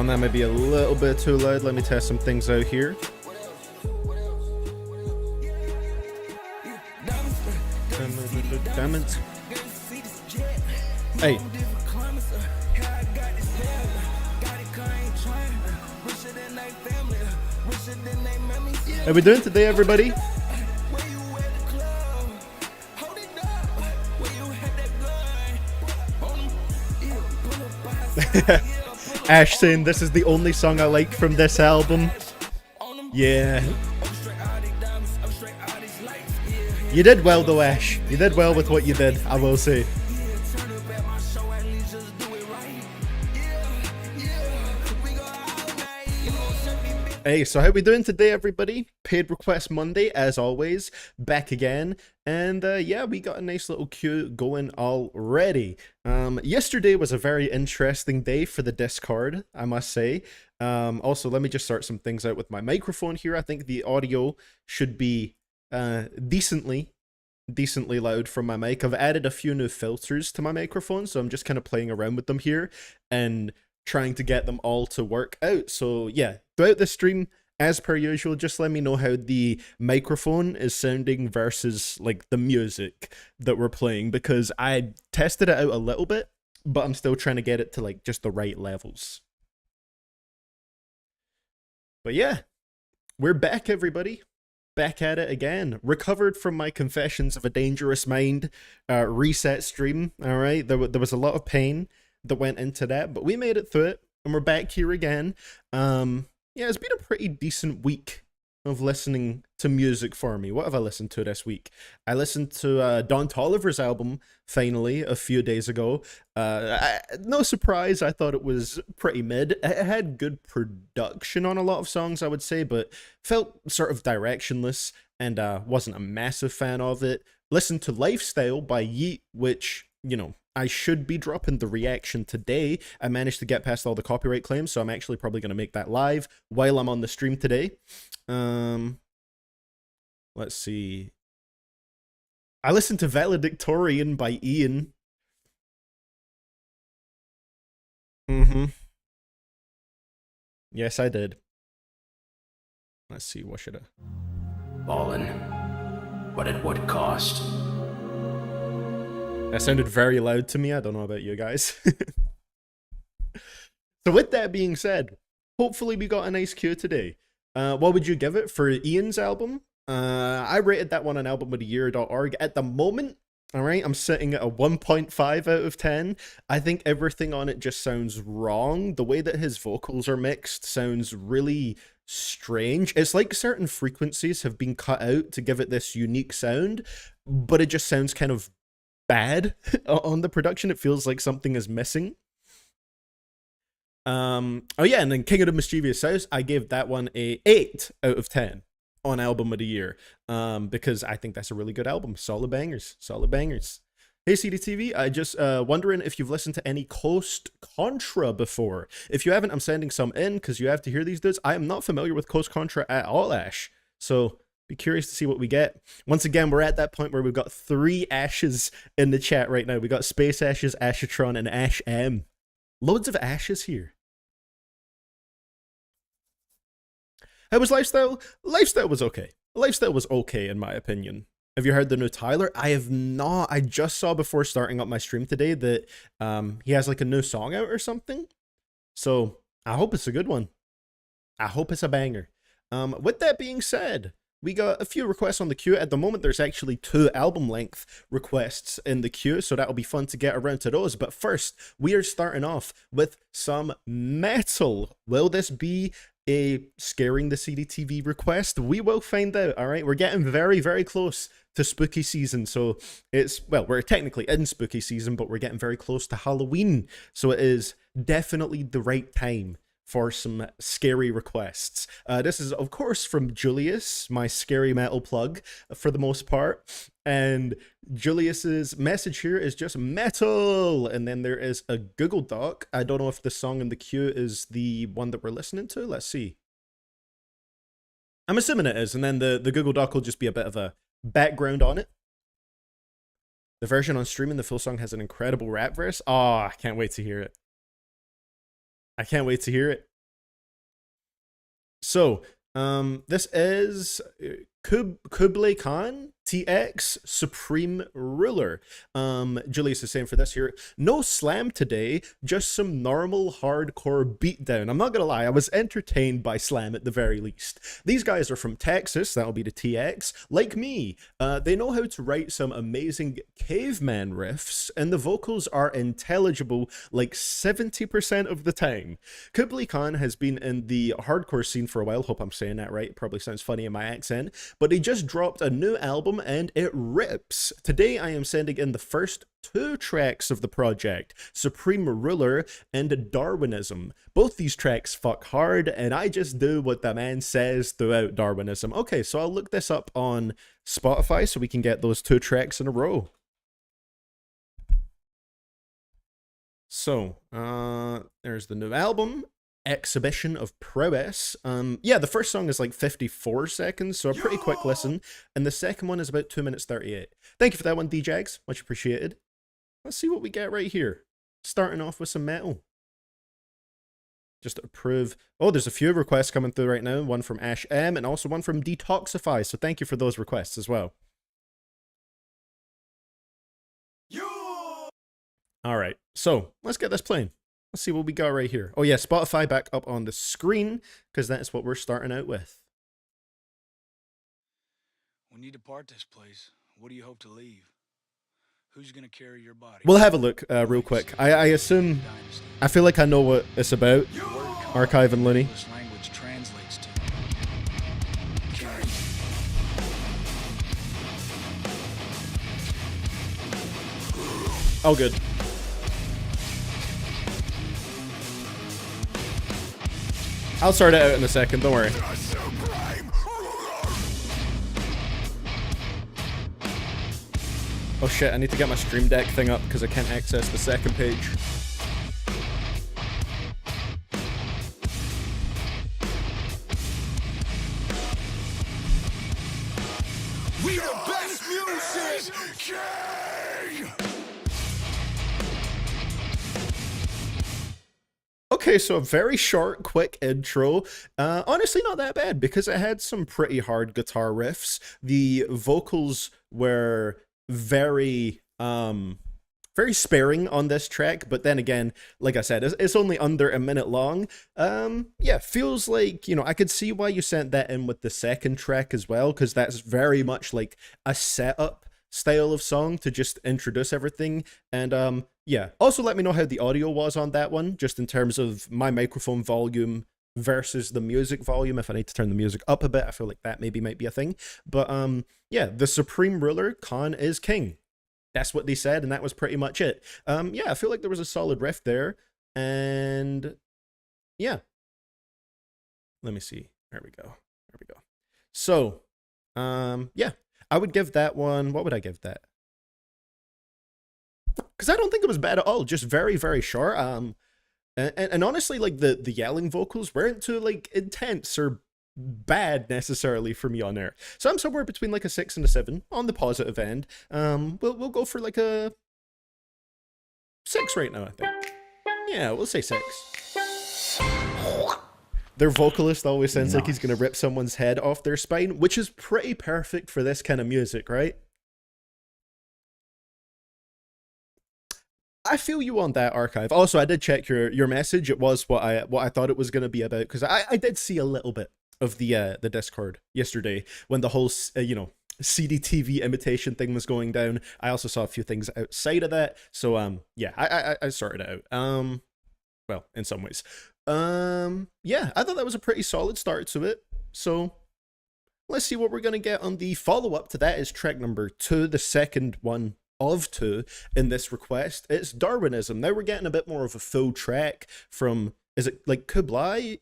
that may be a little bit too loud. Let me test some things out here. Damn it. Hey. How we doing today, everybody? Ash saying this is the only song I like from this album. Yeah. You did well though, Ash. You did well with what you did, I will say. Hey, so how we doing today, everybody? Paid Request Monday, as always, back again. And yeah, we got a nice little queue going already. Yesterday was a very interesting day for the Discord, I must say. Also, let me just start some things out with my microphone here. I think the audio should be decently loud from my mic. I've added a few new filters to my microphone, so I'm just kind of playing around with them here and trying to get them all to work out. So yeah, throughout the stream, as per usual, just let me know how the microphone is sounding versus like the music that we're playing, because I tested it out a little bit, but I'm still trying to get it to like just the right levels. But yeah, we're back, everybody. Back at it again. Recovered from my Confessions of a Dangerous Mind reset stream. All right, there was a lot of pain that went into that, but we made it through it, and we're back here again. Yeah, it's been a pretty decent week of listening to music for me. What have I listened to this week? I listened to Don Toliver's album, finally, a few days ago. No surprise, I thought it was pretty mid. It had good production on a lot of songs, I would say, but felt sort of directionless, and wasn't a massive fan of it. Listened to Lifestyle by Yeet, which, you know, I should be dropping the reaction today. I managed to get past all the copyright claims, so I'm actually probably going to make that live while I'm on the stream today. Let's see. I listened to Valedictorian by Ian. Yes, I did. Let's see, what should I... Ballin', but at what cost? That sounded very loud to me. I don't know about you guys. So with that being said, hopefully we got a nice queue today. What would you give it for Ian's album? I rated that one on albumoftheyear.org. At the moment, all right, I'm sitting at a 1.5 out of 10. I think everything on it just sounds wrong. The way that his vocals are mixed sounds really strange. It's like certain frequencies have been cut out to give it this unique sound, but it just sounds kind of bad on the production. It feels like something is missing. Oh yeah, and then King of the Mischievous House, I gave that one a 8 out of 10 on Album of the Year, because I think that's a really good album. Solid bangers. Hey CDTV, I just wondering if you've listened to any Coast Contra before. If you haven't, I'm sending some in because you have to hear these dudes. I am not familiar with Coast Contra at all, Ash, so be curious to see what we get. Once again, we're at that point where we've got 3 Ashes in the chat right now. We got Space Ashes, Ashatron, and Ash M. Loads of Ashes here. How was Lifestyle? Lifestyle was okay. Lifestyle was okay, in my opinion. Have you heard the new Tyler? I have not. I just saw before starting up my stream today that he has like a new song out or something. So I hope it's a good one. I hope it's a banger. With that being said, we got a few requests on the queue. At the moment, there's actually 2 album length requests in the queue, so that'll be fun to get around to those. But first, we are starting off with some metal. Will this be a scaring the CDTV request? We will find out, all right? We're getting very, very close to spooky season, so it's, well, we're technically in spooky season, but we're getting very close to Halloween, so it is definitely the right time for some scary requests. This is, of course, from Julius, my scary metal plug, for the most part. And Julius's message here is just metal. And then there is a Google Doc. I don't know if the song in the queue is the one that we're listening to. Let's see. I'm assuming it is. And then the Google Doc will just be a bit of a background on it. The version on streaming, the full song has an incredible rap verse. Oh, I can't wait to hear it. I can't wait to hear it. So, this is Kublai Khan TX Supreme Ruler. Julius is saying for this here, no slam today, just some normal hardcore beatdown. I'm not gonna lie, I was entertained by slam at the very least. These guys are from Texas, that'll be the TX. Like me, they know how to write some amazing caveman riffs, and the vocals are intelligible like 70% of the time. Kublai Khan has been in the hardcore scene for a while, hope I'm saying that right, it probably sounds funny in my accent, but he just dropped a new album and it rips. Today I am sending in the first 2 tracks of the project, Supreme Ruler and Darwinism. Both these tracks fuck hard, and I just do what the man says throughout Darwinism. Okay, so I'll look this up on Spotify so we can get those 2 tracks in a row. So, there's the new album, Exhibition of Prowess. Yeah, the first song is like 54 seconds, so a pretty quick listen, and the second one is about 2 minutes 38. Thank you for that one, DJags, much appreciated. Let's see what we get right here. Starting off with some metal. Just to approve. Oh, there's a few requests coming through right now, one from Ash M, and also one from Detoxify, so thank you for those requests as well. Alright, so let's get this playing. Let's see what we got right here. Oh yeah, Spotify back up on the screen, because that's what we're starting out with. When you depart this place, what do you hope to leave? Who's gonna carry your body? We'll have a look real quick. I assume, I feel like I know what it's about. Archive and Looney. This language translates to. Oh good. I'll start it out in a second, don't worry. Oh shit, I need to get my Stream Deck thing up because I can't access the second page. We the best music! King! Okay, so a very short, quick intro. Honestly, not that bad because it had some pretty hard guitar riffs. The vocals were very sparing on this track, but then again, like I said, it's only under a minute long. Yeah, feels like, you know, I could see why you sent that in with the second track as well, because that's very much like a setup style of song to just introduce everything. And yeah, also let me know how the audio was on that one, just in terms of my microphone volume versus the music volume. If I need to turn the music up a bit, I feel like that maybe might be a thing. But yeah, the Supreme Ruler, Khan is king. That's what they said, and that was pretty much it. Yeah, I feel like there was a solid riff there, and yeah. Let me see. There we go. There we go. So, yeah, I would give that one, what would I give that? Because I don't think it was bad at all, just very, very short. And honestly, like the yelling vocals weren't too like intense or bad necessarily for me on there. So I'm somewhere between like a 6 and a 7 on the positive end. We'll go for like a 6 right now, I think. Yeah, we'll say 6. Their vocalist always sounds like he's gonna rip someone's head off their spine, which is pretty perfect for this kind of music, right? I feel you on that, Archive. Also, I did check your message. It was what I thought it was going to be about, because I did see a little bit of the Discord yesterday when the whole you know, CDTV imitation thing was going down. I also saw a few things outside of that. So yeah, I sorted it out. Well, in some ways. Yeah, I thought that was a pretty solid start to it. So let's see what we're gonna get on the follow-up to that. Is track number 2, the second one of 2 in this request. It's Darwinism. Now we're getting a bit more of a full track from, is it like Kublai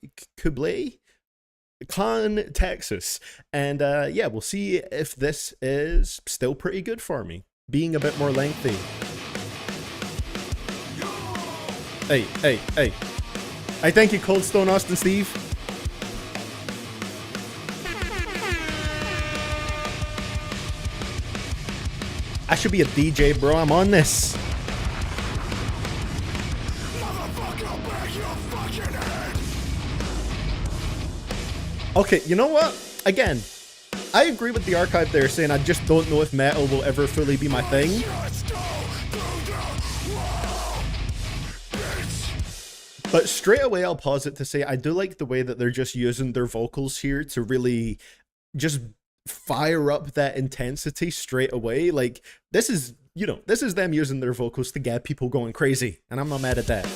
Khan, Texas. And yeah, we'll see if this is still pretty good for me, being a bit more lengthy. Hey. I thank you, Cold Stone Austin Steve. I should be a DJ, bro. I'm on this. Motherfucker, back your fucking head! Okay, you know what? Again, I agree with the archive there saying I just don't know if metal will ever fully be my thing. But straight away I'll pause it to say I do like the way that they're just using their vocals here to really just fire up that intensity straight away. Like, this is, you know, this is them using their vocals to get people going crazy, and I'm not mad at that.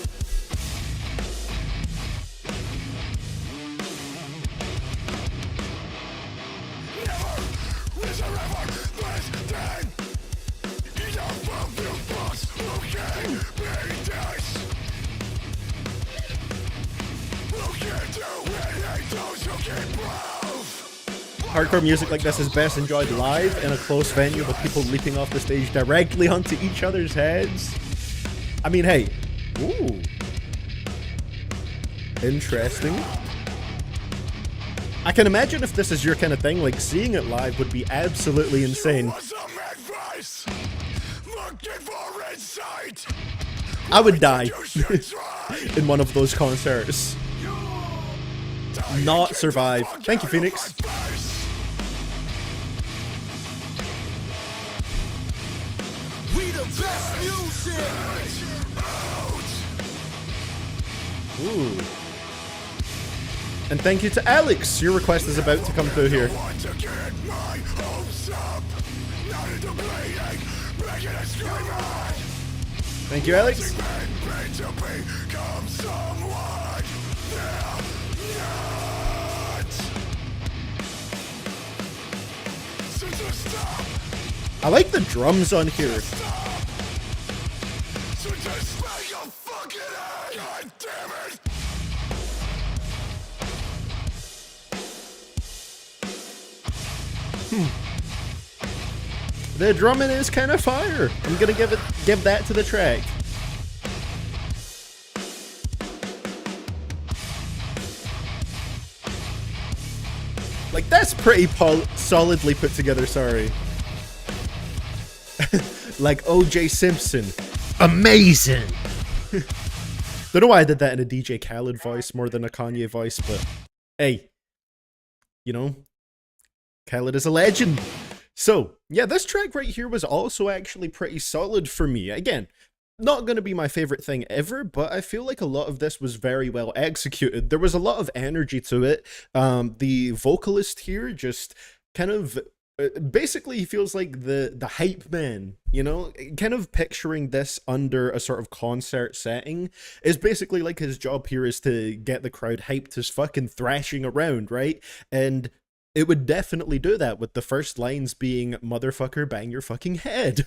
Hardcore music like this is best enjoyed live in a close venue with people leaping off the stage directly onto each other's heads. I mean, hey. Ooh. Interesting. I can imagine if this is your kind of thing, like seeing it live would be absolutely insane. I would die in one of those concerts. Not survive. Thank you, Phoenix. We the best music. Ooh. And thank you to Alex. Your request is about to come through here. Thank you, Alex. I like the drums on here. The drumming is kind of fire. I'm gonna give that to the track. Like, that's pretty solidly put together, sorry. Like OJ Simpson. Amazing! Don't know why I did that in a DJ Khaled voice more than a Kanye voice, but hey, you know, Khaled is a legend. So, yeah, this track right here was also actually pretty solid for me. Again, not going to be my favorite thing ever, but I feel like a lot of this was very well executed. There was a lot of energy to it. The vocalist here just kind of basically he feels like the hype man, you know, kind of picturing this under a sort of concert setting is basically like his job here is to get the crowd hyped as fucking thrashing around, right? And it would definitely do that with the first lines being, motherfucker, bang your fucking head.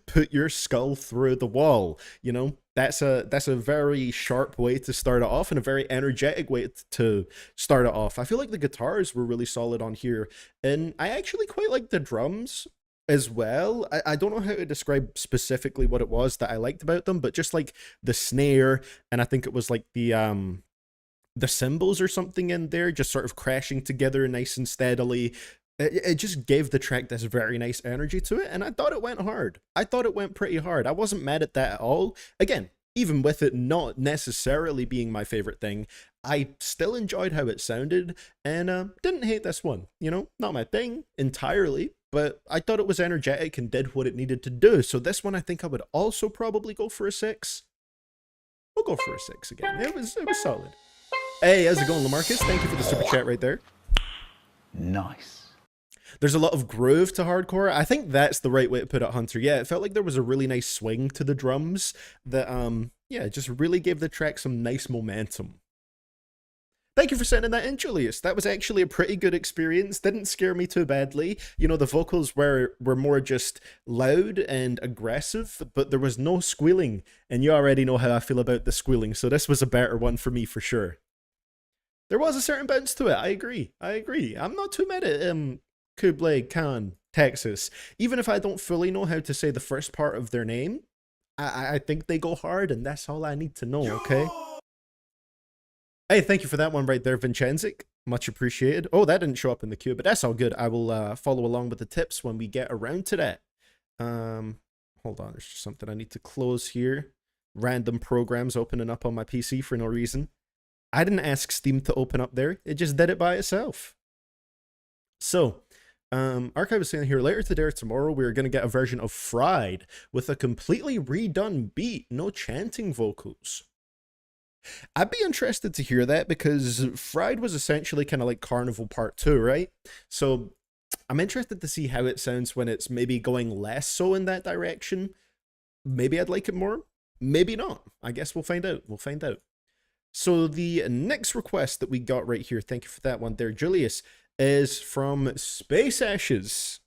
Put your skull through the wall. You know, that's a very sharp way to start it off and a very energetic way to start it off. I feel like the guitars were really solid on here. And I actually quite like the drums as well. I don't know how to describe specifically what it was that I liked about them, but just like the snare, and I think it was like the cymbals or something in there just sort of crashing together nice and steadily. It just gave the track this very nice energy to it, and I thought it went hard. I thought it went pretty hard. I wasn't mad at that at all. Again, even with it not necessarily being my favorite thing, I still enjoyed how it sounded, and didn't hate this one. You know, not my thing entirely, but I thought it was energetic and did what it needed to do. So this one I think I would also probably go for a 6. We'll go for a 6 again. It was solid. Hey, how's it going, Lamarcus? Thank you for the super chat right there. Nice. There's a lot of groove to hardcore. I think that's the right way to put it, Hunter. Yeah, it felt like there was a really nice swing to the drums that, yeah, just really gave the track some nice momentum. Thank you for sending that in, Julius. That was actually a pretty good experience. Didn't scare me too badly. You know, the vocals were more just loud and aggressive, but there was no squealing. And you already know how I feel about the squealing, so this was a better one for me for sure. There was a certain bounce to it. I agree. I'm not too mad at Kublai Khan, Texas. Even if I don't fully know how to say the first part of their name, I think they go hard, and that's all I need to know, okay? Hey, thank you for that one right there, Vincenzic. Much appreciated. Oh, that didn't show up in the queue, but that's all good. I will follow along with the tips when we get around to that. Hold on, there's just something I need to close here. Random programs opening up on my PC for no reason. I didn't ask Steam to open up there. It just did it by itself. So, Archive is saying here, later today or tomorrow, we're going to get a version of Fried with a completely redone beat, no chanting vocals. I'd be interested to hear that because Fried was essentially kind of like Carnival Part 2, right? So I'm interested to see how it sounds when it's maybe going less so in that direction. Maybe I'd like it more. Maybe not. I guess we'll find out. We'll find out. So the next request that we got right here, thank you for that one there, Julius, is from Space Ashes.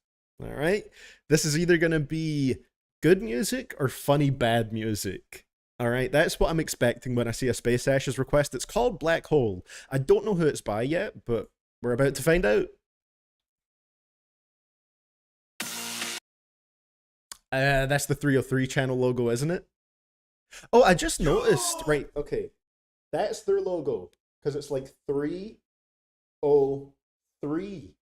All right. This is either going to be good music or funny bad music. All right. That's what I'm expecting when I see a Space Ashes request. It's called Black Hole. I don't know who it's by yet, but we're about to find out. That's the 303 channel logo, isn't it? Oh, I just noticed. Right. Okay. That's their logo because it's like 303.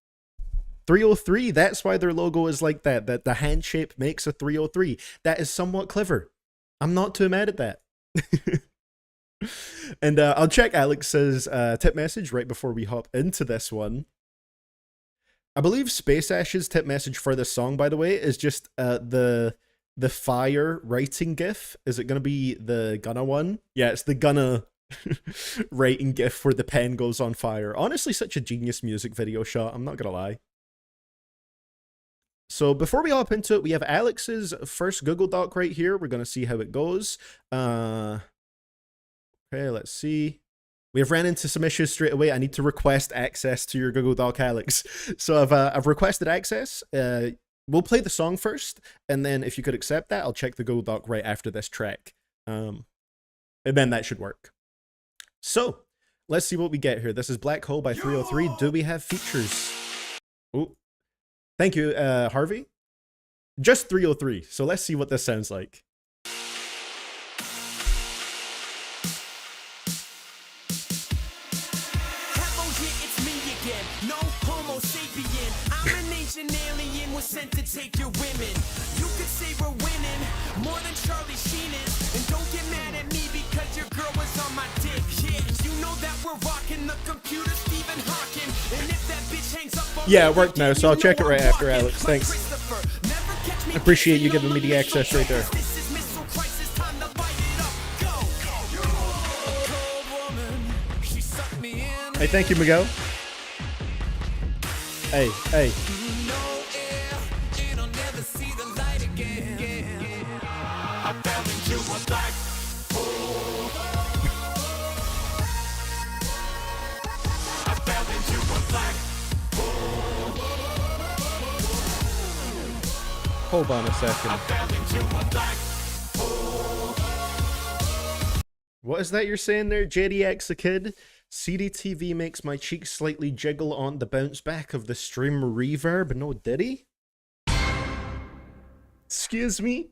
303. That's why their logo is like that. That the hand shape makes a 303. That is somewhat clever. I'm not too mad at that. And I'll check Alex's tip message right before we hop into this one. I believe Space Ash's tip message for this song, by the way, is just the fire writing gif. Is it going to be the Gunna one? Yeah, it's the Gunna writing gif where the pen goes on fire. Honestly, such a genius music video shot. I'm not going to lie. So before we hop into it, we have Alex's first Google Doc right here. We're going to see how it goes. Okay, let's see. We have ran into some issues straight away. I need to request access to your Google Doc, Alex. So I've requested access. We'll play the song first, and then if you could accept that, I'll check the Google Doc right after this track. And then that should work. So let's see what we get here. This is Black Hole by 303. Do we have features? Oh, thank you, Harvey. Just 303. So let's see what this sounds like. Sent to take your women. You could say we're winning more than Charlie Sheen is. And don't get mad at me because your girl was on my dick. Yeah, you know that we're rocking the computer, Stephen Hawking. And if that bitch hangs up on yeah, it worked now, so I'll check it right after, Alex. Thanks. I appreciate you giving me the access right there. Hey, thank you, Miguel. Hey, hey. Hold on a second. What is that you're saying there, JDX a kid? CDTV makes my cheeks slightly jiggle on the bounce back of the stream reverb. No, did he? Excuse me?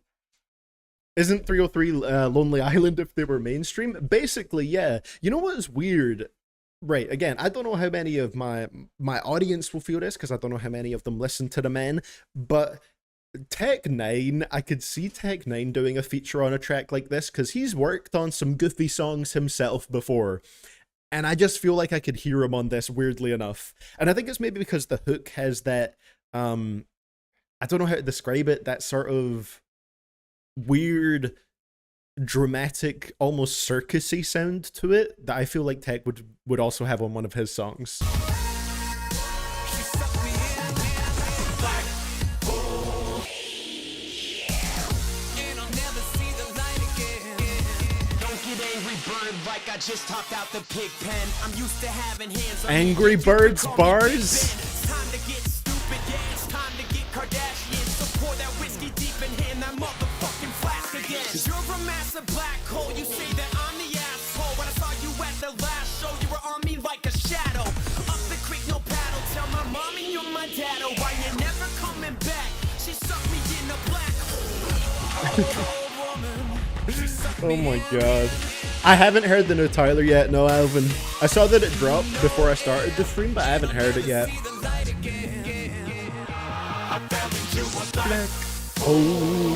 Isn't 303 Lonely Island if they were mainstream? Basically, yeah. You know what is weird? Right, again, I don't know how many of my audience will feel this, because I don't know how many of them listen to the men, but Tech9, I could see Tech9 doing a feature on a track like this, because he's worked on some goofy songs himself before. And I just feel like I could hear him on this, weirdly enough. And I think it's maybe because the hook has that, I don't know how to describe it, that sort of weird, dramatic, almost circusy sound to it that I feel like Tech would also have on one of his songs. I just hopped out the pig pen. I'm used to having hands on Angry Birds bars. It's time to get stupid, yeah, it's time to get Kardashian. So pour that whiskey deep and hand that motherfucking flask again. You're a massive black hole, you say that I'm the asshole. When I saw you at the last show, you were on me like a shadow. Up the creek, no paddle, tell my mommy you're my dad. Oh, why you never coming back? She sucked me in a black hole. Oh my god. I haven't heard the new Tyler yet, no, Alvin. I saw that it dropped before I started the stream, but I haven't heard it yet. Black hole.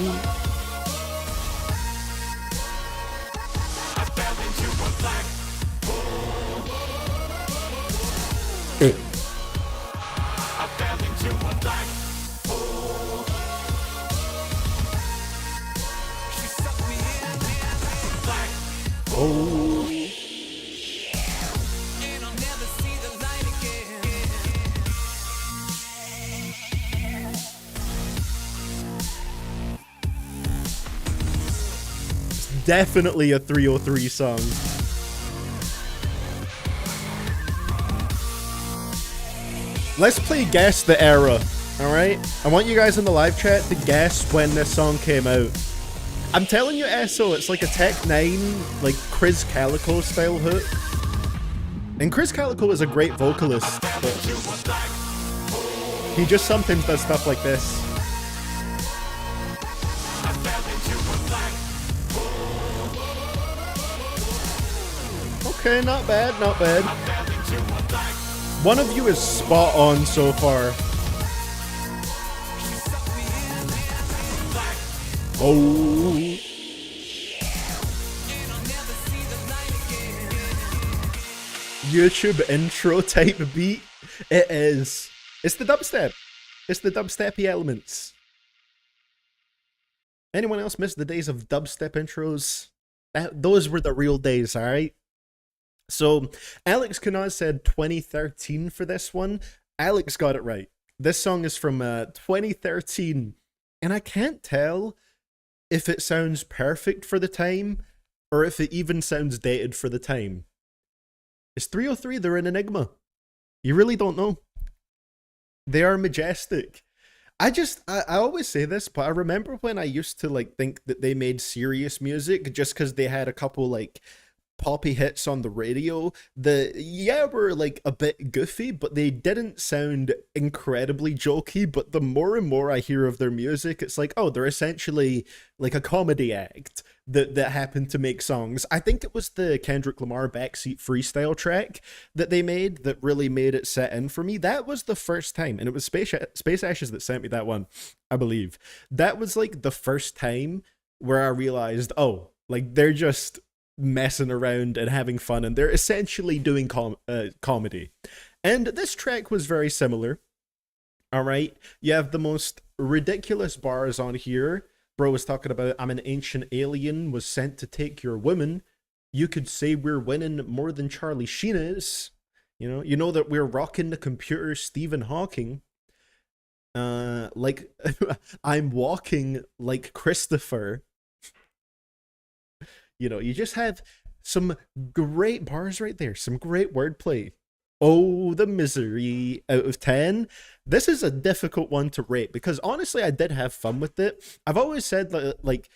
definitely a 303 song. Let's play Guess the Era, alright? I want you guys in the live chat to guess when this song came out. I'm telling you, SO, it's like a Tech 9, like Chris Calico style hook. And Chris Calico is a great vocalist, but he just sometimes does stuff like this. Okay, not bad, not bad. One of you is spot on so far. Oh. YouTube intro type beat. It is. It's the dubstep. It's the dubsteppy elements. Anyone else miss the days of dubstep intros? Those were the real days, alright? So, Alex Kunaz said 2013 for this one. Alex got it right. This song is from 2013. And I can't tell if it sounds perfect for the time or if it even sounds dated for the time. It's 303, they're an enigma. You really don't know. They are majestic. I always say this, but I remember when I used to like think that they made serious music just because they had a couple like poppy hits on the radio that, yeah, were like a bit goofy, but they didn't sound incredibly jokey. But the more and more I hear of their music, it's like, oh, they're essentially like a comedy act that happened to make songs. I think it was the Kendrick Lamar Backseat Freestyle track that they made that really made it set in for me. That was the first time, and it was Space Ashes that sent me that one, I believe. That was like the first time where I realized, oh, like they're just messing around and having fun, and they're essentially doing comedy. And this track was very similar. All right, you have the most ridiculous bars on here. Bro was talking about, I'm an ancient alien, was sent to take your woman. You could say we're winning more than Charlie Sheen is. You know that we're rocking the computer Stephen Hawking. Like, I'm walking like Christopher. You just have some great bars right there. Some great wordplay. Oh, the misery. Out of 10. This is a difficult one to rate because honestly, I did have fun with it. I've always said that, like,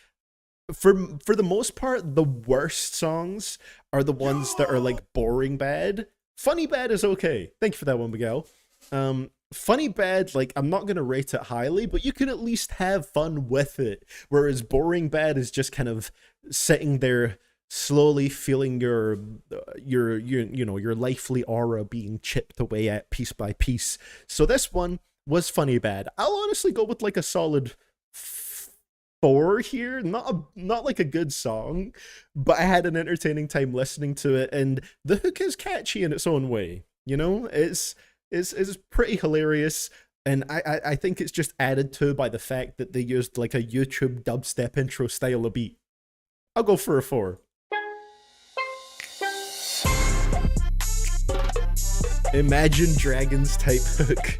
for the most part, the worst songs are the ones that are like boring bad. Funny bad is okay. Thank you for that one, Miguel. Funny bad, like, I'm not gonna rate it highly, but you can at least have fun with it. Whereas boring bad is just kind of sitting there slowly feeling your lively aura being chipped away at piece by piece. So this one was funny bad. I'll honestly go with like a solid 4 here. Not like a good song, but I had an entertaining time listening to it, and the hook is catchy in its own way. It's pretty hilarious, and I think it's just added to by the fact that they used like a YouTube dubstep intro style of beat. I'll go for a 4. Imagine Dragons type hook.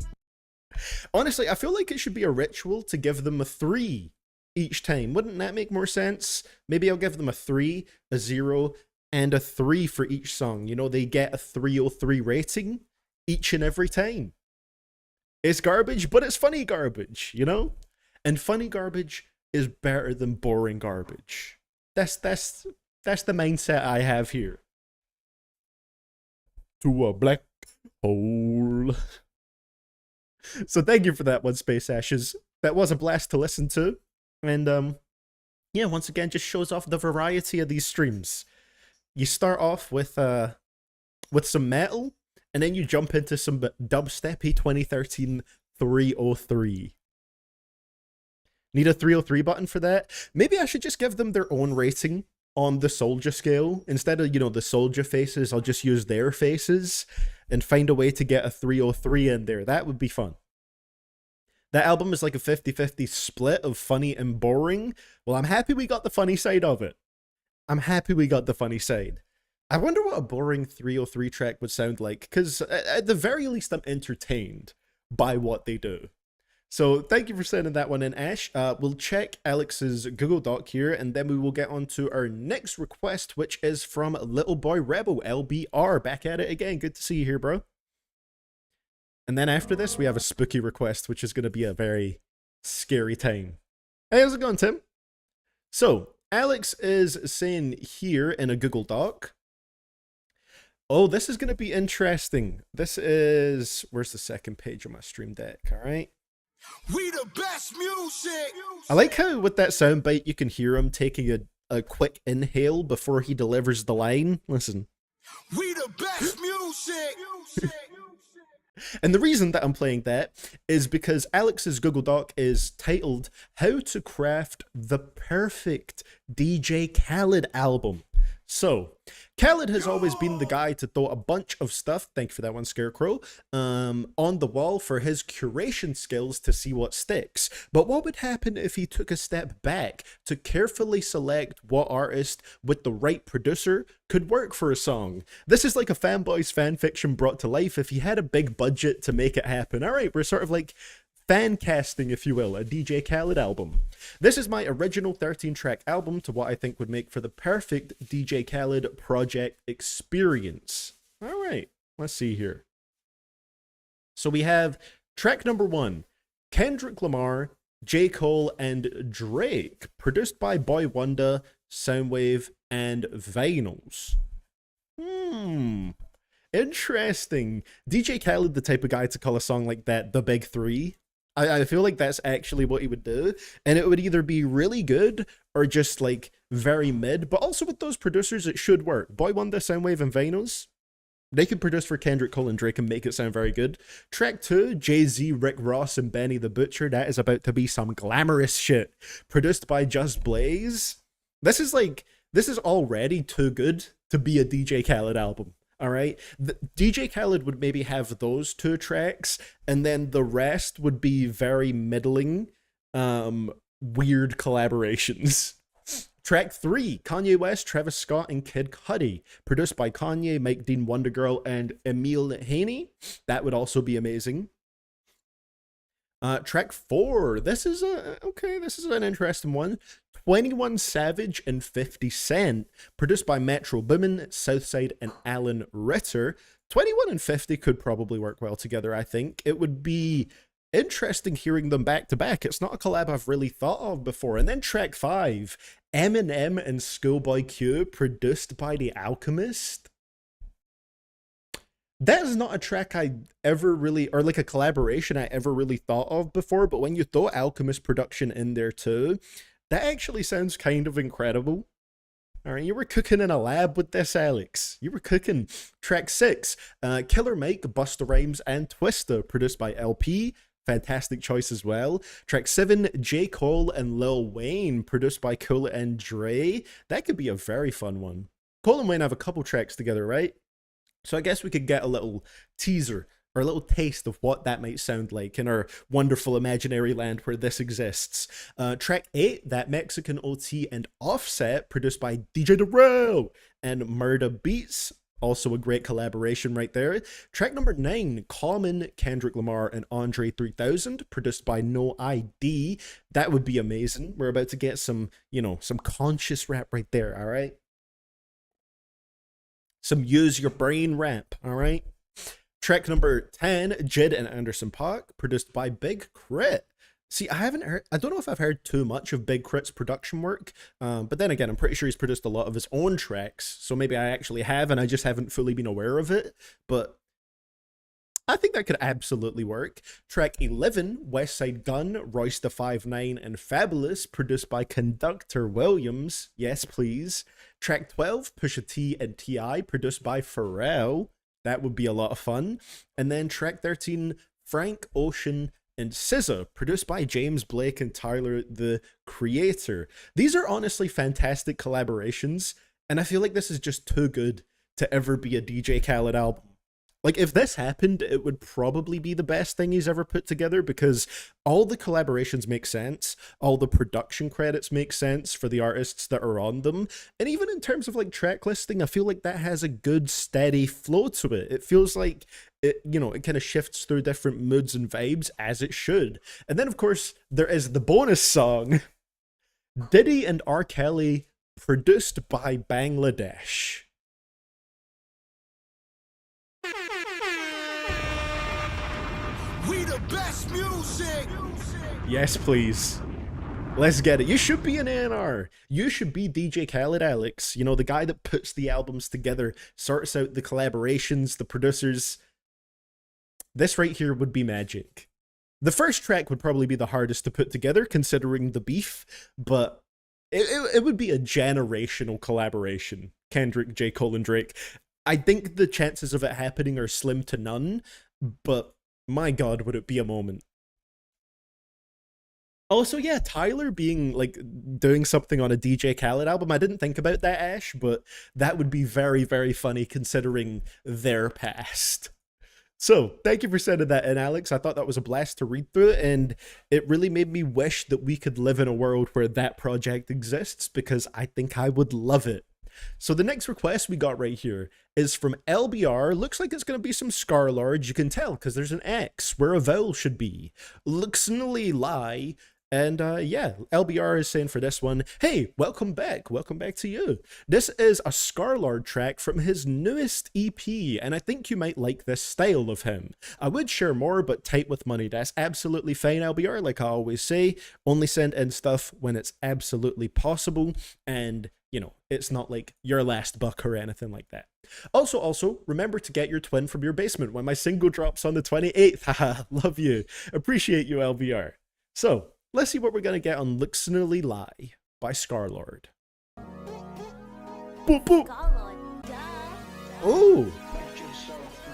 Honestly, I feel like it should be a ritual to give them a 3 each time. Wouldn't that make more sense? Maybe I'll give them a 3, a 0, and a 3 for each song. They get a 303 rating each and every time. It's garbage, but it's funny garbage, And funny garbage is better than boring garbage. That's the mindset I have here. To a black hole. So thank you for that one, Space Ashes. That was a blast to listen to. And yeah, once again, just shows off the variety of these streams. You start off with some metal, and then you jump into some dubsteppy 2013 303. Need a 303 button for that? Maybe I should just give them their own rating on the Soldier scale. Instead of, the Soldier faces, I'll just use their faces and find a way to get a 303 in there. That would be fun. That album is like a 50-50 split of funny and boring. Well, I'm happy we got the funny side of it. I'm happy we got the funny side. I wonder what a boring 303 track would sound like, because at the very least I'm entertained by what they do. So thank you for sending that one in, Ash. We'll check Alex's Google Doc here, and then we will get on to our next request, which is from Little Boy Rebel, LBR. Back at it again. Good to see you here, bro. And then after this, we have a spooky request, which is going to be a very scary time. Hey, how's it going, Tim? So, Alex is saying here in a Google Doc, oh, this is going to be interesting. This is, where's the second page of my stream deck, all right? We the best music. I like how with that soundbite you can hear him taking a quick inhale before he delivers the line. Listen. We the best music. And the reason that I'm playing that is because Alex's Google Doc is titled How to Craft the Perfect DJ Khaled Album. So, Khaled has always been the guy to throw a bunch of stuff, thank you for that one, Scarecrow, on the wall for his curation skills to see what sticks. But what would happen if he took a step back to carefully select what artist with the right producer could work for a song? This is like a fanboy's fanfiction brought to life if he had a big budget to make it happen. All right, we're sort of like fan casting, if you will, a DJ Khaled album. This is my original 13-track album to what I think would make for the perfect DJ Khaled project experience. All right, let's see here. So we have track number 1, Kendrick Lamar, J. Cole, and Drake, produced by Boy Wonder, Soundwave, and Vinyls. Interesting. DJ Khaled, the type of guy to call a song like that the Big Three. I feel like that's actually what he would do, and it would either be really good or just like very mid, but also with those producers it should work. Boy Wonder, Soundwave, and Vinyls, they could produce for Kendrick, Cole, and Drake and make it sound very good. Track 2, Jay-Z, Rick Ross, and Benny the Butcher, that is about to be some glamorous shit. Produced by Just Blaze. This is already too good to be a DJ Khaled album. All right, DJ Khaled would maybe have those 2 tracks, and then the rest would be very middling, weird collaborations. Track 3, Kanye West, Travis Scott, and Kid Cudi, produced by Kanye, Mike Dean, Wonder Girl, and Emile Haney. That would also be amazing. Track 4, this is an interesting one. 21 Savage and 50 Cent, produced by Metro Boomin, Southside, and Alan Ritter. 21 and 50 could probably work well together, I think. It would be interesting hearing them back to back. It's not a collab I've really thought of before. And then track 5, Eminem and Schoolboy Q, produced by The Alchemist. That is not a track I ever really, or like a collaboration I ever really thought of before, but when you throw Alchemist production in there too, that actually sounds kind of incredible. All right, you were cooking in a lab with this, Alex. You were cooking. Track 6, Killer Mike, Busta Rhymes, and Twista, produced by LP. Fantastic choice as well. Track 7, J. Cole and Lil Wayne, produced by Cole and Dre. That could be a very fun one. Cole and Wayne have a couple tracks together, right? So I guess we could get a little teaser or a little taste of what that might sound like in our wonderful imaginary land where this exists. Track 8, That Mexican OT and Offset, produced by DJ Darrell and Murda Beats. Also a great collaboration right there. Track number 9, Common, Kendrick Lamar, and Andre 3000, produced by No ID. That would be amazing. We're about to get some, some conscious rap right there, all right? Some use your brain rap, all right? Track number 10, Jid and Anderson .Paak, produced by Big Crit. See, I don't know if I've heard too much of Big Crit's production work, but then again, I'm pretty sure he's produced a lot of his own tracks, so maybe I actually have, and I just haven't fully been aware of it, but I think that could absolutely work. Track 11, Westside Gun, Royce da 5'9", and Fabulous, produced by Conductor Williams. Yes, please. Track 12, Pusha T and T.I., produced by Pharrell. That would be a lot of fun. And then track 13, Frank Ocean and SZA, produced by James Blake and Tyler, the Creator. These are honestly fantastic collaborations, and I feel like this is just too good to ever be a DJ Khaled album. Like, if this happened, it would probably be the best thing he's ever put together, because all the collaborations make sense, all the production credits make sense for the artists that are on them, and even in terms of like track listing, I feel like that has a good steady flow to it. It feels like it, you know, it kind of shifts through different moods and vibes as it should. And then of course there is the bonus song, Diddy and R. Kelly, produced by Bangladesh. We the best music. Yes, please. Let's get it. You should be an A&R. You should be DJ Khaled Alex. You know, the guy that puts the albums together, sorts out the collaborations, the producers. This right here would be magic. The first track would probably be the hardest to put together, considering the beef, but it would be a generational collaboration. Kendrick, J. Cole, and Drake. I think the chances of it happening are slim to none, but my God, would it be a moment. Also, yeah, Tyler being, like, doing something on a DJ Khaled album, I didn't think about that, Ash, but that would be very, very funny considering their past. So, thank you for sending that in, Alex. I thought that was a blast to read through it, and it really made me wish that we could live in a world where that project exists, because I think I would love it. So the next request we got right here is from LBR. Looks like it's going to be some Scarlord. You can tell because there's an X where a vowel should be. Luxnally lie. And yeah, LBR is saying for this one, hey, welcome back to you. This is a Scarlord track from his newest EP, and I think you might like this style of him. I would share more, but tight with money. That's absolutely fine, LBR. Like I always say, only send in stuff when it's absolutely possible, and you know, it's not like your last buck or anything like that. Also, remember to get your twin from your basement when my single drops on the 28th. Haha, love you. Appreciate you, LBR. So, let's see what we're going to get on Luxnally Lie by Scarlord. Boop, boop. Oh,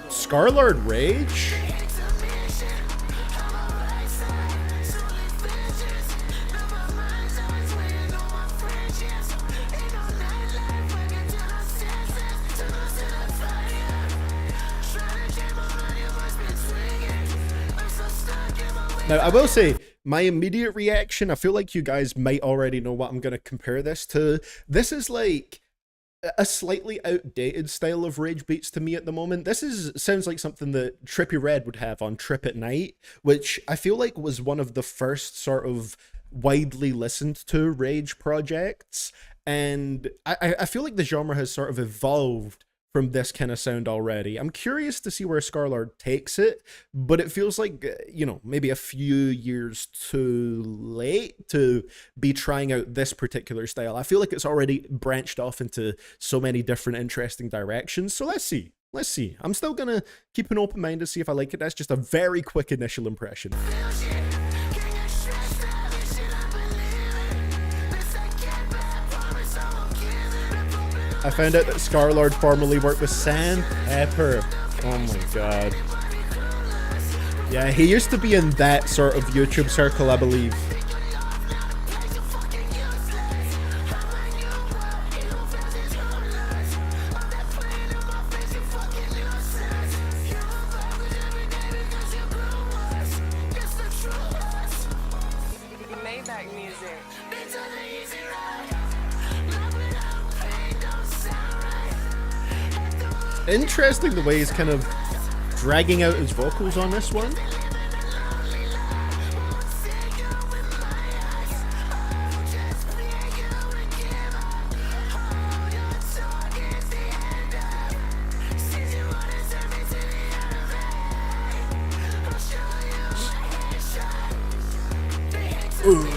Scarlord Rage? Now, I will say, my immediate reaction, I feel like you guys might already know what I'm going to compare this to. This is like a slightly outdated style of rage beats to me at the moment. This sounds like something that Trippie Redd would have on Trip at Night, which I feel like was one of the first sort of widely listened to rage projects. And I feel like the genre has sort of evolved from this kind of sound already. I'm curious to see where Scarlord takes it, but it feels like, you know, maybe a few years too late to be trying out this particular style. I feel like it's already branched off into so many different interesting directions. So let's see. I'm still gonna keep an open mind to see if I like it. That's just a very quick initial impression. I found out that Scarlord formerly worked with Sandpepper. Oh my God. Yeah, he used to be in that sort of YouTube circle, I believe. Interesting the way he's kind of dragging out his vocals on this one. Ooh.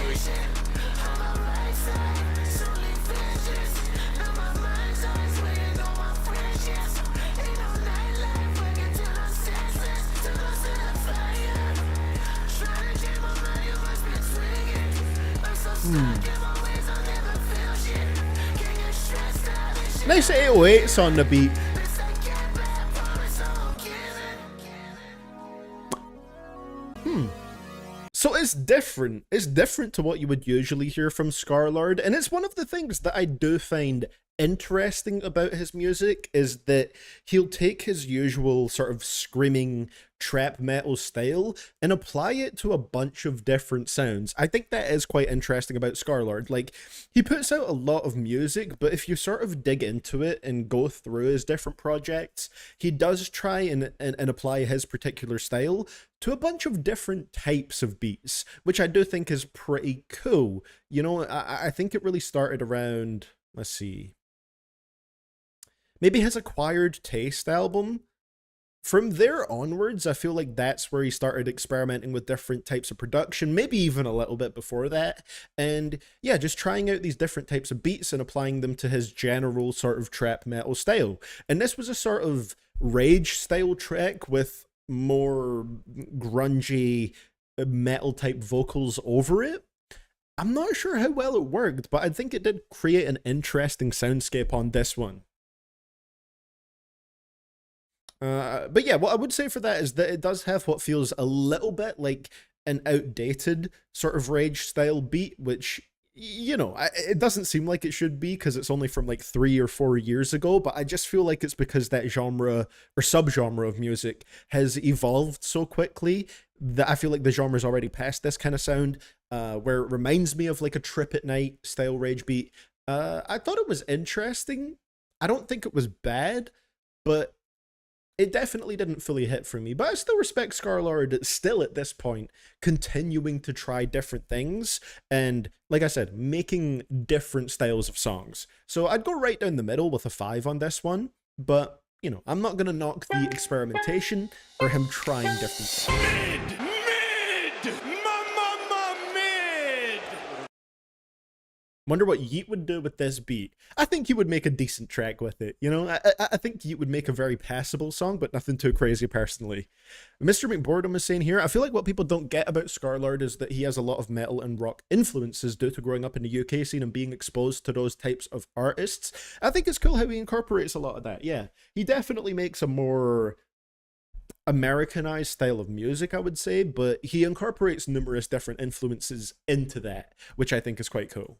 Nice 808s on the beat. So it's different. It's different to what you would usually hear from Scarlord, and it's one of the things that I do find interesting about his music is that he'll take his usual sort of screaming trap metal style and apply it to a bunch of different sounds. I think that is quite interesting about Scarlord. Like, he puts out a lot of music, but if you sort of dig into it and go through his different projects, he does try and apply his particular style to a bunch of different types of beats, which I do think is pretty cool. You know, I think it really started around, let's see, maybe his Acquired Taste album. From there onwards, I feel like that's where he started experimenting with different types of production, maybe even a little bit before that. And yeah, just trying out these different types of beats and applying them to his general sort of trap metal style. And this was a sort of rage style track with more grungy metal type vocals over it. I'm not sure how well it worked, but I think it did create an interesting soundscape on this one. But yeah, what I would say for that is that it does have what feels a little bit like an outdated sort of rage style beat, which, you know, it doesn't seem like it should be because it's only from like 3 or 4 years ago, but I just feel like it's because that genre or subgenre of music has evolved so quickly that I feel like the genre's already past this kind of sound, where it reminds me of like a Trip at Night style rage beat. I thought it was interesting. I don't think it was bad, but it definitely didn't fully hit for me. But I still respect Scarlord still at this point, continuing to try different things and, like I said, making different styles of songs. So I'd go right down the middle with a 5 on this one, but, you know, I'm not going to knock the experimentation or him trying different things. Mid! Wonder what Yeet would do with this beat. I think he would make a decent track with it, you know? I think Yeet would make a very passable song, but nothing too crazy personally. Mr. McBoredom is saying here, I feel like what people don't get about Scarlord is that he has a lot of metal and rock influences due to growing up in the UK scene and being exposed to those types of artists. I think it's cool how he incorporates a lot of that, yeah. He definitely makes a more Americanized style of music, I would say, but he incorporates numerous different influences into that, which I think is quite cool.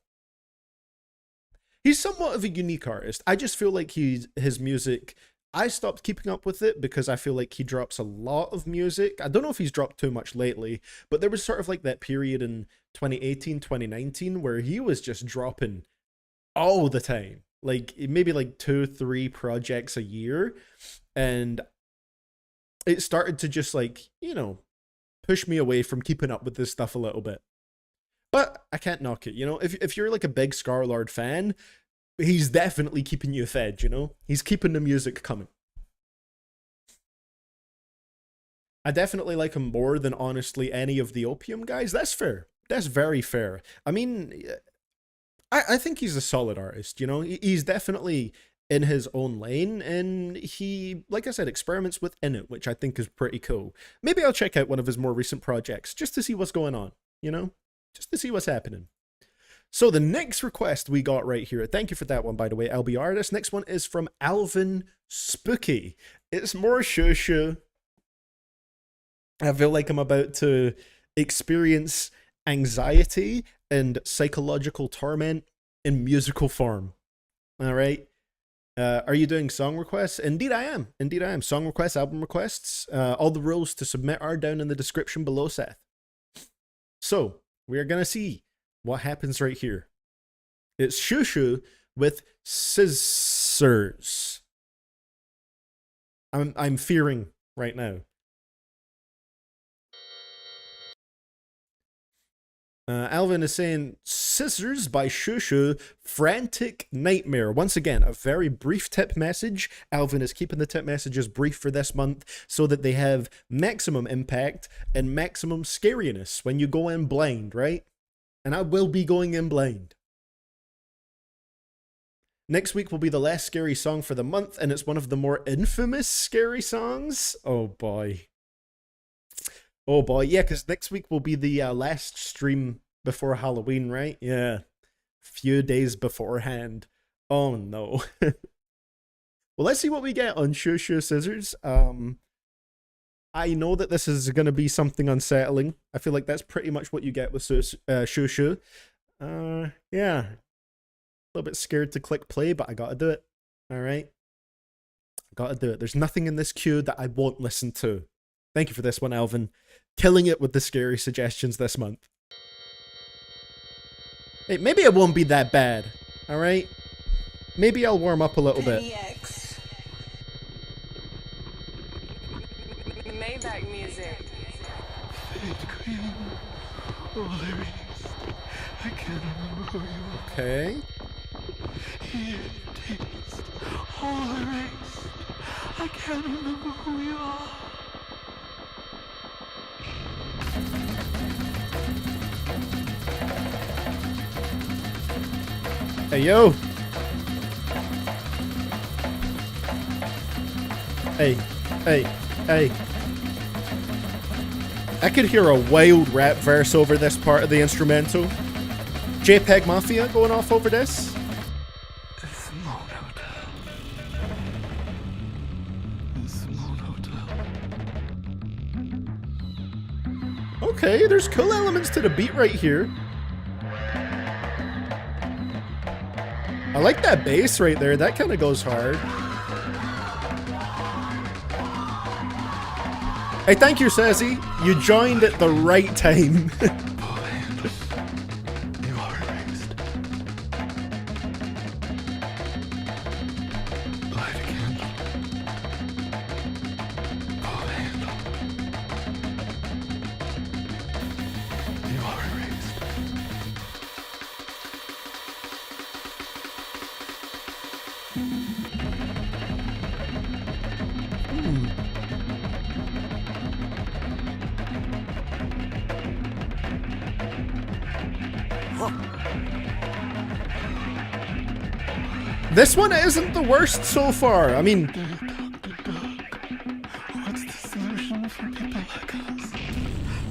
He's somewhat of a unique artist. I just feel like his music, I stopped keeping up with it because I feel like he drops a lot of music. I don't know if he's dropped too much lately, but there was sort of like that period in 2018, 2019 where he was just dropping all the time. Like maybe like 2-3 projects a year. And it started to just like, you know, push me away from keeping up with this stuff a little bit. But I can't knock it, you know? If you're like a big Scarlord fan, he's definitely keeping you fed, you know? He's keeping the music coming. I definitely like him more than, honestly, any of the Opium guys. That's fair. That's very fair. I mean, I think he's a solid artist, you know? He's definitely in his own lane, and he, like I said, experiments within it, which I think is pretty cool. Maybe I'll check out one of his more recent projects, just to see what's going on, you know? Just to see what's happening. So the next request we got right here, thank you for that one, by the way, LBR. This next one is from Alvin Spooky. It's more shoo-shoo. I feel like I'm about to experience anxiety and psychological torment in musical form. All right. Are you doing song requests? Indeed I am. Indeed I am. Song requests, album requests. All the rules to submit are down in the description below, Seth. So we are going to see what happens right here. It's Shushu with scissors. I'm fearing right now. Alvin is saying, Scissors by Shushu, Frantic Nightmare. Once again, a very brief tip message. Alvin is keeping the tip messages brief for this month so that they have maximum impact and maximum scariness when you go in blind, right? And I will be going in blind. Next week will be the last scary song for the month, and it's one of the more infamous scary songs. Oh boy. Oh boy, yeah, because next week will be the last stream before Halloween, right? Yeah, few days beforehand. Oh no. Well, let's see what we get on Shushu Scissors. I know that this is going to be something unsettling. I feel like that's pretty much what you get with Shushu. Yeah. little bit scared to click play, but I gotta do it. All right, I gotta do it. There's nothing in this queue that I won't listen to. Thank you for this one, Alvin. Killing it with the scary suggestions this month. Hey, maybe it won't be that bad. All right, maybe I'll warm up a little bit. X. Maybach music. I can't remember who you are. Okay. Here, take this. All erased. I can't remember who you are. Hey, yo. Hey, hey, hey. I could hear a wild rap verse over this part of the instrumental. JPEG Mafia going off over this. It's Moon Hotel. It's Moon Hotel. Okay, there's cool elements to the beat right here. I like that bass right there. That kind of goes hard. Hey, thank you, Sassy. You joined at the right time. You are erased. Light a candle. Pull the handle. You are erased. This one isn't the worst so far. I mean, Dr. Doug, what's the solution for people like us?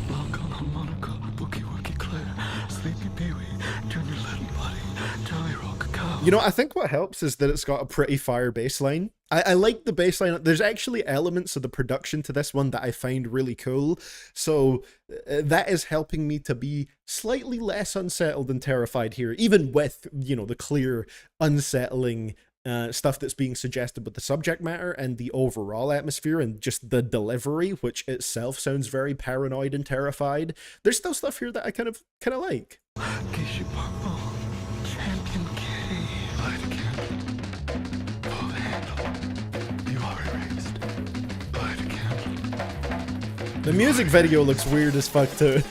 Long on harmonica, bookie wookie Claire, sleepy peewee, junior little buddy, Jolly Roll Cacao. you know, I think what helps is that it's got a pretty fire bass line. I like the bass line. There's actually elements of the production to this one that I find really cool. So that is helping me to be slightly less unsettled and terrified here, even with, you know, the clear, unsettling stuff that's being suggested with the subject matter and the overall atmosphere and just the delivery, which itself sounds very paranoid and terrified. There's still stuff here that I kind of like. Geisha Purple, Champion Kitty, light a candle. Pull the handle. You are erased. Light a candle. The music video looks weird as fuck too.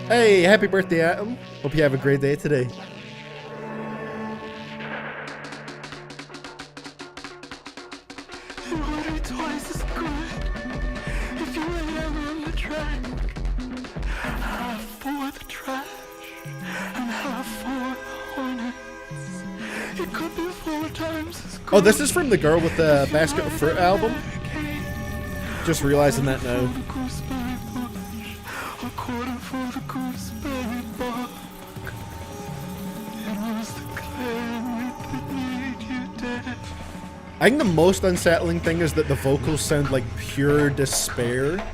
Hey, happy birthday, Atom. Hope you have a great day today. You would be twice as good if you were never on the track. Half for the trash and half for the hornets. It could be 4 times as good. Oh, this is from the Girl with the Basket of Fruit album. Just realizing that now. Gooseberry bush, a quarter for the gooseberry bark. It was the claret that made you dead. I think the most unsettling thing is that the vocals sound like pure despair.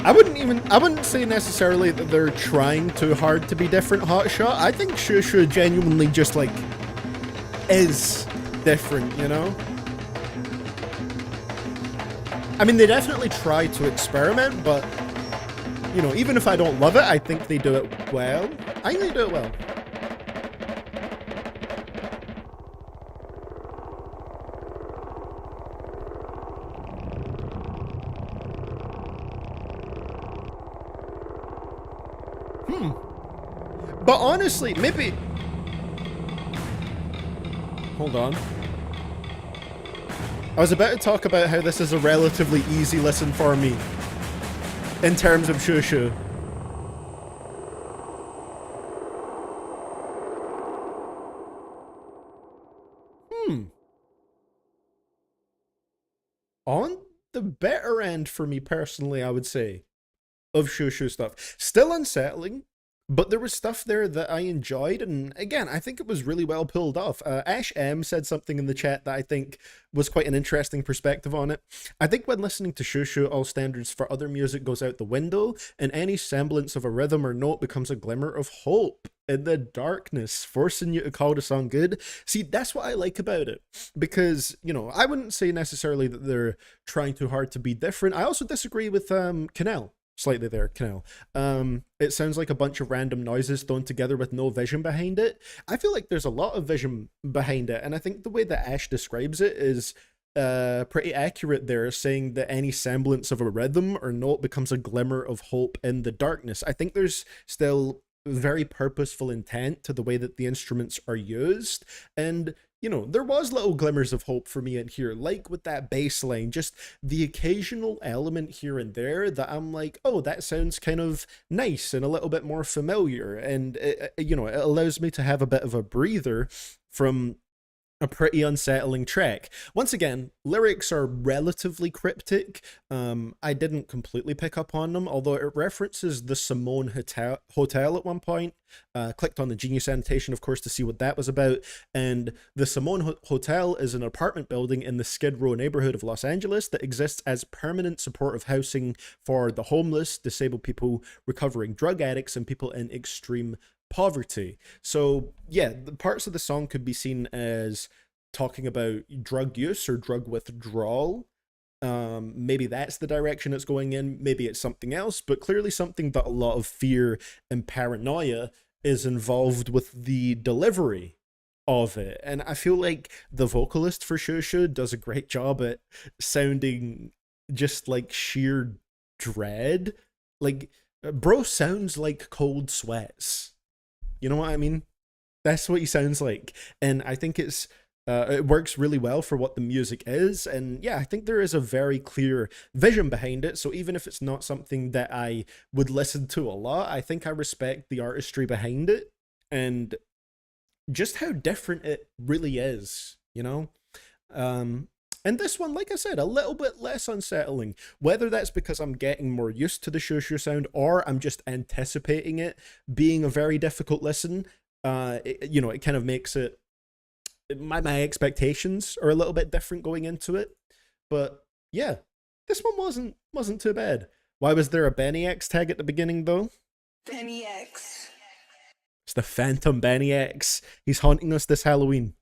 I wouldn't say necessarily that they're trying too hard to be different, Hotshot. I think Shushu genuinely just, like, is different, you know? I mean, they definitely try to experiment, but, you know, even if I don't love it, I think they do it well. I think they do it well. But honestly, maybe... Hold on. I was about to talk about how this is a relatively easy listen for me in terms of Shushu. On the better end for me personally, I would say, of Shushu stuff. Still unsettling, but there was stuff there that I enjoyed, and again, I think it was really well pulled off. Ash M said something in the chat that I think was quite an interesting perspective on it. I think when listening to Shushu, all standards for other music goes out the window, and any semblance of a rhythm or note becomes a glimmer of hope in the darkness, forcing you to call the song good. See, that's what I like about it, because, you know, I wouldn't say necessarily that they're trying too hard to be different. I also disagree with Canal. Slightly there, Canal. It sounds like a bunch of random noises thrown together with no vision behind it. I feel like there's a lot of vision behind it, and I think the way that Ash describes it is pretty accurate there, saying that any semblance of a rhythm or note becomes a glimmer of hope in the darkness. I think there's still very purposeful intent to the way that the instruments are used, and you know, there was little glimmers of hope for me in here, like with that bass line, just the occasional element here and there that I'm like, oh, that sounds kind of nice and a little bit more familiar, and you know, it allows me to have a bit of a breather from a pretty unsettling track. Once again, lyrics are relatively cryptic. I didn't completely pick up on them, although it references the Simone Hotel at one point. Clicked on the Genius annotation, of course, to see what that was about. And the Simone Hotel is an apartment building in the Skid Row neighborhood of Los Angeles that exists as permanent supportive housing for the homeless, disabled people, recovering drug addicts, and people in extreme poverty. So yeah, the parts of the song could be seen as talking about drug use or drug withdrawal. Maybe that's the direction it's going in, maybe it's something else, but clearly something that a lot of fear and paranoia is involved with the delivery of it. And I feel like the vocalist for Shushu does a great job at sounding just like sheer dread. Like, bro sounds like cold sweats. You know what I mean? That's what he sounds like. And I think it works really well for what the music is. And yeah, I think there is a very clear vision behind it. So even if it's not something that I would listen to a lot, I think I respect the artistry behind it and just how different it really is, you know? And this one, like I said, a little bit less unsettling. Whether that's because I'm getting more used to the Shushu sound or I'm just anticipating it being a very difficult listen, you know, it kind of makes it, my expectations are a little bit different going into it. But yeah, this one wasn't too bad. Why was there a Benny X tag at the beginning though? Benny X. It's the Phantom Benny X. He's haunting us this Halloween.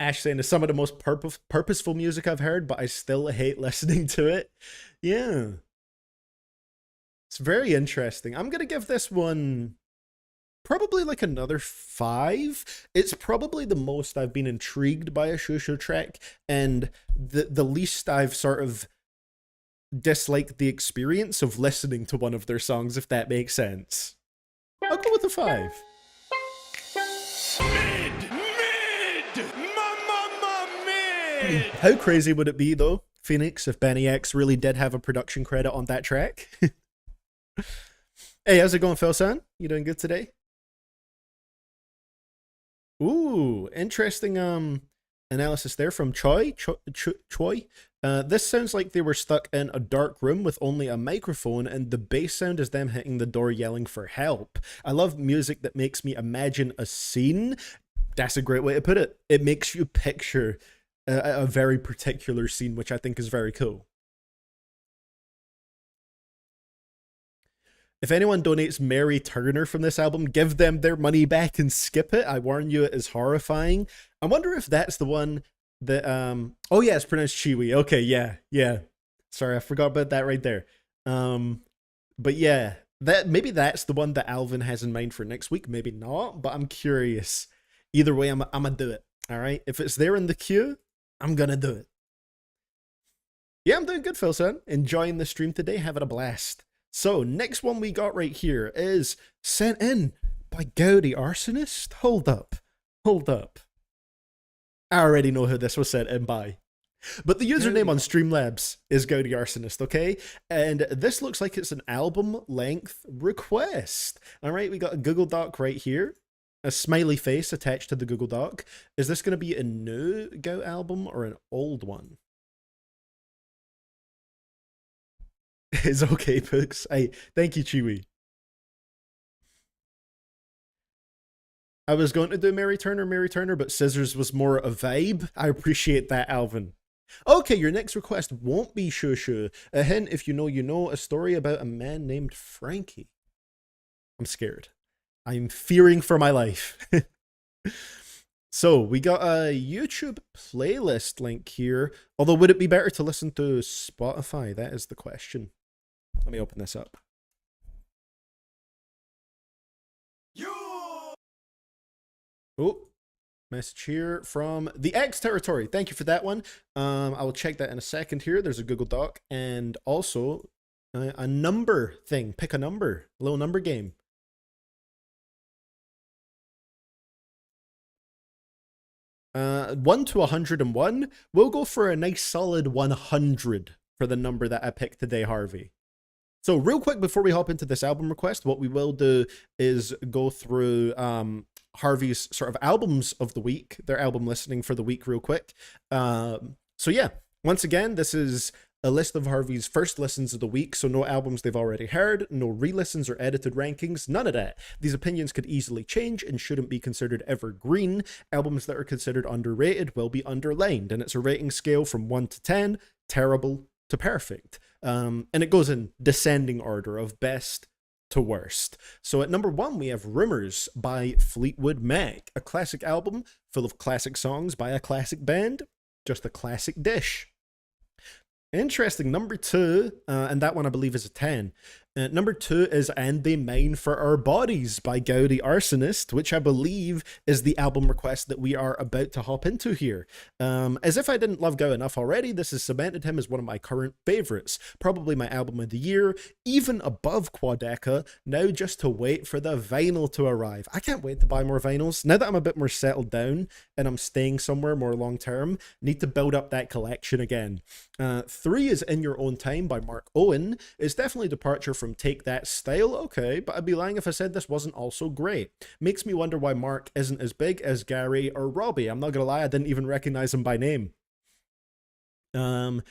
Ash saying, it's some of the most purposeful music I've heard, but I still hate listening to it. Yeah. It's very interesting. I'm going to give this one probably like another 5. It's probably the most I've been intrigued by a Shushu track, and the least I've sort of disliked the experience of listening to one of their songs, if that makes sense. I'll go with a 5. How crazy would it be though, Phoenix, if Benny X really did have a production credit on that track? Hey, how's it going, Phil-san? You doing good today? Ooh, interesting analysis there from Choi. This sounds like they were stuck in a dark room with only a microphone, and the bass sound is them hitting the door yelling for help. I love music that makes me imagine a scene. That's a great way to put it. It makes you picture a very particular scene, which I think is very cool. If anyone donates Mary Turner from this album, give them their money back and skip it. I warn you, it is horrifying. I wonder if that's the one that, oh yeah, it's pronounced Chiwi. Okay, yeah. Sorry, I forgot about that right there. But yeah, maybe that's the one that Alvin has in mind for next week. Maybe not, but I'm curious. Either way, I'm gonna do it. All right, if it's there in the queue, I'm gonna do it. Yeah, I'm doing good, Phil-san. Enjoying the stream today, having a blast. So, next one we got right here is sent in by Gowdy Arsonist. Hold up. I already know who this was sent in by. But the username on Streamlabs is Gowdy Arsonist, okay? And this looks like it's an album length request. All right, we got a Google Doc right here. A smiley face attached to the Google Doc. Is this going to be a new Goat album or an old one? It's okay, Pooks. Thank you, Chewy. I was going to do Mary Turner, but Scissors was more a vibe. I appreciate that, Alvin. Okay, your next request won't be Shoo Shoo. A hint, if you know, a story about a man named Frankie. I'm scared. I'm fearing for my life. So, we got a YouTube playlist link here. Although, would it be better to listen to Spotify? That is the question. Let me open this up. Oh, message here from the X territory. Thank you for that one. I will check that in a second here. There's a Google Doc and also a number thing. Pick a number. A little number game. One to 101. We'll go for a nice solid 100 for the number that I picked today, Harvey. So real quick before we hop into this album request, what we will do is go through Harvey's sort of albums of the week, their album listening for the week real quick. So yeah, once again, this is a list of Harvey's first listens of the week, so no albums they've already heard, no re-listens or edited rankings, none of that. These opinions could easily change and shouldn't be considered evergreen. Albums that are considered underrated will be underlined, and it's a rating scale from 1 to 10, terrible to perfect. And it goes in descending order of best to worst. So at number 1, we have Rumours by Fleetwood Mac, a classic album full of classic songs by a classic band, just a classic dish. Interesting. Number 2, and that one I believe is a 10. Number 2 is And They Mine for Our Bodies by Gaudi Arsonist, which I believe is the album request that we are about to hop into here. As if I didn't love Gau enough already, this has cemented him as one of my current favorites. Probably my album of the year, even above Quadeca, now just to wait for the vinyl to arrive. I can't wait to buy more vinyls. Now that I'm a bit more settled down and I'm staying somewhere more long term, need to build up that collection again. 3 is In Your Own Time by Mark Owen. It's definitely a departure from Take That style, okay, but I'd be lying if I said this wasn't also great. Makes me wonder why Mark isn't as big as Gary or Robbie. I'm not gonna lie, I didn't even recognize him by name. 4,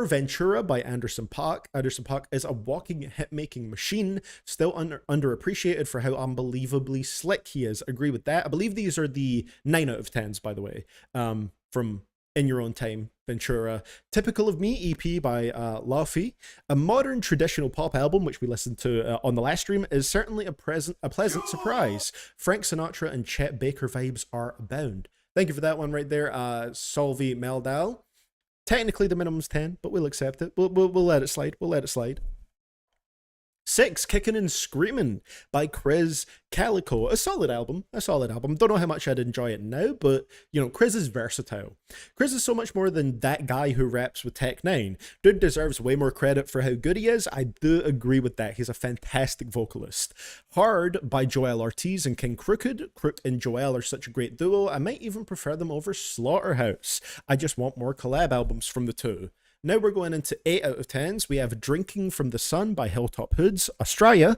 Ventura by Anderson .Paak. Anderson .Paak is a walking hit-making machine, still underappreciated for how unbelievably slick he is. Agree with that. I believe these are the 9 out of 10s, by the way, from In Your Own Time, Ventura. Typical of Me EP by Laufey. A modern traditional pop album, which we listened to on the last stream, is certainly a pleasant surprise. Frank Sinatra and Chet Baker vibes are abound. Thank you for that one right there, Solvi Meldal. Technically the minimum's 10, but we'll accept it. We'll let it slide. We'll let it slide. 6, Kickin' and Screamin' by Chris Calico. A solid album. Don't know how much I'd enjoy it now, but, you know, Chris is versatile. Chris is so much more than that guy who raps with Tech 9. Dude deserves way more credit for how good he is. I do agree with that. He's a fantastic vocalist. Hard by Joel Ortiz and King Crooked. Crook and Joel are such a great duo. I might even prefer them over Slaughterhouse. I just want more collab albums from the two. Now we're going into 8 out of 10s. We have Drinking from the Sun by Hilltop Hoods, Australian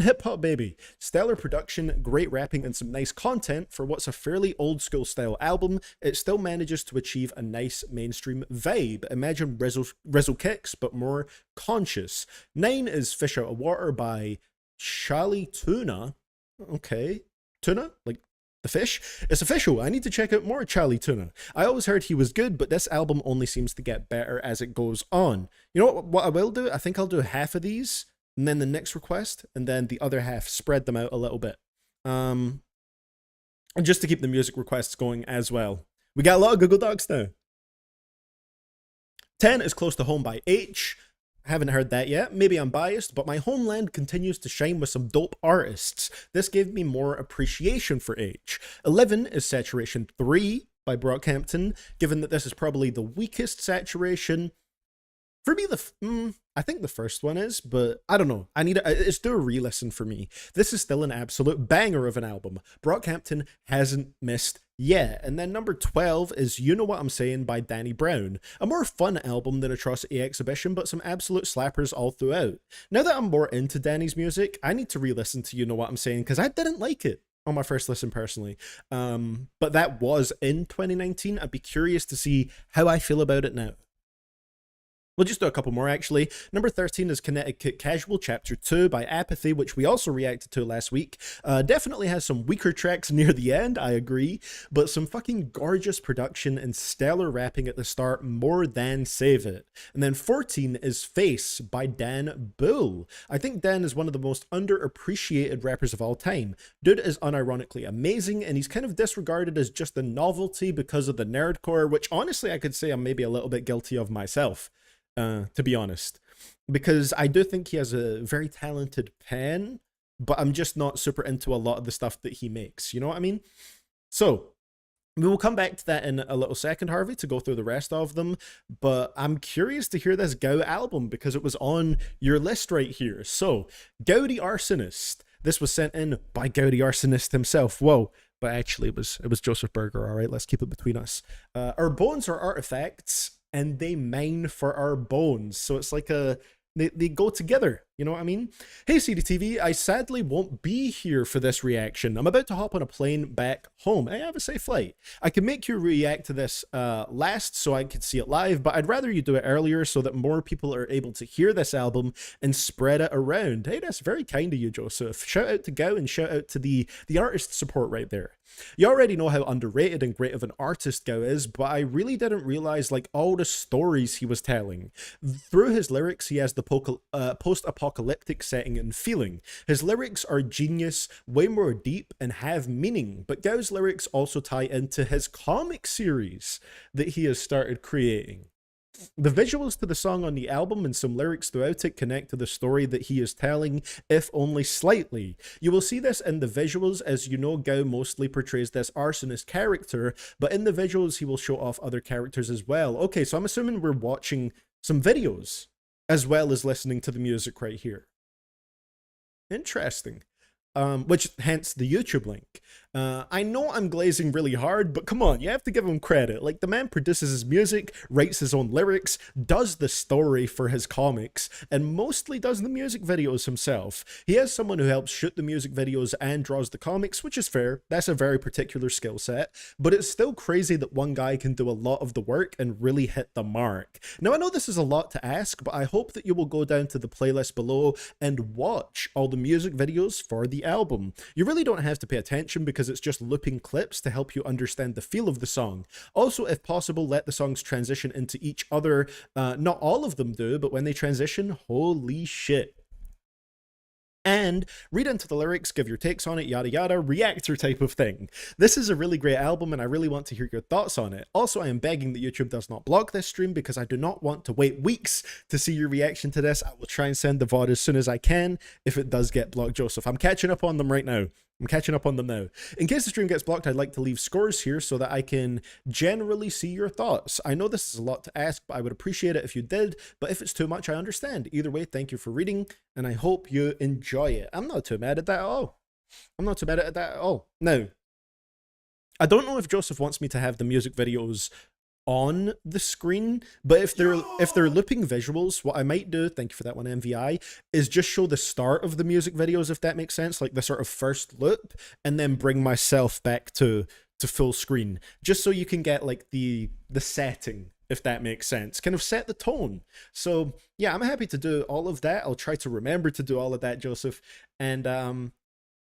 hip-hop baby. Stellar production, great rapping, and some nice content for what's a fairly old-school style album. It still manages to achieve a nice mainstream vibe. Imagine Rizzle Kicks, but more conscious. 9 is Fish Out of Water by Charlie Tuna. Okay. Tuna? Like the fish? It's official. I need to check out more Charlie Tuna. I always heard he was good, but this album only seems to get better as it goes on. You know what I will do? I think I'll do half of these, and then the next request, and then the other half, spread them out a little bit. And just to keep the music requests going as well. We got a lot of Google Docs now. 10 is Close to Home by H. Haven't heard that yet. Maybe I'm biased, but my homeland continues to shine with some dope artists. This gave me more appreciation for H. 11 is Saturation 3 by Brockhampton. Given that this is probably the weakest Saturation, for me, I think the first one is, but I don't know. It's do a re-listen for me. This is still an absolute banger of an album. Brockhampton hasn't missed yet. And then number 12 is You Know What I'm Saying by Danny Brown. A more fun album than Atrocity Exhibition, but some absolute slappers all throughout. Now that I'm more into Danny's music, I need to re-listen to You Know What I'm Saying, because I didn't like it on my first listen personally. But that was in 2019. I'd be curious to see how I feel about it now. We'll just do a couple more actually. Number 13 is Connecticut Casual Chapter 2 by Apathy, which we also reacted to last week. Definitely has some weaker tracks near the end, I agree, but some fucking gorgeous production and stellar rapping at the start more than save it. And then 14 is Face by Dan Bull. I think Dan is one of the most underappreciated rappers of all time. Dude is unironically amazing, and he's kind of disregarded as just a novelty because of the nerdcore, which honestly I could say I'm maybe a little bit guilty of myself. To be honest, because I do think he has a very talented pen, but I'm just not super into a lot of the stuff that he makes. You know what I mean? So we will come back to that in a little second, Harvey, to go through the rest of them. But I'm curious to hear this Gao album because it was on your list right here. So Gao the Arsonist. This was sent in by Gao the Arsonist himself. Whoa. But actually, it was Joseph Berger. All right, let's keep it between us. Our bones are artifacts, and they mine for our bones. So it's like they go together, you know what I mean? Hey CDTV, I sadly won't be here for this reaction. I'm about to hop on a plane back home. Hey, have a safe flight. I can make you react to this last so I can see it live, but I'd rather you do it earlier so that more people are able to hear this album and spread it around. Hey, that's very kind of you, Joseph. Shout out to Gao and shout out to the artist support right there. You already know how underrated and great of an artist Gao is, but I really didn't realize like all the stories he was telling. Through his lyrics, he has the post-apocalyptic setting and feeling. His lyrics are genius, way more deep, and have meaning, but Gao's lyrics also tie into his comic series that he has started creating. The visuals to the song on the album and some lyrics throughout it connect to the story that he is telling, if only slightly. You will see this in the visuals, as you know Gao mostly portrays this arsonist character, but in the visuals he will show off other characters as well. Okay, so I'm assuming we're watching some videos as well as listening to the music right here. Interesting. Which hence the YouTube link. I know I'm glazing really hard, but come on, you have to give him credit. Like, the man produces his music, writes his own lyrics, does the story for his comics, and mostly does the music videos himself. He has someone who helps shoot the music videos and draws the comics, which is fair. That's a very particular skill set, but it's still crazy that one guy can do a lot of the work and really hit the mark. Now, I know this is a lot to ask, but I hope that you will go down to the playlist below and watch all the music videos for the album. You really don't have to pay attention because it's just looping clips to help you understand the feel of the song. Also, if possible, let the songs transition into each other. Not all of them do, but when they transition, holy shit. And read into the lyrics, give your takes on it, yada yada, reactor type of thing. This is a really great album and I really want to hear your thoughts on it. Also, I am begging that YouTube does not block this stream because I do not want to wait weeks to see your reaction to this. I will try and send the VOD as soon as I can if it does get blocked, Joseph. I'm catching up on them right now. In case the stream gets blocked, I'd like to leave scores here so that I can generally see your thoughts. I know this is a lot to ask, but I would appreciate it if you did. But if it's too much, I understand. Either way, thank you for reading, and I hope you enjoy it. I'm not too mad at that at all. Now, I don't know if Joseph wants me to have the music videos on the screen, but if they're looping visuals, what I might do, thank you for that one MVI, is just show the start of the music videos, if that makes sense, like the sort of first loop, and then bring myself back to full screen, just so you can get like the setting, if that makes sense, kind of set the tone. So yeah, I'm happy to do all of that. I'll try to remember to do all of that, Joseph, and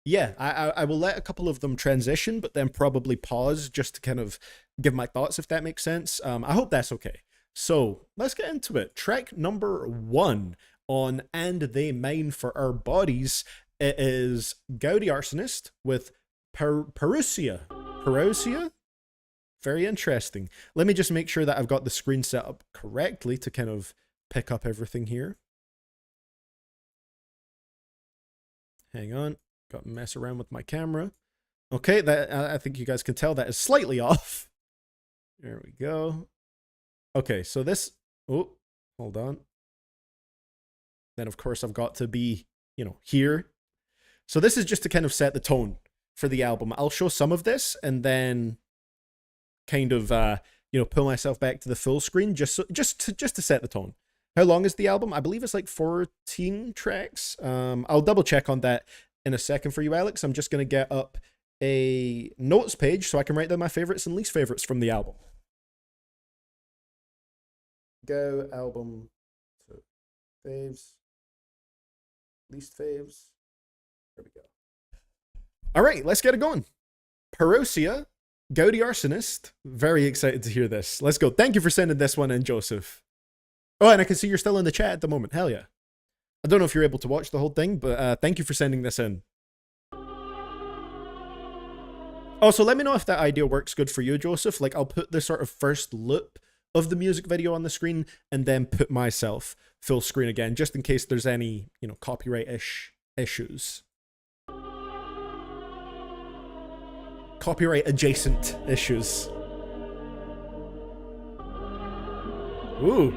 yeah, I will let a couple of them transition, but then probably pause just to kind of give my thoughts, if that makes sense. I hope that's okay. So let's get into it. Track number 1 on And They Mine for Our Bodies. It is Gao the Arsonist with Perusia. Perusia? Very interesting. Let me just make sure that I've got the screen set up correctly to kind of pick up everything here. Hang on. Got to mess around with my camera. Okay, that I think you guys can tell that is slightly off. There we go. Okay, so this... Oh, hold on. Then, of course, I've got to be, you know, here. So this is just to kind of set the tone for the album. I'll show some of this and then kind of, you know, pull myself back to the full screen just to set the tone. How long is the album? I believe it's like 14 tracks. I'll double check on that in a second for you, Alex. I'm just going to get up a notes page so I can write down my favorites and least favorites from the album. go. Album to faves, least faves. There we go. All right, let's get it going. Perosia, Gaudy Arsonist. Very excited to hear this. Let's go. Thank you for sending this one in, Joseph. Oh, and I can see you're still in the chat at the moment. Hell yeah. I don't know if you're able to watch the whole thing, but thank you for sending this in. Also, let me know if that idea works good for you, Joseph. Like, I'll put the sort of first loop of the music video on the screen and then put myself full screen again, just in case there's any, you know, copyright-ish issues. Copyright-adjacent issues. Ooh.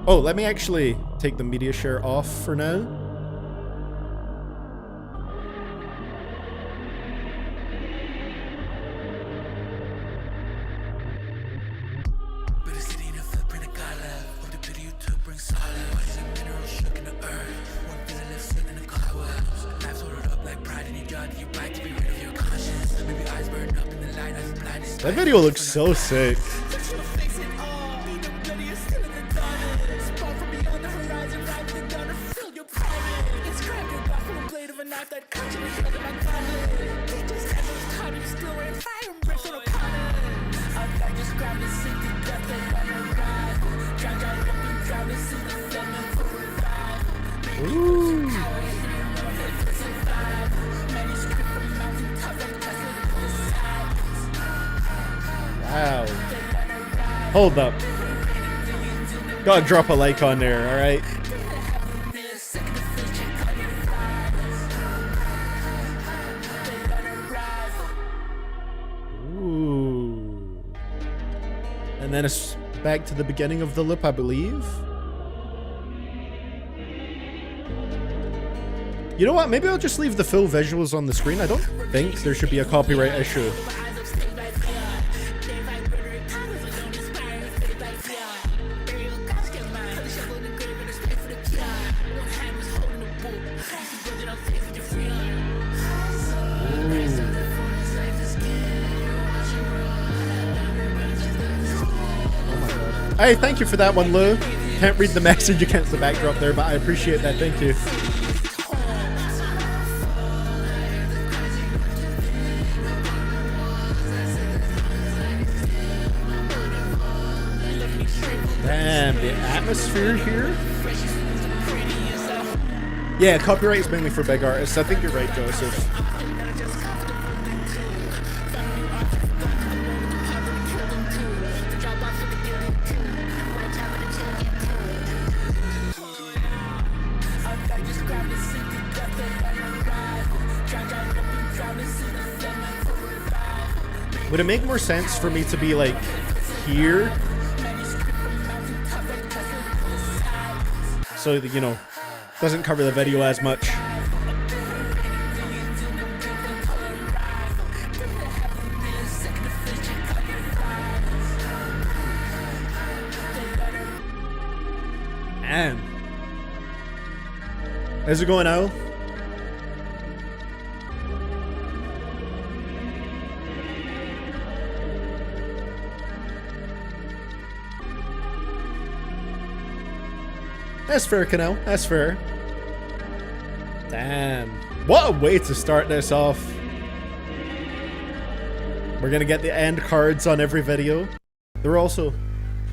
Oh, let me actually take the media share off for now. That video looks so sick. Ooh. Wow. Hold up. Gotta drop a like on there, alright? Ooh. And then it's back to the beginning of the loop, I believe. You know what? Maybe I'll just leave the full visuals on the screen. I don't think there should be a copyright issue. Hey, thank you for that one, Lou. Can't read the message against the backdrop there, but I appreciate that. Thank you. Damn, the atmosphere here. Yeah, copyright is mainly for big artists. I think you're right, Joseph. Would it make more sense for me to be like here? So that, you know, doesn't cover the video as much. Man. How's it going, Owl? That's fair, Canal. That's fair. Damn. What a way to start this off. We're gonna get the end cards on every video. They're also...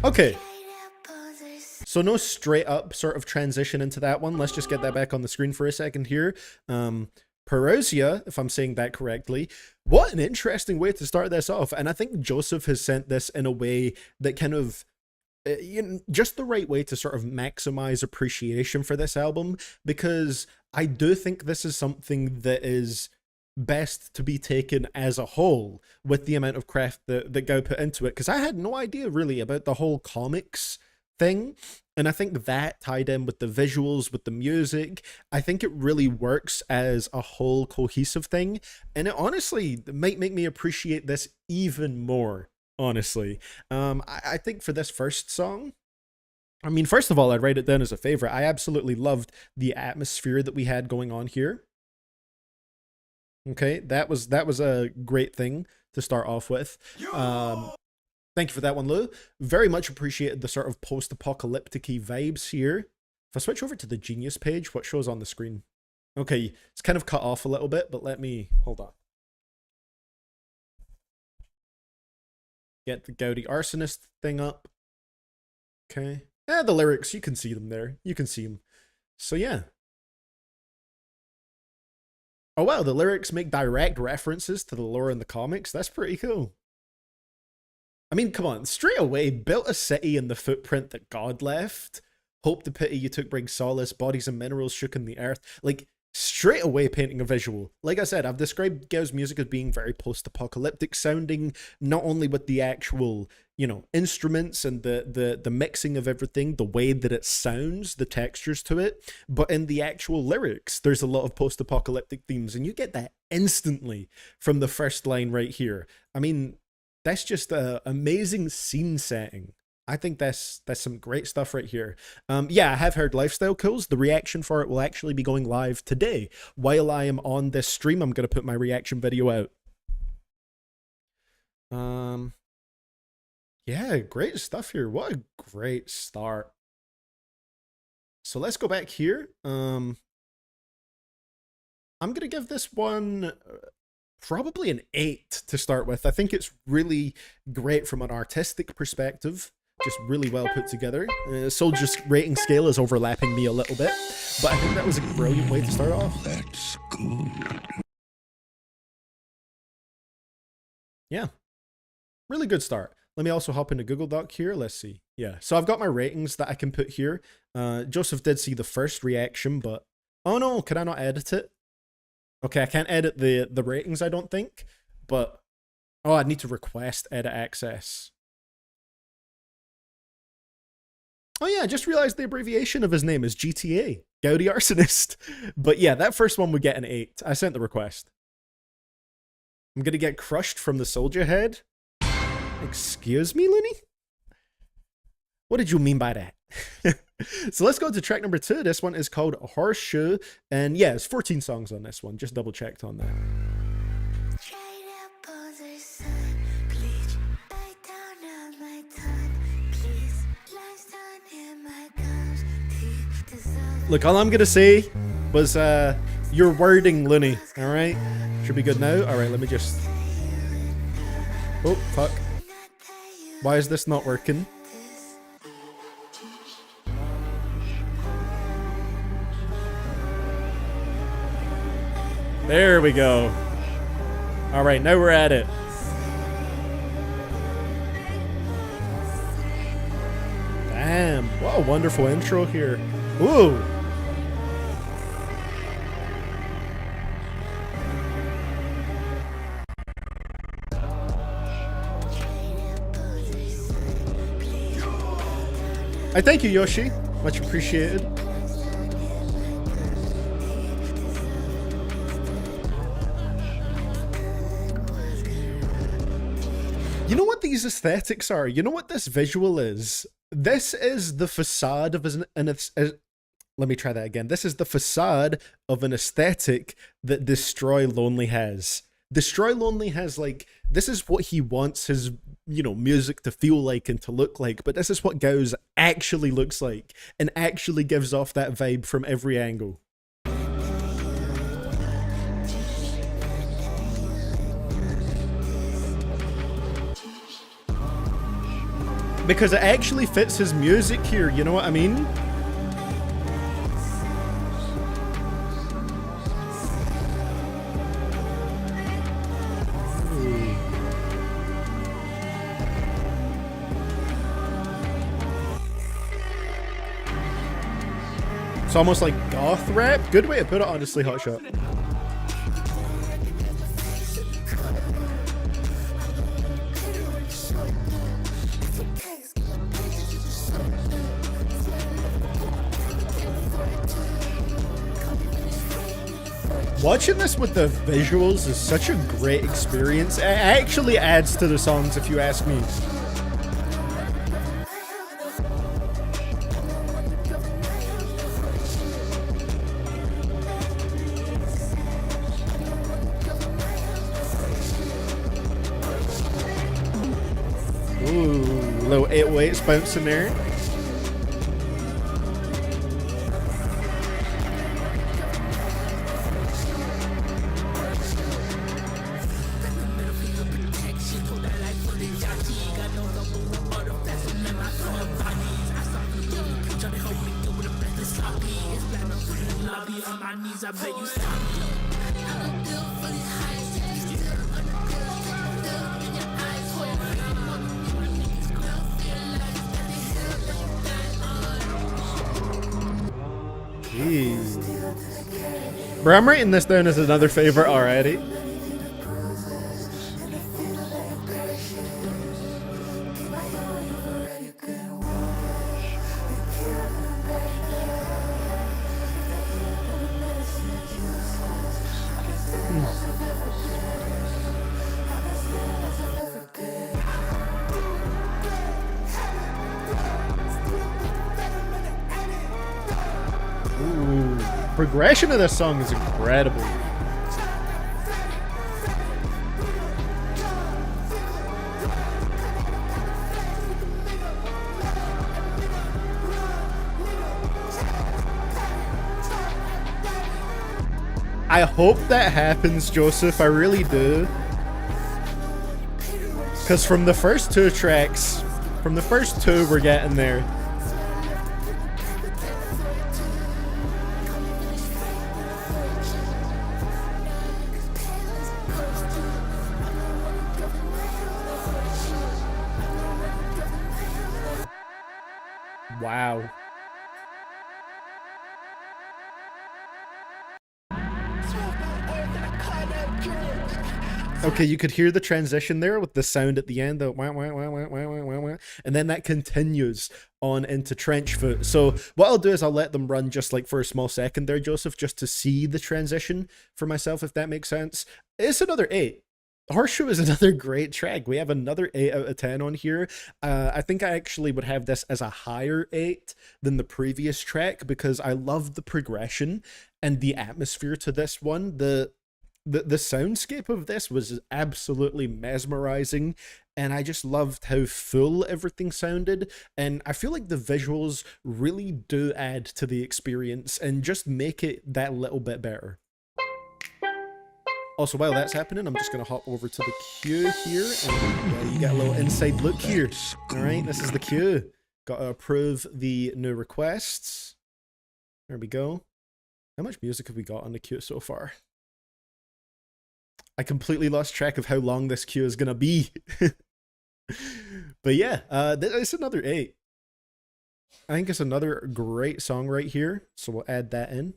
Okay. So no straight up sort of transition into that one. Let's just get that back on the screen for a second here. Perosia, if I'm saying that correctly. What an interesting way to start this off. And I think Joseph has sent this in a way that kind of... you know, just the right way to sort of maximize appreciation for this album, because I do think this is something that is best to be taken as a whole with the amount of craft that Gao put into it, because I had no idea really about the whole comics thing, and I think that tied in with the visuals, with the music, I think it really works as a whole cohesive thing, and it honestly might make me appreciate this even more. Honestly, I think for this first song, I mean, first of all, I'd write it down as a favorite. I absolutely loved the atmosphere that we had going on here. Okay, that was a great thing to start off with. Thank you for that one, Lou. Very much appreciated the sort of post-apocalyptic-y vibes here. If I switch over to the Genius page, what shows on the screen? Okay, it's kind of cut off a little bit, but let me... Hold on. Get the Gaudi Arsonist thing up. Okay. The lyrics, you can see them there. You can see them. So yeah. Oh wow, the lyrics make direct references to the lore in the comics. That's pretty cool. I mean, come on, straight away, built a city in the footprint that God left. Hope the pity you took brings solace, bodies and minerals shook in the earth. Like, straight away painting a visual. Like I said, I've described Gao's music as being very post-apocalyptic sounding, not only with the actual, you know, instruments and the mixing of everything, the way that it sounds, the textures to it, but in the actual lyrics, there's a lot of post-apocalyptic themes, and you get that instantly from the first line right here. I mean, that's just amazing scene setting. I think that's some great stuff right here. Yeah, I have heard Lifestyle Kills. The reaction for it will actually be going live today. While I am on this stream, I'm going to put my reaction video out. Yeah, great stuff here. What a great start. So let's go back here. I'm going to give this one... probably an 8 to start with. I think it's really great from an artistic perspective. Just really well put together. Soldier's rating scale is overlapping me a little bit, but I think that was a brilliant way to start off. That's good. Yeah. Really good start. Let me also hop into Google Doc here. Let's see. Yeah. So I've got my ratings that I can put here. Joseph did see the first reaction, but... Oh no, can I not edit it? Okay, I can't edit the ratings, I don't think, but... Oh, I need to request edit access. Oh yeah, I just realized the abbreviation of his name is GTA, Gaudi Arsonist. But yeah, that first one would get an 8. I sent the request. I'm gonna get crushed from the soldier head? Excuse me, Looney? What did you mean by that? So let's go to track number 2. This one is called Horseshoe. And yeah, it's 14 songs on this one. Just double checked on that. Look, all I'm going to say was your wording, Looney. All right? Should be good now. All right, let me just... Oh, fuck. Why is this not working? There we go. All right, now we're at it. Damn, what a wonderful intro here. Ooh. I thank you, Yoshi. Much appreciated. You know what these aesthetics are? You know what this visual is? This is the facade of let me try that again. This is the facade of an aesthetic that Destroy Lonely has. Destroy Lonely has, like, this is what he wants his, you know, music to feel like and to look like, but this is what Gao's actually looks like and actually gives off that vibe from every angle. Because it actually fits his music here, you know what I mean? It's almost like goth rap. Good way to put it, honestly, Hotshot. Watching this with the visuals is such a great experience. It actually adds to the songs, if you ask me. little weights bouncing there. Jeez. Bro, I'm writing this down as another favorite already. Progression of this song is incredible. I hope that happens, Joseph. I really do. Because from the first two tracks, we're getting there. Wow. Okay, you could hear the transition there with the sound at the end, the wah, wah, wah, wah, wah, wah, wah, wah, and then that continues on into Trench Foot. So what I'll do is I'll let them run just like for a small second there, Joseph, just to see the transition for myself, if that makes sense. It's another 8. Horseshoe is another great track. We have another 8 out of 10 on here. I think I actually would have this as a higher 8 than the previous track because I love the progression and the atmosphere to this one. The soundscape of this was absolutely mesmerizing, and I just loved how full everything sounded, and I feel like the visuals really do add to the experience and just make it that little bit better. Also, while that's happening, I'm just going to hop over to the queue here, and you get a little inside look here. Alright, this is the queue. Got to approve the new requests. There we go. How much music have we got on the queue so far? I completely lost track of how long this queue is going to be. But yeah, it's another 8. I think it's another great song right here, so we'll add that in.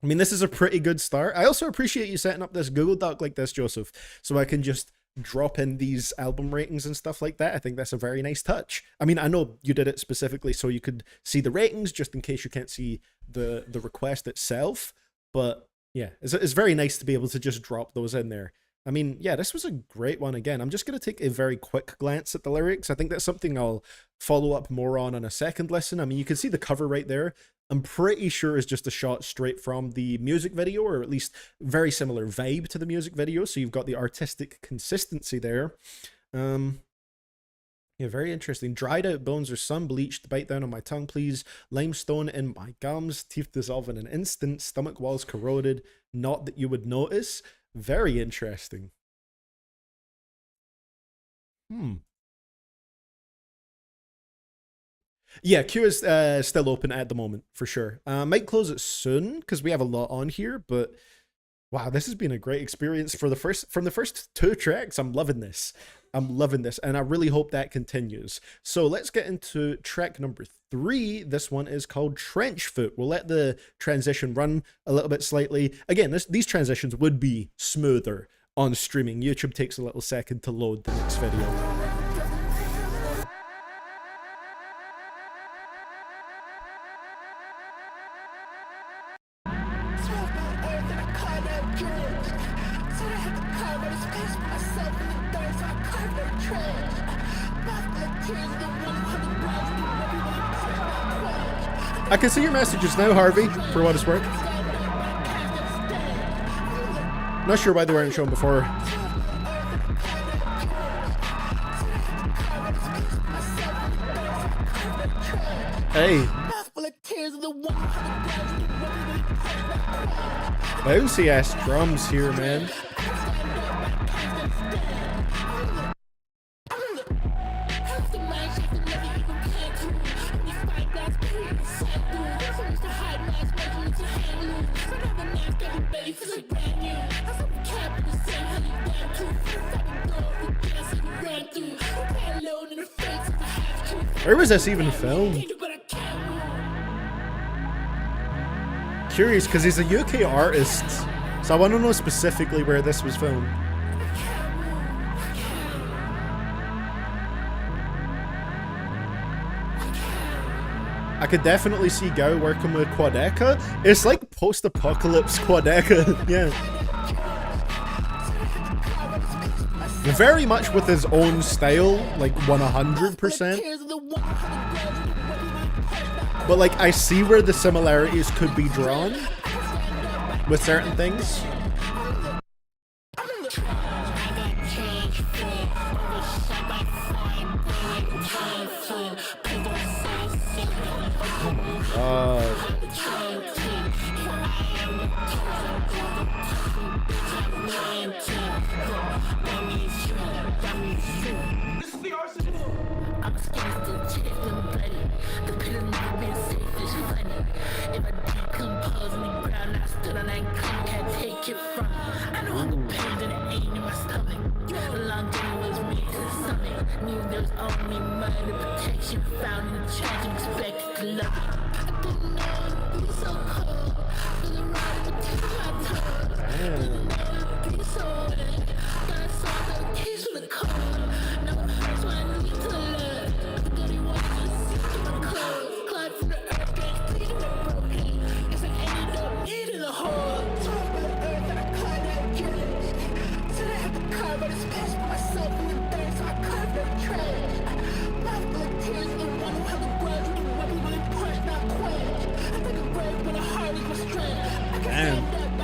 I mean, this is a pretty good start. I also appreciate you setting up this Google Doc like this, Joseph, so I can just drop in these album ratings and stuff like that. I think that's a very nice touch. I mean, I know you did it specifically so you could see the ratings, just in case you can't see the request itself, but yeah, it's very nice to be able to just drop those in there. I mean, yeah, this was a great one again. I'm just going to take a very quick glance at the lyrics. I think that's something I'll follow up more on a second listen. I mean, you can see the cover right there. I'm pretty sure it's just a shot straight from the music video, or at least very similar vibe to the music video. So you've got the artistic consistency there. Yeah, very interesting. Dried out bones or sun bleached. Bite down on my tongue, please. Limestone in my gums. Teeth dissolve in an instant. Stomach walls corroded. Not that you would notice. Very interesting. Yeah, queue is still open at the moment, for sure. Might close it soon, because we have a lot on here, but wow, this has been a great experience from the first 2 tracks. I'm loving this. And I really hope that continues. So let's get into track number 3. This one is called Trench Foot. We'll let the transition run a little bit slightly. Again, these transitions would be smoother on streaming. YouTube takes a little second to load the next video. I can see your messages now, Harvey, for what it's worth. Not sure why they weren't shown before. Hey, bouncy ass drums here, man. Where was this even filmed? Curious, because he's a UK artist, so I want to know specifically where this was filmed. I could definitely see Gao working with Quadeca. It's like post-apocalypse Quadeca, yeah. Very much with his own style, like 100%. But like, I see where the similarities could be drawn with certain things.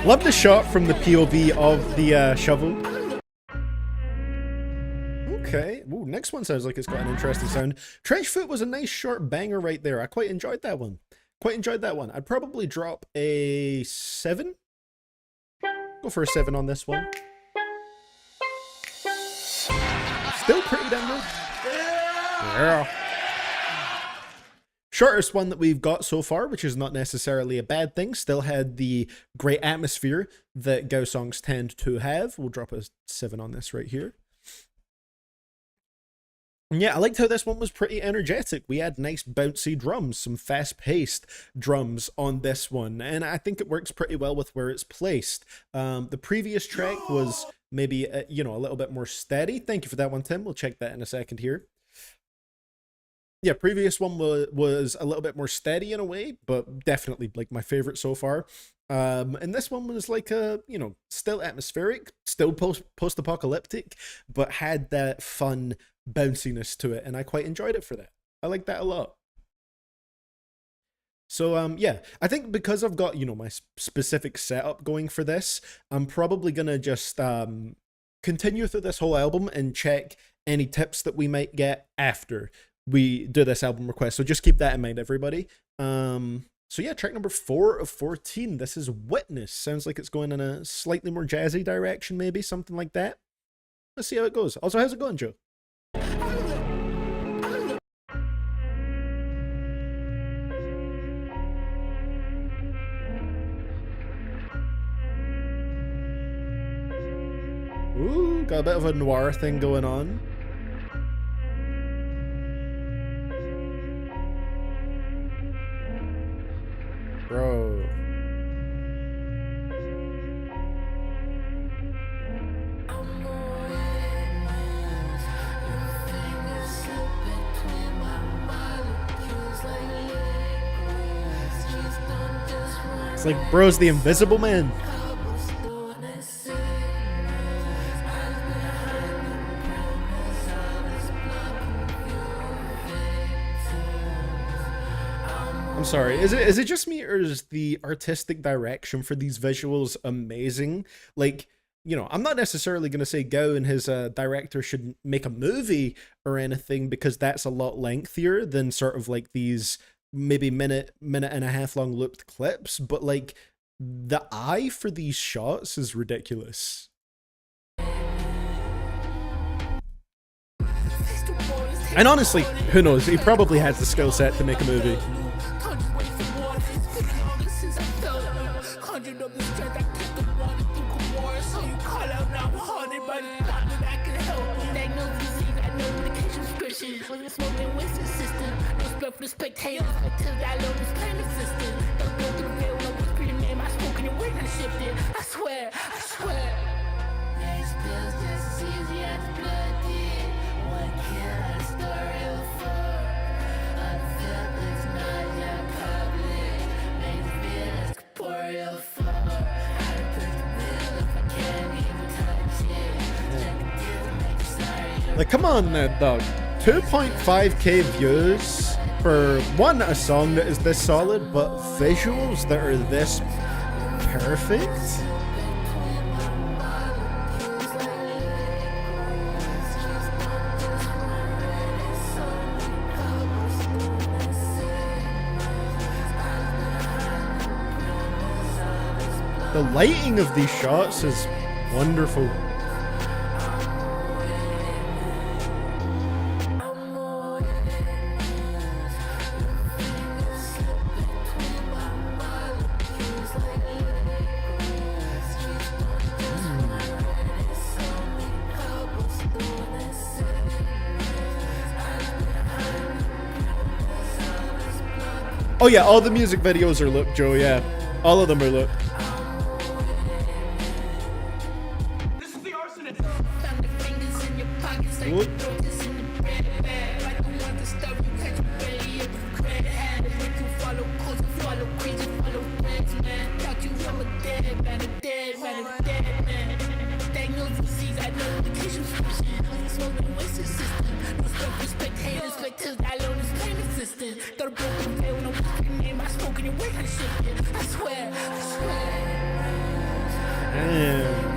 Love the shot from the POV of the shovel. Okay. Ooh, next one sounds like it's got an interesting sound. Trenchfoot was a nice short banger right there. I quite enjoyed that one. I'd probably drop a 7. Go for a 7 on this one. Still pretty damn good. Yeah. Shortest one that we've got so far, which is not necessarily a bad thing, still had the great atmosphere that Gao songs tend to have. We'll drop a 7 on this right here. And yeah, I liked how this one was pretty energetic. We had nice bouncy drums, some fast-paced drums on this one, and I think it works pretty well with where it's placed. The previous track was maybe, a little bit more steady. Thank you for that one, Tim. We'll check that in a second here. Yeah, previous one was a little bit more steady in a way, but definitely like my favorite so far. And this one was like still atmospheric, still post-apocalyptic, but had that fun bounciness to it, and I quite enjoyed it for that. I like that a lot. So yeah, I think because I've got my specific setup going for this, I'm probably gonna just continue through this whole album and check any tips that we might get after we do this album request. So just keep that in mind, everybody. So yeah, track number 4 of 14. This is Witness. Sounds like it's going in a slightly more jazzy direction, maybe something like that. Let's see how it goes. Also, how's it going, Joe? Ooh, got a bit of a noir thing going on. Bro. It's like bro's the Invisible Man. I'm sorry, is it just me, or is the artistic direction for these visuals amazing? Like, I'm not necessarily going to say Gao and his director should make a movie or anything, because that's a lot lengthier than sort of like these maybe minute and a half long looped clips, but like the eye for these shots is ridiculous. And honestly, who knows? He probably has the skill set to make a movie. I swear. These pills just as easy as blood did. What killer story before? Unfelt not yet public. Made the feelings corporeal for. How to push the wheel if I can't even touch it. Let me give and make you sorry. Like, come on now, dog. 2.5k views for one, a song that is this solid, but visuals that are this perfect. The lighting of these shots is wonderful. Oh yeah, all the music videos are looked, Joe, yeah. All of them are looked. This is the arsonist. Found the fingers in your pockets like What? you throw this in the bread bag. Like the ones that stuff you catch belly up with credit had it. Make you follow codes, follow crazy, follow friends, man. Thought you I'm a dead man, a dead man, a dead man. Diagnosed disease, I know the case was switching. Smoking wasted system. No stuff, respect haters, spectators, I learned this pain existence. Got a broken veil when I'm walking in, my smoking your way, I shifted. I swear. Damn.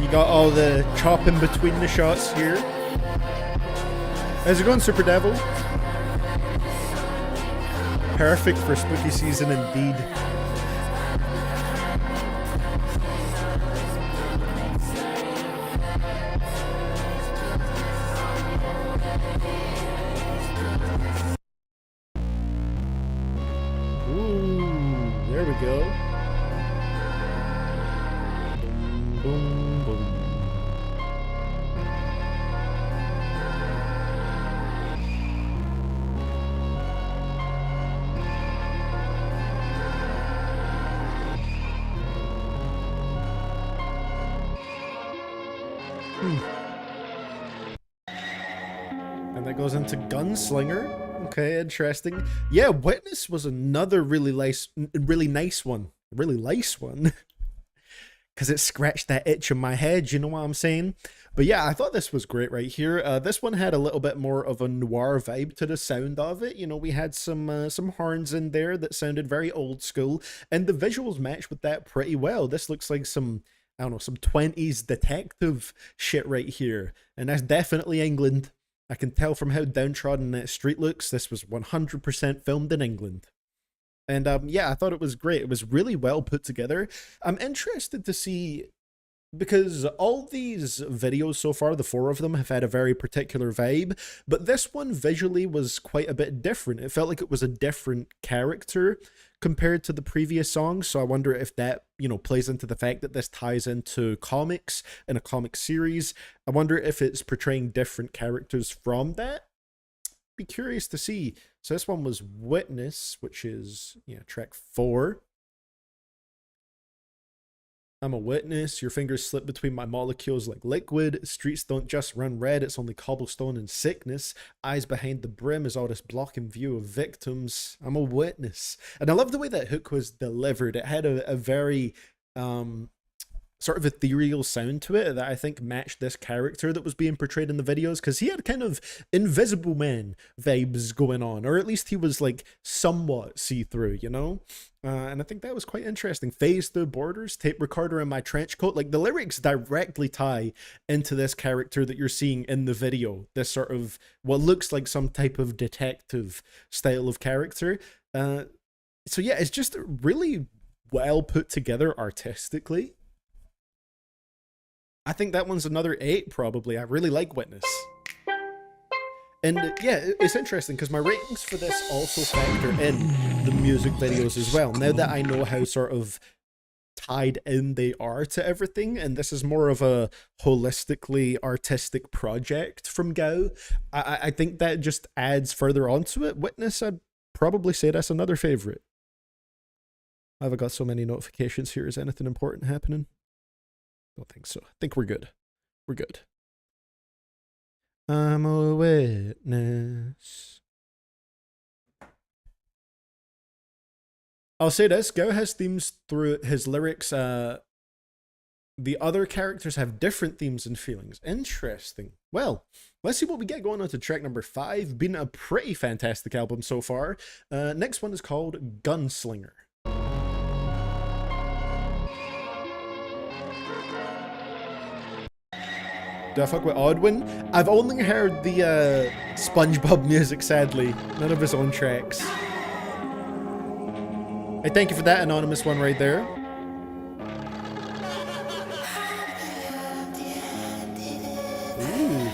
You got all the chopping between the shots here. How's it going, Super Devil? Perfect for spooky season indeed. Ooh, there we go. Boom, boom, boom. And that goes into Gunslinger. Okay, interesting. Yeah, Witness was another really nice one. Really nice one. Because it scratched that itch in my head, you know what I'm saying? But yeah, I thought this was great right here. This one had a little bit more of a noir vibe to the sound of it. You know, we had some horns in there that sounded very old school, and the visuals match with that pretty well. This looks like some, I don't know, some 20s detective shit right here. And that's definitely England. I can tell from how downtrodden that street looks. This was 100% filmed in England. And yeah, I thought it was great. It was really well put together. I'm interested to see, because all these videos so far, the 4 of them, have had a very particular vibe, but this one visually was quite a bit different. It felt like it was a different character compared to the previous songs, so I wonder if that, you know, plays into the fact that this ties into comics and a comic series. I wonder if it's portraying different characters from that. Be curious to see. So this one was Witness, which is, yeah, track 4. I'm a witness. Your fingers slip between my molecules like liquid. Streets don't just run red. It's only cobblestone and sickness. Eyes behind the brim is all this blocking view of victims. I'm a witness. And I love the way that hook was delivered. It had a very sort of ethereal sound to it that I think matched this character that was being portrayed in the videos, because he had kind of Invisible Man vibes going on, or at least he was like somewhat see-through, you know? And I think that was quite interesting. Phase through borders, tape recorder in my trench coat. Like, the lyrics directly tie into this character that you're seeing in the video. This sort of what looks like some type of detective style of character. So yeah, it's just really well put together artistically. I think that one's another 8 probably. I really like Witness. And yeah, it's interesting because my ratings for this also factor in the music videos as well. Now that I know how sort of tied in they are to everything, and this is more of a holistically artistic project from Gao, I think that just adds further onto it. Witness, I'd probably say that's another favorite. I've got so many notifications here. Is anything important happening? Don't think so. I think we're good. We're good. I'm a witness. I'll say this, Gao has themes through his lyrics. The other characters have different themes and feelings. Interesting. Well, let's see what we get going on to track number 5. Been a pretty fantastic album so far. Next one is called Gunslinger. Do I fuck with Oddwin? I've only heard the SpongeBob music, sadly. None of his own tracks. Hey, thank you for that anonymous one right there. Ooh,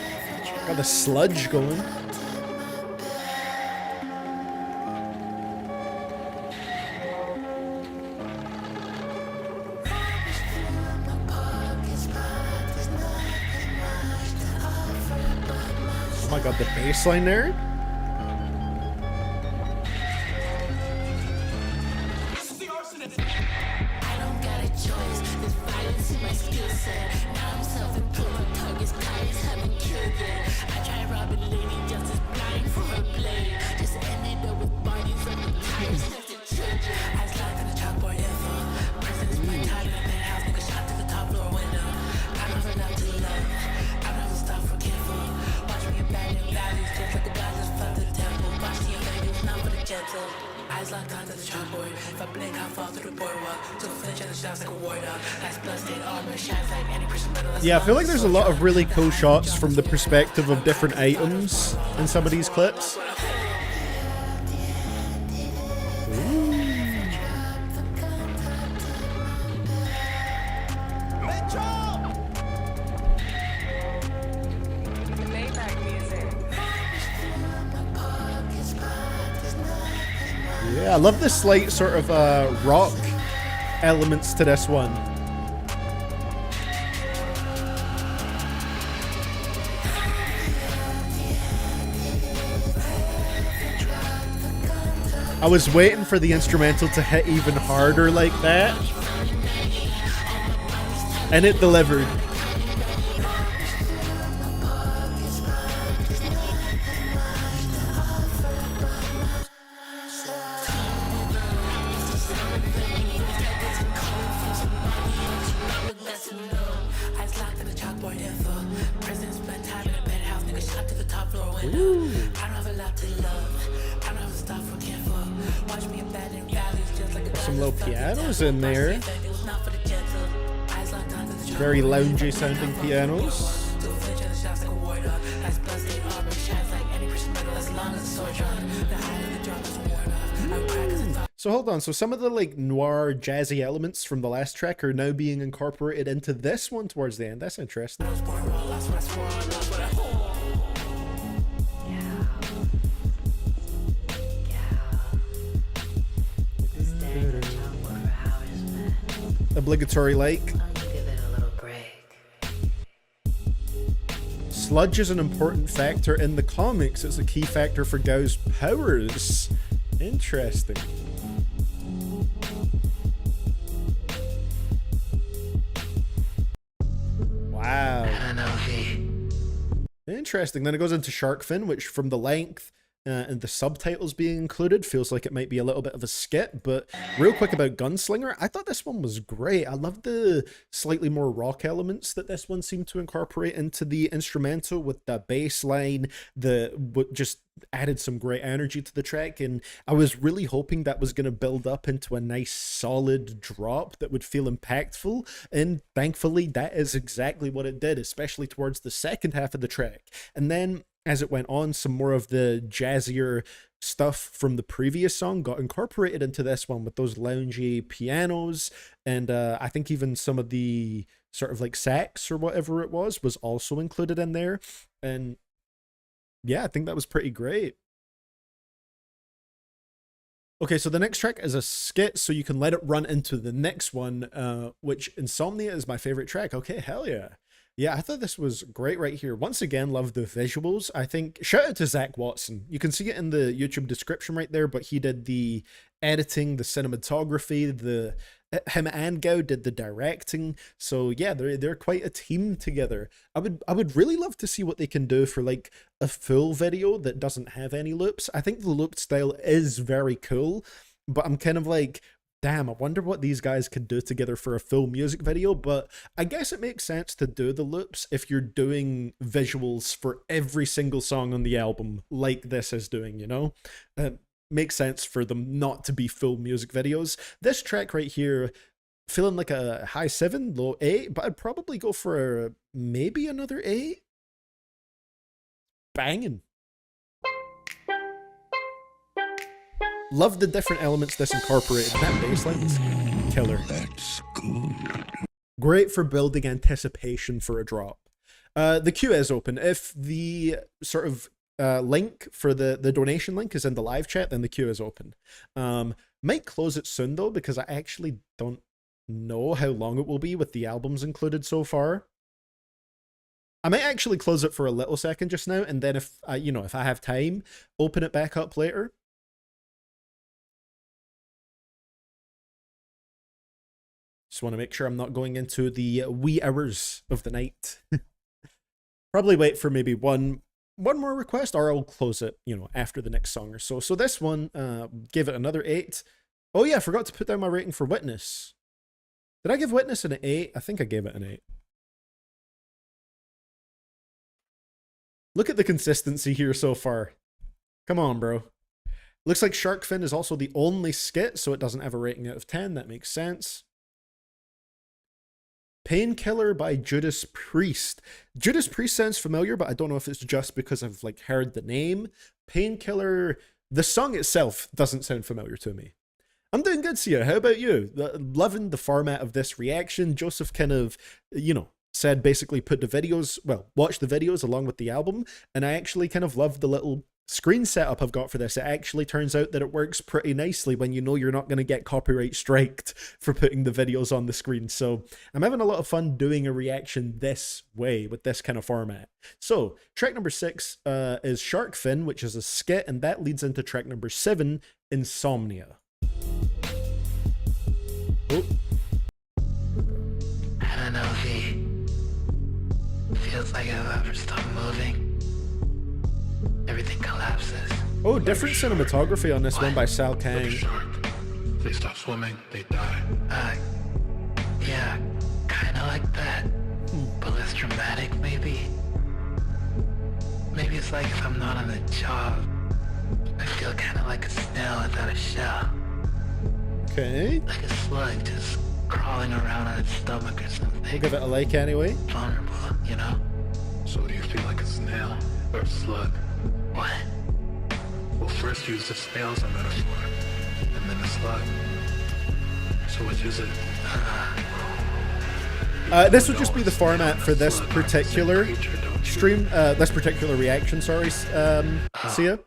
got the sludge going. Oh my god, the bass line there. Yeah, I feel like there's a lot of really cool shots from the perspective of different items in some of these clips. Yeah, I love the slight sort of rock elements to this one. I was waiting for the instrumental to hit even harder like that, and it delivered. Some low pianos in there. Very loungy sounding pianos. So hold on, so some of the like noir jazzy elements from the last track are now being incorporated into this one towards the end. That's interesting. Obligatory like. Sludge is an important factor in the comics. It's a key factor for Gao's powers. Interesting. Wow. Interesting. Then it goes into shark fin, which from the length and the subtitles being included feels like it might be a little bit of a skit. But real quick about Gunslinger, I thought this one was great. I love the slightly more rock elements that this one seemed to incorporate into the instrumental, with the bass line, what just added some great energy to the track. And I was really hoping that was going to build up into a nice solid drop that would feel impactful, and thankfully that is exactly what it did, especially towards the second half of the track. And then as it went on, some more of the jazzier stuff from the previous song got incorporated into this one, with those loungy pianos, and I think even some of the sort of like sax or whatever it was also included in there. And yeah, I think that was pretty great. Okay, so the next track is a skit, so you can let it run into the next one, which Insomnia is my favorite track. Okay, hell yeah. Yeah, I thought this was great right here. Once again, love the visuals. I think, shout out to Zach Watson. You can see it in the YouTube description right there, but he did the editing, the cinematography, him and Gao did the directing. So yeah, they're quite a team together. I would really love to see what they can do for like a full video that doesn't have any loops. I think the looped style is very cool, but I'm kind of like, damn, I wonder what these guys could do together for a full music video. But I guess it makes sense to do the loops if you're doing visuals for every single song on the album, like this is doing, you know? Makes sense for them not to be full music videos. This track right here, feeling like a high 7, low 8, but I'd probably go for maybe another 8. Banging. Love the different elements this incorporated. That bass line is killer. That's good. Great for building anticipation for a drop. The queue is open. If the sort of link for the donation link is in the live chat, then the queue is open. Might close it soon though, because I actually don't know how long it will be with the albums included so far. I might actually close it for a little second just now, and then if I have time, open it back up later. Just want to make sure I'm not going into the wee hours of the night. Probably wait for maybe one more request, or I'll close it, after the next song or so. So this one, give it another 8. Oh yeah, I forgot to put down my rating for Witness. Did I give Witness an 8? I think I gave it an 8. Look at the consistency here so far. Come on, bro. Looks like Shark Fin is also the only skit, so it doesn't have a rating out of 10. That makes sense. Painkiller by Judas Priest. Judas Priest sounds familiar, but I don't know if it's just because I've heard the name. Painkiller, the song itself doesn't sound familiar to me. I'm doing good, Sia. How about you? Loving the format of this reaction. Joseph kind of, said basically watch the videos along with the album, and I actually kind of love the little screen setup I've got for this. It actually turns out that it works pretty nicely when you know you're not going to get copyright striked for putting the videos on the screen. So I'm having a lot of fun doing a reaction this way with this kind of format. So track number 6 is Shark Fin, which is a skit, and that leads into track number 7, Insomnia. Oh. I don't know, V. Feels like if I ever stop moving, everything collapses. Oh, different cinematography on this one by Sal Kang. They stop swimming, they die. Yeah, kinda like that. But less dramatic, maybe. Maybe it's like if I'm not on the job, I feel kinda like a snail without a shell. Okay. Like a slug just crawling around on its stomach or something. We'll give it a like anyway. Vulnerable, So do you feel like a snail or a slug? What? We'll first use the snail as a metaphor, and then the slug. So which is it? This would just be the format for this particular stream, this particular reaction, sorry, Sia.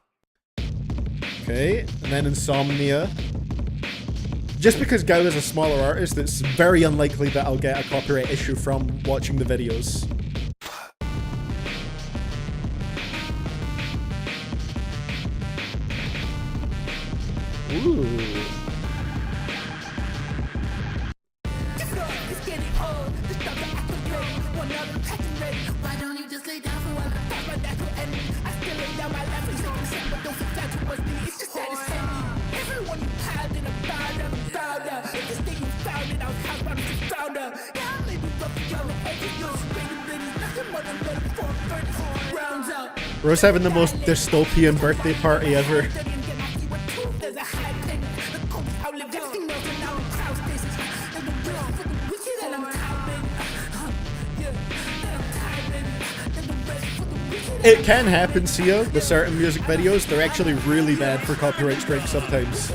Okay, and then Insomnia. Just because Gao is a smaller artist, it's very unlikely that I'll get a copyright issue from watching the videos. Ooh. Why don't you just lay down for a while? My natural end. I Bro's having the most dystopian birthday party ever. It can happen, Sia, with certain music videos. They're actually really bad for copyright strikes sometimes.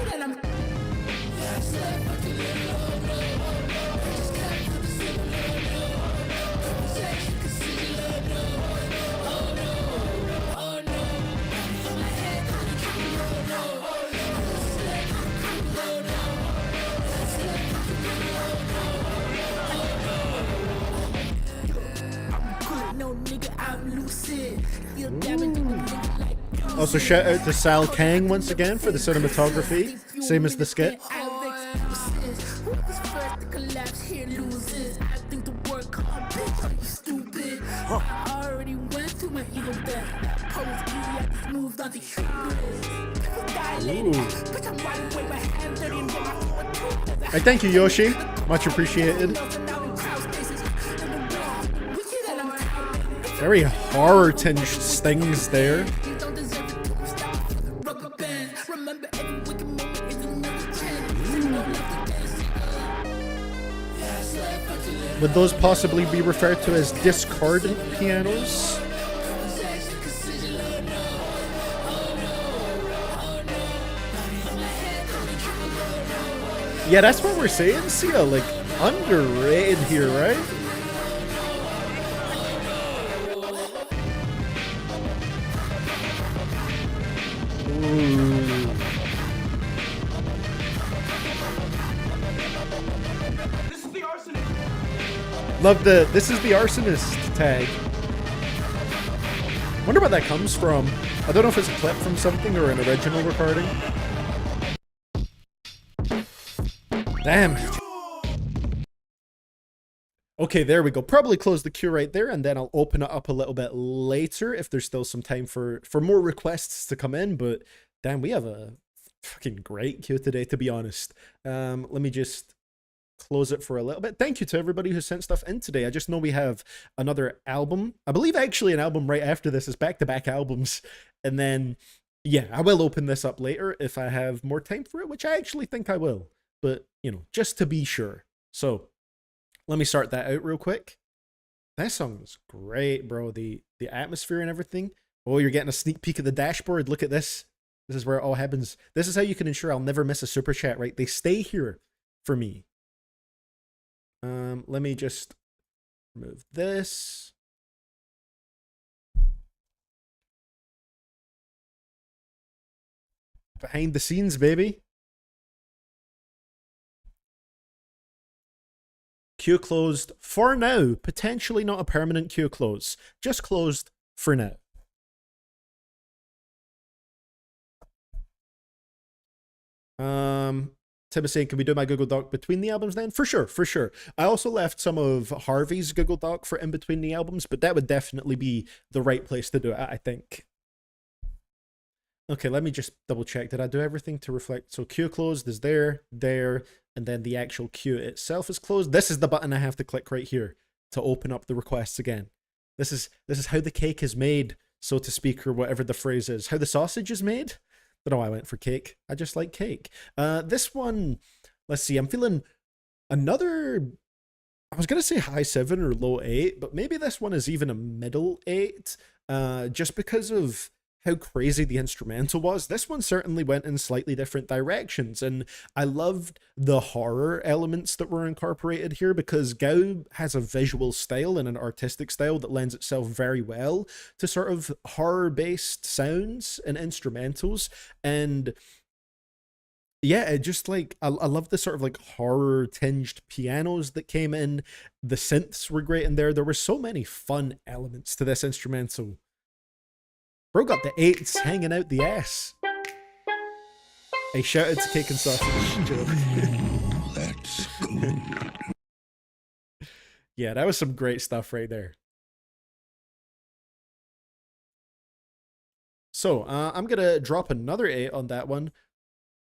Also, shout out to Sal Kang once again for the cinematography, same as the skit. Hey, thank you, Yoshi. Much appreciated. Very horror-tinged stings there. Would those possibly be referred to as discordant pianos? Yeah, that's what we're saying, Sia. Like, underrated here, right? Ooh. Love the "this is the arsonist" tag. Wonder what that comes from. I don't know if it's a clip from something or an original recording. Damn. Okay, there we go. Probably close the queue right there, and then I'll open it up a little bit later if there's still some time for more requests to come in. But damn, we have a fucking great queue today, to be honest. Let me just close it for a little bit. Thank you to everybody who sent stuff in today. I just know we have another album. I believe actually an album right after this is back-to-back albums. And then, yeah, I will open this up later if I have more time for it, which I actually think I will. But, you know, just to be sure. So, let me start that out real quick. That song's great, bro. The atmosphere and everything. Oh, you're getting a sneak peek of the dashboard. Look at this. This is where it all happens. This is how you can ensure I'll never miss a super chat, right? They stay here for me. Let me just remove this. Behind the scenes, baby. Queue closed for now. Potentially not a permanent queue close. Just closed for now. Tim is saying, can we do my Google Doc between the albums then? For sure, for sure. I also left some of Harvey's Google Doc for in between the albums, but that would definitely be the right place to do it, I think. Okay, let me just double check. Did I do everything to reflect? So queue closed is there, and then the actual queue itself is closed. This is the button I have to click right here to open up the requests again. This is how the cake is made, so to speak, or whatever the phrase is. How the sausage is made? Don't know why I went for cake. I just like cake. This one, let's see. I'm feeling another, I was going to say high 7 or low 8, but maybe this one is even a middle 8, just because of how crazy the instrumental was. This one certainly went in slightly different directions, and I loved the horror elements that were incorporated here because Gao has a visual style and an artistic style that lends itself very well to sort of horror-based sounds and instrumentals. And yeah, it just like, I love the sort of like horror tinged pianos that came in. The synths were great in there. There were so many fun elements to this instrumental. Bro got the 8s hanging out the ass. Hey, shout out to Cake and Sausage. That's good. Yeah, that was some great stuff right there. So I'm gonna drop another 8 on that one.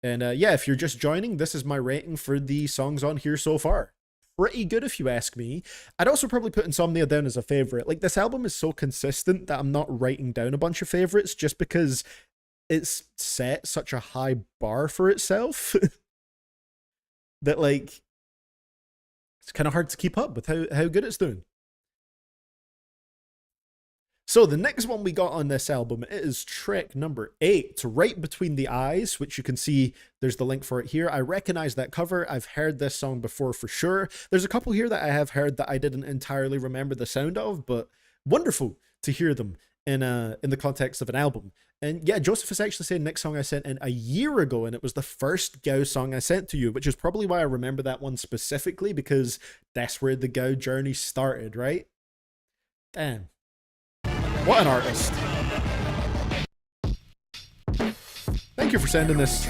And yeah, if you're just joining, this is my rating for the songs on here so far. Pretty good if you ask me. I'd also probably put Insomnia down as a favorite. Like, this album is so consistent that I'm not writing down a bunch of favorites just because it's set such a high bar for itself that, like, it's kind of hard to keep up with how good it's doing. So the next one we got on this album is track number 8, Right Between the Eyes, which you can see there's the link for it here. I recognize that cover. I've heard this song before for sure. There's a couple here that I have heard that I didn't entirely remember the sound of, but wonderful to hear them in the context of an album. And yeah, Joseph is actually saying next song I sent in a year ago, and it was the first Gao song I sent to you, which is probably why I remember that one specifically, because that's where the Gao journey started, right? Damn. What an artist. Thank you for sending this.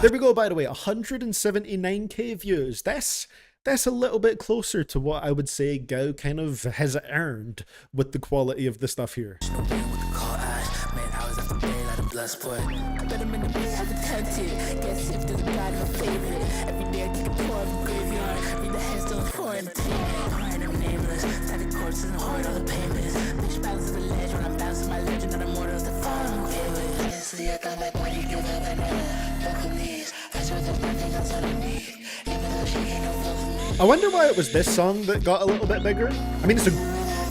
There we go, by the way, 179k views. That's a little bit closer to what I would say Gao kind of has earned with the quality of the stuff here. I wonder why it was this song that got a little bit bigger. I mean, it's a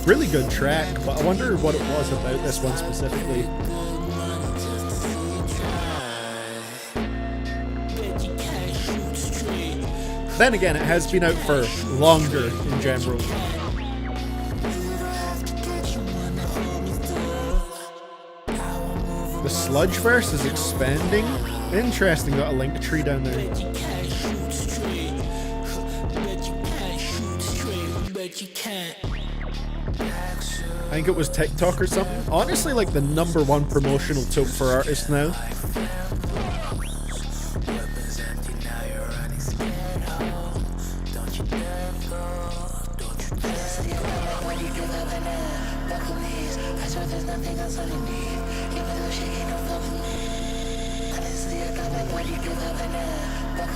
really good track, but I wonder what it was about this one specifically. Then again, it has been out for longer in general. The sludge verse is expanding. Interesting, got a link tree down there. I think it was TikTok or something. Honestly, like the #1 promotional tool for artists now.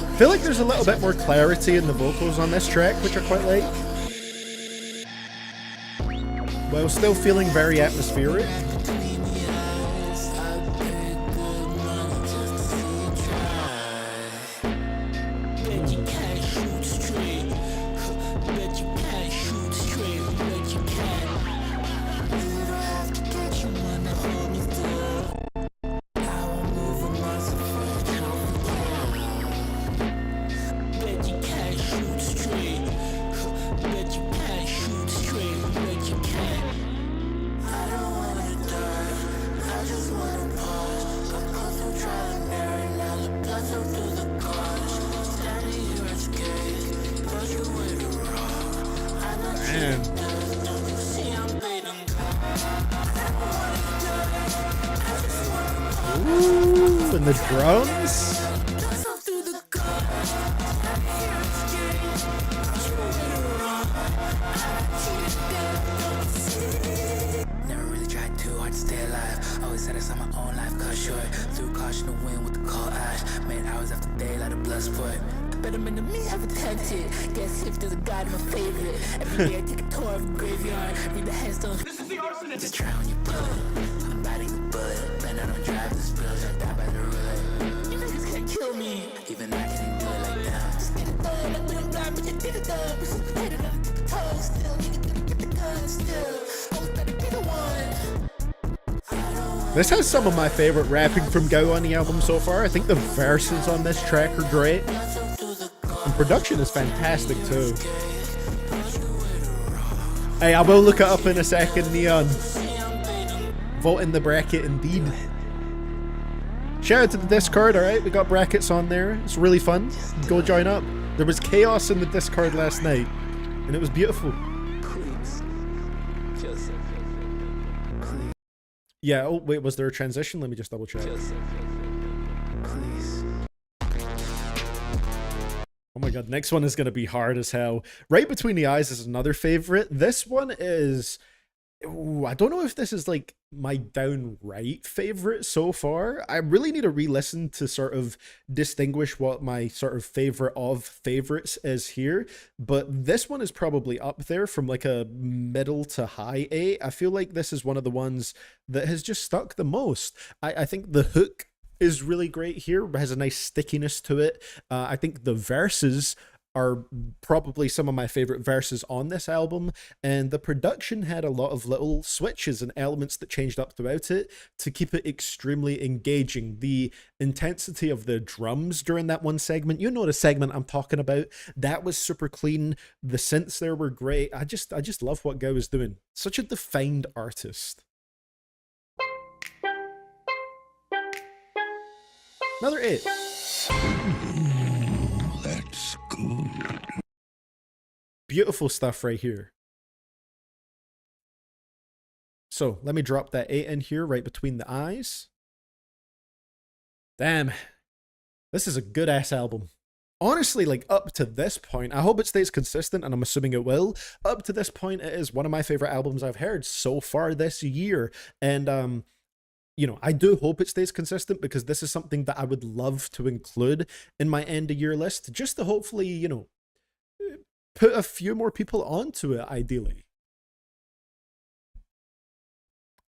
I feel like there's a little bit more clarity in the vocals on this track, which I quite like. While still feeling very atmospheric. Man. Ooh, and the drums. Never really tried too hard to stay alive. Always said I saw my own life cut short. Threw caution to win with the cold ash. Made hours after day like a blood sport. Better men than me have attempted. Guess if there's a god, my favorite. Every day I take a tour of a graveyard. Read the headstones. This is the arsonist. Just try when you pull it. I'm biting the bullet. Man, I don't drive this bills. I die by the roulette. You niggas can't kill me. Even I can't do it like that. Just get it done. I've been blind, but you did it done. Precipitated on the toe. Still, nigga didn't get the gun. Still, always better be the one. This has some of my favorite rapping from Gao on the album so far. I think the verses on this track are great. And production is fantastic too. Hey, I will look it up in a second, Neon. Vote in the bracket indeed. Shout out to the Discord, alright? We got brackets on there. It's really fun. Go join up. There was chaos in the Discord last night, and it was beautiful. Yeah, oh wait, was there a transition? Let me just double check. Oh my god, next one is going to be hard as hell. Right Between the Eyes is another favorite. This one is Ooh, I don't know if this is like my downright favorite so far. I really need to re-listen to sort of distinguish what my sort of favorite of favorites is here. But this one is probably up there from like a middle to high A. I feel like this is one of the ones that has just stuck the most. I think the hook is really great here, has a nice stickiness to it. I think the verses are probably some of my favorite verses on this album, and the production had a lot of little switches and elements that changed up throughout it to keep it extremely engaging. The intensity of the drums during that one segment, you know the segment I'm talking about, that was super clean. The synths there were great. I just love what Gao is doing. Such a defined artist. Another 8. That's good. Beautiful stuff right here. So let me drop that 8 in here right between the eyes. Damn. This is a good ass album. Honestly, like up to this point, I hope it stays consistent, and I'm assuming it will. Up to this point, it is one of my favorite albums I've heard so far this year. And you know, I do hope it stays consistent, because this is something that I would love to include in my end of year list, just to hopefully, you know, put a few more people onto it, ideally.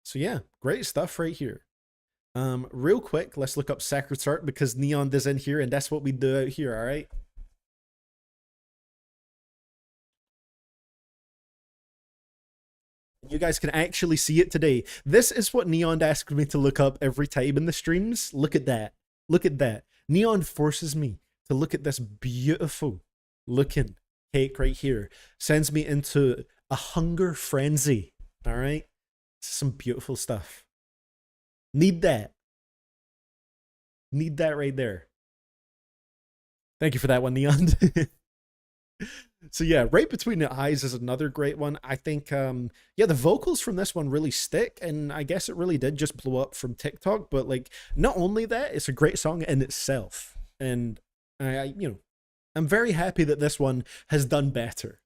So yeah, great stuff right here. Real quick, let's look up Secretary, because Neon is in here, and that's what we do out here, all right? You guys can actually see it today. This is what Neon asked me to look up every time in the streams. Look at that. Look at that. Neon forces me to look at this beautiful looking cake right here. Sends me into a hunger frenzy. All right? This is some beautiful stuff. Need that. Need that right there. Thank you for that one, Neon. So yeah, right between the eyes is another great one. I think, yeah, the vocals from this one really stick, and I guess it really did just blow up from TikTok. But like, not only that, it's a great song in itself, and you know, I'm very happy that this one has done better.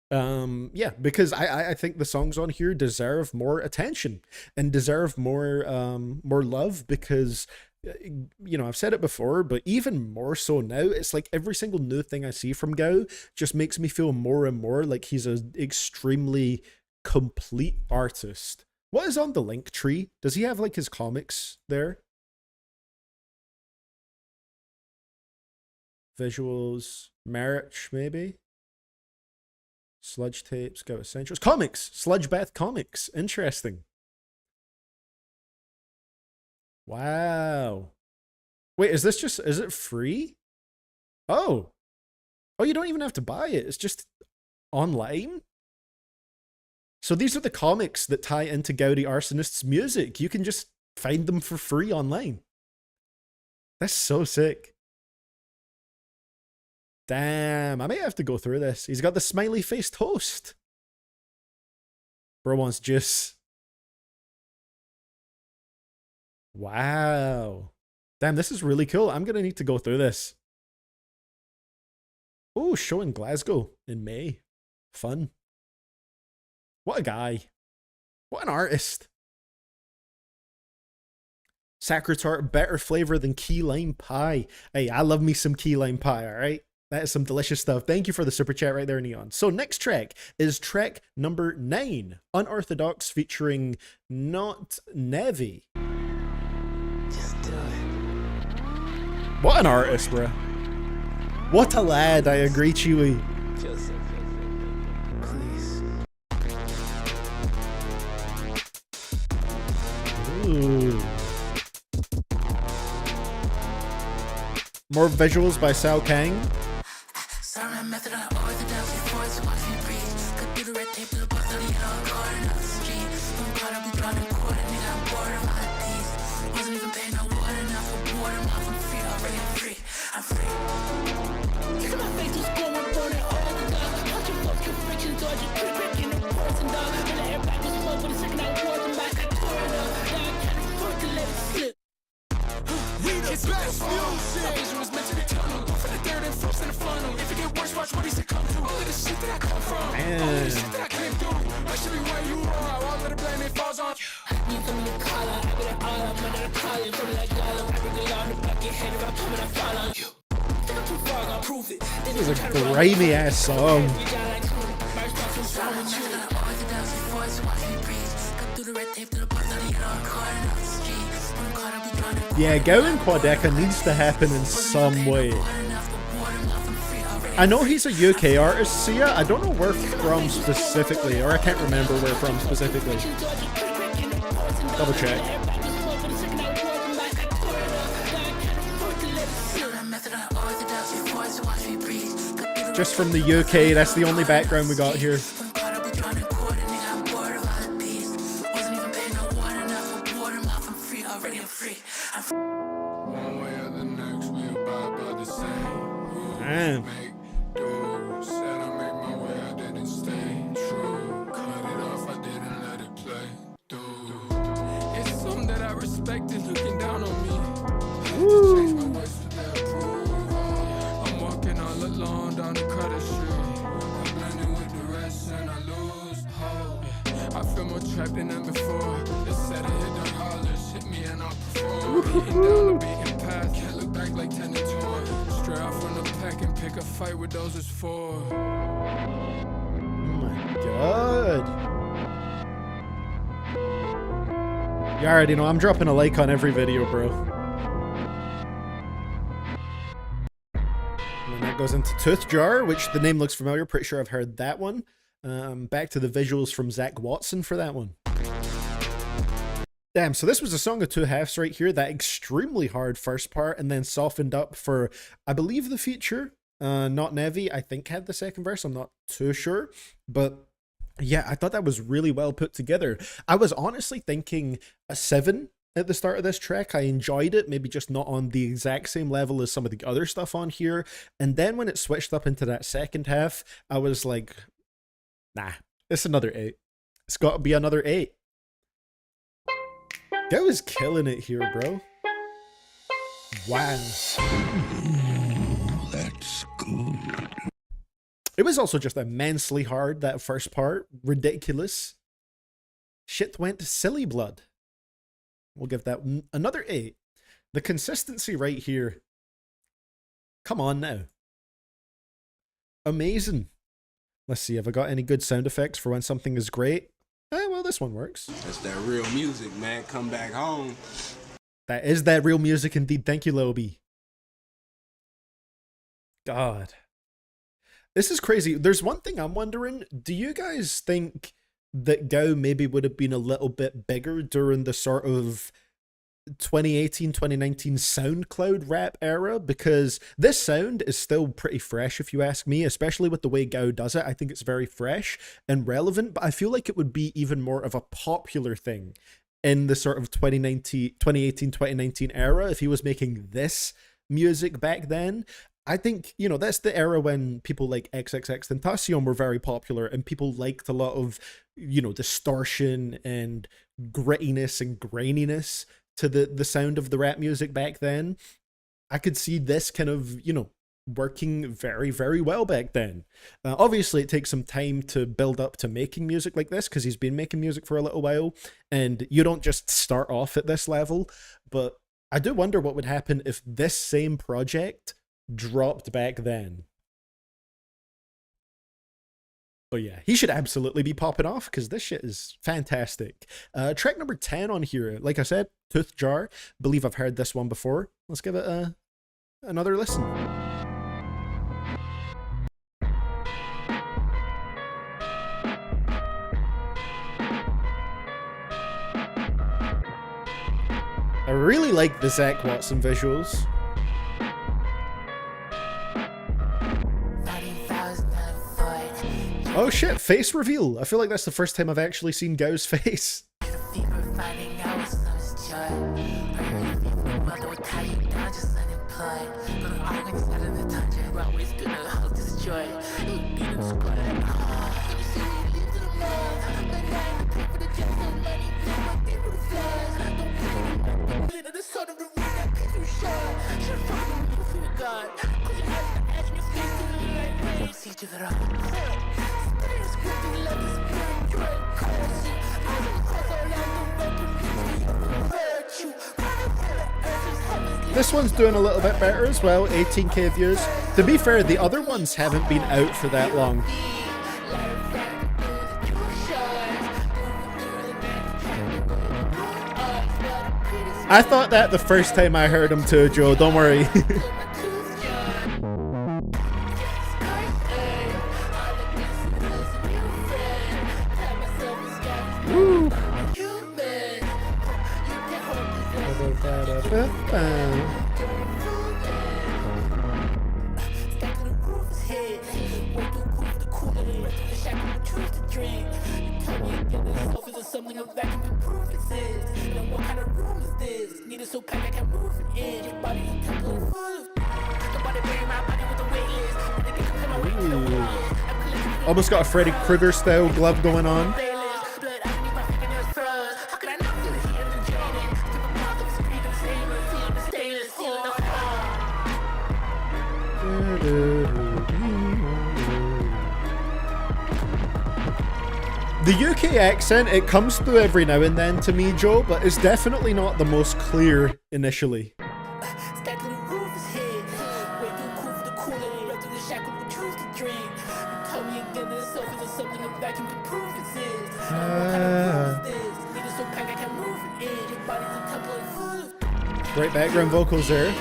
Yeah, because I think the songs on here deserve more attention and deserve more love, because you know, I've said it before, but even more so now, it's like every single new thing I see from Gao just makes me feel more and more like he's an extremely complete artist. What is on the link tree? Does he have like his comics there? Visuals, merch, maybe? Sludge tapes, Gao Essentials. Comics! Sludge Bath Comics. Interesting. Wow. Wait, is it free? Oh. Oh, you don't even have to buy it. It's just online? So these are the comics that tie into Gao the Arsonist's music. You can just find them for free online. That's so sick. Damn, I may have to go through this. He's got the smiley face toast. Bro wants juice. Wow. Damn, this is really cool. I'm gonna need to go through this. Oh, show in Glasgow in May. Fun. What a guy. What an artist. Secretary, better flavor than key lime pie. Hey, I love me some key lime pie, alright? That is some delicious stuff. Thank you for the super chat right there, Neon. So next track is track number 9, Unorthodox, featuring Not Nevi. Just do it. What an artist, bruh. What a lad, I agree, Chewy. Just please. Ooh. More visuals by Sao Kang. Sorry, my method on orthodox before it's watching me breathe. Could do the red tape to the box, I'll leave it all according to the street. I'm caught up in drawing a quarter, nigga, I'm bored of my teeth. Wasn't even paying no water, now for boredom, I'm free, already I'm free. I'm free. Look at my face, just going on born and all the dogs. Watch your folks, convictions, dodge your trick, in the ports and dog. And the air back is smoke, but the second I wore them back, I tore it up. Now I can't afford to let it slip. We the best music. My vision was meant to be tunnel. Go for the third and first in the funnel. If it get worse, watch what he succumb to. All of the shit that I come from. All of the shit that I came Prove it. This is a grimy ass song. Yeah, Gao and Quadeca needs to happen in some way. I know he's a UK artist, Sia. I don't know where from specifically, or I can't remember where from specifically. Double check. Just from the UK, that's the only background we got here. Damn. It's something that I respected looking down on me. I'm walking all alone down the Cutter Street. I'm blending with the rest and I lose hope. I feel more trapped than ever before. They said I hit the hollers, hit me and I'll perform. Beating down the beaten path, can't look back like 10 and 2. Straight off from the pack and pick a fight with those is for. Oh my god. You already know, I'm dropping a like on every video, bro. And then that goes into Tooth Jar, which the name looks familiar. Pretty sure I've heard that one. Back to the visuals from Zach Watson for that one. Damn, so this was a song of two halves right here. That extremely hard first part and then softened up for, I believe, the feature. Not Nevi, I think, had the second verse. I'm not too sure. But yeah, I thought that was really well put together. I was honestly thinking a 7 at the start of this track. I enjoyed it, maybe just not on the exact same level as some of the other stuff on here. And then when it switched up into that second half, I was like, nah, it's another 8. It's got to be another 8. Guy was killing it here, bro. Wow. That's good. It was also just immensely hard, that first part. Ridiculous. Shit went silly blood. We'll give that another 8. The consistency right here. Come on now. Amazing. Let's see, have I got any good sound effects for when something is great? Well, this one works. That's that real music, man. Come back home. That is that real music indeed. Thank you, Lobi. God. This is crazy. There's one thing I'm wondering. Do you guys think that Gao maybe would have been a little bit bigger during the sort of 2018, 2019 SoundCloud rap era? Because this sound is still pretty fresh, if you ask me, especially with the way Gao does it. I think it's very fresh and relevant, but I feel like it would be even more of a popular thing in the sort of 2018, 2019 era if he was making this music back then. I think, you know, that's the era when people like XXXTentacion were very popular and people liked a lot of, you know, distortion and grittiness and graininess to the sound of the rap music back then. I could see this kind of, you know, working very, very well back then. Obviously, it takes some time to build up to making music like this because he's been making music for a little while and you don't just start off at this level. But I do wonder what would happen if this same project dropped back then. But yeah, he should absolutely be popping off because this shit is fantastic. Track number 10 on here, like I said, Tooth Jar. Believe I've heard this one before. Let's give it another listen. I really like the Zach Watson visuals. Oh shit, face reveal. I feel like that's the first time I've actually seen Gao's face. This one's doing a little bit better as well, 18k views. To be fair, the other ones haven't been out for that long. I thought that the first time I heard him too, Joe, don't worry. Woo. Almost got a Freddy Krueger style glove going on. The UK accent, it comes through every now and then to me, Joe, but it's definitely not the most clear initially. Great background vocals there.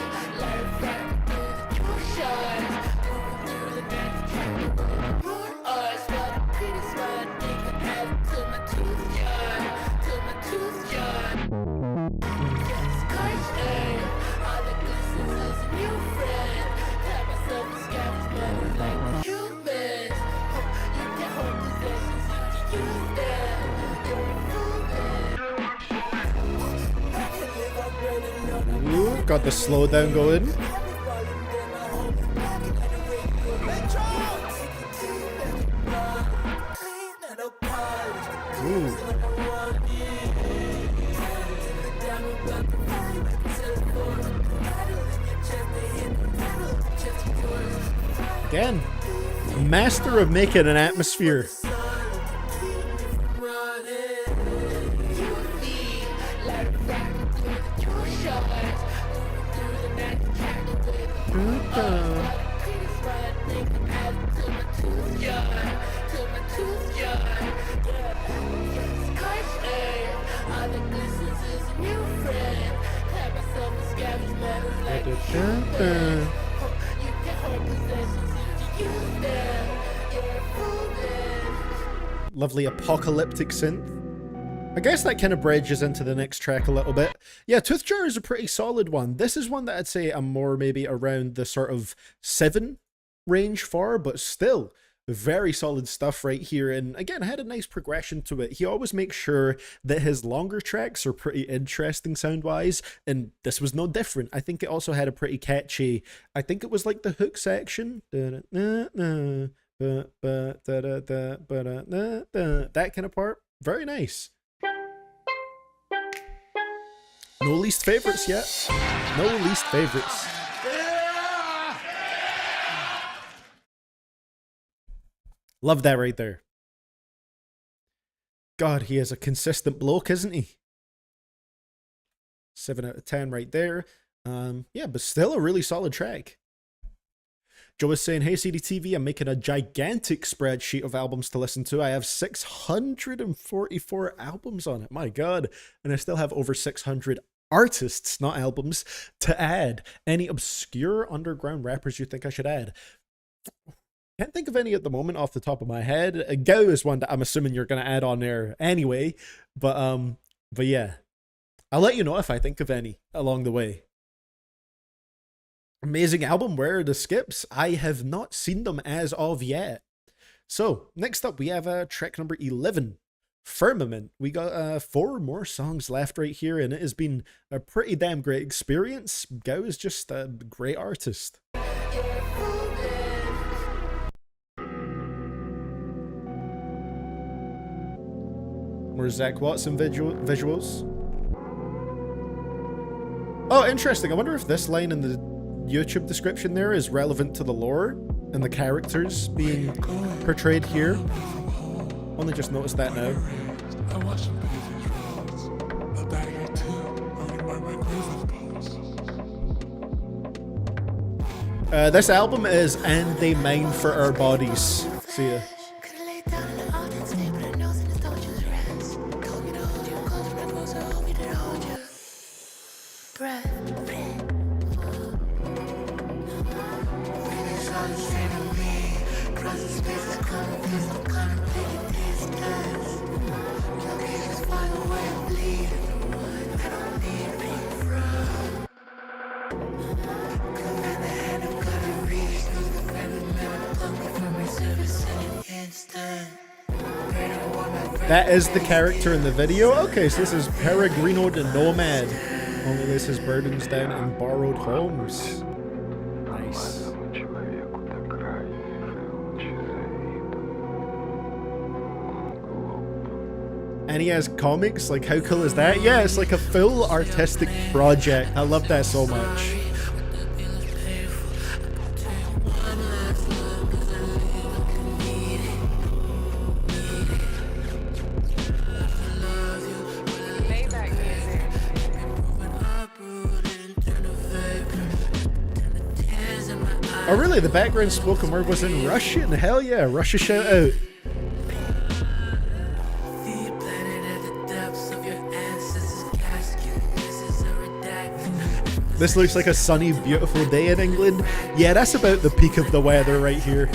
Ooh, got the slowdown going. Ooh. Again, master of making an atmosphere. Lovely apocalyptic synth. I guess that kind of bridges into the next track a little bit. Yeah, Toothjar is a pretty solid one. This is one that I'd say I'm more maybe around the sort of 7 range for, but still very solid stuff right here. And again, I had a nice progression to it. He always makes sure that his longer tracks are pretty interesting sound-wise, and this was no different. I think it also had a pretty catchy, I think it was like the hook section. That kind of part. Very nice. No least favorites yet. No least favorites. Love that right there. God, he is a consistent bloke, isn't he? 7 out of 10 right there. Yeah, but still a really solid track. Joe is saying, hey CDTV, I'm making a gigantic spreadsheet of albums to listen to. I have 644 albums on it. My God. And I still have over 600 artists, not albums, to add. Any obscure underground rappers you think I should add? Can't think of any at the moment off the top of my head. Gao is one that I'm assuming you're going to add on there anyway. But yeah. I'll let you know if I think of any along the way. Amazing album. Where are the skips? I have not seen them as of yet. So, next up we have track number 11. Firmament. We got 4 more songs left right here, and it has been a pretty damn great experience. Gao is just a great artist. More Zach Watson visuals. Oh, interesting. I wonder if this line in the YouTube description there is relevant to the lore and the characters being portrayed here. Only just noticed that now. I watched some videos, but that here too. I'm gonna buy my Christmas post. This album is And They Mine for Our Bodies. See ya. That is the character in the video. Okay, so this is Peregrino the Nomad. Only lays his burdens down in borrowed homes. Nice. And he has comics. Like, how cool is that? Yeah, it's like a full artistic project. I love that so much. Oh really, the background spoken word was in Russian? Hell yeah, Russia shout out. This looks like a sunny, beautiful day in England. Yeah, that's about the peak of the weather right here.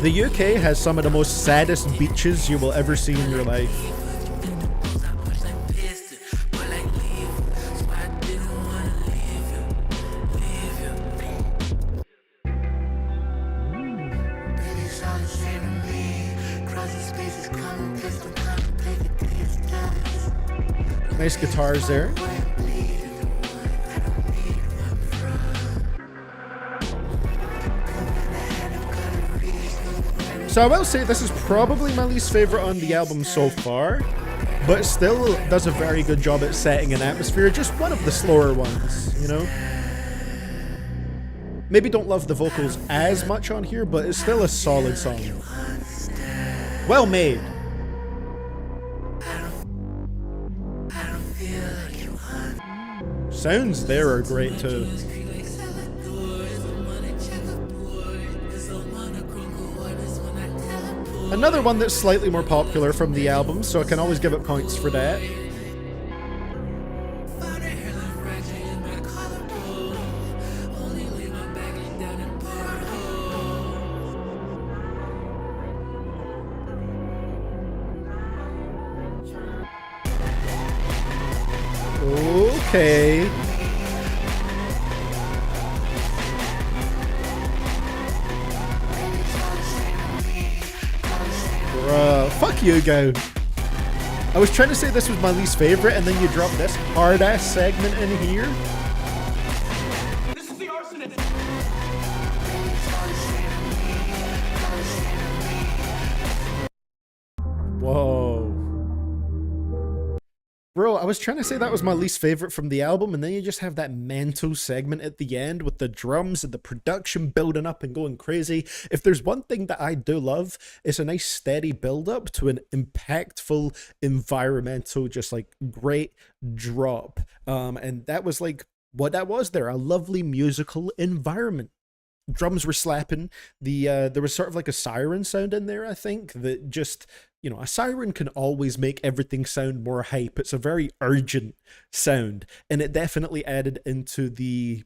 The UK has some of the most saddest beaches you will ever see in your life. Nice guitars there. So I will say this is probably my least favorite on the album so far, but it still does a very good job at setting an atmosphere. Just one of the slower ones, you know? Maybe don't love the vocals as much on here, but it's still a solid song. Well made. Sounds there are great too. Another one that's slightly more popular from the album, so I can always give it points for that. Okay. Bruh, fuck you, Go. I was trying to say this was my least favorite, and then you drop this hard-ass segment in here. This is the arsonist. Whoa. Bro, I was trying to say that was my least favorite from the album, and then you just have that mental segment at the end with the drums and the production building up and going crazy. If there's one thing that I do love, it's a nice steady build up to an impactful, environmental, just like great drop. And that was like what that was there, a lovely musical environment. Drums were slapping. There was sort of like a siren sound in there, I think, that just, you know, a siren can always make everything sound more hype. It's a very urgent sound, and it definitely added into the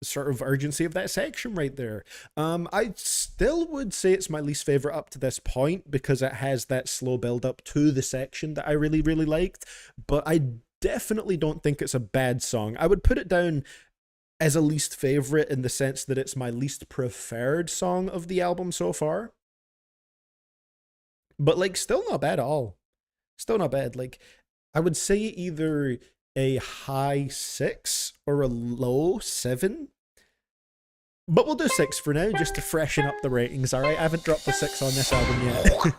sort of urgency of that section right there. I still would say it's my least favorite up to this point because it has that slow build up to the section that I really, really liked, but I definitely don't think it's a bad song. I would put it down as a least favorite in the sense that it's my least preferred song of the album so far. But like, still not bad at all. Still not bad. Like, I would say either a high 6 or a low 7. But we'll do 6 for now, just to freshen up the ratings, alright? I haven't dropped the 6 on this album yet.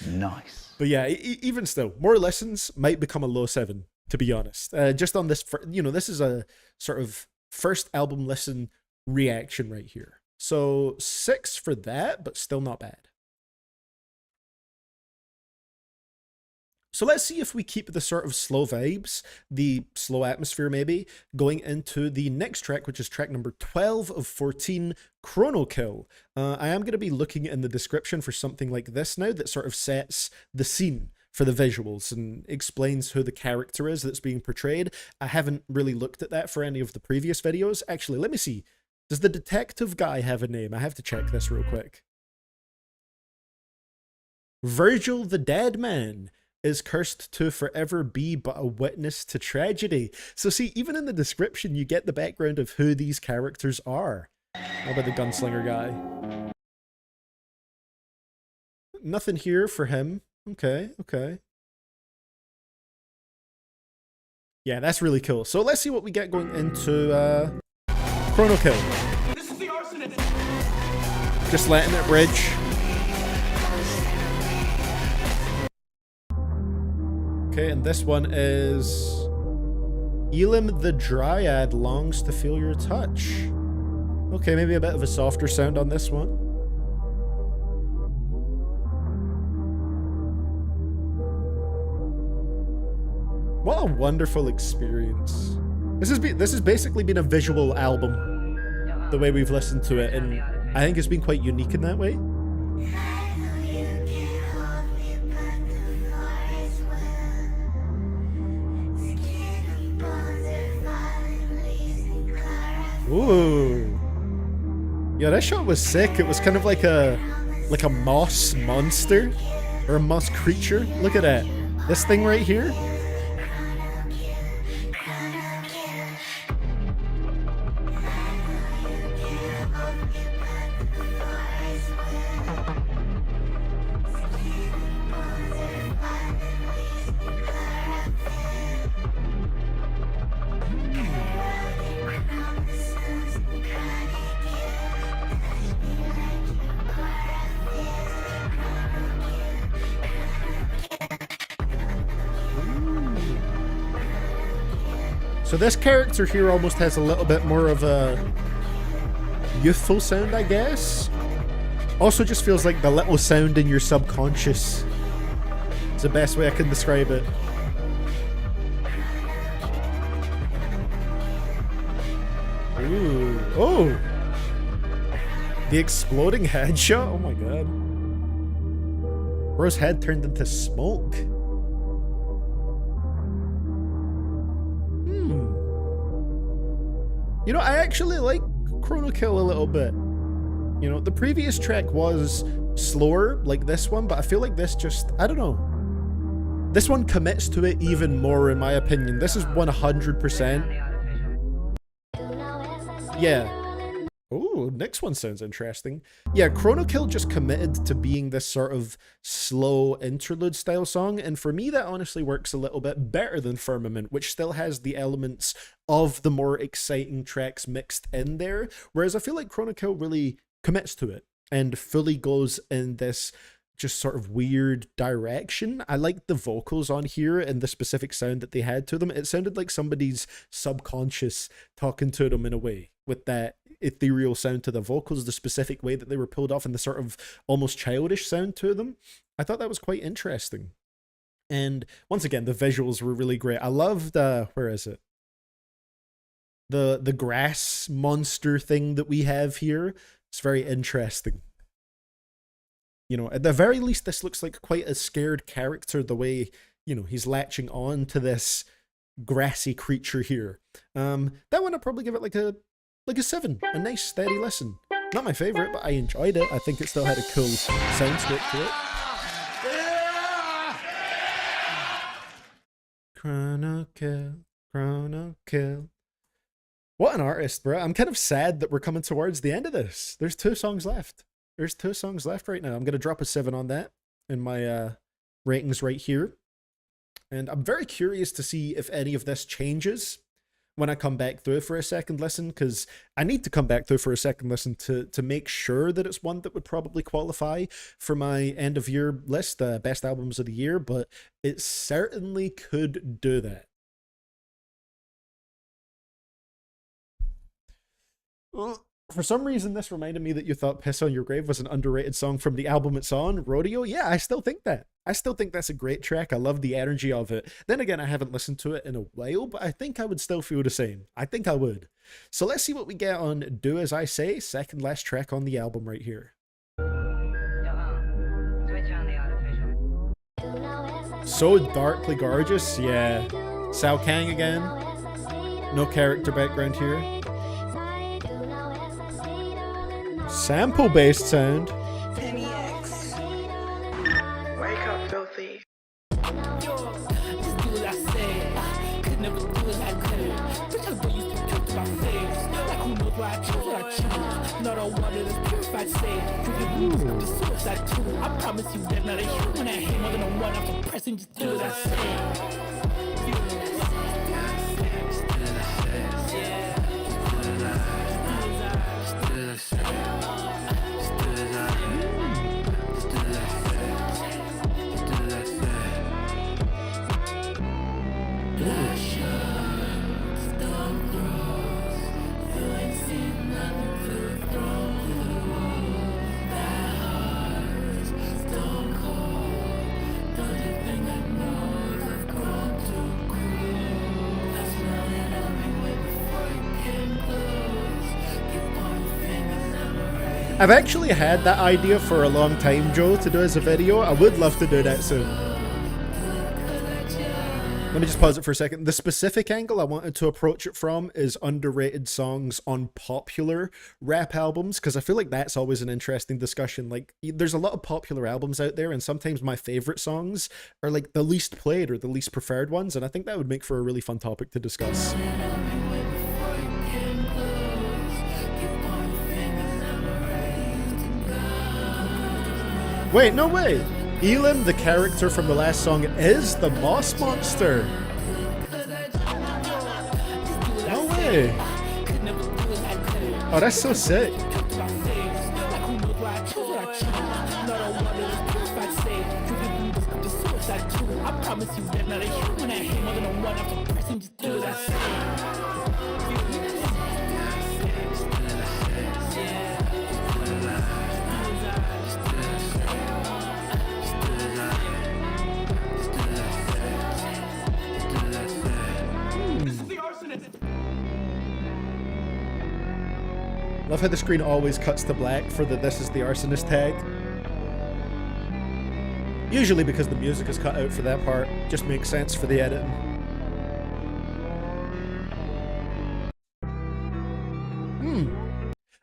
Nice. But yeah, even still, more listens might become a low 7, to be honest. Just on this, you know, this is a sort of first album listen reaction right here. So 6 for that, but still not bad. So let's see if we keep the sort of slow vibes, the slow atmosphere maybe, going into the next track, which is track number 12 of 14, Chrono Kill. I am going to be looking in the description for something like this now that sort of sets the scene for the visuals and explains who the character is that's being portrayed. I haven't really looked at that for any of the previous videos. Actually, let me see. Does the detective guy have a name? I have to check this real quick. Virgil the Dead Man is cursed to forever be but a witness to tragedy. So see, even in the description, you get the background of who these characters are. How about the gunslinger guy? Nothing here for him. Okay, okay. Yeah, that's really cool. So let's see what we get going into Chrono Kill. This is the arsonist. Just letting it bridge. Okay, and this one is Elim the Dryad longs to feel your touch. Okay, maybe a bit of a softer sound on this one. What a wonderful experience. This has basically been a visual album, the way we've listened to it, and I think it's been quite unique in that way. Ooh. Yeah, that shot was sick. It was kind of like a moss monster or a moss creature. Look at that. This thing right here. So this character here almost has a little bit more of a youthful sound, I guess. Also just feels like the little sound in your subconscious. It's the best way I can describe it. Ooh. Oh! The exploding headshot? Oh my god. Bro's head turned into smoke. You know, I actually like Chrono Kill a little bit. You know, the previous track was slower, like this one, but I feel like this just, I don't know. This one commits to it even more, in my opinion. This is 100%. Yeah. Oh, next one sounds interesting. Yeah, Chrono Kill just committed to being this sort of slow interlude style song, and for me that honestly works a little bit better than Firmament, which still has the elements of the more exciting tracks mixed in there, whereas I feel like Chrono Kill really commits to it and fully goes in this just sort of weird direction. I like the vocals on here and the specific sound that they had to them. It sounded like somebody's subconscious talking to them in a way, with that ethereal sound to the vocals, the specific way that they were pulled off, and the sort of almost childish sound to them. I thought that was quite interesting. And once again, the visuals were really great. I loved, where is it? The grass monster thing that we have here. It's very interesting. You know, at the very least, this looks like quite a scared character, the way, you know, he's latching on to this grassy creature here. That one I'd probably give it like a 7, a nice steady listen. Not my favorite, but I enjoyed it. I think it still had a cool soundscape to it. Chrono Kill, Chrono Kill. What an artist, bro. I'm kind of sad that we're coming towards the end of this. There's 2 songs left. There's 2 songs left right now. I'm going to drop a 7 on that in my ratings right here. And I'm very curious to see if any of this changes when I come back through for a second listen, because I need to come back through for a second listen to make sure that it's one that would probably qualify for my end of year list, the best albums of the year, but it certainly could do that. Well, for some reason, this reminded me that you thought Piss on Your Grave was an underrated song from the album it's on, Rodeo. Yeah, I still think that. I still think that's a great track. I love the energy of it. Then again, I haven't listened to it in a while, but I think I would still feel the same. I think I would. So let's see what we get on Do As I Say, second last track on the album right here. So darkly gorgeous, yeah. Sao Kang again. No character background here. Sample-based sound. Penny X. Wake up, filthy. Just do what I say. I could never do as I could. Bitch, I know you can to my face. Like who knows why I choose what I choose. Not all water that's purified safe. Drinking booze, the suicide too. I promise you that not a human I hate more than a one after pressing. Just do what I say. I've actually had that idea for a long time, Joe, to do as a video. I would love to do that soon. Let me just pause it for a second. The specific angle I wanted to approach it from is underrated songs on popular rap albums, because I feel like that's always an interesting discussion. Like, there's a lot of popular albums out there, and sometimes my favorite songs are like the least played or the least preferred ones, and I think that would make for a really fun topic to discuss. Wait, no way! Elim, the character from the last song, is the Moss Monster! No way! Oh, that's so sick! I promise you that not a human I hate more than a one after pressing. Just do what I say. Love how the screen always cuts to black for the "This is the Arsonist" tag. Usually because the music is cut out for that part. Just makes sense for the editing.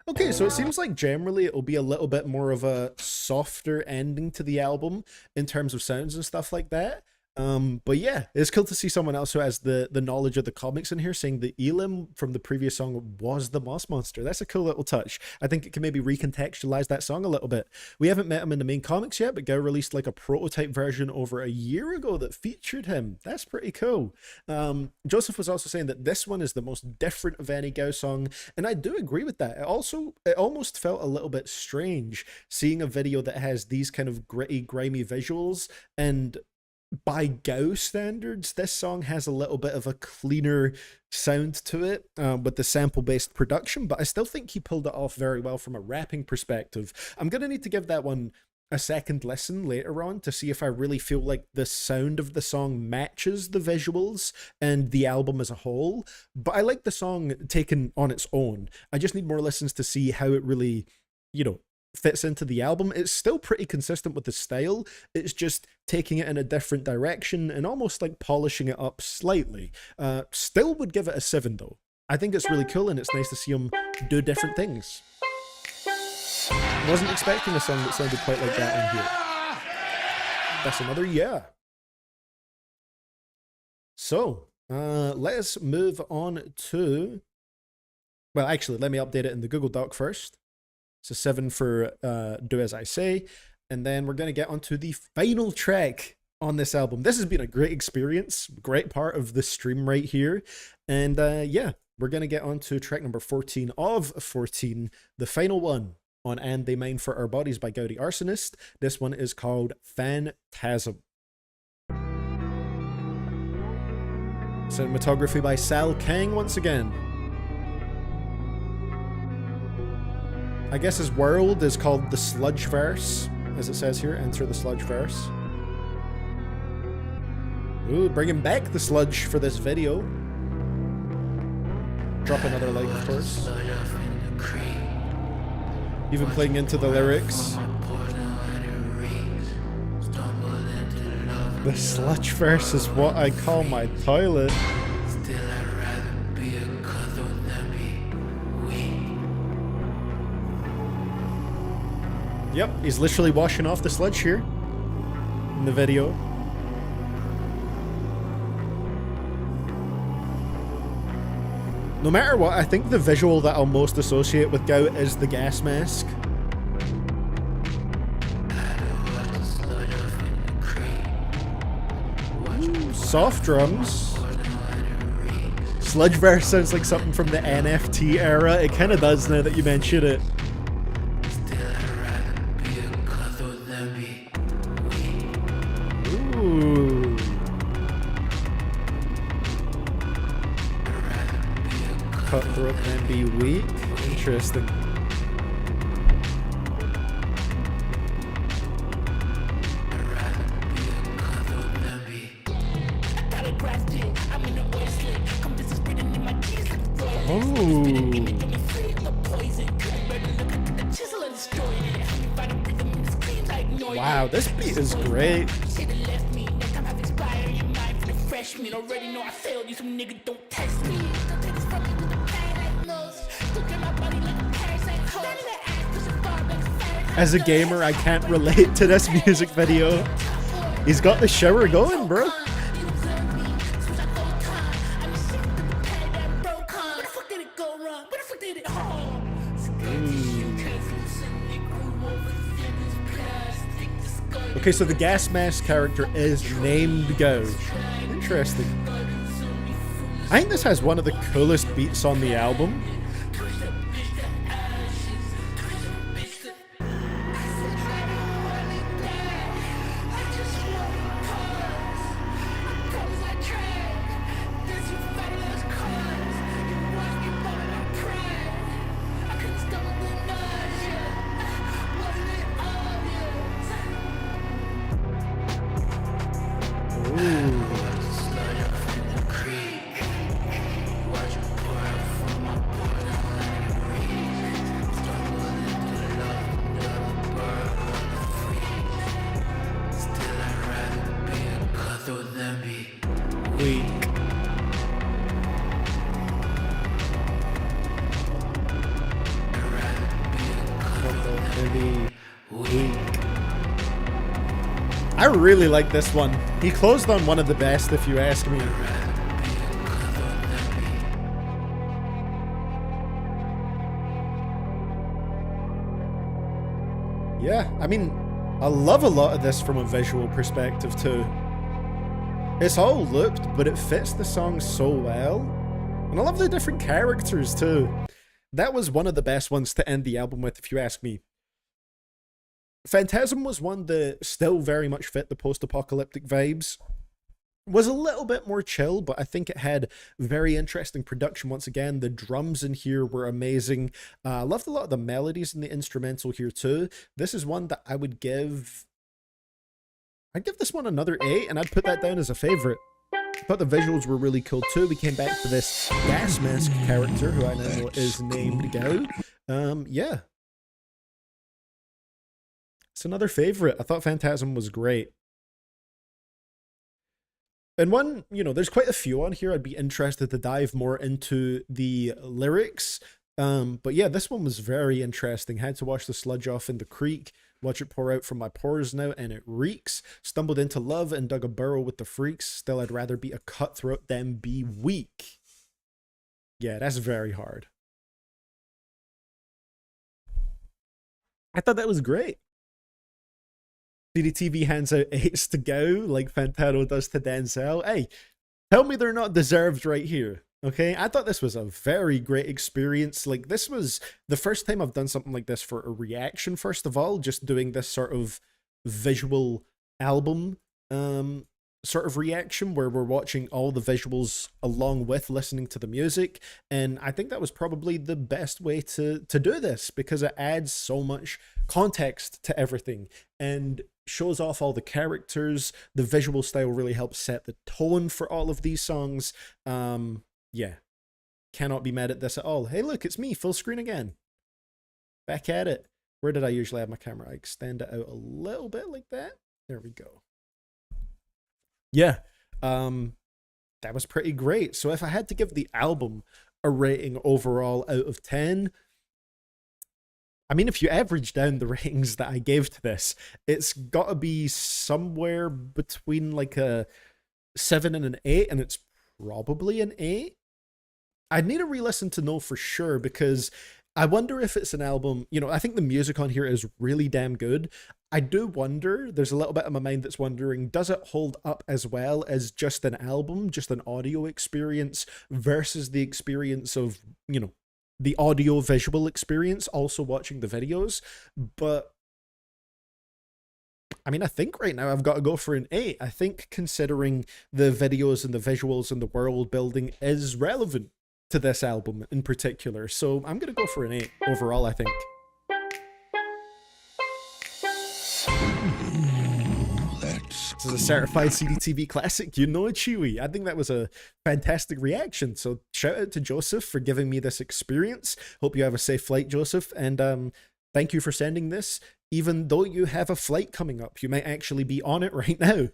Okay, so it seems like generally it'll be a little bit more of a softer ending to the album in terms of sounds and stuff like that. But yeah, it's cool to see someone else who has the knowledge of the comics in here saying that Elim from the previous song was the Moss Monster. That's a cool little touch. I think it can maybe recontextualize that song a little bit. We haven't met him in the main comics yet, but Gao released like a prototype version over a year ago that featured him. That's pretty cool. Joseph was also saying that this one is the most different of any Gao song, and I do agree with that. It almost felt a little bit strange seeing a video that has these kind of gritty, grimy visuals, and by Gao standards, this song has a little bit of a cleaner sound to it with the sample-based production, but I still think he pulled it off very well from a rapping perspective. I'm going to need to give that one a second listen later on to see if I really feel like the sound of the song matches the visuals and the album as a whole, but I like the song taken on its own. I just need more listens to see how it really, fits into the album. It's still pretty consistent with the style. It's just taking it in a different direction and almost like polishing it up slightly. Still would give it a 7 though. I think it's really cool and it's nice to see him do different things. Wasn't expecting a song that sounded quite like that in here. That's another yeah. So, let's move on to... Well, actually, let me update it in the Google Doc first. It's a 7 for Do As I Say. And then we're going to get onto the final track on this album. This has been a great experience, great part of the stream right here. And yeah, we're going to get onto track number 14 of 14, the final one on And They Mine for Our Bodies by Gao the Arsonist. This one is called Phantasm. Cinematography by Sao Kang once again. I guess his world is called the Sludgeverse, as it says here, enter the Sludgeverse. Ooh, bringing back the sludge for this video. Drop another like, of course. Even playing into the lyrics. The sludge verse is what I call my toilet. Yep, he's literally washing off the sludge here in the video. No matter what, I think the visual that I'll most associate with Gout is the gas mask. Ooh, soft drums. Sludge verse sounds like something from the NFT era. It kind of does now that you mention it. Ooh. Cutthroat and be weak. Interesting. Wow, this beat is great. As a gamer, I can't relate to this music video. He's got the shower going, bro. Okay, so the gas mask character is named Gouge. Interesting. I think this has one of the coolest beats on the album. I really like this one. He closed on one of the best, if you ask me. Yeah, I mean, I love a lot of this from a visual perspective too. It's all looped, but it fits the song so well. And I love the different characters too. That was one of the best ones to end the album with, if you ask me. Phantasm was one that still very much fit the post-apocalyptic vibes. Was a little bit more chill, but I think it had very interesting production once again. The drums in here were amazing. I loved a lot of the melodies in the instrumental here too. This is one that I'd give this one another 8, and I'd put that down as a favorite. I thought the visuals were really cool too. We came back to this gas mask character, who I now know is named Gao. Yeah. It's another favorite. I thought Phantasm was great. And one, there's quite a few on here. I'd be interested to dive more into the lyrics. But yeah, this one was very interesting. Had to wash the sludge off in the creek. Watch it pour out from my pores now, and it reeks. Stumbled into love and dug a burrow with the freaks. Still, I'd rather be a cutthroat than be weak. Yeah, that's very hard. I thought that was great. CDTV hands out 8s to Gao like Fantano does to Denzel. Hey, tell me they're not deserved right here. Okay, I thought this was a very great experience. Like, this was the first time I've done something like this for a reaction, first of all, just doing this sort of visual album. sort of reaction where we're watching all the visuals along with listening to the music, and I think that was probably the best way to do this, because it adds so much context to everything and shows off all the characters. The visual style really helps set the tone for all of these songs. Yeah, cannot be mad at this at all. Hey look, it's me, full screen again, back at it. Where did I usually have my camera? I extend it out a little bit like that. There we go. Yeah, that was pretty great. So if I had to give the album a rating overall out of 10, I mean, if you average down the ratings that I gave to this, it's got to be somewhere between like a 7 and an 8, and it's probably an 8. I'd need to re-listen to know for sure, because I wonder if it's an album, you know, I think the music on here is really damn good. I do wonder, there's a little bit in my mind that's wondering, does it hold up as well as just an album, just an audio experience, versus the experience of, you know, the audio visual experience, also watching the videos? But I mean, I think right now I've got to go for an 8. I think considering the videos and the visuals and the world building is relevant to this album in particular. So I'm going to go for an 8 overall, I think. This is a certified CDTV classic, you know, Chewy. I think that was a fantastic reaction. So shout out to Joseph for giving me this experience. Hope you have a safe flight, Joseph. And thank you for sending this. Even though you have a flight coming up, you might actually be on it right now.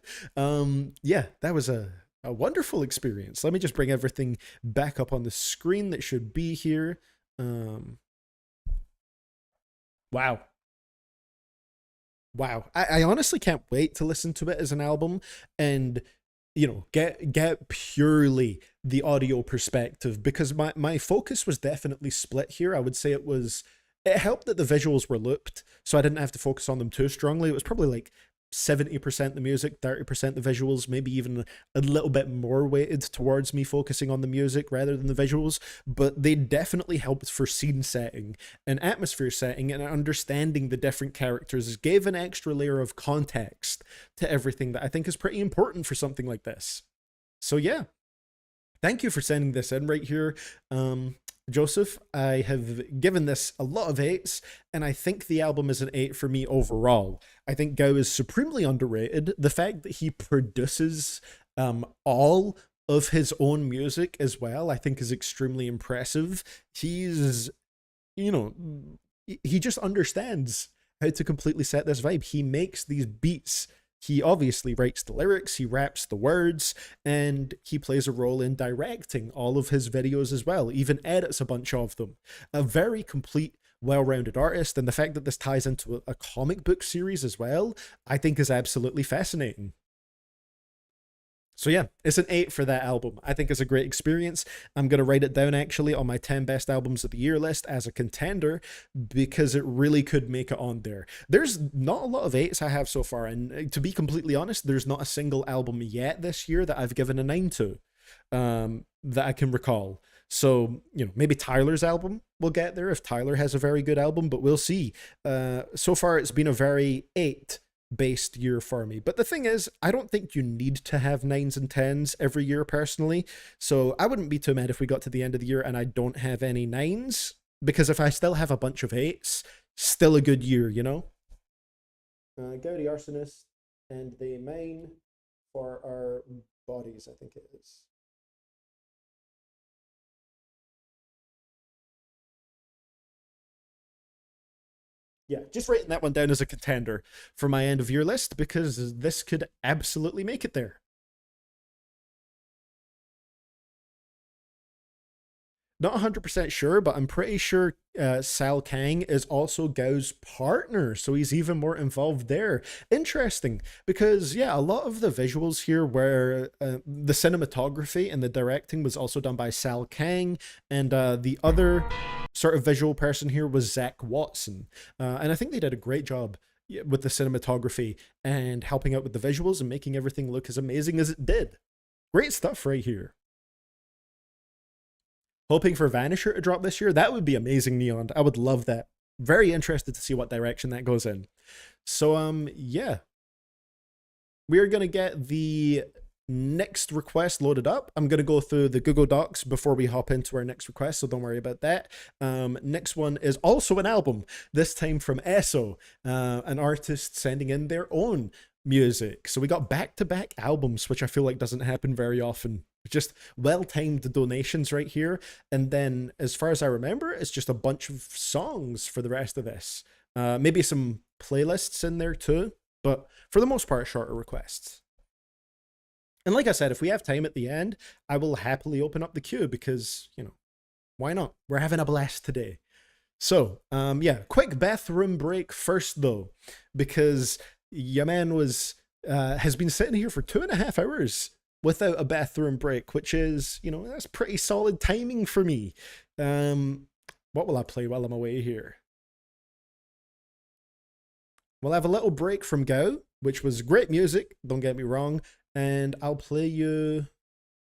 Yeah, that was a wonderful experience. Let me just bring everything back up on the screen that should be here. Wow. Wow. I honestly can't wait to listen to it as an album and, you know, get purely the audio perspective, because my focus was definitely split here. I would say it helped that the visuals were looped, so I didn't have to focus on them too strongly. It was probably like 70% the music, 30% the visuals, maybe even a little bit more weighted towards me focusing on the music rather than the visuals, but they definitely helped for scene setting and atmosphere setting, and understanding the different characters gave an extra layer of context to everything that I think is pretty important for something like this. So yeah, thank you for sending this in right here. Joseph, I have given this a lot of 8s, and I think the album is an 8 for me overall. I think Gao is supremely underrated. The fact that he produces all of his own music as well, I think is extremely impressive. He's, you know, he just understands how to completely set this vibe. He makes these beats. He obviously writes the lyrics, he raps the words, and he plays a role in directing all of his videos as well, even edits a bunch of them. A very complete, well-rounded artist, and the fact that this ties into a comic book series as well, I think is absolutely fascinating. So yeah, it's an 8 for that album. I think it's a great experience. I'm going to write it down actually on my 10 best albums of the year list as a contender, because it really could make it on there. There's not a lot of 8s I have so far, and to be completely honest, there's not a single album yet this year that I've given a 9 to, that I can recall. So, you know, maybe Tyler's album will get there if Tyler has a very good album, but we'll see. So far, it's been a very 8 based year for me. But the thing is, I don't think you need to have 9s and 10s every year personally. So I wouldn't be too mad if we got to the end of the year and I don't have any 9s, because if I still have a bunch of 8s, still a good year, you know? Gaudi Arsonist and the main for our bodies, I think it is. Yeah, just writing that one down as a contender for my end of year list, because this could absolutely make it there. Not 100% sure, but I'm pretty sure Sal Kang is also Gao's partner, so he's even more involved there. Interesting, because yeah, a lot of the visuals here where the cinematography and the directing was also done by Sal Kang, and the other sort of visual person here was Zach Watson. And I think they did a great job with the cinematography and helping out with the visuals and making everything look as amazing as it did. Great stuff right here. Hoping for Vanisher to drop this year. That would be amazing, Neon. I would love that. Very interested to see what direction that goes in. So, yeah. We are going to get the next request loaded up. I'm going to go through the Google Docs before we hop into our next request, so don't worry about that. Next one is also an album, this time from Esso, an artist sending in their own music. So we got back-to-back albums, which I feel like doesn't happen very often. Just well-timed donations right here. And then, as far as I remember, it's just a bunch of songs for the rest of this. Maybe some playlists in there too, but for the most part, shorter requests. And like I said, if we have time at the end, I will happily open up the queue because, you know, why not? We're having a blast today. So, yeah, quick bathroom break first though, because your man has been sitting here for 2.5 hours without a bathroom break, which is, you know, that's pretty solid timing for me. What will I play while I'm away here? We'll have a little break from Gao, which was great music, don't get me wrong. And I'll play you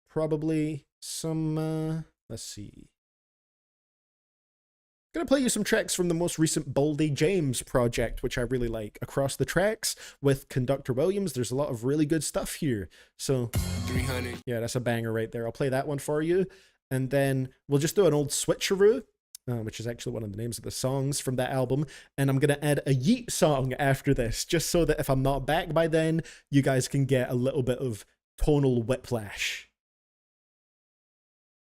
probably some, let's see. Gonna play you some tracks from the most recent Baldy James project, which I really like. Across the Tracks with Conductor Williams. There's a lot of really good stuff here. So, 300. Yeah, that's a banger right there. I'll play that one for you. And then we'll just do an old switcheroo, which is actually one of the names of the songs from that album. And I'm going to add a Yeet song after this, just so that if I'm not back by then, you guys can get a little bit of tonal whiplash.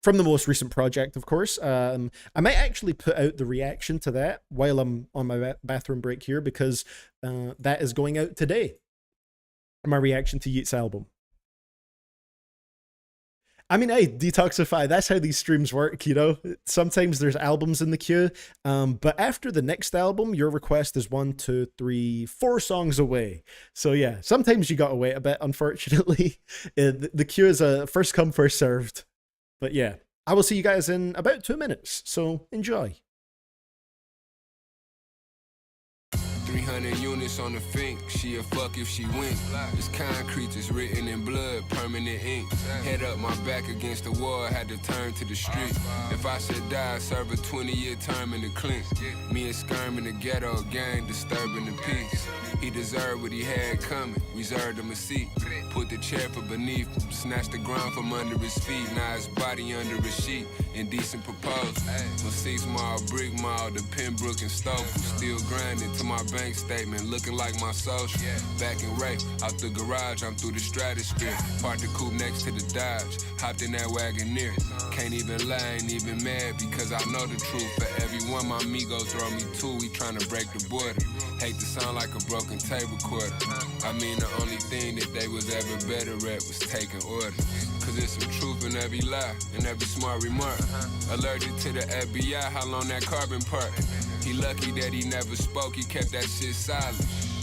From the most recent project, of course. I might actually put out the reaction to that while I'm on my bathroom break here, because that is going out today. My reaction to Yeet's album. I mean, hey, Detoxify, that's how these streams work, you know? Sometimes there's albums in the queue, but after the next album, your request is 1, 2, 3, 4 songs away. So yeah, sometimes you gotta wait a bit, unfortunately. The queue is a first come, first served. But yeah, I will see you guys in about 2 minutes, so enjoy. 300 units on the fink, she a fuck if she wins. This concrete is written in blood, permanent ink. Head up, my back against the wall, had to turn to the street. If I should die, I serve a 20-year term in the clink. Me and Skirm in the ghetto gang, disturbing the peace. He deserved what he had coming, reserved him a seat. Put the chair for beneath him, snatched the ground from under his feet. Now his body under a sheet, indecent proposal. From 6 Mile, Brick Mile, to Pembroke and Stoke. Still grinding to my bank statement, looking like my social. Back in Rafe, out the garage, I'm through the stratosphere. Parked the coupe next to the Dodge, hopped in that Wagoneer. Can't even lie, ain't even mad because I know the truth. For every one my amigos throw me two, we tryna break the border. Hate to sound like a broken tape recorder. I mean the only thing that they was ever better at was taking orders. Cause there's some truth in every lie, in every smart remark. Allergic to the FBI, how long that carbon part? He lucky that he never spoke, he kept that shit silent.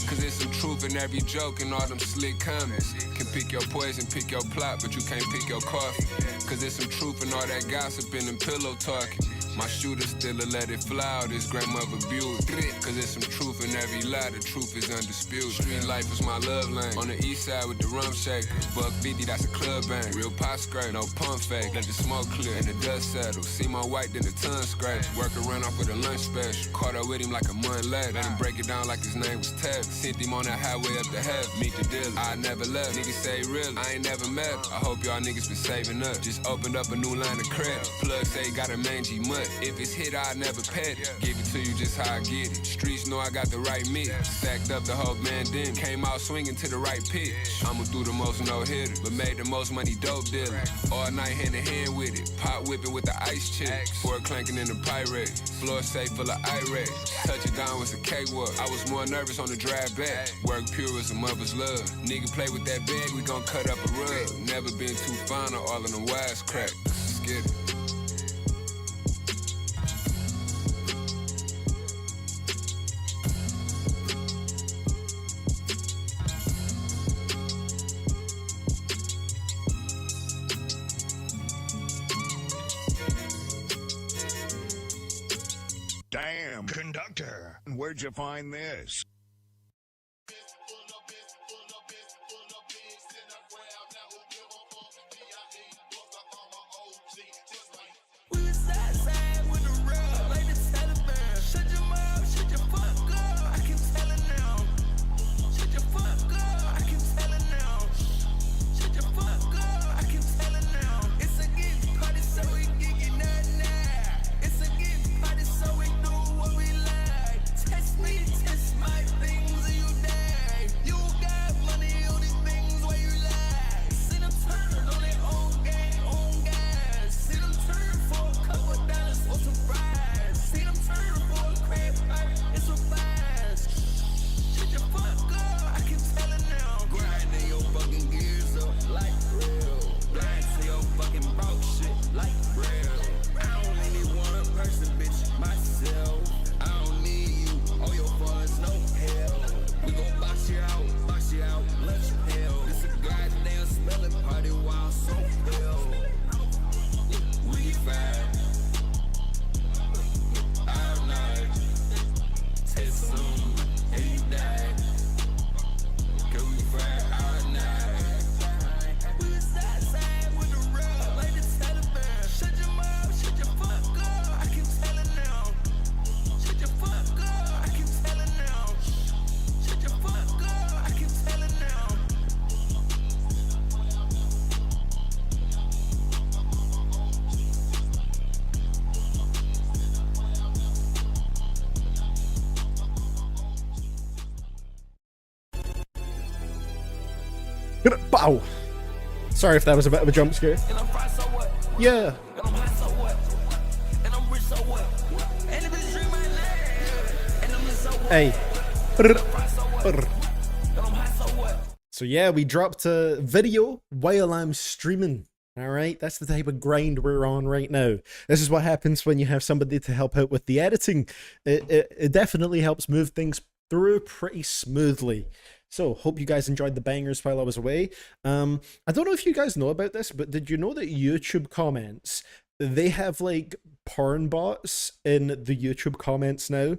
Cause there's some truth in every joke and all them slick comments. Can pick your poison, pick your plot, but you can't pick your coffee. Cause there's some truth in all that gossip and them pillow talking. My shooter still a let it fly out his grandmother Buick. Cause there's some truth in every lie, the truth is undisputed. Street life is my love lane. On the east side with the rum shaker. Buck 50, that's a club bang. Real pot scrape, no pump fake. Let the smoke clear and the dust settle. See more white than the tongue scratch. Work a run off with a lunch special. Caught up with him like a month later. Let him break it down like his name was Ted. Sent him on that highway up the heaven. Meet the dealer. I never left. Niggas say real. I ain't never met. I hope y'all niggas been saving up. Just opened up a new line of credit. Plug say got a mangy mutt. If it's hit, I never pet it. Give it to you just how I get it. Streets know I got the right mix. Stacked up the whole bandana. Came out swinging to the right pitch. I'ma do the most no-hitter, but made the most money dope dealing. All night hand in hand with it. Pot whipping with the ice chip. Ford clanking in the pirate. Floor safe full of irate. Touch it down was a cakewalk. I was more nervous on the drive back. Work pure as a mother's love. Nigga play with that bag, we gon' cut up a rug. Never been too fine on all of them wisecrack. Let's get it. Damn, conductor, where'd you find this? Shut your fuck Bow. Sorry if that was a bit of a jump scare. Yeah. Hey. So yeah, we dropped a video while I'm streaming. All right, that's the type of grind we're on right now. This is what happens when you have somebody to help out with the editing. It definitely helps move things through pretty smoothly. So, hope you guys enjoyed the bangers while I was away. I don't know if you guys know about this, but did you know that YouTube comments, they have like porn bots in the YouTube comments now?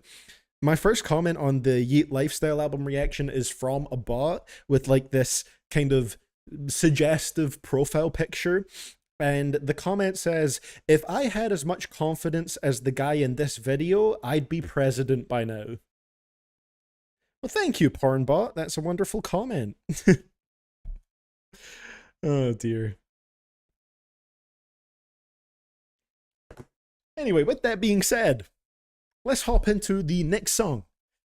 My first comment on the Yeet Lifestyle album reaction is from a bot with like this kind of suggestive profile picture. And the comment says, if I had as much confidence as the guy in this video, I'd be president by now. Well, thank you, Pornbot. That's a wonderful comment. Oh, dear. Anyway, with that being said, let's hop into the next song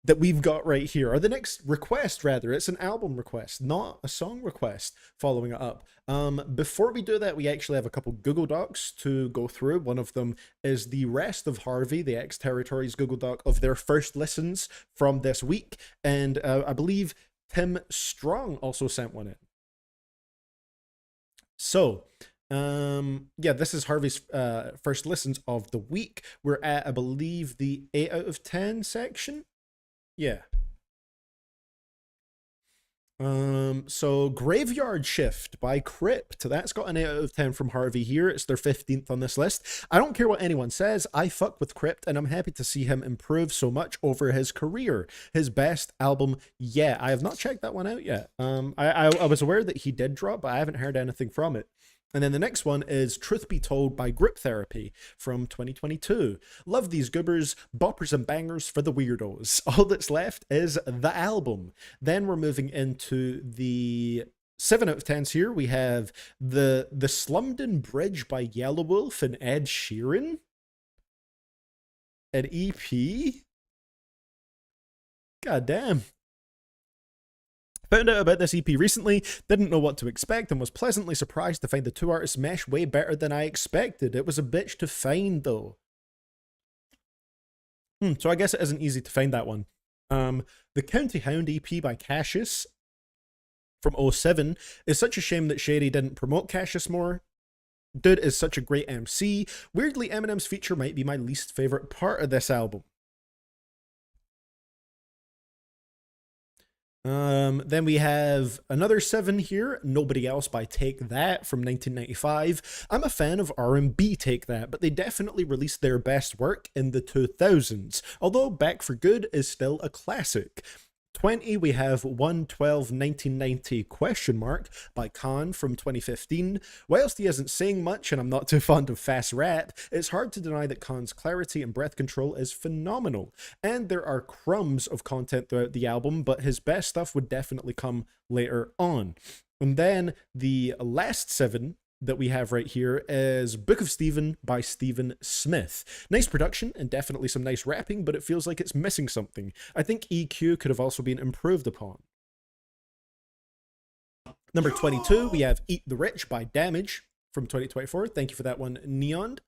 that we've got right here, or the next request, rather. It's an album request, not a song request, following it up. Before we do that, we actually have a couple Google Docs to go through. One of them is the rest of Harvey, the X-Territories Google Doc of their first listens from this week, and I believe Tim Strong also sent one in. So, yeah, this is Harvey's first listens of the week. We're at, I believe, the 8 out of 10 section. Yeah. So Graveyard Shift by Crypt. That's got an 8 out of 10 from Harvey here. It's their 15th on this list. I don't care what anyone says. I fuck with Crypt, and I'm happy to see him improve so much over his career. His best album yet. I have not checked that one out yet. I was aware that he did drop, but I haven't heard anything from it. And then the next one is Truth Be Told by Grip Therapy from 2022. Love these goobers, boppers and bangers for the weirdos. All that's left is the album. Then we're moving into the 7 out of 10s here. We have the Slumdon Bridge by Yellow Wolf and Ed Sheeran. An EP? God damn. Found out about this EP recently, didn't know what to expect, and was pleasantly surprised to find the two artists mesh way better than I expected. It was a bitch to find, though. So I guess it isn't easy to find that one. The County Hound EP by Cassius from 07 is such a shame that Shady didn't promote Cassius more. Dude is such a great MC. Weirdly, Eminem's feature might be my least favorite part of this album. Then we have another 7 here, Nobody Else by Take That from 1995. I'm a fan of R&B Take That, but they definitely released their best work in the 2000s, although Back for Good is still a classic. 20, we have 1/12/1990 by Khan from 2015. Whilst he isn't saying much and I'm not too fond of fast rap, it's hard to deny that Khan's clarity and breath control is phenomenal. And there are crumbs of content throughout the album, but his best stuff would definitely come later on. And then the last 7 that we have right here is Book of Stephen by Stephen Smith. Nice production and definitely some nice rapping, but it feels like it's missing something. I think EQ could have also been improved upon. Number 22, we have Eat the Rich by Damage from 2024. Thank you for that one, Neon.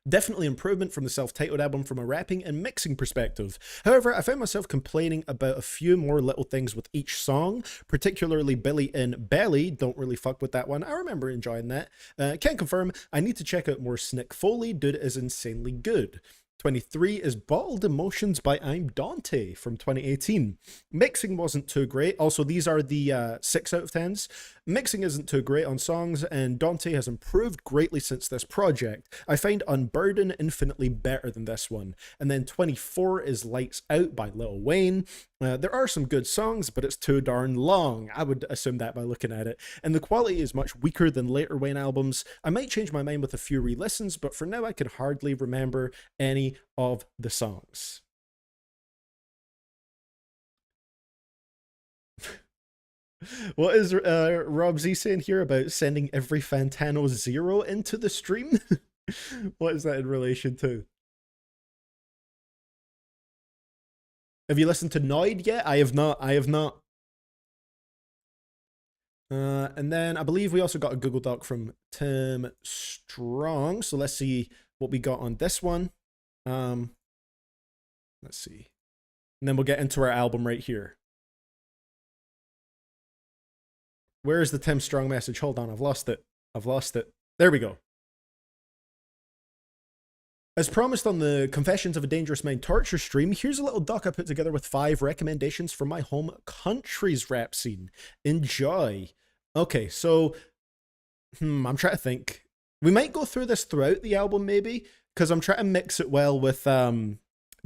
Definitely improvement from the self-titled album from a rapping and mixing perspective. However, I found myself complaining about a few more little things with each song, particularly Billy in Belly. Don't really fuck with that one. I remember enjoying that. Can't confirm. I need to check out more Snick Foley. Dude is insanely good. 23 is Bottled Emotions by I'm Dante from 2018. Mixing wasn't too great. Also, these are the 6 out of 10s. Mixing isn't too great on songs, and Dante has improved greatly since this project. I find Unburden infinitely better than this one. And then 24 is Lights Out by Lil Wayne. There are some good songs, but it's too darn long. I would assume that by looking at it. And the quality is much weaker than later Wayne albums. I might change my mind with a few re-listens, but for now I can hardly remember any of the songs. What is Rob Z saying here about sending every Fantano 0 into the stream? What is that in relation to? Have you listened to Noid yet? I have not. And then I believe we also got a Google Doc from Tim Strong. So let's see what we got on this one. Let's see. And then we'll get into our album right here. Where's the Tim Strong message? Hold on, I've lost it. There we go. As promised on the Confessions of a Dangerous Mind torture stream, here's a little doc I put together with 5 recommendations from my home country's rap scene. Enjoy. Okay, so I'm trying to think. We might go through this throughout the album, maybe, because I'm trying to mix it well with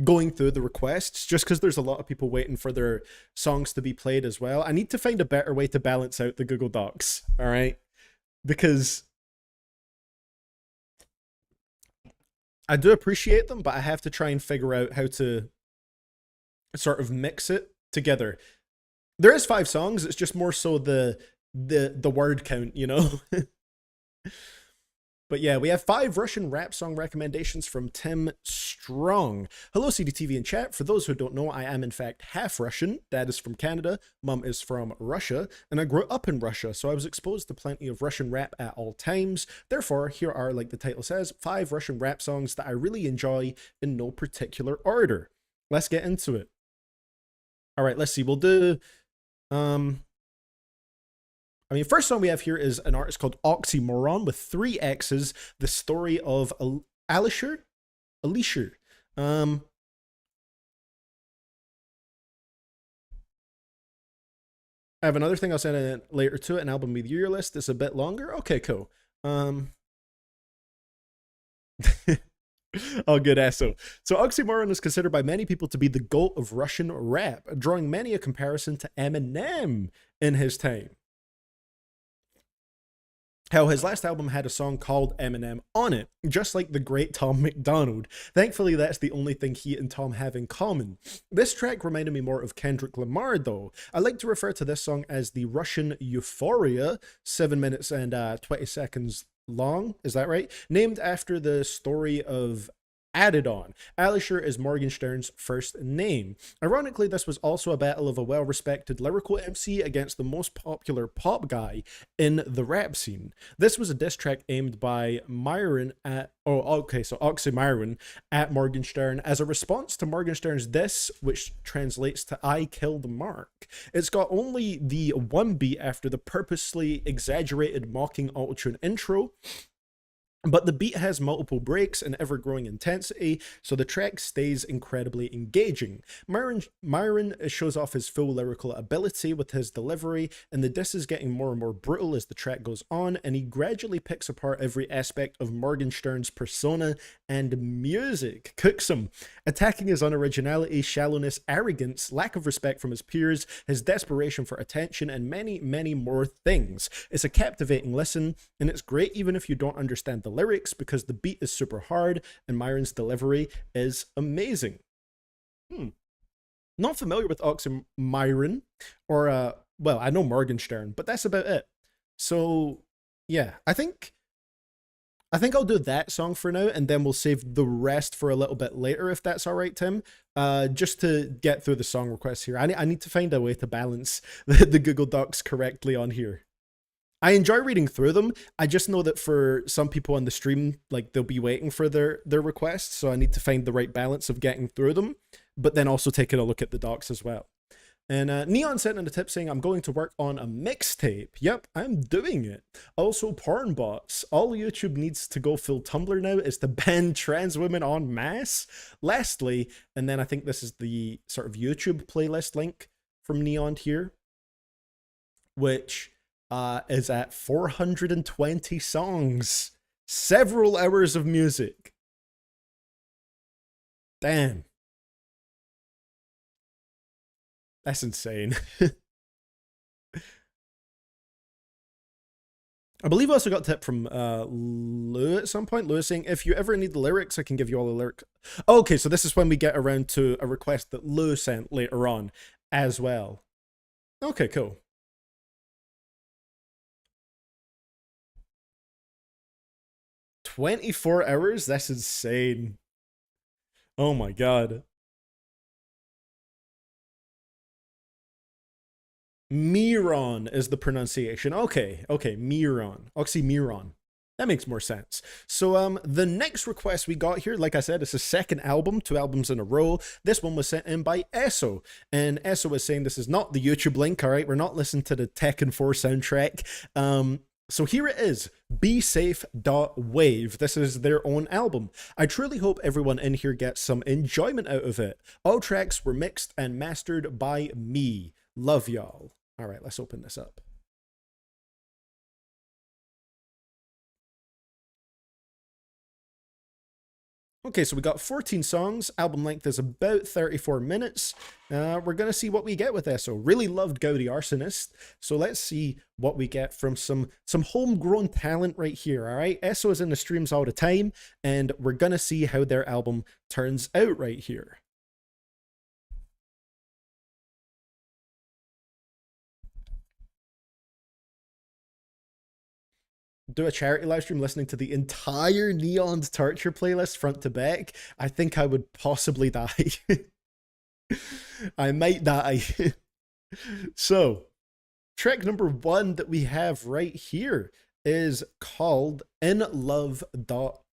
going through the requests, just because there's a lot of people waiting for their songs to be played as well. I need to find a better way to balance out the Google Docs, all right? Because I do appreciate them, but I have to try and figure out how to sort of mix it together. There is 5 songs, it's just more so the word count, you know? But yeah, we have 5 Russian rap song recommendations from Tim Strong. Hello, CDTV and chat. For those who don't know, I am in fact half Russian. Dad is from Canada, mum is from Russia, and I grew up in Russia, so I was exposed to plenty of Russian rap at all times. Therefore, here are, like the title says, 5 Russian rap songs that I really enjoy in no particular order. Let's get into it. All right, let's see. We'll do... first song we have here is an artist called Oxymoron with 3 X's, The Story of Alisher. I have another thing I'll send in later to it, an album with your list. It's a bit longer. Okay, cool. Oh, good Esso. So Oxymoron is considered by many people to be the GOAT of Russian rap, drawing many a comparison to Eminem in his time. How his last album had a song called Eminem on it, just like the great Tom McDonald. Thankfully, that's the only thing he and Tom have in common. This track reminded me more of Kendrick Lamar, though. I like to refer to this song as the Russian Euphoria, 7 minutes and 20 seconds long, is that right? Named after the story of Added On. Alisher is Morgenstern's first name. Ironically, this was also a battle of a well-respected lyrical MC against the most popular pop guy in the rap scene. This was a diss track aimed by Oxymoron at Morgenstern as a response to Morgenstern's diss, which translates to I Killed Mark. It's got only the one beat after the purposely exaggerated mocking autotune intro, but the beat has multiple breaks and ever-growing intensity, so the track stays incredibly engaging. Myron shows off his full lyrical ability with his delivery, and the diss is getting more and more brutal as the track goes on, and he gradually picks apart every aspect of Morgenstern's persona and music. Cooks him, attacking his unoriginality, shallowness, arrogance, lack of respect from his peers, his desperation for attention, and many, many more things. It's a captivating listen, and it's great even if you don't understand the lyrics, because the beat is super hard and Myron's delivery is amazing. Not familiar with Oxymoron, or well, I know Morgenstern, but that's about it. So yeah, I think I'll do that song for now, and then we'll save the rest for a little bit later, if that's all right, Tim. Just to get through the song requests here. I need to find a way to balance the Google Docs correctly on here. I enjoy reading through them. I just know that for some people on the stream, like, they'll be waiting for their requests, so I need to find the right balance of getting through them, but then also taking a look at the docs as well. And Neon sent in a tip saying, I'm going to work on a mixtape. Yep, I'm doing it. Also, porn bots. All YouTube needs to go full Tumblr now is to ban trans women en masse. Lastly, and then I think this is the sort of YouTube playlist link from Neon here, which is at 420 songs. Several hours of music. Damn. That's insane. I believe I also got a tip from Lou at some point. Lou saying, if you ever need the lyrics, I can give you all the lyrics. Okay, so this is when we get around to a request that Lou sent later on as well. Okay, cool. 24 hours? That's insane. Oh my god. Miron is the pronunciation. Okay, Miron. Oxymiron. That makes more sense. So the next request we got here, like I said, it's the second album, 2 albums in a row. This one was sent in by Esso. And Esso was saying this is not the YouTube link, all right? We're not listening to the Tekken 4 soundtrack. So here it is, Be Safe Wave. This is their own album. I truly hope everyone in here gets some enjoyment out of it. All tracks were mixed and mastered by me. Love y'all. All right, let's open this up. Okay, so we got 14 songs. Album length is about 34 minutes. We're going to see what we get with Esso. Really loved Gaudi Arsonist. So let's see what we get from some homegrown talent right here, all right? Esso is in the streams all the time, and we're going to see how their album turns out right here. Do a charity live stream listening to the entire Neon's Torture playlist front to back, I think I would possibly die. I might die. So, track number 1 that we have right here is called In Love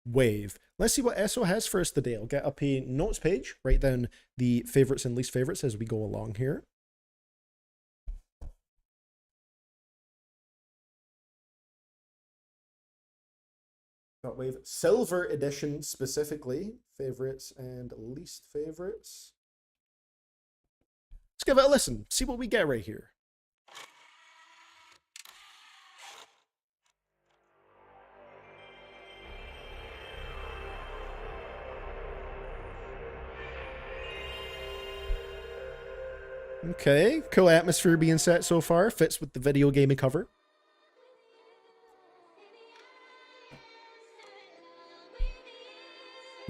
Wave. Let's see what Esso has for us today. I'll get up a notes page, write down the favorites and least favorites as we go along here. Wave Silver Edition specifically, favorites and least favorites. Let's give it a listen, see what we get right here. Okay, cool atmosphere being set so far, fits with the video gaming cover.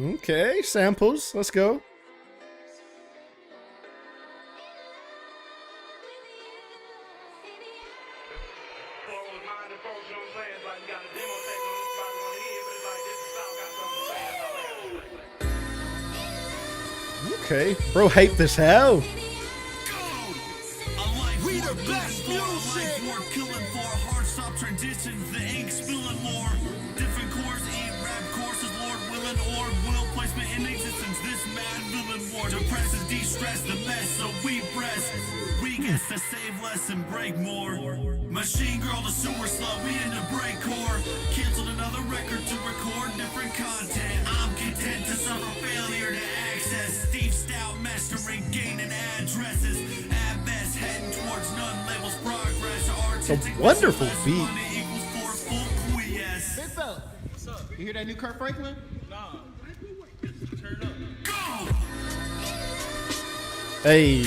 Okay, samples. Let's go. Okay, bro, hype this hell. We the best music. We're killing for hard stop transitions. The ink spilling more. Different cores, eat rap courses. Lord willing or will placement in existence. This mad villain war depresses, de-stress the mess. So we press. We get to save less and break more. Machine girl, the sewer slut. We in the break core. Canceled another record to record different content. I'm content to suffer failure to access. Steve Stout mastering, gaining addresses. At best, heading towards none labels progress. It's a wonderful beat. Big fella, what's up? You hear that new Kurt Franklin? Nah. Turn it up. Go! Hey.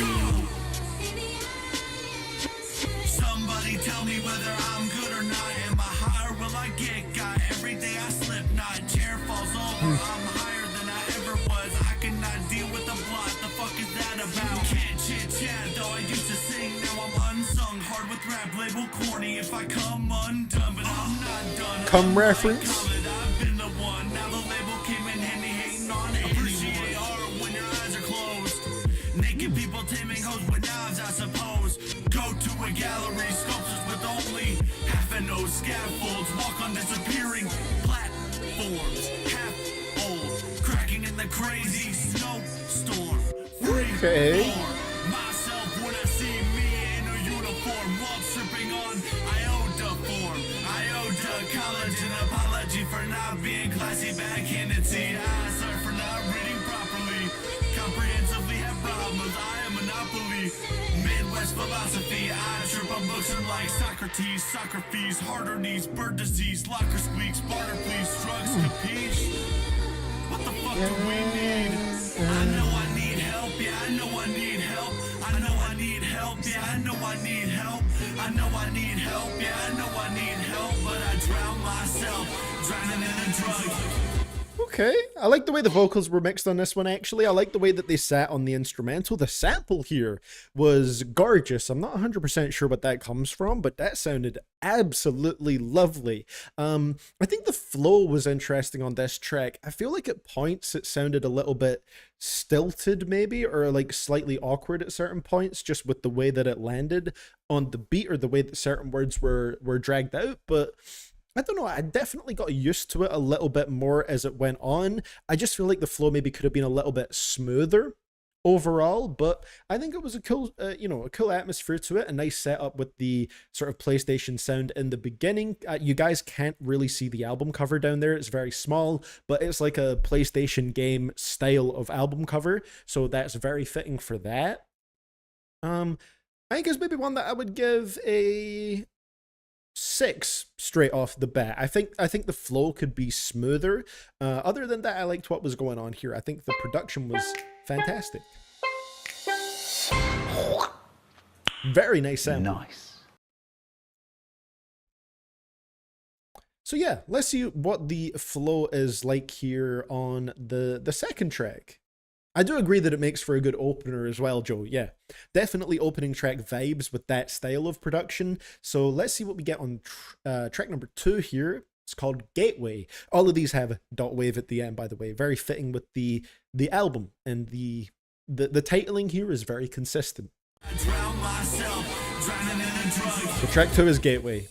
Somebody tell me whether I'm good or not. Am I higher? Will I get got? Every day I slip, not chair falls over. I'm higher than I ever was. I cannot deal with the plot. The fuck is that about? Can't chit chat, though I used to sing. Now I'm unsung. Hard with rap, label corny. If I come undone, but I'm not done. Come reference. I've been the one. Now the label came in handy, hating on it. Appreciate art when your eyes are closed. Naked people taming hoes with knives, I suppose. Go to a gallery, sculptures with only half an O scaffolds. Walk on disappearing platforms. Half old, cracking in the crazy snowstorm. Okay. Myself when I see me in a uniform, while tripping on iota form. Iota college, an apology for not being classy, backhanded. See, I sorry for not reading properly. Comprehensively have problems. I am monopoly. Midwest philosophy. I trip on books and like Socrates, soccer fees, harder knees, bird disease, locker squeaks, barter please, drugs, capiche. What the fuck do we need? I know I need help, yeah, I know I need help. I know I need help, yeah, I know I need help. I know I need help, yeah, I know I need help. But I drown myself, drowning in a drug. Okay, I like the way the vocals were mixed on this one, actually. I like the way that they sat on the instrumental. The sample here was gorgeous. I'm not 100% sure what that comes from, but that sounded absolutely lovely. I think the flow was interesting on this track. I feel like at points it sounded a little bit stilted maybe, or like slightly awkward at certain points, just with the way that it landed on the beat or the way that certain words were dragged out, but I don't know, I definitely got used to it a little bit more as it went on. I just feel like the flow maybe could have been a little bit smoother overall, but I think it was a cool, a cool atmosphere to it, a nice setup with the sort of PlayStation sound in the beginning. You guys can't really see the album cover down there. It's very small, but it's like a PlayStation game style of album cover, so that's very fitting for that. I think it's maybe one that I would give a 6 straight off the bat. I think the flow could be smoother. Other than that, I liked what was going on here. I think the production was fantastic. Very nice sound. Nice. So yeah, let's see what the flow is like here on the second track. I do agree that it makes for a good opener as well, Joe. Yeah, definitely opening track vibes with that style of production. So let's see what we get on track number 2 here. It's called Gateway. All of these have .wave at the end, by the way. Very fitting with the album, and the titling here is very consistent. So track 2 is Gateway.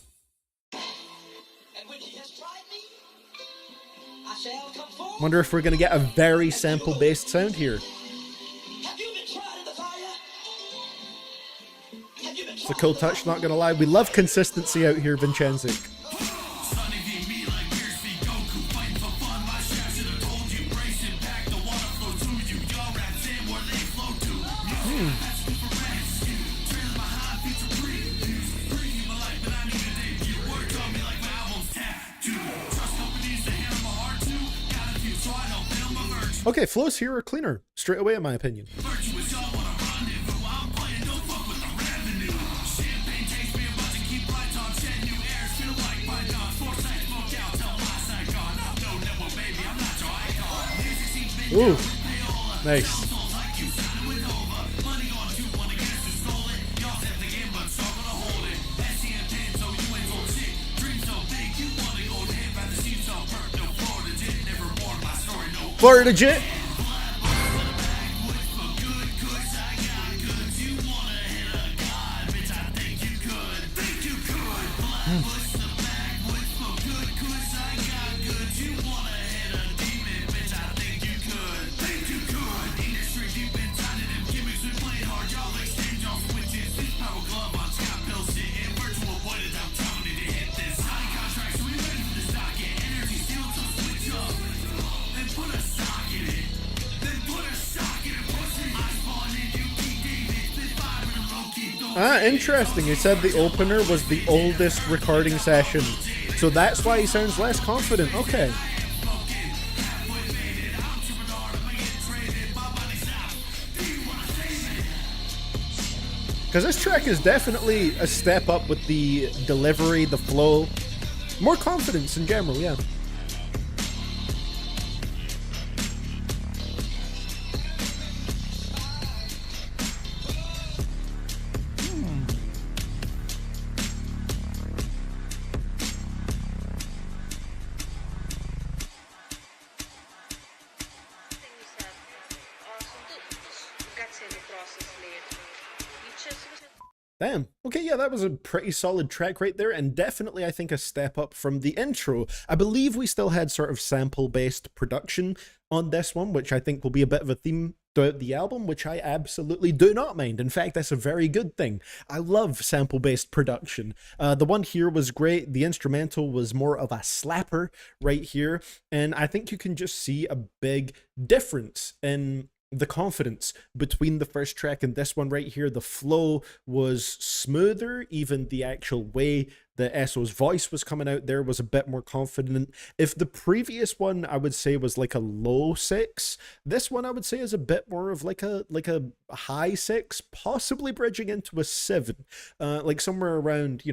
Wonder if we're going to get a very sample-based sound here. It's a cool touch, not going to lie. We love consistency out here, Vincenzic. Okay, flows here are cleaner, straight away in my opinion. Ooh, nice. Florida Jit. Interesting. He said the opener was the oldest recording session, so that's why he sounds less confident. Okay. Because this track is definitely a step up with the delivery, the flow, more confidence in general, yeah. Damn. Okay, yeah, that was a pretty solid track right there, and definitely I think a step up from the intro. I believe we still had sort of sample-based production on this one, which I think will be a bit of a theme throughout the album, which I absolutely do not mind. In fact, that's a very good thing. I love sample-based production. The one here was great. The instrumental was more of a slapper right here, and I think you can just see a big difference in the confidence between the first track and this one right here. The flow was smoother. Even the actual way the SO's voice was coming out there was a bit more confident. If the previous one I would say was like a low 6, this one I would say is a bit more of like a high 6, possibly bridging into a 7, like somewhere around,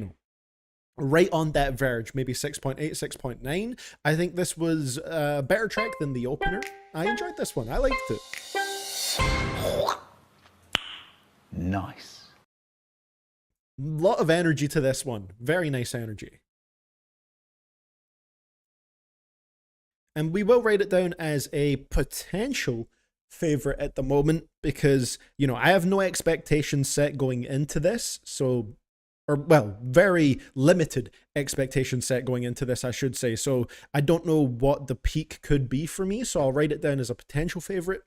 right on that verge, maybe 6.8, 6.9. I think this was a better track than the opener. I enjoyed this one. I liked it. Nice. Lot of energy to this one. Very nice energy. And we will write it down as a potential favorite at the moment because, you know, I have no expectations set going into this. So, or well, very limited expectation set going into this, I should say. So I don't know what the peak could be for me. So I'll write it down as a potential favorite.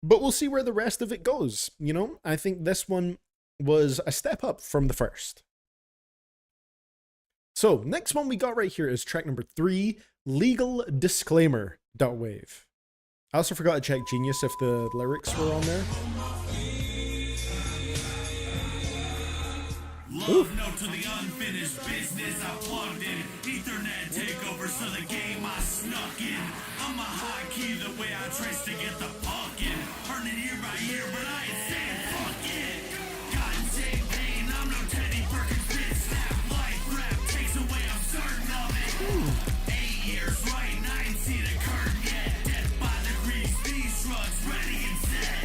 But we'll see where the rest of it goes. You know, I think this one was a step up from the first. So next one we got right here is track number 3, Legal Disclaimer. .wave. I also forgot to check Genius if the lyrics were on there. Love note to the unfinished business I plugged in. Ethernet takeover, so the game I snuck in. I'm a high key the way I trace to get the puck in. Earn it year by year, but I ain't saying fuck it. Got insane pain, I'm no Teddy Perkins, bitch. Snap life rap takes away, I'm certain of it. 8 years right, and I ain't seen a curtain yet. Death by degrees, these drugs ready and set.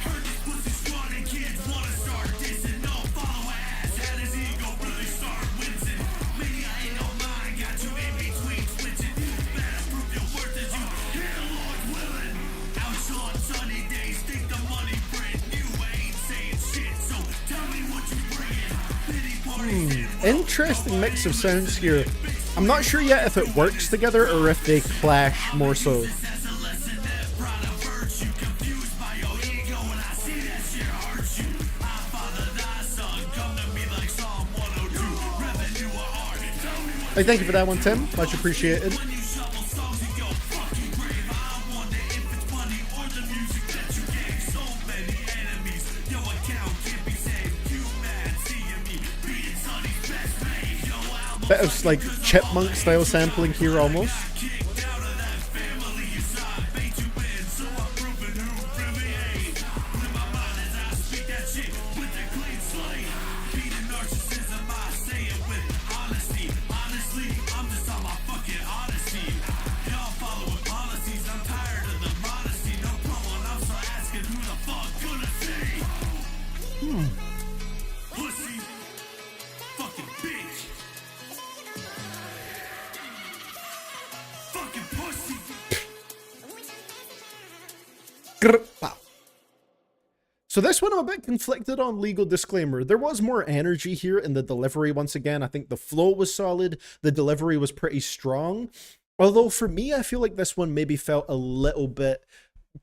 Heard these pussies squatting kids wanna start dissing. No follow ass, had his ego really start wincing. Maybe I ain't no mind, got you in between switching. Better prove your worth as you hear the Lord willing. Out on sunny days, think the money print. You ain't saying shit, so tell me what you bringing. Pity parties. Interesting mix of sounds here. I'm not sure yet if it works together or if they clash more so. Hey, thank you for that one, Tim. Much appreciated. Bit of like chipmunk style sampling here almost. Wow. So this one I'm a bit conflicted on Legal Disclaimer. There was more energy here in the delivery once again. I think the flow was solid. The delivery was pretty strong. Although for me, I feel like this one maybe felt a little bit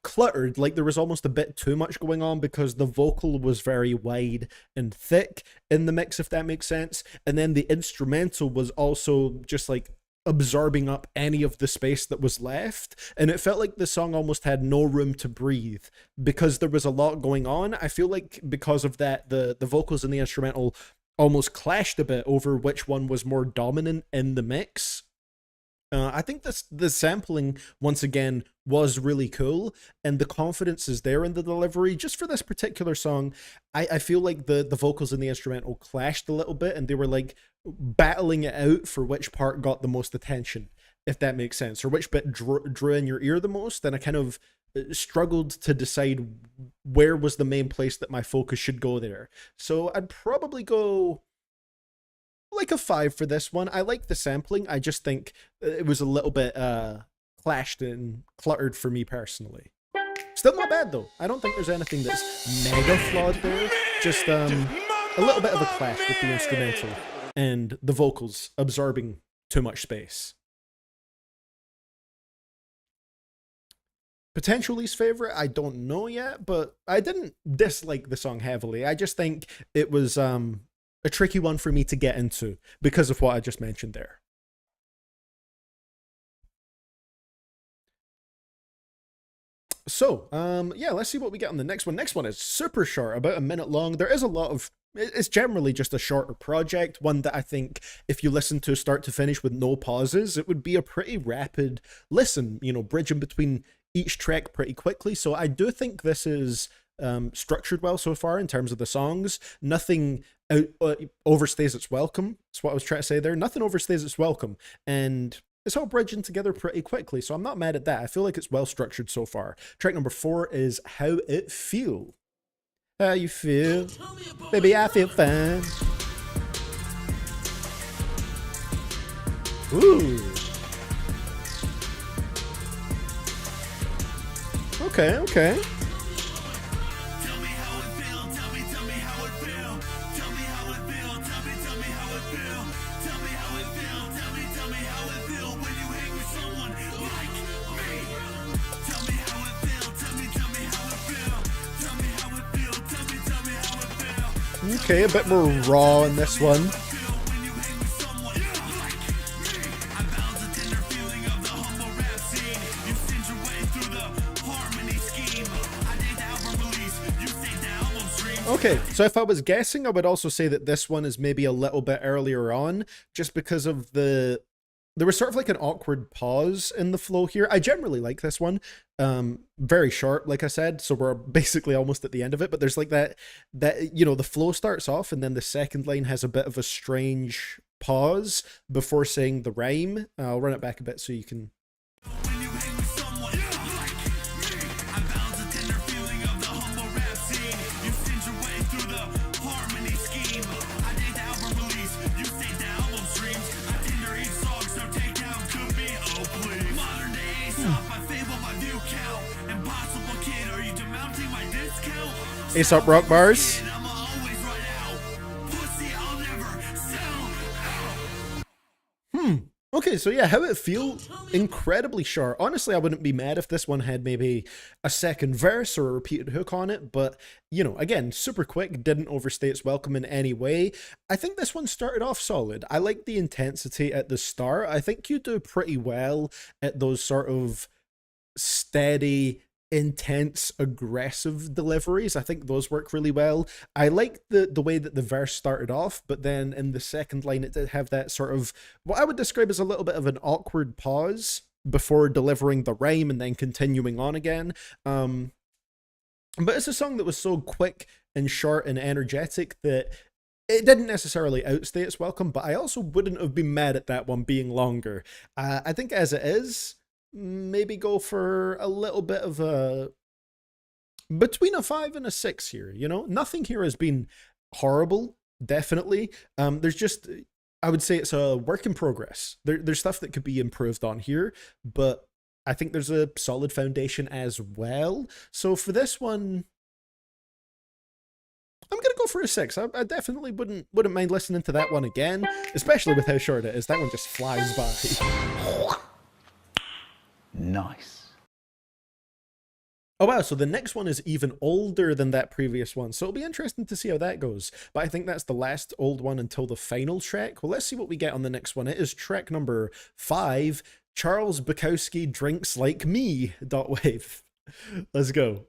cluttered, like there was almost a bit too much going on because the vocal was very wide and thick in the mix, if that makes sense. And then the instrumental was also just like absorbing up any of the space that was left, and it felt like the song almost had no room to breathe because there was a lot going on. I feel like because of that, the vocals and the instrumental almost clashed a bit over which one was more dominant in the mix. I think the sampling, once again, was really cool, and the confidence is there in the delivery. Just for this particular song, I feel like the vocals and the instrumental clashed a little bit, and they were like battling it out for which part got the most attention, if that makes sense, or which bit drew in your ear the most, and I kind of struggled to decide where was the main place that my focus should go there. So I'd probably go like a 5 for this one. I like the sampling. I just think it was a little bit clashed and cluttered for me personally. Still not bad though. I don't think there's anything that's mega flawed there. Just a little bit of a clash with the instrumental and the vocals absorbing too much space. Potential least favorite, I don't know yet, but I didn't dislike the song heavily. I just think it was a tricky one for me to get into because of what I just mentioned there. So, yeah, let's see what we get on the next one. Next one is super short, about a minute long. There is a lot of, it's generally just a shorter project, one that I think if you listen to start to finish with no pauses, it would be a pretty rapid listen, you know, bridging between each track pretty quickly. So I do think this is structured well so far in terms of the songs. Nothing overstays its welcome. That's what I was trying to say there. Nothing overstays its welcome. And it's all bridging together pretty quickly, so I'm not mad at that. I feel like it's well structured so far. Track number 4 is How It Feel. How you feel? Baby, I feel fine. Ooh. Okay, okay. Okay, a bit more raw in this one. Okay, so if I was guessing, I would also say that this one is maybe a little bit earlier on, just because of there was sort of like an awkward pause in the flow here. I generally like this one. Very short, like I said, so we're basically almost at the end of it, but there's like that, you know, the flow starts off and then the second line has a bit of a strange pause before saying the rhyme. I'll run it back a bit so you can... Aesop Rock bars. Okay, so yeah, How It Feel, incredibly short. Honestly, I wouldn't be mad if this one had maybe a second verse or a repeated hook on it, but, you know, again, super quick, didn't overstay its welcome in any way. I think this one started off solid. I like the intensity at the start. I think you do pretty well at those sort of steady, intense, aggressive deliveries. I think those work really well. I like the way that the verse started off, but then in the second line it did have that sort of what I would describe as a little bit of an awkward pause before delivering the rhyme and then continuing on again. But it's a song that was so quick and short and energetic that it didn't necessarily outstay its welcome, but I also wouldn't have been mad at that one being longer. I think as it is, maybe go for a little bit of a between a 5 and a 6 here. You know, nothing here has been horrible, definitely. There's just, I would say it's a work in progress. There's stuff that could be improved on here, but I think there's a solid foundation as well. So for this one, I'm gonna go for a 6. I definitely wouldn't mind listening to that one again, especially with how short it is. That one just flies by. Nice. Oh wow, so the next one is even older than that previous one, so it'll be interesting to see how that goes. But I think that's the last old one until the final track. Well, let's see what we get on the next one. It is track number 5, Charles Bukowski Drinks Like Me, .wave. Let's go.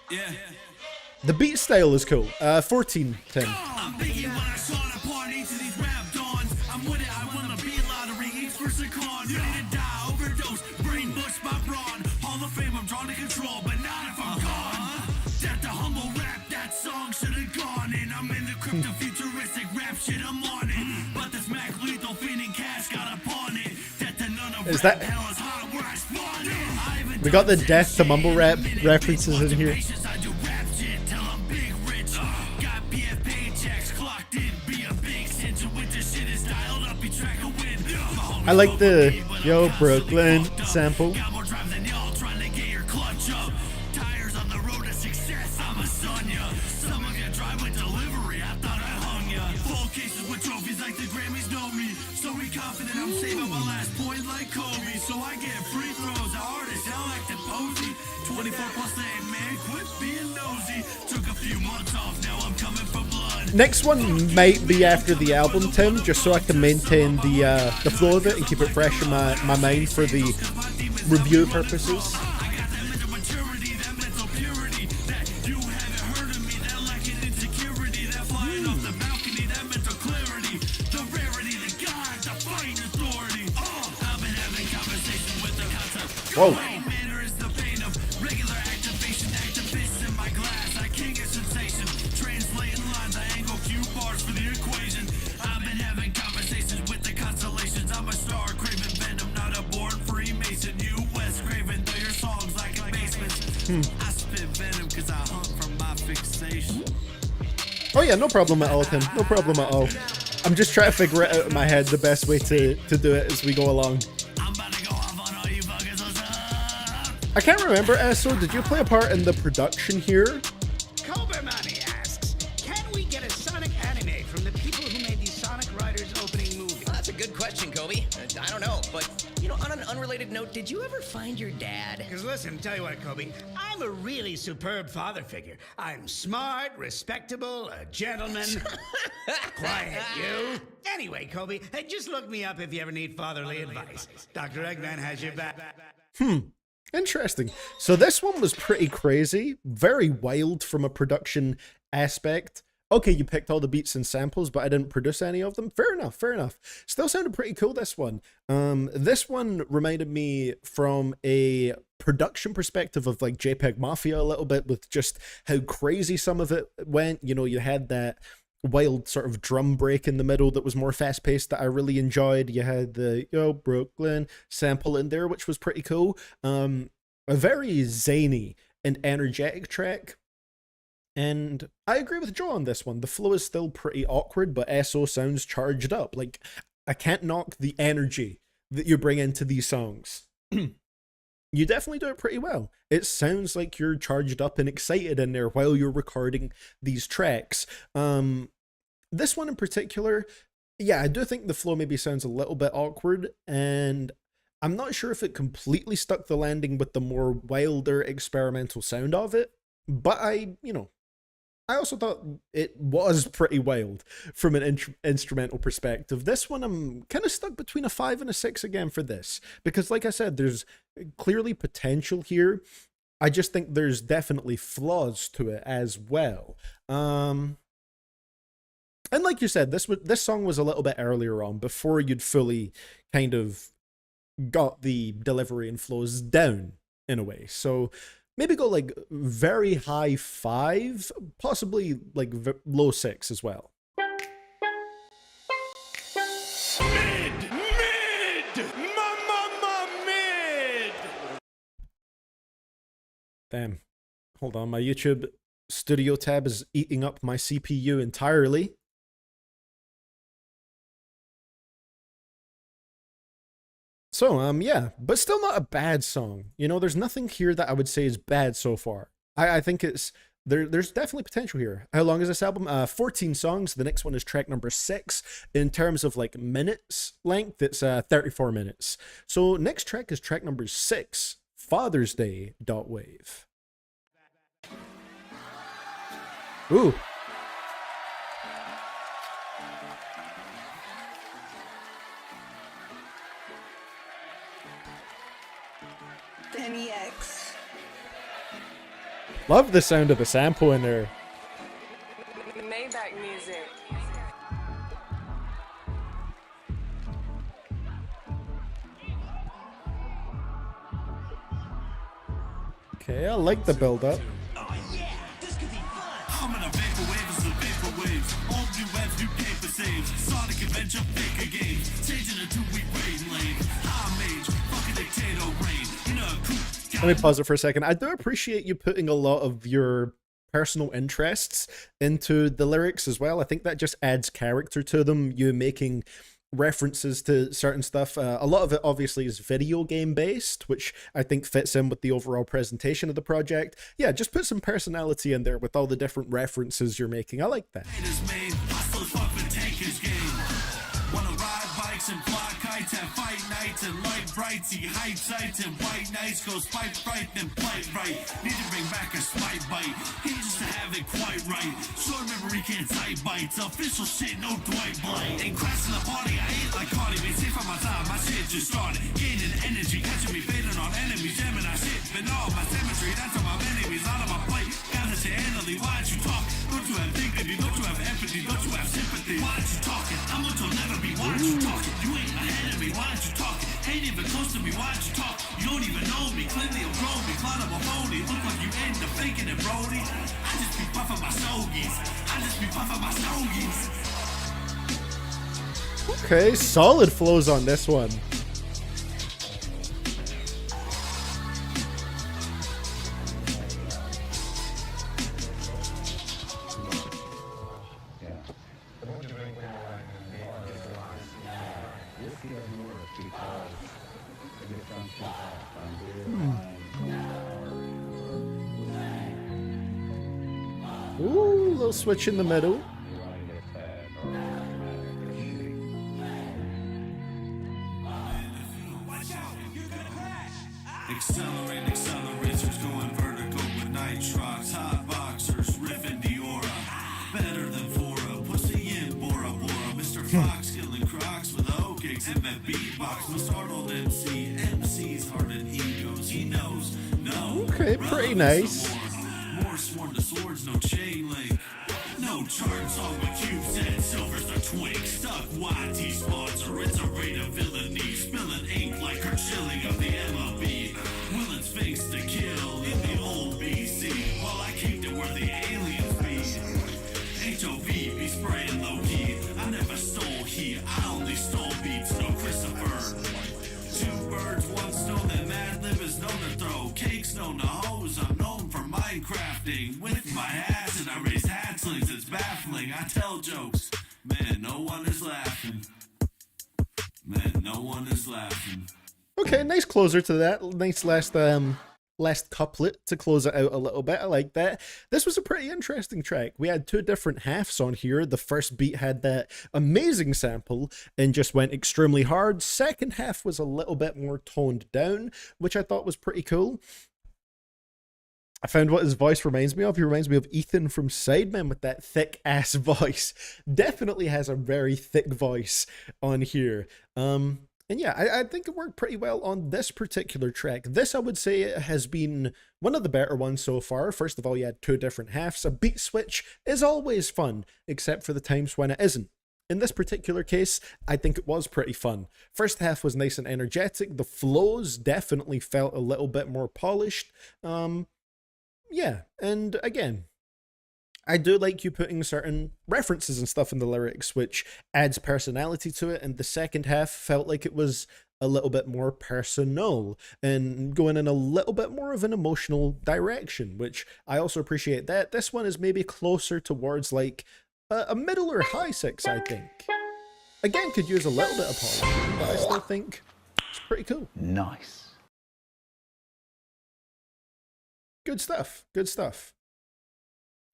Yeah. The beat style is cool. 14, 10. I'm biggie when I saw the party to these rap dawns. I'm with it, I wanna be a lottery, each first a con. Ready to die, overdose, brain bush by brawn. Hall of Fame, I'm drawn to control, but not if I'm gone. That the humble rap, that song should've gone in. I'm in the crypto futuristic rap shit, I'm on it. But this Mac lethal feeding cash got a pawn it. That the none of Is rap that... hell is hot where I spawned it. We got the death to mumble rap references in here. I do rap shit till I'm big rich. Got PF paychecks clocked in. Be a big cinch with this shit is dialed up. You track a win. I like the Yo Brooklyn sample. Got more drive than y'all trying to get your clutch up. Tires on the road to success. I'm a son ya. Some of you drive with delivery. I thought I hung ya. Full cases with trophies like the Grammys know me. So we confident I'm saving my last point like Kobe. So I get free throws. The artist, I like to posy. 24 plus 8, man, quit being nosy. Took a few months off, now I'm coming for blood. Next one might be after the album, Tim, just so I can maintain the flow of it and keep it fresh in my mind for the review purposes. I got that mental maturity, that mental purity. That you haven't heard of me, that lacking insecurity. That flying off the balcony, that mental clarity. The rarity, the God, the fighting authority. I've been having conversations with the concept. Whoa. I spit venom cause I hunt from my fixation. Oh yeah, no problem at all, Tim. No problem at all. I'm just trying to figure it out in my head the best way to do it as we go along. I'm about to go off on all you buggers. What's up? I can't remember, Esso, did you play a part in the production here? Kobermani asks, can we get a Sonic anime from the people who made the Sonic Riders opening movie? Well, that's a good question, Kobe. I don't know, but, you know, on an unrelated note, did you ever find your dad? Because listen, tell you what, Kobe, I'm a really superb father figure. I'm smart, respectable, a gentleman. Quiet, you. Anyway, Kobe, just look me up if you ever need fatherly advice. Dr. Eggman has your back. Interesting. So this one was pretty crazy, very wild from a production aspect. Okay, you picked all the beats and samples, but I didn't produce any of them. Fair enough, fair enough. Still sounded pretty cool, this one. This one reminded me from a production perspective of like JPEG Mafia a little bit, with just how crazy some of it went. You know, you had that wild sort of drum break in the middle that was more fast-paced that I really enjoyed. You had the Yo Brooklyn sample in there, which was pretty cool. A very zany and energetic track. And I agree with Joe on this one. The flow is still pretty awkward, but SO sounds charged up. Like, I can't knock the energy that you bring into these songs. You definitely do it pretty well. It sounds like you're charged up and excited in there while you're recording these tracks. This one in particular, yeah, I do think the flow maybe sounds a little bit awkward, and I'm not sure if it completely stuck the landing with the more wilder experimental sound of it, but I also thought it was pretty wild from an instrumental perspective. This one, I'm kind of stuck between a 5 and a 6 again for this, because like I said, there's clearly potential here. I just think there's definitely flaws to it as well. And like you said, this song was a little bit earlier on, before you'd fully kind of got the delivery and flows down in a way. So maybe go like very high 5, possibly like low 6 as well. Mid! Mid! Damn. Hold on, my YouTube studio tab is eating up my CPU entirely. So, yeah, but still not a bad song. You know, there's nothing here that I would say is bad so far. I think it's, there's definitely potential here. How long is this album? 14 songs. The next one is track number 6. In terms of like minutes length, it's 34 minutes. So next track is track number 6, Father's Day .wave. Ooh. NEX. Love the sound of the sample in there. Maybach music. Okay, I like the build up. Oh yeah, this could be fun. I'm in a vaporwave, it's a vaporwave. All new webs, new paper saves. Sonic adventure, faker games. Changing a 2-week raid lane. I'm mage, fucking dictator rain. In a coupe. Let me pause it for a second. I do appreciate you putting a lot of your personal interests into the lyrics as well. I think that just adds character to them. You making references to certain stuff. A lot of it obviously is video game based, which I think fits in with the overall presentation of the project. Yeah, just put some personality in there with all the different references you're making. I like that. And fly kites and fight nights and light brights, he hype sights and white nights goes fight right then fight right. Need to bring back a spite bite. He just to have it quite right. Short memory can't type bites. Official shit, no Dwight Blight. Ain't crashing the party, I ain't like Cardi. Been safe on my time, my shit just started. Gaining energy, catching me fading on enemies, jamming our shit. Been all my symmetry, that's on my enemies, out of my plate. Gotta say handily, why'd you talk? Don't you have dignity? Don't you have empathy? Don't you have sympathy? Why'd you talking? I'm what you'll never be. Why'd you talking? You ain't ahead of me. Why'd you talking? Ain't even close to me. Why'd you talk? You don't even know me. Clearly I'm grown me. Cloud a phony. Look like you end up faking it, Brody. I just be puffing my stogies. I just be puffing my stogies. Okay, solid flows on this one. Ooh, little switch in the middle. Accelerate, accelerators going vertical with nitrox. Hot boxers, riffing Diora. Better than Fora. Pussy in Bora Bora. Mr. Fox killing crocs with oak eggs in that beatbox. No startled MC. MC's heart and egos. He knows. No. Okay, pretty nice. More sworn to swords, no chain link. No charts on what you said. Silvers are twink. Stuck YT sponsor. It's a rate of villainy. Spilling ink like her chilling of the MLB. Willing Sphinx to kill in the old BC. While I keep it where the aliens be. HOV be spraying low key. I never stole heat. I only stole beats. No Christopher. Two birds, one stone. That Mad Lib is known to throw. Cakes known to hose. I'm known for Minecrafting. With my hats and I raise hatchlings. It's baffling. I tell jokes. Man, no one is laughing. Man, no one is laughing. Okay, nice closer to that. Nice last couplet to close it out a little bit. I like that. This was a pretty interesting track. We had two different halves on here. The first beat had that amazing sample and just went extremely hard. Second half was a little bit more toned down, which I thought was pretty cool. I found what his voice reminds me of. He reminds me of Ethan from Sidemen with that thick ass voice. Definitely has a very thick voice on here. And yeah, I think it worked pretty well on this particular track. This, I would say, has been one of the better ones so far. First of all, you had two different halves. A beat switch is always fun, except for the times when it isn't. In this particular case, I think it was pretty fun. First half was nice and energetic. The flows definitely felt a little bit more polished. Yeah, and again, I do like you putting certain references and stuff in the lyrics, which adds personality to it, and the second half felt like it was a little bit more personal and going in a little bit more of an emotional direction, which I also appreciate that. This one is maybe closer towards like a middle or high 6, I think. Again, could use a little bit of polish, but I still think it's pretty cool. Nice. Good stuff. Good stuff.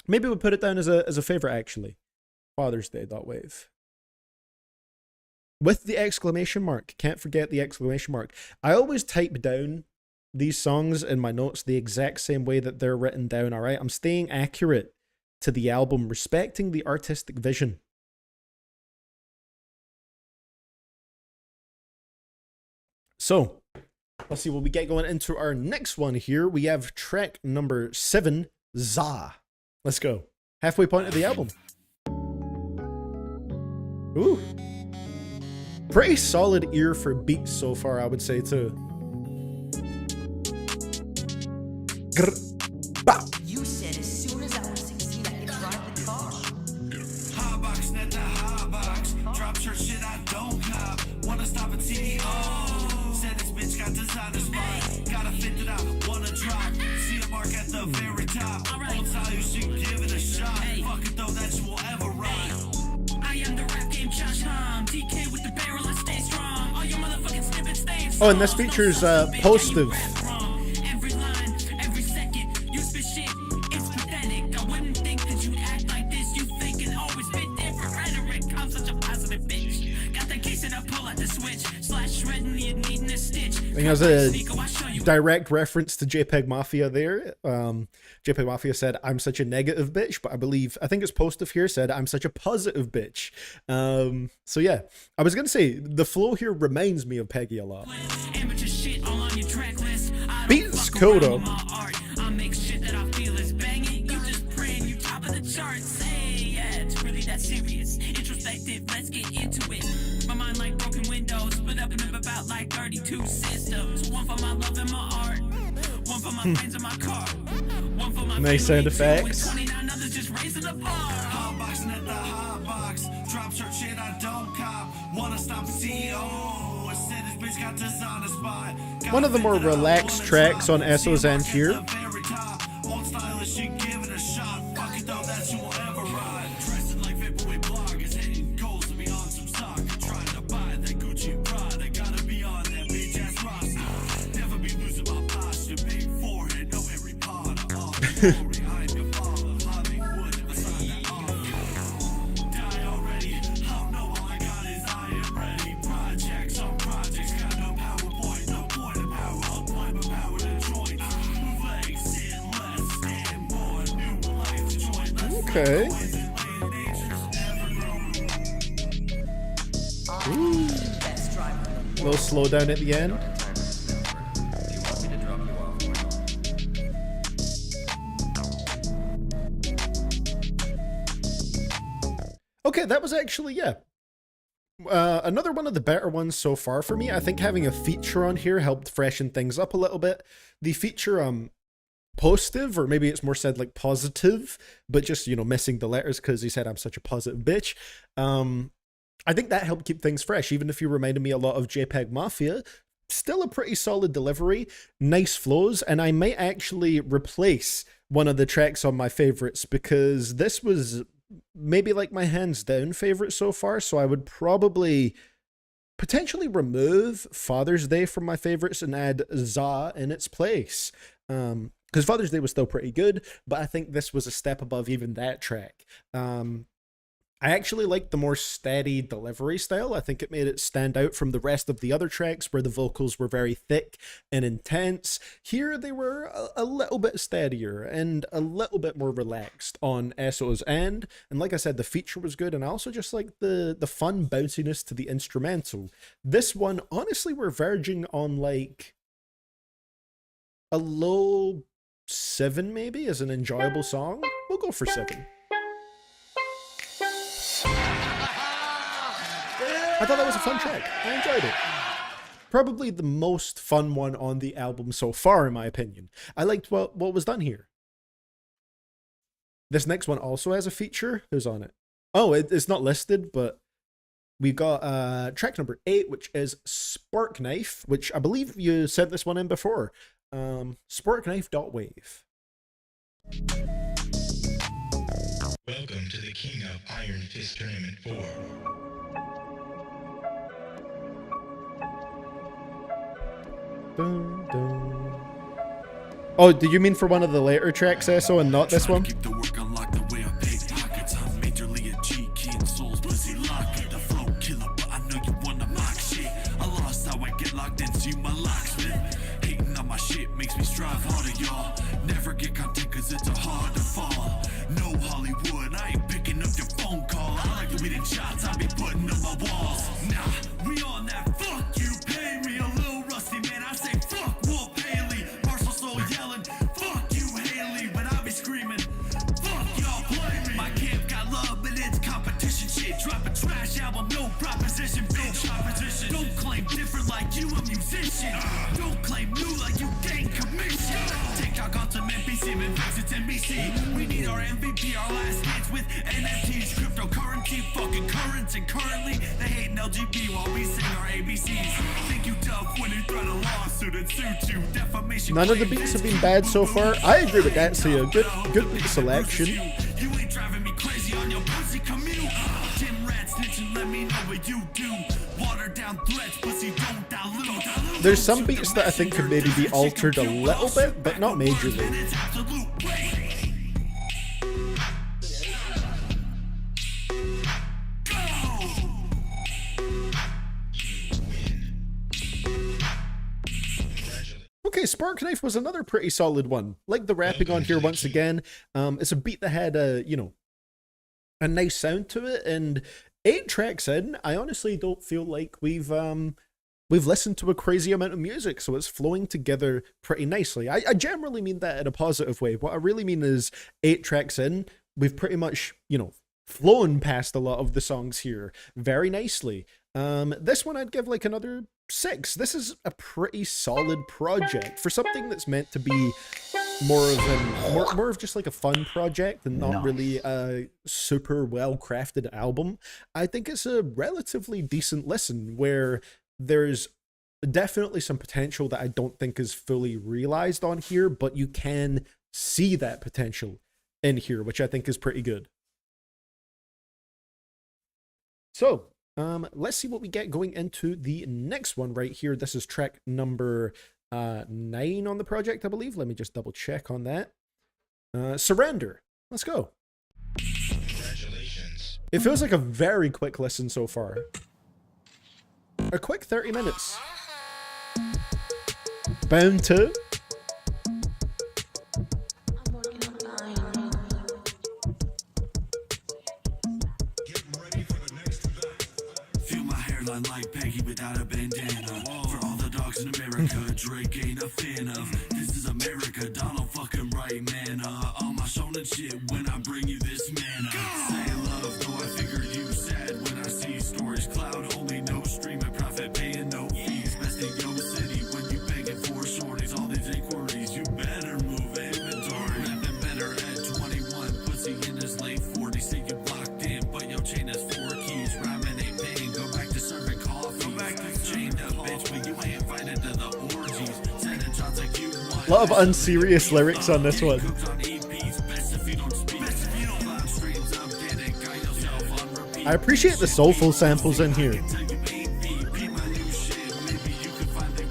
Maybe we'll put it down as a favorite, actually. Father's Day.wave. With the exclamation mark. Can't forget the exclamation mark. I always type down these songs in my notes the exact same way that they're written down, alright? I'm staying accurate to the album, respecting the artistic vision. So, let's see what we get going into our next one here. We have track number 7, Za. Let's go. Halfway point of the album. Ooh. Pretty solid ear for beats so far, I would say, too. Grr. Bow. You said as soon as I was 16 I could drive the car. Hot box, net the hot box. Drop shirt shit I don't cop. Wanna stop at CEO. Said this bitch got designer spot. Gotta fit it out, wanna drop. See a mark at the very top. Won't tell you should give it a shot. Fuck it though, that you will ever rock. I am the rap game Josh Hom. DK with the barrel, I stay strong. All your motherfucking snippets stay strong. Oh, and this features Postive. Every line, every second, you spit shit. It's pathetic. I wouldn't think that you'd act like this. You think it always spit different rhetoric. I'm such a positive bitch. Got that case and I pull out the switch. Slash shredding the needing a stitch. I think that was a direct reference to JPEG Mafia there. JPEG Mafia said, I'm such a negative bitch, but I think it's Postive here said, I'm such a positive bitch. So yeah, I was going to say, the flow here reminds me of Peggy a lot. Beats Kodo. I make shit that I feel is banging. You just praying you top of the charts. Hey, yeah, it's really that serious. Introspective, let's get into it. My mind like broken windows, split up and about like 32 systems. One for my love and my art. One for my friends and my car. One for my nice sound effects. 29 others just raising the bar. Hot boxing at the hot box. Drop shirt shit I don't cop. Wanna stop CEO. I said this bitch got designer spot. One of the more relaxed tracks on SO's end here. Old stylish shit, give it a shot. Fuck it though, that you will ever ride. Dressing like vaporwave bloggers, hitting goals to be on some stock. Trying to buy that Gucci Prada. Gotta be on that bitch ass roster. Never be losing my posture. Big forehead, no Harry Potter. All the glory, I'm your father. Hollywood, Okay. Ooh. Little slowdown at the end. Okay, that was actually, yeah. Another one of the better ones so far for me. I think having a feature on here helped freshen things up a little bit. The feature, positive, or maybe it's more said like positive, but just, you know, missing the letters because he said I'm such a positive bitch. I think that helped keep things fresh, even if you reminded me a lot of JPEG Mafia. Still a pretty solid delivery, nice flows, and I might actually replace one of the tracks on my favorites because this was maybe like my hands down favorite so far, so I would probably potentially remove Father's Day from my favorites and add Za in its place. Because Father's Day was still pretty good, but I think this was a step above even that track. I actually liked the more steady delivery style. I think it made it stand out from the rest of the other tracks where the vocals were very thick and intense. Here they were a little bit steadier and a little bit more relaxed on Esso's end. And like I said, the feature was good, and I also just like the fun bounciness to the instrumental. This one, honestly, we're verging on like a low 7 maybe as an enjoyable song. We'll go for 7. I thought that was a fun track. I enjoyed it. Probably the most fun one on the album so far, in my opinion. I liked what was done here. This next one also has a feature. Who's on it? Oh, it's not listed, but we got track number 8, which is Spark Knife, which I believe you sent this one in before. Sparkknife.wave. Welcome to the King of Iron Fist Tournament 4. Dun, dun. Oh, did you mean for one of the later tracks, Esso, and not this one? Keep the work unlocked the way I pay pockets. I'm majorly a G key and souls busy locking. The flow killer, but I know you wanna mock shit. I lost how I get locked into my locksmith. Hating on my shit makes me strive harder, y'all. Never get content cause it's a hard to fall. No Hollywood, I ain't picking up your phone call. I like the weed and shots I be putting on my walls. Nah, we on that fuck you, pay me a little rusty, man. I say fuck Wolf Haley. Marshall so yelling, fuck you Haley. When I be screaming, fuck y'all play me. My camp got love, but it's competition shit. Drop a trash album, no proposition, bitch. Opposition. Don't claim different like you a musician. Don't claim new like you gain commission. TikTok on some NPC, man, it's NBC. We need our MVP, our last dance with NFTs, cryptocurrency, fucking currency. Currently, they hate LGB while we sing our ABCs. Think you tough when you threat a lawsuit and suit you. Defamation. None of the beats have been bad so far. I agree with that, so yeah, good beat selection. You ain't driving me crazy on your pussy commute. Jim Rat snitching, let me know what you do. Water down threats, pussy don't dilute. There's some beats that I think could maybe be altered a little bit, but not majorly. Okay, Spark Knife was another pretty solid one. Like the rapping on here once again. It's a beat that had a nice sound to it, and 8 tracks in, I honestly don't feel like we've listened to a crazy amount of music, so it's flowing together pretty nicely. I generally mean that in a positive way. What I really mean is 8 tracks in, we've pretty much, flown past a lot of the songs here very nicely. This one I'd give like another 6. This is a pretty solid project for something that's meant to be more of just like a fun project and not really a super well crafted album. I think it's a relatively decent listen where there's definitely some potential that I don't think is fully realized on here, but you can see that potential in here, which I think is pretty good. So, let's see what we get going into the next one right here. This is track number 9 on the project, I believe. Let me just double check on that. Surrender. Let's go. Congratulations. It feels like a very quick listen so far. A quick 30 minutes. Bound to. got a bandana. For all the dogs in America, Drake ain't a fan of. This is America, Donald fucking right, man. On my shonen shit when I bring you this mana. Say love, though I figure you sad when I see stories. Cloud only, no streaming profit, paying no fees. Best in yo city when you begging for shorties. All these inquiries, you better move inventory. Rapping better at 21, pussy in his late 40s. Say you locked in, but your chain has 4 keys. Rhyming ain't paying, go back to serving coffee. Go back to chained up, bitch, but you ain't invited to the orgies. Sending shots like you want. A lot of unserious lyrics on this one. I appreciate the soulful samples in here.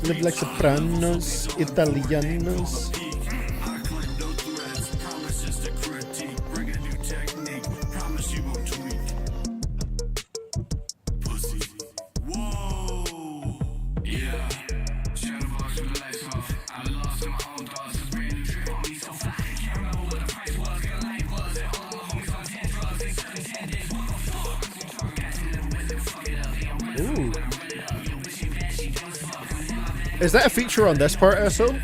Live like sopranos, italianos. Ooh. Is that a feature on this part, SO?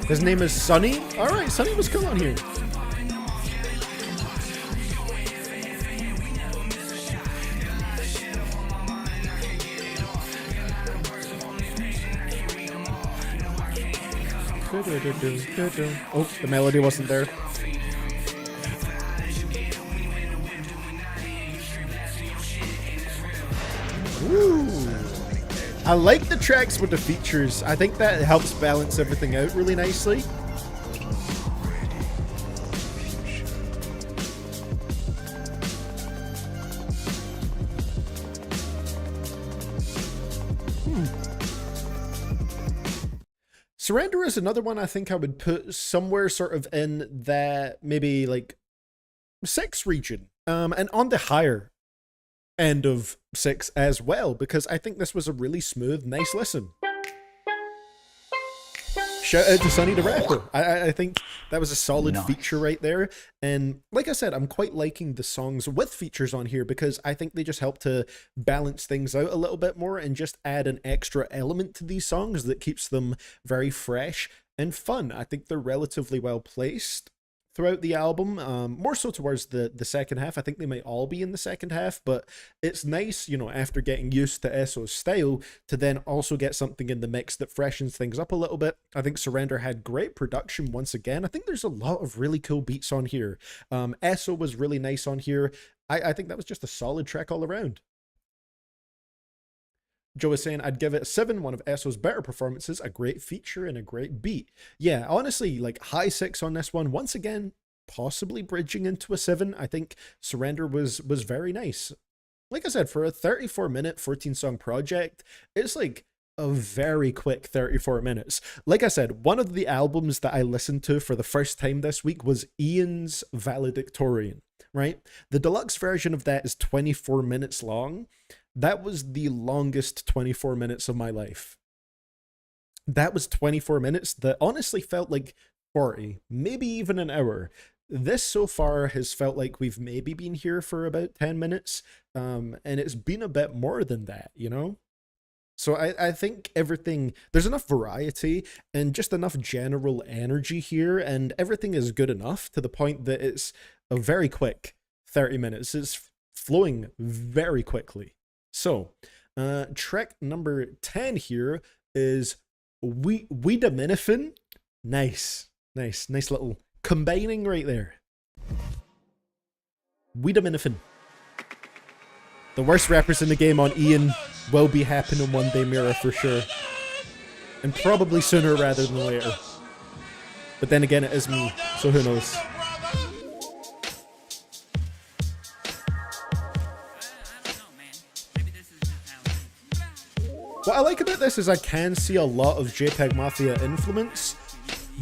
His name is Sunny? Alright, Sunny was cool on here. Oh, the melody wasn't there. Ooh. I like the tracks with the features. I think that helps balance everything out really nicely. Surrender is another one I think I would put somewhere sort of in that maybe like 6 region. And on the higher end of 6 as well, because I think this was a really smooth, nice listen. Shout out to Sonny the Rapper. I think that was a solid feature right there. And like I said, I'm quite liking the songs with features on here because I think they just help to balance things out a little bit more and just add an extra element to these songs that keeps them very fresh and fun. I think they're relatively well placed throughout the album, more so towards the second half. I think they might all be in the second half, but it's nice, you know, after getting used to ESO's style, to then also get something in the mix that freshens things up a little bit. I think Surrender had great production once again. I think there's a lot of really cool beats on here. ESO was really nice on here. I think that was just a solid track all around. Joe is saying, I'd give it a 7, one of ESO's better performances, a great feature and a great beat. Yeah, honestly, like high 6 on this one. Once again, possibly bridging into a 7. I think Surrender was very nice. Like I said, for a 34-minute, 14-song project, it's like a very quick 34 minutes. Like I said, one of the albums that I listened to for the first time this week was Ian's Valedictorian, right? The deluxe version of that is 24 minutes long. That was the longest 24 minutes of my life. That was 24 minutes that honestly felt like 40, maybe even an hour. This so far has felt like we've maybe been here for about 10 minutes, and it's been a bit more than that, you know? So I think everything, there's enough variety and just enough general energy here, and everything is good enough to the point that it's a very quick 30 minutes. It's flowing very quickly. So, track number 10 here is We Dominifin. Nice little combining right there. We Dominifin. The worst rappers in the game on Ian will be happening one day, Mira, for sure. And probably sooner rather than later. But then again, it is me, so who knows. What I like about this is I can see a lot of JPEG Mafia influence,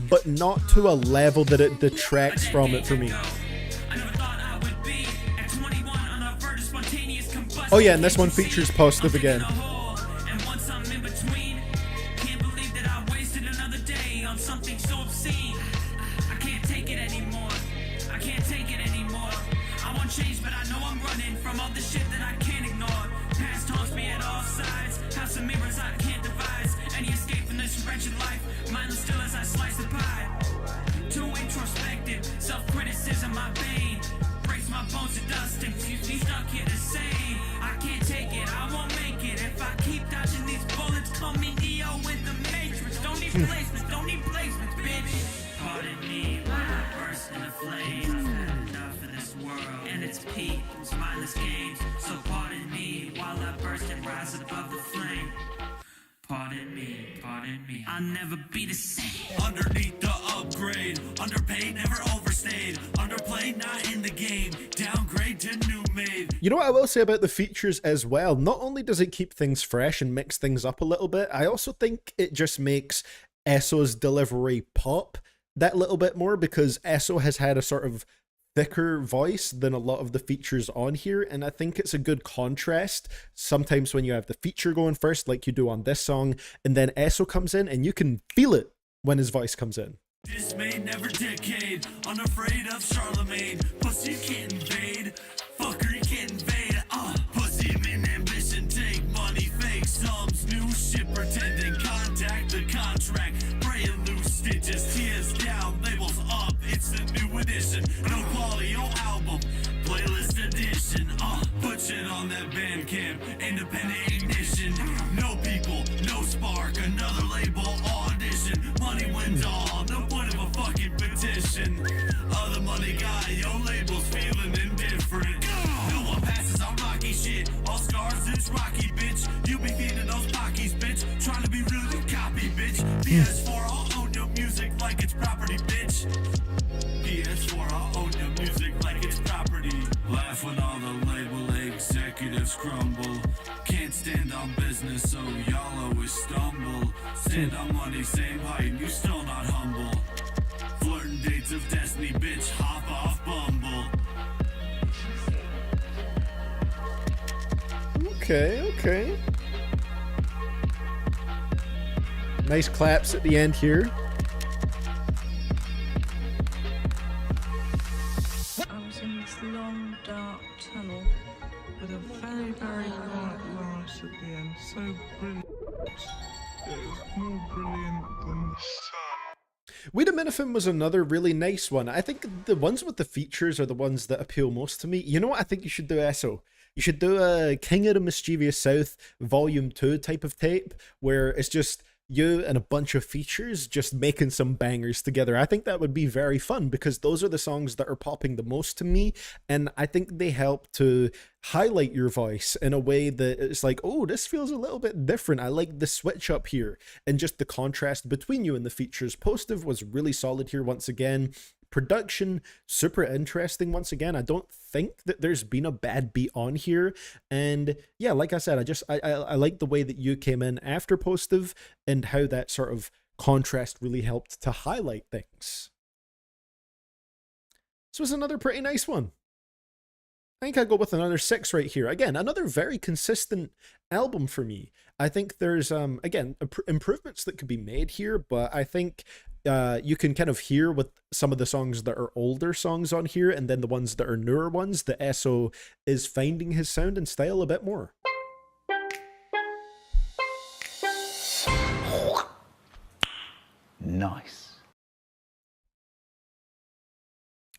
but not to a level that it detracts from it for me. Oh yeah, and this one features Positive again. Change, but I know I'm running from all the shit that I can't ignore. Past haunts me at all sides. House of mirrors I can't devise. Any escape from this wretched life, mindless still as I slice the pie. Too introspective, self-criticism my bane. Breaks my bones to dust and keeps me stuck here the same. I can't take it, I won't make it. If I keep dodging these bullets, call me Neo in the Matrix. Don't need placements, don't need placements, bitch. Pardon me while I burst into flames. I've had enough of this world and its people's mindless games. So pardon me while I burst and rise above the flame. Pardon me, I'll never be the same. Underneath the upgrade, underpaid, never overstayed. Underplayed, not in the game. Downgrade to new made. You know what I will say about the features as well? Not only does it keep things fresh and mix things up a little bit, I also think it just makes Esso's delivery pop that little bit more, because Esso has had a sort of thicker voice than a lot of the features on here, and I think it's a good contrast sometimes when you have the feature going first like you do on this song, and then Esso comes in and you can feel it when his voice comes in. Dismayed, never decade. Unafraid of Charlemagne. Pussy you can't invade. Fucker you can't invade. Pussy mean ambition. Take money, fake sums. New shit pretending. Contact the contract. Praying loose stitches. Tears down, labels up. It's the new edition. No quality, no album. Playlist edition. Put shit on that Bandcamp. Independent ignition. No people, no spark. Another label audition. Money wins all. No point of a fucking petition. Other money guy, your label's feeling indifferent. No one passes on rocky shit. All scars, it's rocky, bitch. You be feeding those pockies, bitch. Trying to be really copy, bitch. PS4, I'll own your music like it's property, bitch. PS4, I'll own your music like it's property. Laugh when all the label executives crumble. Can't stand on business, so y'all always stumble. Stand on money, same height, you still not humble. Flirting dates of destiny, bitch, hop off Bumble. Okay. Nice claps at the end here. I was in this long, dark tunnel with a very, very quiet light at the end. So brilliant. It was more brilliant than the sun. Weed Minifin was another really nice one. I think the ones with the features are the ones that appeal most to me. You know what I think you should do, Esso? You should do a King of the Mischievous South Volume 2 type of tape, where it's just you and a bunch of features just making some bangers together. I think that would be very fun, because those are the songs that are popping the most to me, and I think they help to highlight your voice in a way that it's like, oh, this feels a little bit different. I like the switch up here, and just the contrast between you and the features. Positive was really solid here once again. Production, super interesting once again. I don't think that there's been a bad beat on here. And yeah, like I said, I like the way that you came in after Positive and how that sort of contrast really helped to highlight things. This was another pretty nice one. I think I'd go with another 6 right here. Again, another very consistent album for me. I think there's, again, improvements that could be made here, but I think you can kind of hear with some of the songs that are older songs on here, and then the ones that are newer ones, that Esso is finding his sound and style a bit more. Nice.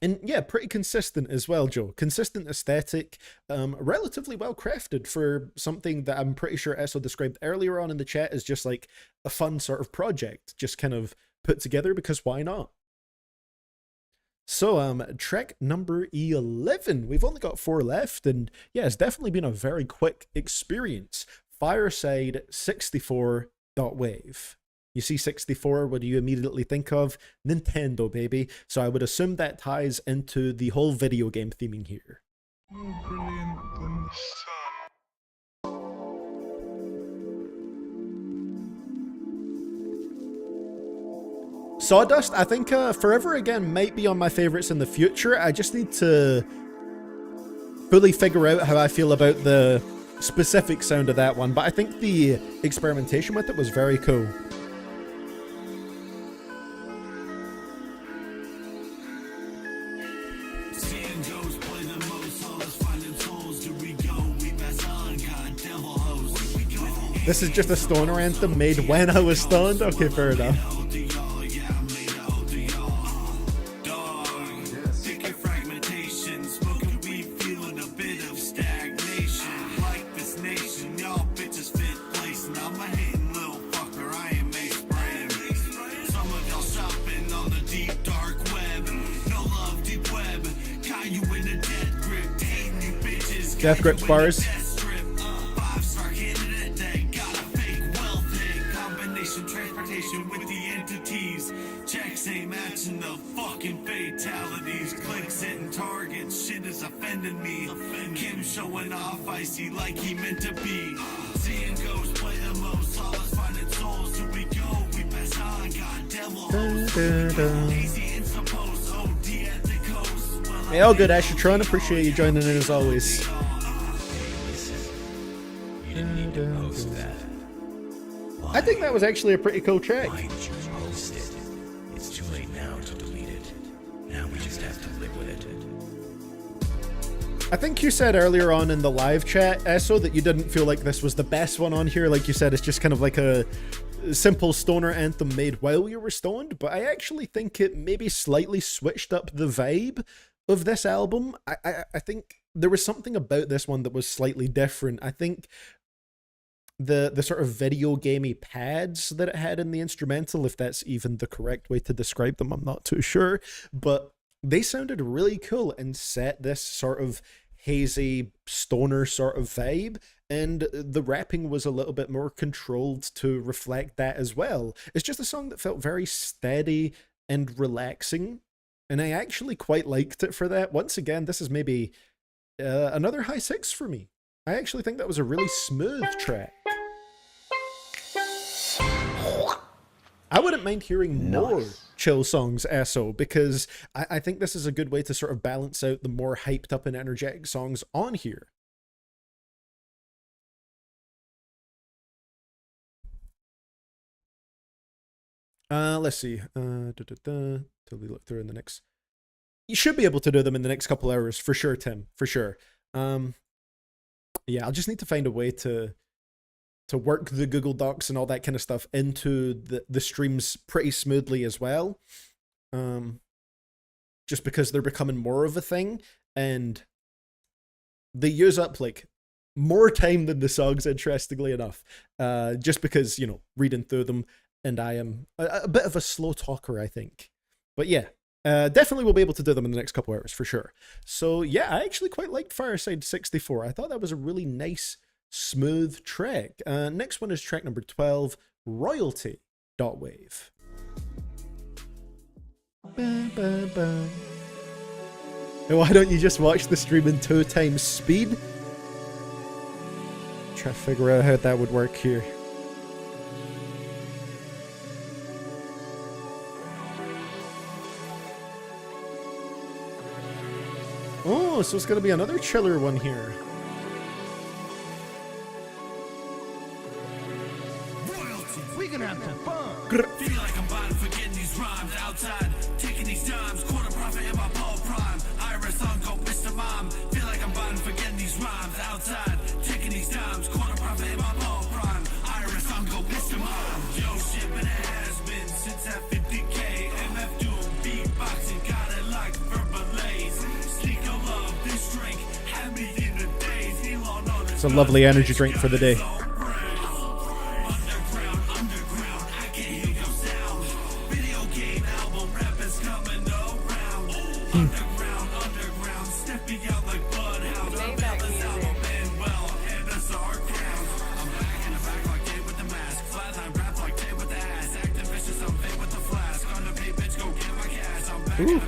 And yeah, pretty consistent as well, Joe. Consistent aesthetic, relatively well crafted for something that I'm pretty sure Esso described earlier on in the chat as just like a fun sort of project, just kind of put together because why not? So track number 11. We've only got 4 left, and yeah, it's definitely been a very quick experience. Fireside 64.wave. You see 64, what do you immediately think of? Nintendo, baby. So I would assume that ties into the whole video game theming here. More brilliant than the sun. Sawdust, I think Forever Again might be on my favorites in the future. I just need to fully figure out how I feel about the specific sound of that one, but I think the experimentation with it was very cool. This is just a stoner anthem made when I was stoned? Okay, fair enough. Death Grips bars. Checks ain't matching the fucking fatalities. Clicks hitting targets, shit is offending me. Kim showing off icy like he meant to be. Seeing ghosts play the most, solace finding souls. Here we go, we pass on, got devil. Easy in some posts, OD at the coast. Hey, all good, Ashatron. Appreciate you joining in as always. You didn't need to post that. I think that was actually a pretty cool track. Why did you post it? It's too late now to delete it. Now we just have to live with it. I think you said earlier on in the live chat, Esso, that you didn't feel like this was the best one on here. Like you said, it's just kind of like a simple stoner anthem made while you were stoned, but I actually think it maybe slightly switched up the vibe of this album. I think there was something about this one that was slightly different. I think the sort of video gamey pads that it had in the instrumental, if that's even the correct way to describe them, I'm not too sure, but they sounded really cool and set this sort of hazy stoner sort of vibe, and the rapping was a little bit more controlled to reflect that as well. It's just a song that felt very steady and relaxing, and I actually quite liked it for that. Once again, this is maybe another high 6 for me. I actually think that was a really smooth track. I wouldn't mind hearing more chill songs, Esso, because I think this is a good way to sort of balance out the more hyped up and energetic songs on here. Let's see. Totally look through in the next. You should be able to do them in the next couple hours, for sure, Tim, for sure. Yeah, I'll just need to find a way to work the Google Docs and all that kind of stuff into the streams pretty smoothly as well. Just because they're becoming more of a thing, and they use up like more time than the songs, interestingly enough. Just because, you know, reading through them, and I am a bit of a slow talker, I think. But yeah, definitely we'll be able to do them in the next couple hours, for sure. So yeah, I actually quite liked Fireside 64. I thought that was a really nice, smooth track. Next one is track number 12, Royalty. Wave. Why don't you just watch the stream in 2 times speed? Try to figure out how that would work here. Oh, so it's gonna be another chiller one here. We gonna have some fun. Feel like I'm buying for getting these rhymes outside, taking these dimes, quarter profit in my Paul Prime. Iris on go, Mr. Mom. Feel like I'm buying for getting these rhymes outside, taking these dimes, quarter profit in my Paul Prime. Iris on go, Mr. Mom. Yo, shit, but it has been since that 50K. MF doing beatboxing, got it like verbalaze. Sneak of love, this drink had me in the days. It's a lovely energy drink for the day. Ooh.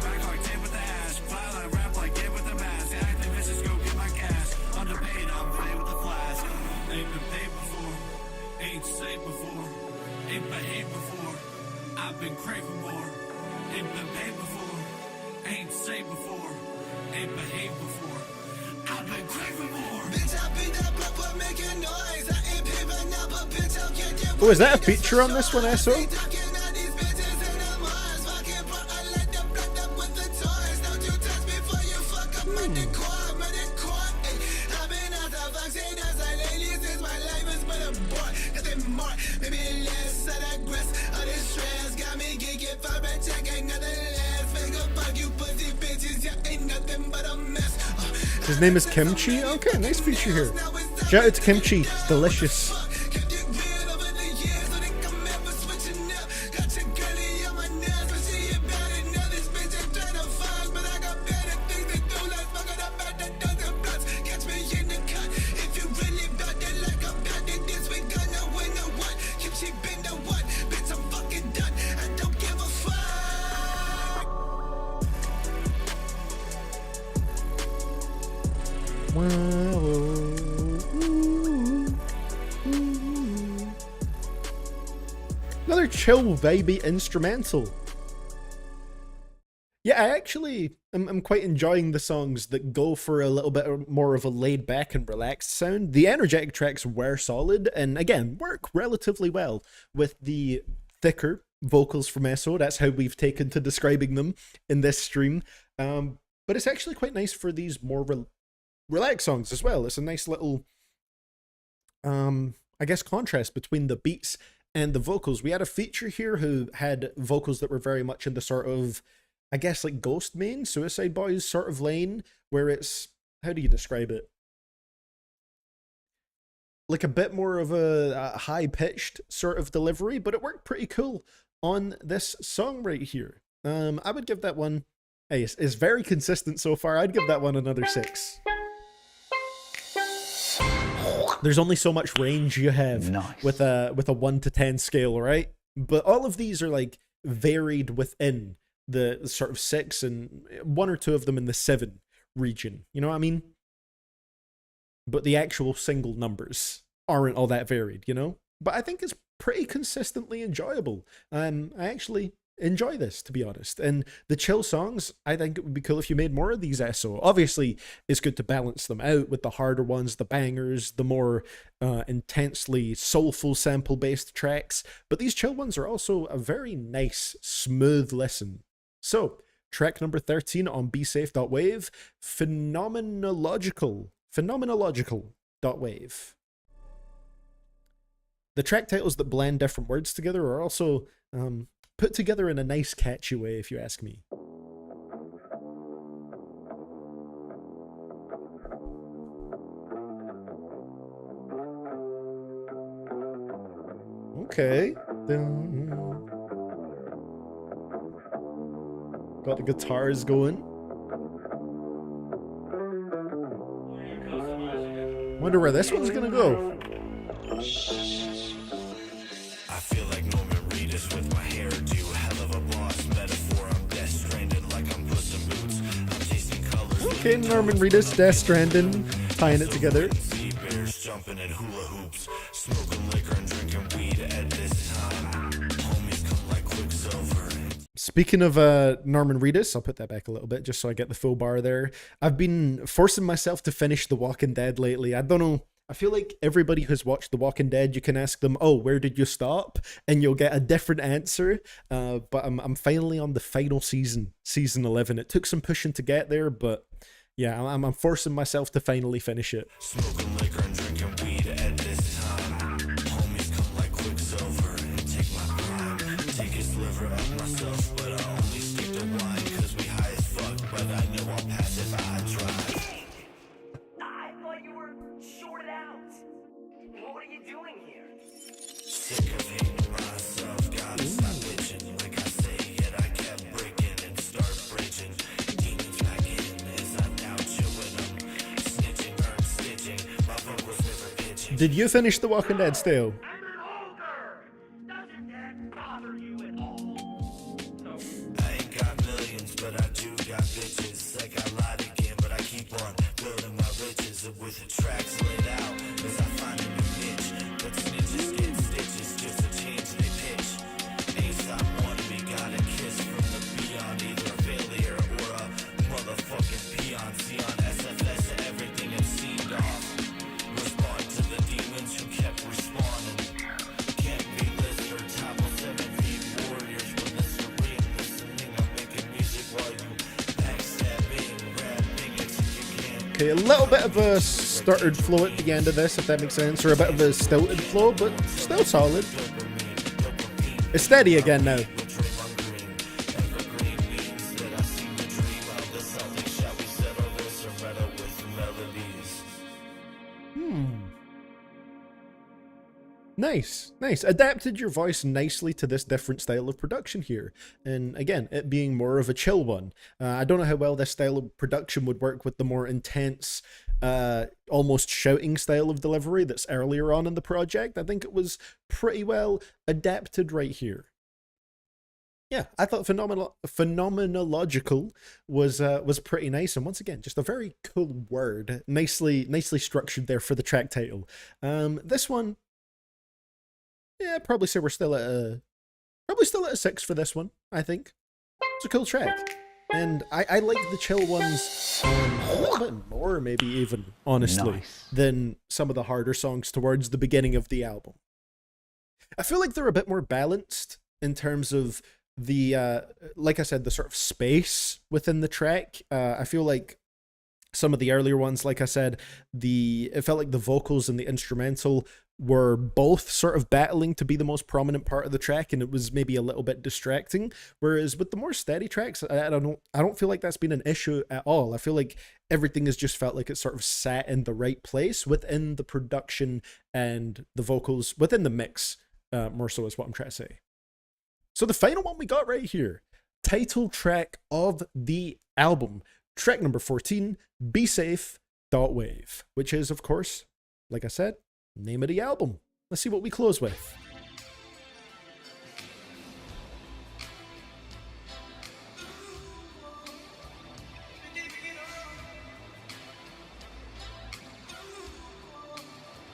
Ain't safe before, ain't behaved before. I've been craving more. Oh, is that a feature on this one, SO? His name is Kimchi? Okay, nice feature here. Shout out to Kimchi, it's delicious. Another chill, vibey instrumental. Yeah, I actually am quite enjoying the songs that go for a little bit more of a laid back and relaxed sound. The energetic tracks were solid and again work relatively well with the thicker vocals from SO. That's how we've taken to describing them in this stream. But it's actually quite nice for these more relaxed songs as well. It's a nice little, I guess, contrast between the beats and the vocals. We had a feature here who had vocals that were very much in the sort of, I guess, like Ghost Main, Suicide Boys sort of lane, where it's, how do you describe it? Like a bit more of a high-pitched sort of delivery, but it worked pretty cool on this song right here. I would give that one, hey, it's very consistent so far. I'd give that one another 6. There's only so much range you have with a 1 to 10 scale, right? But all of these are like varied within the sort of 6 and 1 or 2 of them in the 7 region. You know what I mean? But the actual single numbers aren't all that varied, you know? But I think it's pretty consistently enjoyable. I actually enjoy this, to be honest. And the chill songs, I think it would be cool if you made more of these SO. Obviously, it's good to balance them out with the harder ones, the bangers, the more intensely soulful sample-based tracks. But these chill ones are also a very nice, smooth listen. So, track number 13 on BeSafe.wave, Phenomenological.wave. The track titles that blend different words together are also put together in a nice, catchy way, if you ask me. Okay. Got the guitars going. Wonder where this one's gonna go. I feel like Norman Reedus with my hairdo, hell of a boss metaphor. I'm Death Stranded like I'm Puss in Boots. I'm tasting colors. Okay, Norman Reedus, Death Stranding, tying it together. Sea bears jumping in hula hoops, smoking liquor and drinking weed at this time. Homies come like Quicksilver. Speaking of Norman Reedus, I'll put that back a little bit just so I get the full bar there. I've been forcing myself to finish The Walking Dead lately. I don't know. I feel like everybody who's watched The Walking Dead, you can ask them, oh, where did you stop? And you'll get a different answer. But I'm finally on the final season, season 11. It took some pushing to get there, but yeah, I'm forcing myself to finally finish it. Smoking liquor and drinking weed at this time. Homies come like Quicksilver and take my prime. Take his liver of myself, but I only stick to wine cause we high as fuck. But I know I'm passive, I drive. I thought you were shorted out. What are you doing here? Sick of hating myself, gotta stop bitching. Like I say, yet I kept breaking and start bridging. Demons back in as I'm now chewing them. Snitching, earn stitching. My vocals never pitching. Did you finish The Walking Dead still? I ain't got millions, but I do got bitches. Like I lied again, but I keep on building my riches with the tracks laid out. As I find a new niche, but snitches get stitches just to change their pitch. They stop wanting me, got a kiss from the beyond, either a failure or a motherfucking peon. See on SFS, everything it seemed off was okay. A little bit of a stuttered flow at the end of this, if that makes sense, or a bit of a stilted flow, but still solid. It's steady again now. Nice, nice. Adapted your voice nicely to this different style of production here. And again, it being more of a chill one. I don't know how well this style of production would work with the more intense, almost shouting style of delivery that's earlier on in the project. I think it was pretty well adapted right here. Yeah, I thought phenomenological was pretty nice, and once again, just a very cool word, nicely structured there for the track title. This one, yeah, probably say we're still at a 6 for this one. I think it's a cool track, and I like the chill ones a little bit more, maybe even honestly, than some of the harder songs towards the beginning of the album. I feel like they're a bit more balanced in terms of the like I said, the sort of space within the track. I feel like some of the earlier ones, like I said, it felt like the vocals and the instrumental were both sort of battling to be the most prominent part of the track, and it was maybe a little bit distracting. Whereas with the more steady tracks, I don't feel like that's been an issue at all. I feel like everything has just felt like it sort of sat in the right place within the production and the vocals within the mix, more so is what I'm trying to say. So the final one we got right here, title track of the album, track number 14, Be Safe, .wave, which is, of course, like I said, name of the album. Let's see what we close with.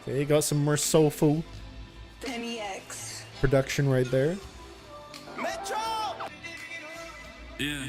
Okay, got some more soulful production right there. Yeah.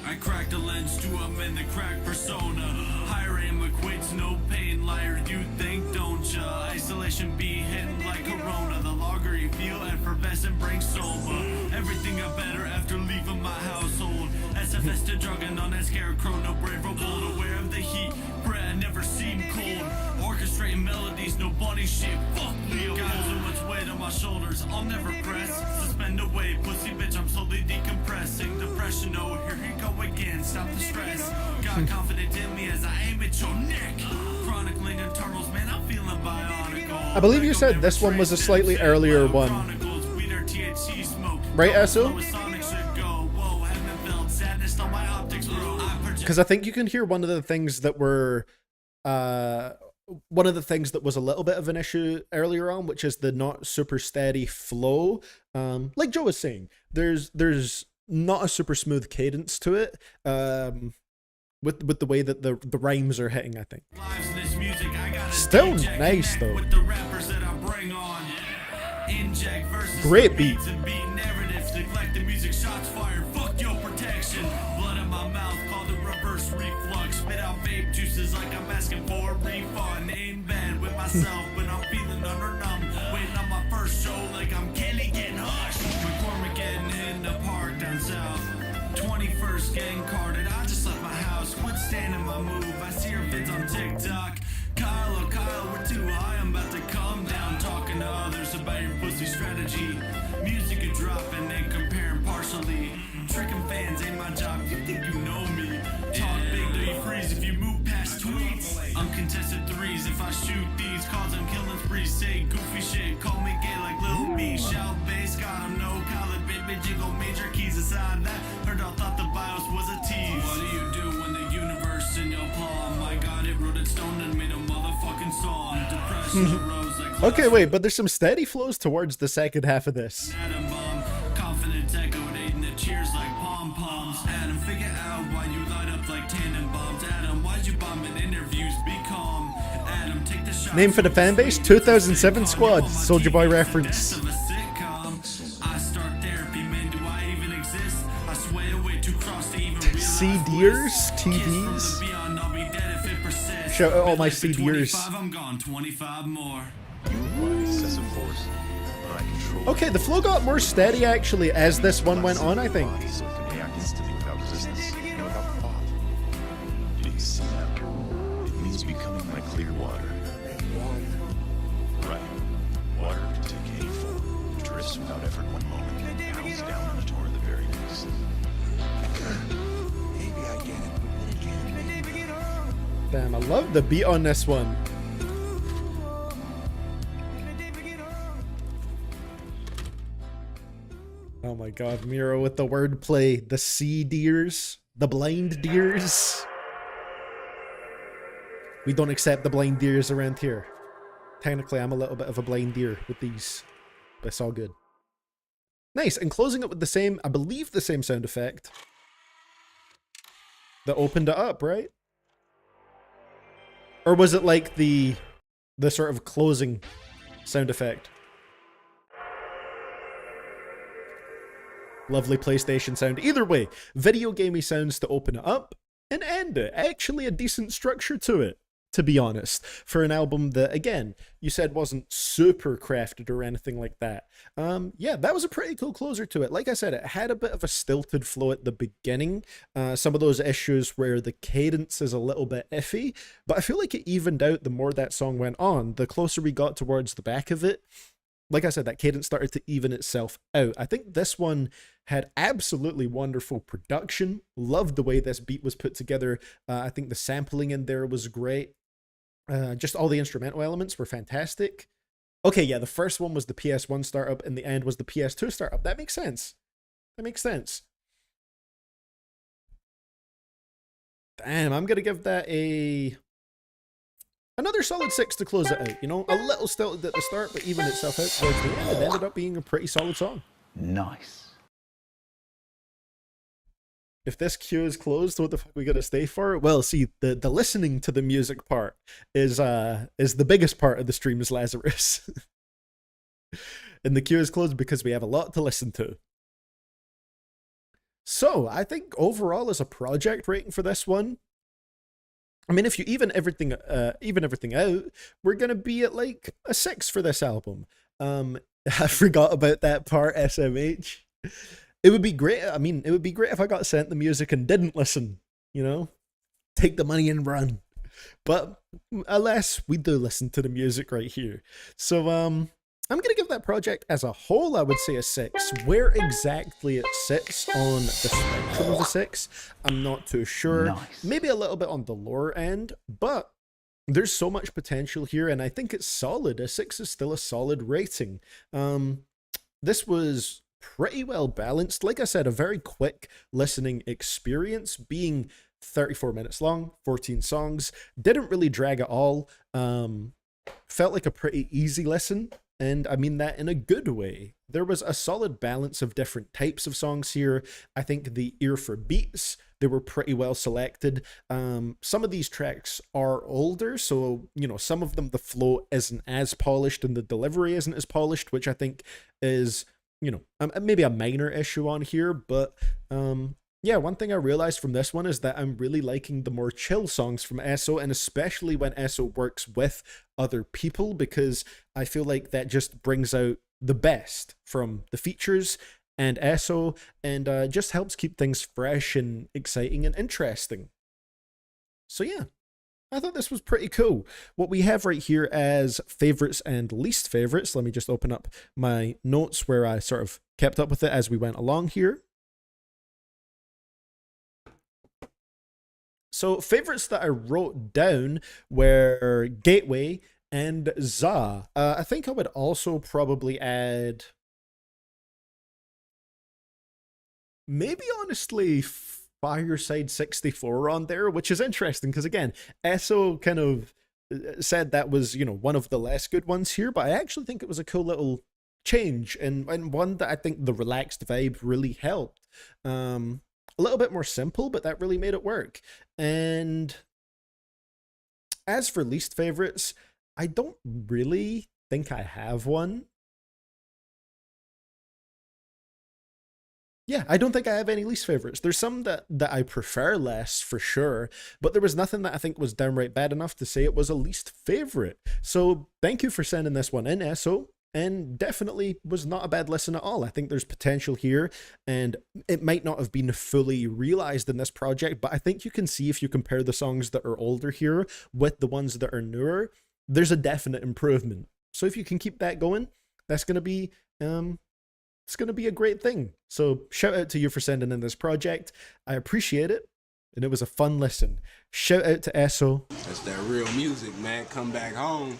I cracked a lens to amend the crack persona. Higher aim equates no pain, liar, you think, don't ya? Isolation be hitting like corona. The longer you feel, effervescent brings soma. Everything got better after leaving my household. SFS to drugging on that scarecrow, no brave or bold. Aware of the heat, bread never seemed cold. Orchestrating melodies, no bunny shit, fuck Leo. Got so much weight on my shoulders, I'll never press. Suspend away, pussy bitch, I'm slowly decompressing. Depression, oh, here you go again, stop the stress. Got confidence in me as I aim at your neck. Chronicling internals, man, I'm feeling bionic. I believe you said this one was a slightly earlier one. Right, Esso? Because I think you can hear one of the things that were one of the things that was a little bit of an issue earlier on, which is the not super steady flow. Like Joe was saying, there's not a super smooth cadence to it. With the way that the rhymes are hitting, I think. Still nice though. Great beat. Juices like I'm asking for a refund. In bed with myself, but I'm feeling undernumb. Waiting on my first show like I'm Kelly getting hushed. McCormick getting in the park down south. 21st getting carded. I just left my house. Quit standing my move. I see her vids on TikTok. Kyle, oh Kyle, we're too high. I'm about to come down. Talking to others about your pussy strategy. Music you dropping and comparing partially. Tricking fans ain't my job. You think you know me? Talk big till you freeze if you move past tweets. Uncontested threes if I shoot these. Cause I'm killing sprees. Say goofy shit. Call me gay like Lil B. Shout bass. Got him no collar. Baby jiggle major keys aside that. Heard I thought the BIOS was a tease. What do you do when the universe in your palm? My God, it wrote it stone and made a motherfucking song. Depression arose like. Okay, wait, but there's some steady flows towards the second half of this. Atom bomb. Confidence echoed aiding the cheers like pom poms. Adam, figure out why you light up like tandem bombs. Adam, why'd you bomb in interviews? Be calm. Adam, take the shot. Name for the fan base, 2007 Squad, Soulja Boy reference. CDers, TVs. Shout out all my CDers. I'm gone 25 more. Okay, the flow got more steady actually as this one went on, I think. sea now. It means becoming like clear water. Right. Water can take any form, drifts without effort one moment, pounds down on a tour the very next. Maybe I get it. Damn, I love the beat on this one. Oh my god, Miro with the wordplay. The sea deers. The blind deers. We don't accept the blind deers around here. Technically, I'm a little bit of a blind deer with these. But it's all good. Nice, and closing it with the same, I believe the same sound effect that opened it up, right? Or was it like the sort of closing sound effect? Lovely PlayStation sound. Either way, video gamey sounds to open it up and end it. Actually a decent structure to it, to be honest, for an album that, again, you said wasn't super crafted or anything like that. Yeah, that was a pretty cool closer to it. Like I said, it had a bit of a stilted flow at the beginning. Some of those issues where the cadence is a little bit iffy, but I feel like it evened out the more that song went on. The closer we got towards the back of it, like I said, that cadence started to even itself out. I think this one had absolutely wonderful production. Loved the way this beat was put together. I think the sampling in there was great. Just all the instrumental elements were fantastic. Okay, yeah, the first one was the PS1 startup and the end was the PS2 startup. That makes sense. That makes sense. Damn, I'm going to give that another solid 6 to close it out. You know, a little stilted at the start, but even itself out towards the end, it ended up being a pretty solid song. Nice. If this queue is closed, what the fuck are we gonna stay for? Well, see, the listening to the music part is the biggest part of the stream, is Lazarus. And the queue is closed because we have a lot to listen to. So I think overall as a project rating for this one, I mean, if you even everything out, we're gonna be at like a 6 for this album. I forgot about that part, SMH. It would be great. I mean, it would be great if I got sent the music and didn't listen, you know? Take the money and run. But alas, we do listen to the music right here. So, I'm going to give that project as a whole, I would say a 6. Where exactly it sits on the spectrum of a 6, I'm not too sure. Nice. Maybe a little bit on the lower end, but there's so much potential here, and I think it's solid. A 6 is still a solid rating. This was pretty well balanced. Like I said, a very quick listening experience, being 34 minutes long, 14 songs, didn't really drag at all. Felt like a pretty easy listen, and I mean that in a good way. There was a solid balance of different types of songs here. I think the ear for beats, they were pretty well selected. Some of these tracks are older, so, you know, some of them, the flow isn't as polished and the delivery isn't as polished, which I think is, you know, maybe a minor issue on here, but yeah, one thing I realized from this one is that I'm really liking the more chill songs from Esso, and especially when Esso works with other people, because I feel like that just brings out the best from the features and Esso, and just helps keep things fresh and exciting and interesting. So yeah, I thought this was pretty cool. What we have right here as favorites and least favorites, let me just open up my notes where I sort of kept up with it as we went along here. So favorites that I wrote down were Gateway and Za. I think I would also probably add, maybe honestly, Fireside 64 on there, which is interesting because, again, Esso kind of said that was, you know, one of the less good ones here, but I actually think it was a cool little change, and one that I think the relaxed vibe really helped. A little bit more simple, but that really made it work. And as for least favorites, I don't really think I have one. Yeah, I don't think I have any least favorites. There's some that I prefer less, for sure, but there was nothing that I think was downright bad enough to say it was a least favorite. So thank you for sending this one in, Esso. and definitely was not a bad listen at all. I think there's potential here, and it might not have been fully realized in this project, but I think you can see if you compare the songs that are older here with the ones that are newer, there's a definite improvement. So if you can keep that going, that's going to be it's going to be a great thing. So shout out to you for sending in this project. I appreciate it, and it was a fun listen. Shout out to Esso. That's that real music, man. Come back home.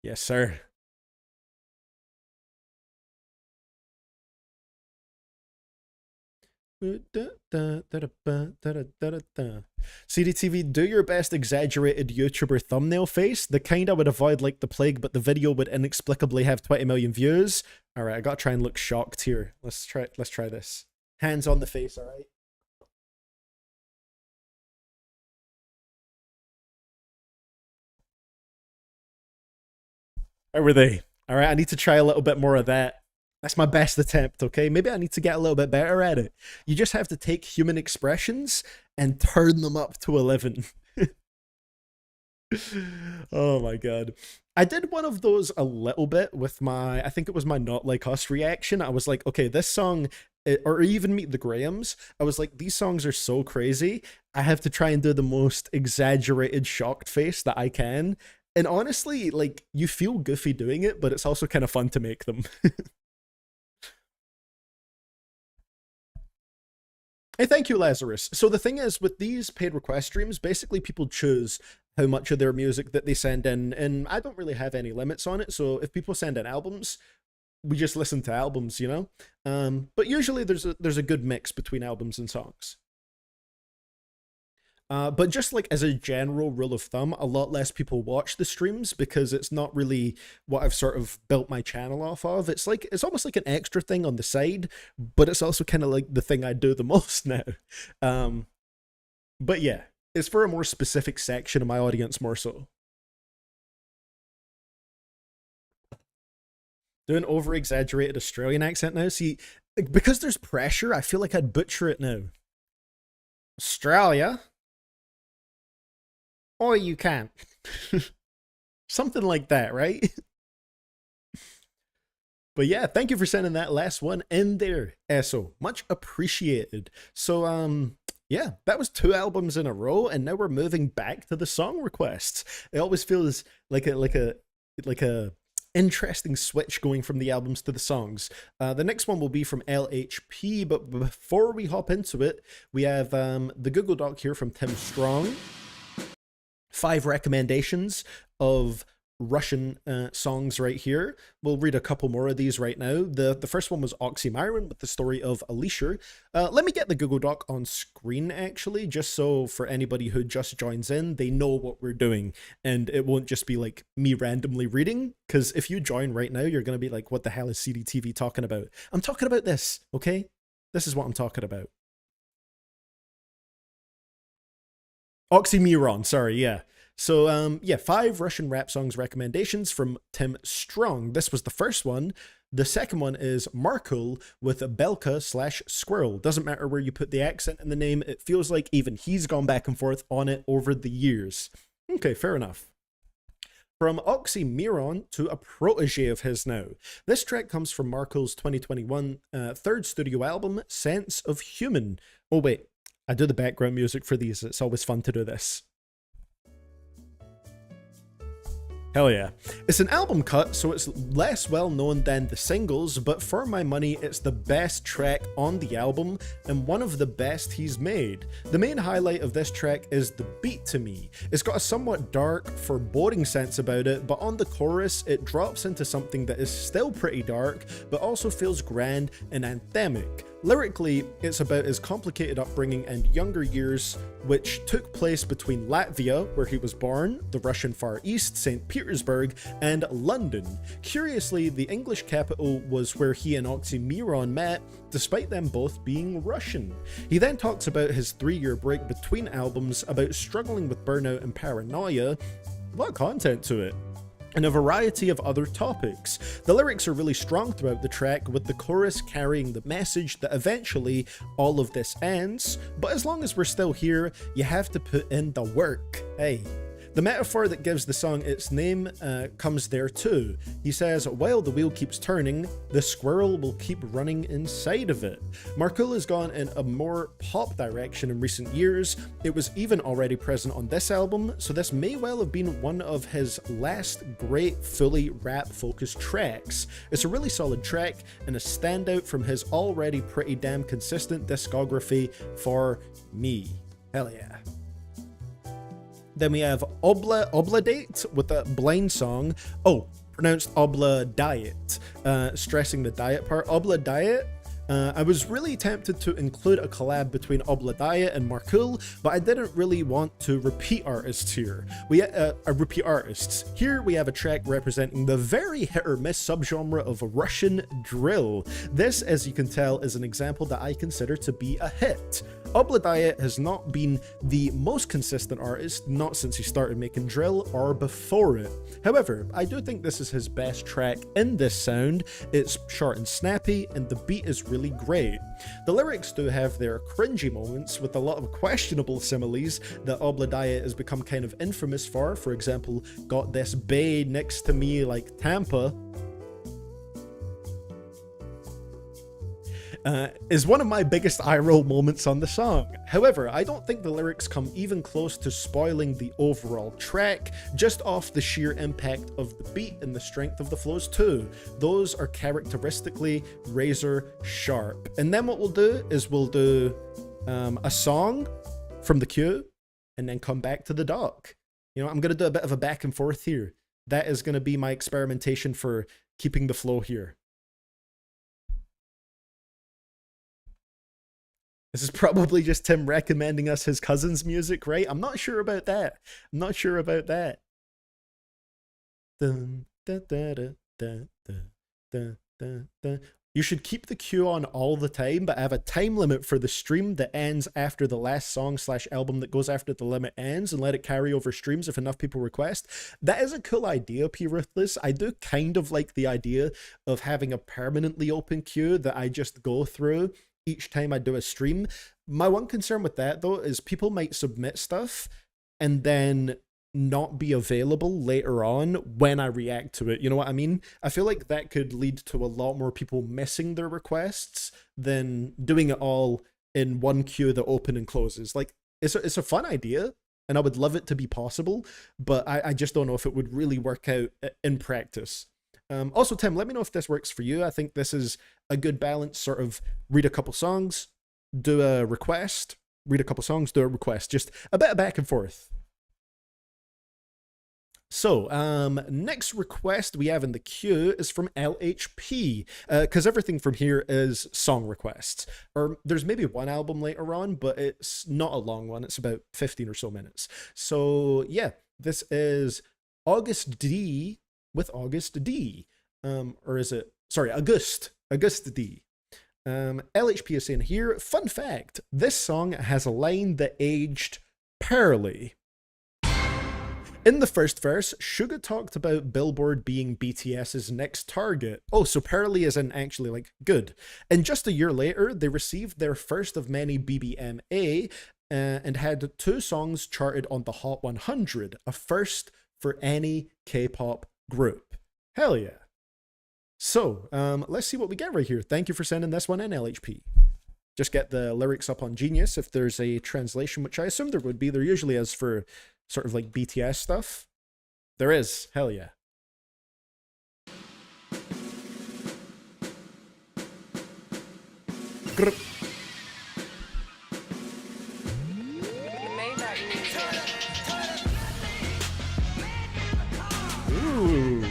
Yes, sir. CDTV, do your best exaggerated YouTuber thumbnail face, the kind I would avoid like the plague, but the video would inexplicably have 20 million views. All right, I gotta try and look shocked here. Let's try this. Hands on the face, all right? How were they? All right, I need to try a little bit more of that. That's my best attempt, okay? Maybe I need to get a little bit better at it. You just have to take human expressions and turn them up to 11. Oh my god. I did one of those a little bit with my, I think it was my Not Like Us reaction. I was like, okay, this song, or even Meet the Grahams, I was like, these songs are so crazy. I have to try and do the most exaggerated shocked face that I can. And honestly, like, you feel goofy doing it, but it's also kind of fun to make them. Hey, thank you, Lazarus. So the thing is, with these paid request streams, basically people choose how much of their music that they send in, and I don't really have any limits on it, so if people send in albums, we just listen to albums, you know? But usually there's a good mix between albums and songs. But just like as a general rule of thumb, a lot less people watch the streams because it's not really what I've sort of built my channel off of. It's almost like an extra thing on the side, but it's also kind of like the thing I do the most now. But yeah, it's for a more specific section of my audience more so. Do an over-exaggerated Australian accent now. See, because there's pressure, I feel like I'd butcher it now. Australia? Or you can't. Something like that, right? But yeah, thank you for sending that last one in there, Esso. Much appreciated. So, yeah, that was 2 albums in a row, and now we're moving back to the song requests. It always feels like a interesting switch going from the albums to the songs. The next one will be from LHP, but before we hop into it, we have the Google Doc here from Tim Strong. 5 recommendations of Russian songs right here. We'll read a couple more of these right now. The first one was Oxymiron with the story of Alicia. Let me get the Google Doc on screen actually, just so for anybody who just joins in, they know what we're doing and it won't just be like me randomly reading, because if you join right now, you're going to be like, what the hell is CDTV talking about? I'm talking about this, okay? This is what I'm talking about. Oxymiron, sorry, yeah. So, yeah, 5 Russian rap songs recommendations from Tim Strong. This was the first one. The second one is Markul with Belka/Squirrel. Doesn't matter where you put the accent in the name, it feels like even he's gone back and forth on it over the years. Okay, fair enough. From Oxymiron to a protege of his now. This track comes from Markul's 2021 third studio album, Sense of Human. Oh wait, I do the background music for these. It's always fun to do this. Hell yeah. It's an album cut, so it's less well known than the singles, but for my money, it's the best track on the album and one of the best he's made. The main highlight of this track is the beat to me. It's got a somewhat dark, foreboding sense about it, but on the chorus, it drops into something that is still pretty dark, but also feels grand and anthemic. Lyrically, it's about his complicated upbringing and younger years, which took place between Latvia, where he was born, the Russian Far East, St. Petersburg, and London. Curiously, the English capital was where he and Oxymiron met, despite them both being Russian. He then talks about his 3-year break between albums, about struggling with burnout and paranoia. A lot of content to it. And a variety of other topics. The lyrics are really strong throughout the track, with the chorus carrying the message that eventually all of this ends, but as long as we're still here, you have to put in the work. Hey. The metaphor that gives the song its name comes there too. He says, while the wheel keeps turning, the squirrel will keep running inside of it. Markul has gone in a more pop direction in recent years. It was even already present on this album, so this may well have been one of his last great fully rap-focused tracks. It's a really solid track and a standout from his already pretty damn consistent discography for me. Hell yeah. Then we have Obladate with a Blind song. Oh, pronounced Obla Diet. Stressing the diet part. Obla Diet. I was really tempted to include a collab between Obla Diet and Markul, but I didn't really want to repeat artists here. Here we have a track representing the very hit or miss subgenre of Russian drill. This, as you can tell, is an example that I consider to be a hit. Obla Diet has not been the most consistent artist, not since he started making drill or before it. However, I do think this is his best track in this sound. It's short and snappy, and the beat is really great. The lyrics do have their cringy moments with a lot of questionable similes that Obla Diet has become kind of infamous for. For example, got this bay next to me like Tampa. Is one of my biggest eye roll moments on the song. However, I don't think the lyrics come even close to spoiling the overall track, just off the sheer impact of the beat and the strength of the flows too. Those are characteristically razor sharp. And then what we'll do is we'll do a song from the queue and then come back to the doc. You know, I'm going to do a bit of a back and forth here. That is going to be my experimentation for keeping the flow here. This is probably just Tim recommending us his cousin's music, right? I'm not sure about that. I'm not sure about that. Dun, dun, dun, dun, dun, dun, dun, dun. You should keep the queue on all the time, but have a time limit for the stream that ends after the last song / album that goes after the limit ends, and let it carry over streams if enough people request. That is a cool idea, P. Ruthless. I do kind of like the idea of having a permanently open queue that I just go through each time I do a stream. My one concern with that, though, is people might submit stuff and then not be available later on when I react to it. You know what I mean? I feel like that could lead to a lot more people missing their requests than doing it all in one queue that open and closes. Like, it's a fun idea, and I would love it to be possible, but I just don't know if it would really work out in practice. Also, Tim, let me know if this works for you. I think this is a good balance, sort of read a couple songs, do a request, read a couple songs, do a request, just a bit of back and forth. So, next request we have in the queue is from LHP, because everything from here is song requests. Or there's maybe one album later on, but it's not a long one. It's about 15 or so minutes. So, yeah, this is August D with August D. Or is it, sorry, August D. LHP is saying here, fun fact, this song has a line that aged poorly. In the first verse, Suga talked about Billboard being BTS's next target. Oh, so poorly isn't actually like good. And just a year later, they received their first of many BBMA and had 2 songs charted on the Hot 100, a first for any K-pop group. Hell yeah. So, let's see what we get right here. Thank you for sending this one in, LHP. Just get the lyrics up on Genius if there's a translation, which I assume there would be. There usually is for sort of like BTS stuff. There is. Hell yeah. Grr. Ooh.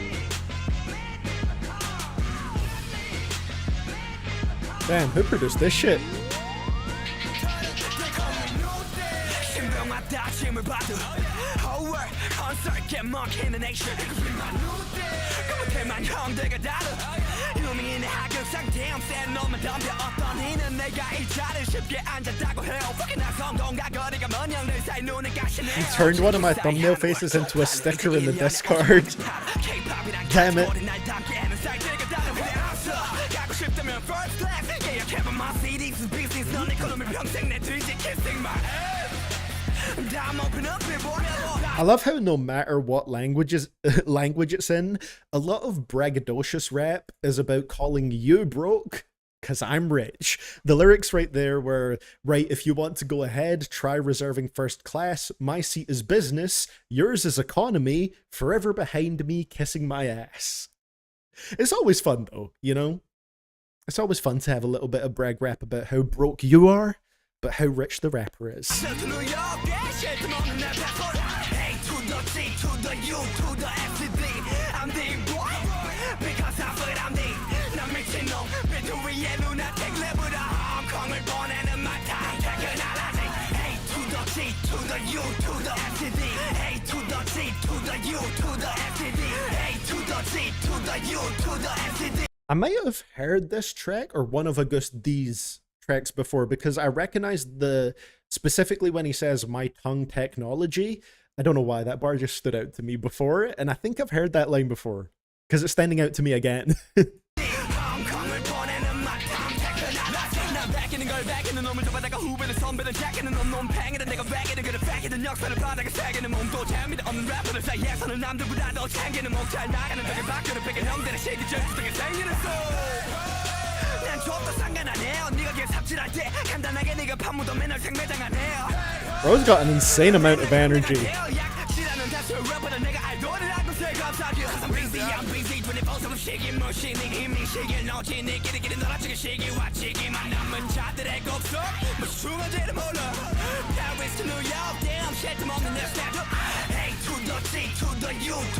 Damn, who produced this shit? He turned one of my thumbnail faces into a sticker in the Discord. Damn it. I love how no matter what language it's in, a lot of braggadocious rap is about calling you broke because I'm rich. The lyrics right there were, right, if you want to go ahead, try reserving first class. My seat is business, yours is economy, forever behind me kissing my ass. It's always fun though, you know? It's always fun to have a little bit of brag rap about how broke you are, but how rich the rapper is. I might have heard this track or one of Auguste D's tracks before because I recognized specifically when he says my tongue technology. I don't know why that bar just stood out to me before, and I think I've heard that line before because it's standing out to me again. Bro's got an insane amount of energy.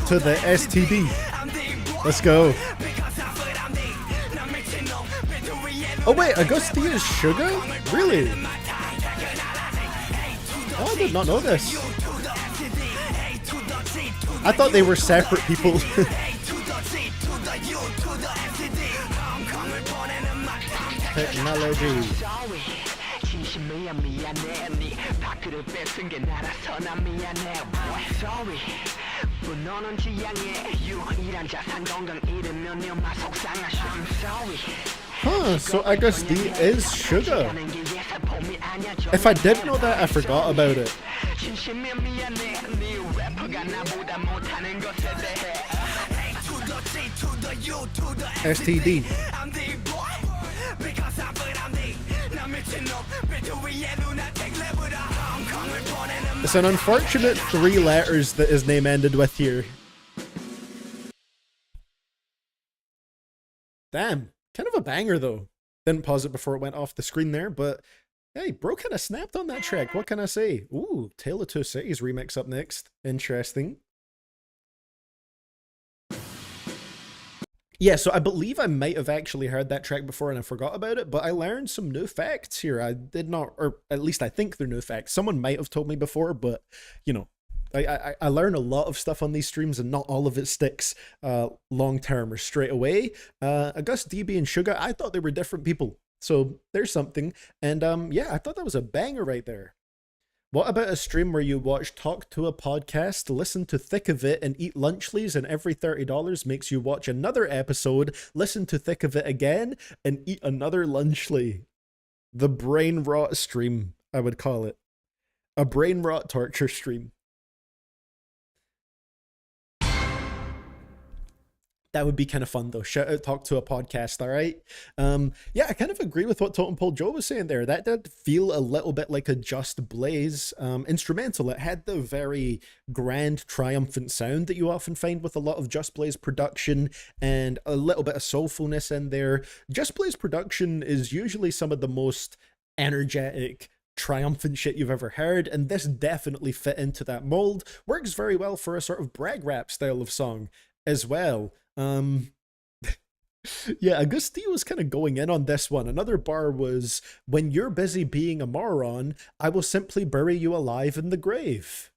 To the STD. Let's go. Oh wait, Auguste D is Sugar? Really? Oh, I did not know this. I thought they were separate people. Technology. Huh, so Auguste D is Sugar. If I did know that, I forgot about it. STD. It's an unfortunate 3 letters that his name ended with here. Damn, kind of a banger though. Didn't pause it before it went off the screen there, but hey, bro kind of snapped on that track. What can I say? Ooh, Tale of Two Cities remix up next. Interesting. Yeah, so I believe I might have actually heard that track before and I forgot about it, but I learned some new facts here. I did not, or at least I think they're new facts. Someone might have told me before, but, you know, I learn a lot of stuff on these streams and not all of it sticks long term or straight away. Auguste DB and Sugar, I thought they were different people. So there's something. And yeah, I thought that was a banger right there. What about a stream where you watch Talk to a Podcast, listen to Thick of It, and eat Lunchleys, and every $30 makes you watch another episode, listen to Thick of It again, and eat another Lunchley? The brain rot stream, I would call it. A brain rot torture stream. That would be kind of fun though. Shout out Talk to a Podcast, all right? Yeah, I kind of agree with what Totem Pole Joe was saying there. That did feel a little bit like a Just Blaze instrumental. It had the very grand, triumphant sound that you often find with a lot of Just Blaze production and a little bit of soulfulness in there. Just Blaze production is usually some of the most energetic, triumphant shit you've ever heard, and this definitely fit into that mold. Works very well for a sort of brag rap style of song as well. Yeah, Auguste D was kind of going in on this one. Another bar was, when you're busy being a moron, I will simply bury you alive in the grave.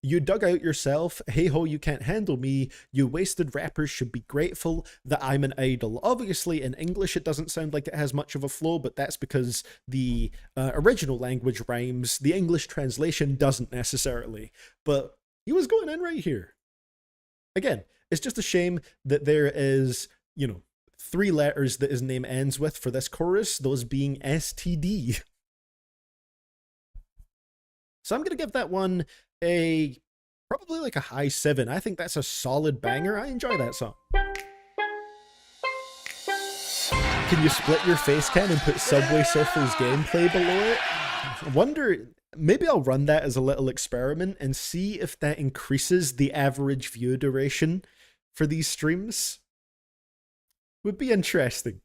You dug out yourself, hey ho, you can't handle me, you wasted rappers should be grateful that I'm an idol. Obviously in English it doesn't sound like it has much of a flow, but that's because the original language rhymes, the English translation doesn't necessarily. But he was going in right here. Again, it's just a shame that there is, you know, 3 letters that his name ends with for this chorus, those being STD. So I'm going to give that one probably like a high 7. I think that's a solid banger. I enjoy that song. Can you split your face cam and put Subway Surfers gameplay below it? I wonder, maybe I'll run that as a little experiment and see if that increases the average view duration for these streams. Would be interesting.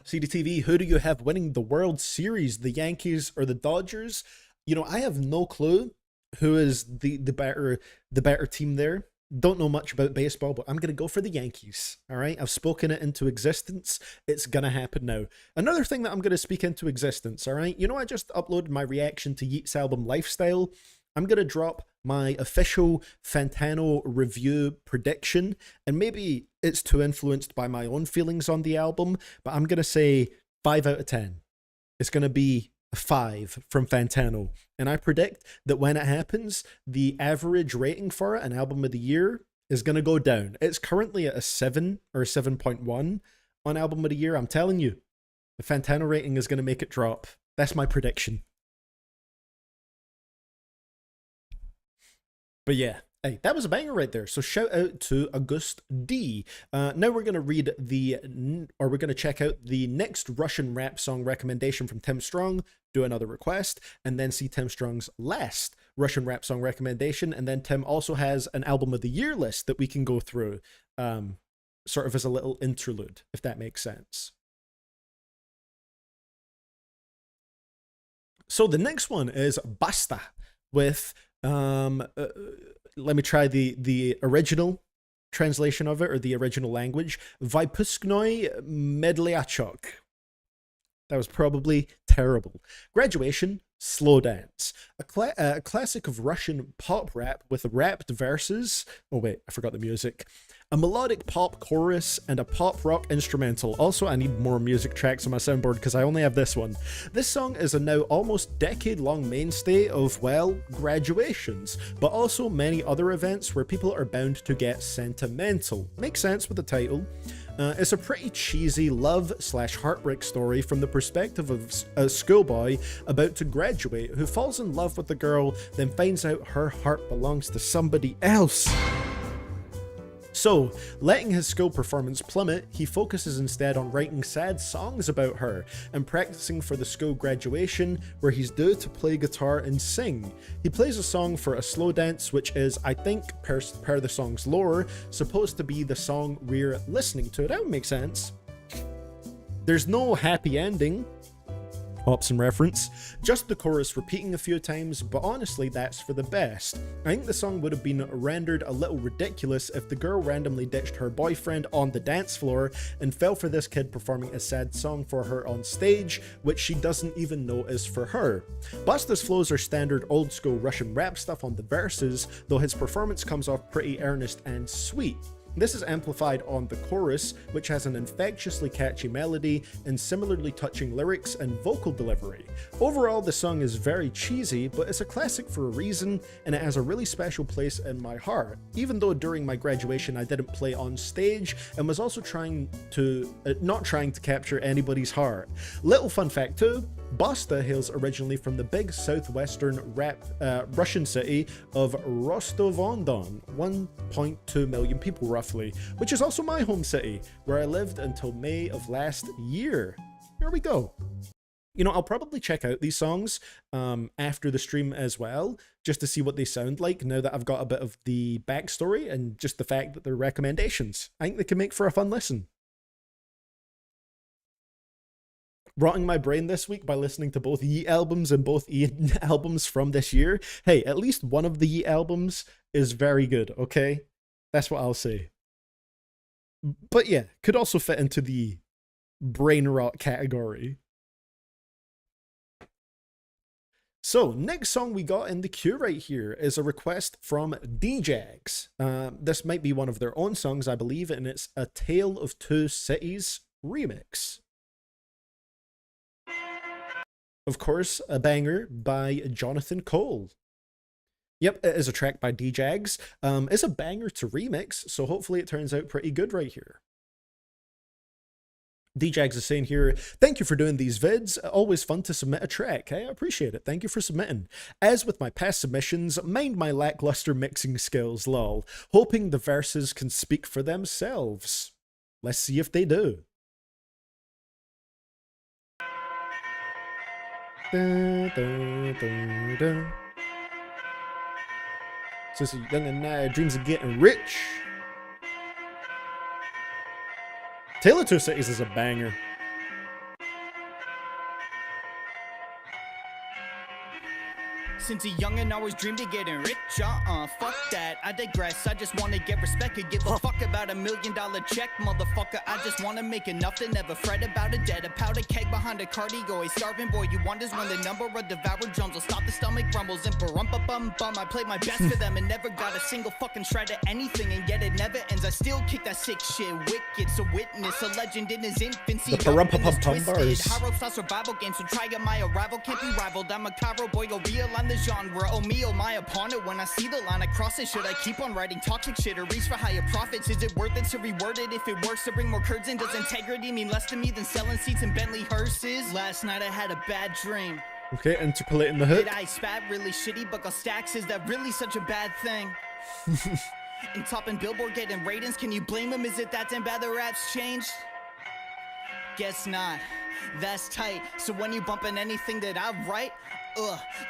CDTV, who do you have winning the World Series, the Yankees or the Dodgers? You know, I have no clue who is the better team there. Don't know much about baseball, but I'm going to go for the Yankees. All right, I've spoken it into existence. It's going to happen now. Another thing that I'm going to speak into existence, all right? You know, I just uploaded my reaction to Yeat's album Lifestyle. I'm going to drop my official Fantano review prediction, and maybe it's too influenced by my own feelings on the album, but I'm going to say 5 out of 10. It's going to be a 5 from Fantano. And I predict that when it happens, the average rating for it, an album of the year, is going to go down. It's currently at a 7 or a 7.1 on album of the year. I'm telling you, the Fantano rating is going to make it drop. That's my prediction. But yeah, hey, that was a banger right there. So shout out to August D. Now we're going to we're going to check out the next Russian rap song recommendation from Tim Strong, do another request, and then see Tim Strong's last Russian rap song recommendation. And then Tim also has an album of the year list that we can go through, sort of as a little interlude, if that makes sense. So the next one is Basta with let me try the original translation of it, or the original language. Vypusknoy Medlyachok. That was probably terrible. Graduation, Slow Dance. A classic of Russian pop rap with rapped verses. Oh wait, I forgot the music. A melodic pop chorus and a pop rock instrumental. Also, I need more music tracks on my soundboard because I only have this one. This song is a now almost decade-long mainstay of, well, graduations, but also many other events where people are bound to get sentimental. Makes sense with the title. It's a pretty cheesy love/heartbreak story from the perspective of a schoolboy about to graduate who falls in love with the girl, then finds out her heart belongs to somebody else. So, letting his school performance plummet, he focuses instead on writing sad songs about her and practicing for the school graduation where he's due to play guitar and sing. He plays a song for a slow dance, which is, I think, per the song's lore, supposed to be the song we're listening to. That would make sense. There's no happy ending. Hobson reference. Just the chorus repeating a few times, but honestly that's for the best. I think the song would have been rendered a little ridiculous if the girl randomly ditched her boyfriend on the dance floor and fell for this kid performing a sad song for her on stage, which she doesn't even know is for her. Basta's flows are standard old school Russian rap stuff on the verses, though his performance comes off pretty earnest and sweet. This is amplified on the chorus, which has an infectiously catchy melody and similarly touching lyrics and vocal delivery. Overall, the song is very cheesy, but it's a classic for a reason, and it has a really special place in my heart, even though during my graduation I didn't play on stage and was also not trying to capture anybody's heart. Little fun fact too, Basta hails originally from the big southwestern Russian city of Rostov-on-Don, 1.2 million people roughly, which is also my home city, where I lived until May of last year. There we go. You know, I'll probably check out these songs after the stream as well, just to see what they sound like now that I've got a bit of the backstory and just the fact that they're recommendations. I think they can make for a fun listen. Rotting my brain this week by listening to both Yeat albums and both Ian albums from this year. Hey, at least one of the Yeat albums is very good, okay? That's what I'll say. But yeah, could also fit into the brain rot category. So, next song we got in the queue right here is a request from DJags. This might be one of their own songs, I believe, and it's A Tale of Two Cities remix. Of course, a banger by Jonathan Cole. Yep, it is a track by DJags. It's a banger to remix, so hopefully it turns out pretty good right here. DJags is saying here, thank you for doing these vids. Always fun to submit a track. I appreciate it. Thank you for submitting. As with my past submissions, mind my lackluster mixing skills, lol. Hoping the verses can speak for themselves. Let's see if they do. Da, da, da, da. Since you're young and now, dreams of getting rich. Tale of Two Cities is a banger. Since a youngin' always dreamed of getting rich, fuck that, I digress. I just wanna get respect, could give a fuck about $1 million check, motherfucker. I just wanna make enough to never fret about a debt. A powder keg behind a cardio, a starving boy. You wonders when the number of devoured drums will stop the stomach rumbles and bum. I played my best for them and never got a single fucking shred of anything, and yet it never ends. I still kick that sick shit, wicked. So witness a legend in his infancy. The pum bars. Haro style survival game, so try get my arrival can't be rivaled. I'm a Cairo boy, go realign the genre. Oh me, oh my opponent. When I see the line across it, should I keep on writing toxic shit or reach for higher profits? Is it worth it to reword it if it works to bring more curds in? Does integrity mean less to me than selling seats in Bentley hearses? Last night I had a bad dream. Okay, interpolating the hook. Did I spat really shitty, but got stacks? Is that really such a bad thing? And topping Billboard getting ratings, can you blame him? Is it that damn bad the raps changed? Guess not. That's tight. So when you bumping anything that I write,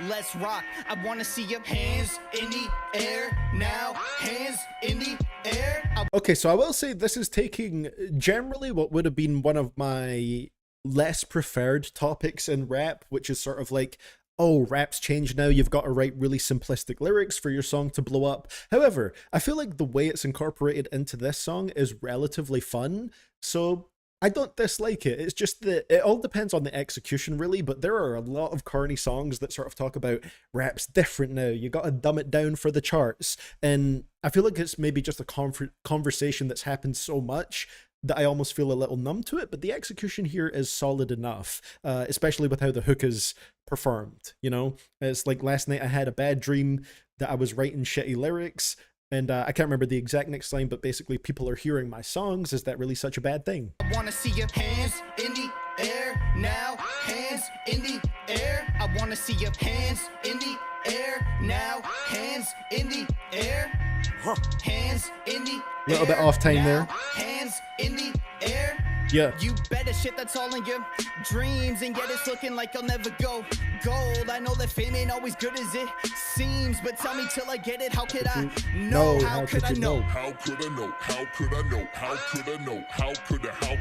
let's rock. I wanna see your hands in the air now. Hands in the air. Okay, so I will say this is taking generally what would have been one of my less preferred topics in rap, which is sort of like, oh, rap's changed now, you've got to write really simplistic lyrics for your song to blow up. However, I feel like the way it's incorporated into this song is relatively fun, so I don't dislike it. It's just that it all depends on the execution, really, but there are a lot of corny songs that sort of talk about rap's different now, you gotta dumb it down for the charts, and I feel like it's maybe just a conversation that's happened so much that I almost feel a little numb to it, but the execution here is solid enough, especially with how the hook is performed, you know? It's like, last night I had a bad dream that I was writing shitty lyrics, and I can't remember the exact next line, but basically people are hearing my songs. Is that really such a bad thing? I wanna see your hands in the air now. Hands in the air. I wanna see your hands in the air now. Hands in the air. Hands in the air. Little bit off time there. Hands in the air. Yeah. You better shit that's all in your dreams, and yet it's looking like I'll never go gold. I know that fame ain't always good as it seems, but tell me till I get it, how could I know? How could I know? How could I know? How could I know? How could I know? How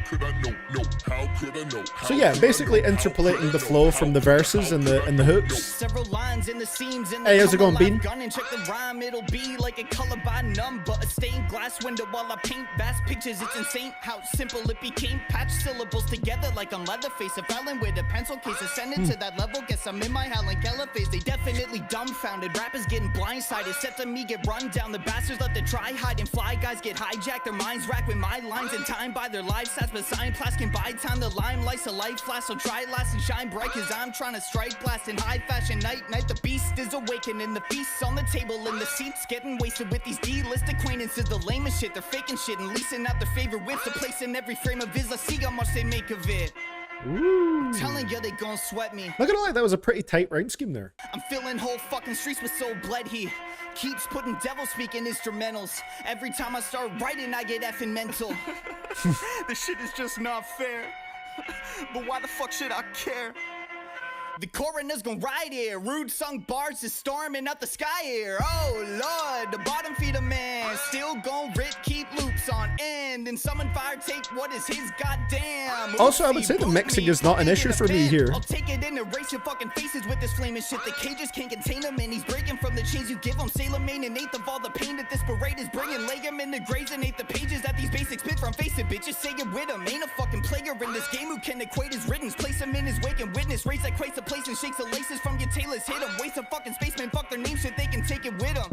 could I know? No. How could I know? So yeah, basically interpolating the flow from the verses and the hooks. Several lines in the seams and hey, how's it going, Bean? Gun and check the rhyme, it'll be like a color by number, a stained glass window while I paint vast pictures. It's insane how simple it became. Patch syllables together like on Leatherface. A felon with a pencil case ascended to that level. Guess I'm in my Helen Keller phase. They definitely dumbfounded. Rappers getting blindsided. Set to me get run down. The bastards let the try hide and fly guys get hijacked. Their minds racked with my lines and time by their life stats. But sign plus can buy time. The limelight's a life flash. So try last and shine bright, cause I'm trying to strike blast in high fashion. Night. The beast is awakening. The feast's on the table and the seats getting wasted with these D-list acquaintances. The lamest shit. They're faking shit and leasing out their favorite whips to place in every frame of his. I see how much they make of it. Ooh. Telling you they gon' sweat me. Not gonna lie, that was a pretty tight rhyme scheme there. I'm filling whole fucking streets with soul blood. He keeps putting devil speaking instrumentals. Every time I start writing, I get effing mental. This shit is just not fair. But why the fuck should I care? The coroner's gon' ride here. Rude sung bars is storming out the sky here. Oh lord, the bottom feeder man still gon' rip, keep loops on end, and summon fire, take what is his goddamn. Also, I would say the mixing is not an issue for me here. I'll take it and erase your fucking faces with this flaming shit. The cages can't contain him, and he's breaking from the chains you give him. Sailor Mane and eighth of all the pain that this parade is bringing. Lay him in the graves and ate the pages that these basics spit from. Face it, bitches, say it with him. Ain't a fucking player in this game who can equate his riddance. Place him in his wake and witness. Raise that crates of place and shakes the laces from your tailors. Hit him. Waste a fucking spaceman. Fuck their name shit. They can take it with them.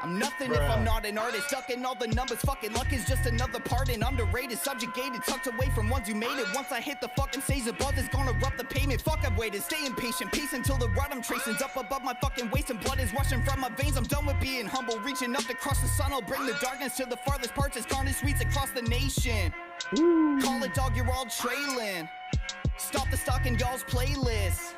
I'm nothing if I'm not an artist. Stuck in all the numbers. Fucking luck is just another part. And underrated, subjugated, tucked away from ones who made it. Once I hit the fucking stage above, it's gonna erupt the pavement. Fuck, I've waited. Stay impatient. Peace until the rod I'm tracing's up above my fucking waist. And blood is rushing from my veins. I'm done with being humble. Reaching up to cross the sun. I'll bring the darkness to the farthest parts. It's carnage sweets across the nation. Call it dog, you're all trailing. Stop the stock in y'all's playlist.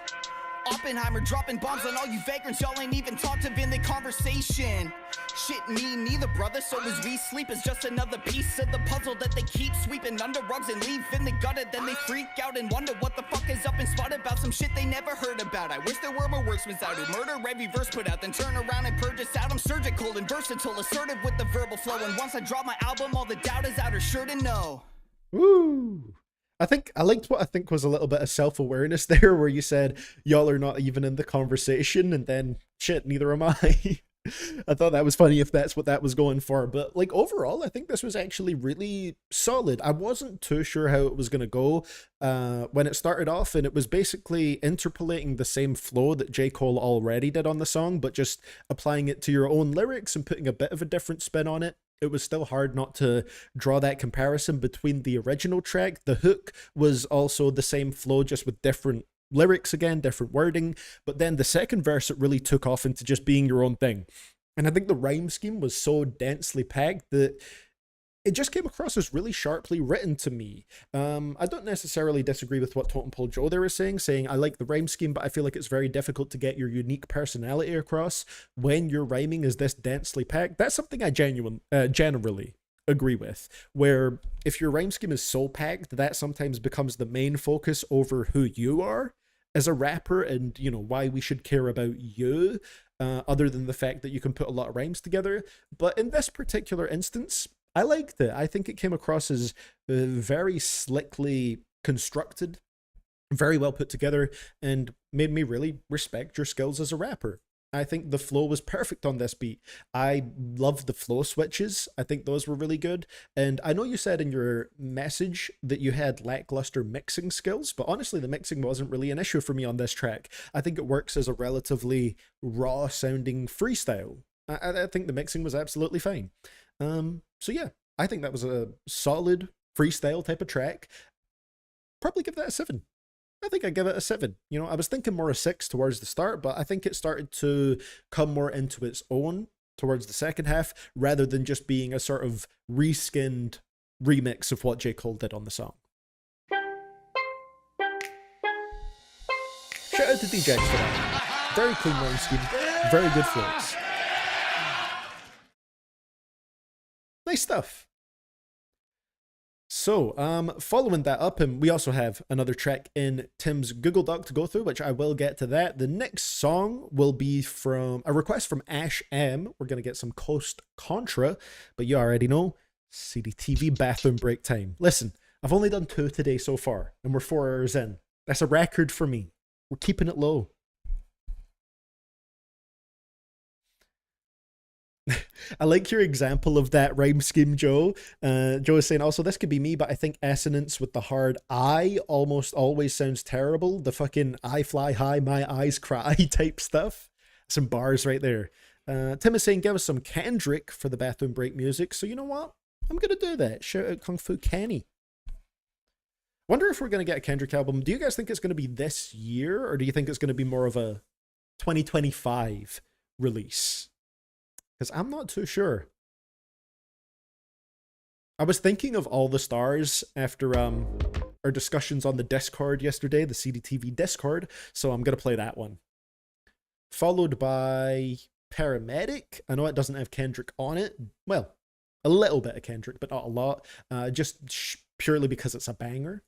Oppenheimer dropping bombs on all you vagrants. Y'all ain't even talked of in the conversation. Shit, me neither, brother. So as we sleep is just another piece of the puzzle that they keep sweeping under rugs and leave in the gutter. Then they freak out and wonder what the fuck is up and spot about some shit they never heard about. I wish there were more wordsmiths out who murder every verse put out, then turn around and purge us out. I'm surgical and versatile, assertive with the verbal flow. And once I drop my album, all the doubt is out or sure to know. Woo! I liked what I think was a little bit of self-awareness there, where you said, y'all are not even in the conversation, and then, shit, neither am I. I thought that was funny if that's what that was going for, but like overall, I think this was actually really solid. I wasn't too sure how it was going to go when it started off, and it was basically interpolating the same flow that J. Cole already did on the song, but just applying it to your own lyrics and putting a bit of a different spin on it. It was still hard not to draw that comparison between the original track. The hook was also the same flow, just with different lyrics again, different wording. But then the second verse, it really took off into just being your own thing. And I think the rhyme scheme was so densely packed that it just came across as really sharply written to me. I don't necessarily disagree with what Totem Pole Joe there was saying I like the rhyme scheme, but I feel like it's very difficult to get your unique personality across when your rhyming is this densely packed. That's something I generally agree with, where if your rhyme scheme is so packed, that sometimes becomes the main focus over who you are as a rapper and, you know, why we should care about you, other than the fact that you can put a lot of rhymes together. But in this particular instance, I liked it. I think it came across as very slickly constructed, very well put together, and made me really respect your skills as a rapper. I think the flow was perfect on this beat. I loved the flow switches. I think those were really good. And I know you said in your message that you had lackluster mixing skills, but honestly, the mixing wasn't really an issue for me on this track. I think it works as a relatively raw sounding freestyle. I think the mixing was absolutely fine. So yeah, I think that was a solid freestyle type of track. Probably give that a 7. I think I give it a 7. You know, I was thinking more a 6 towards the start, but I think it started to come more into its own towards the second half, rather than just being a sort of reskinned remix of what J. Cole did on the song. Shout out to DJs for that. Very clean rhyme scheme, very good flows. Nice stuff. So, following that up, and we also have another track in Tim's Google Doc to go through, which I will get to that. The next song will be from a request from Ash M. We're going to get some Coast Contra, but you already know, CDTV bathroom break time. Listen, I've only done 2 today so far, and we're 4 hours in. That's a record for me. We're keeping it low. I like your example of that rhyme scheme, Joe. Joe is saying also, this could be me, but I think assonance with the hard I almost always sounds terrible. The fucking I fly high, my eyes cry type stuff. Some bars right there. Tim is saying, give us some Kendrick for the bathroom break music. So you know what? I'm going to do that. Shout out Kung Fu Kenny. Wonder if we're going to get a Kendrick album. Do you guys think it's going to be this year, or do you think it's going to be more of a 2025 release? Because I'm not too sure. I was thinking of All the Stars after our discussions on the Discord yesterday, the CDTV Discord, so I'm going to play that one. Followed by Paramedic. I know it doesn't have Kendrick on it. Well, a little bit of Kendrick, but not a lot. Just purely because it's a banger.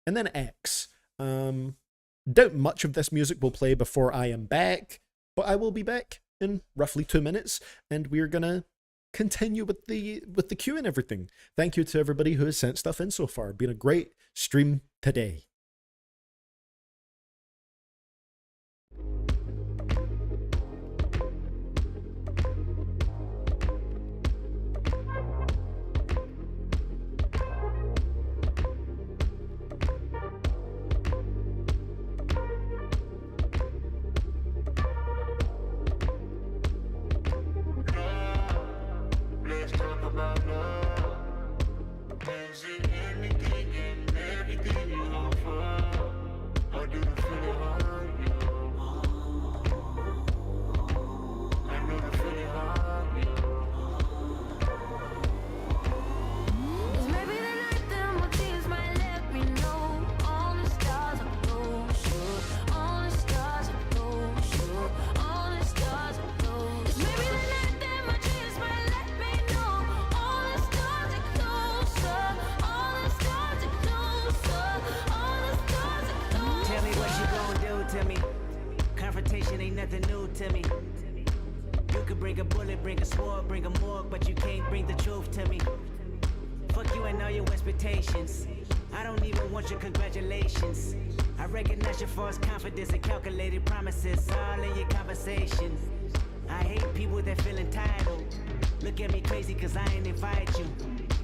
And then X. Doubt much of this music will play before I am back, but I will be back in roughly 2 minutes, and we're gonna continue with the queue and everything. Thank you to everybody who has sent stuff in so far. Been a great stream today. Anything and everything you offer. conversation ain't nothing new to me. You could bring a bullet, bring a sword, bring a morgue, but you can't bring the truth to me. Fuck you and all your expectations. I don't even want your congratulations. I recognize your false confidence and calculated promises all in your conversation. I hate people that feel entitled. Look at me crazy cause I ain't invite you.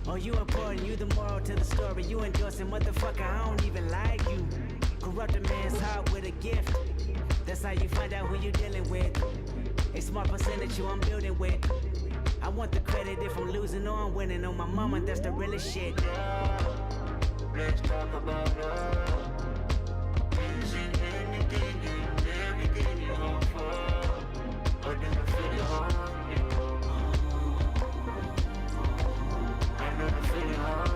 Oh, you important, you the moral to the story. You endorsing, motherfucker, I don't even like you. Corrupt a man's heart with a gift. That's how you find out who you dealing with. A smart percentage you I'm building with. I want the credit if I'm losing or I'm winning. On my mama, that's the realest shit. Let's talk about love. Using anything and everything you hope for. Or do you feel it hard? I know the feeling hard.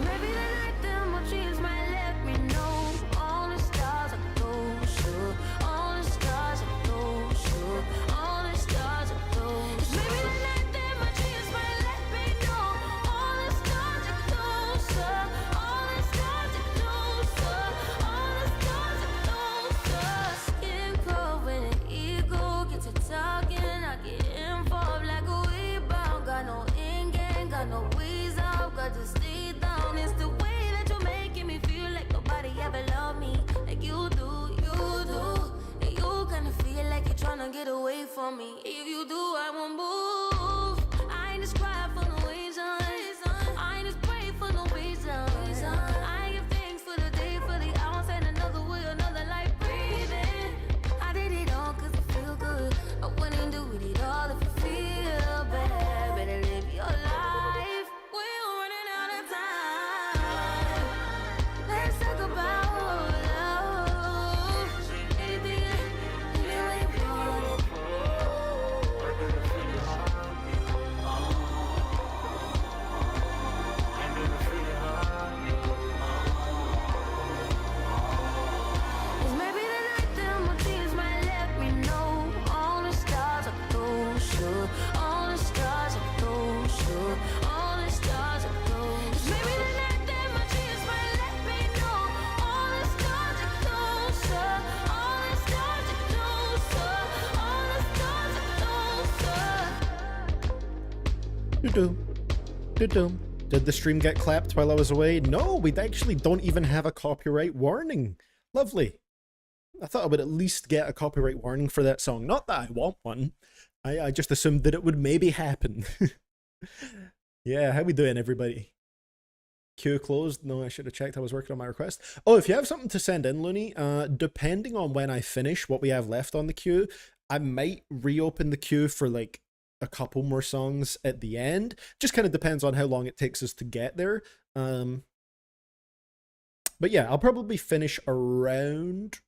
Maybe the night that my dreams might let me know. All the stars are closer. All the stars are closer. All the stars are closer. Maybe the night that my dreams might let me know. All the stars are closer. All the stars are closer. All the stars are closer. Skin cold when an ego gets to talking. I get involved like a rebound. Got no in game, got no ways out. Got to stay down. It's the way that you're making me feel like nobody ever loved me like you do, you do. And you kinda feel like you're trying to get away from me. If you do, I won't move. I ain't just cry for no reason. I ain't just pray for no reason. I give thanks for the day, for the hours, and another way, another life breathing. I did it all cause I feel good. I wouldn't do it all if you feel bad. Better live your life. We're running out of time. Let's talk about love. Anything you want. Cause maybe the night that my dreams might let me know. All the stars are closer. All the stars are closer. All the stars are closer. Maybe the night that my dreams might let me know. All the stars are closer. All the stars are closer. All the stars are closer. Do-do. Did the stream get clapped while I was away? No, we actually don't even have a copyright warning. Lovely. I thought I would at least get a copyright warning for that song. Not that I want one. I just assumed that it would maybe happen. Yeah, how we doing, everybody? Queue closed. No, I should have checked. I was working on my request. Oh, if you have something to send in, Looney, depending on when I finish what we have left on the queue, I might reopen the queue for like a couple more songs at the end. Just kind of depends on how long it takes us to get there. But yeah, I'll probably finish around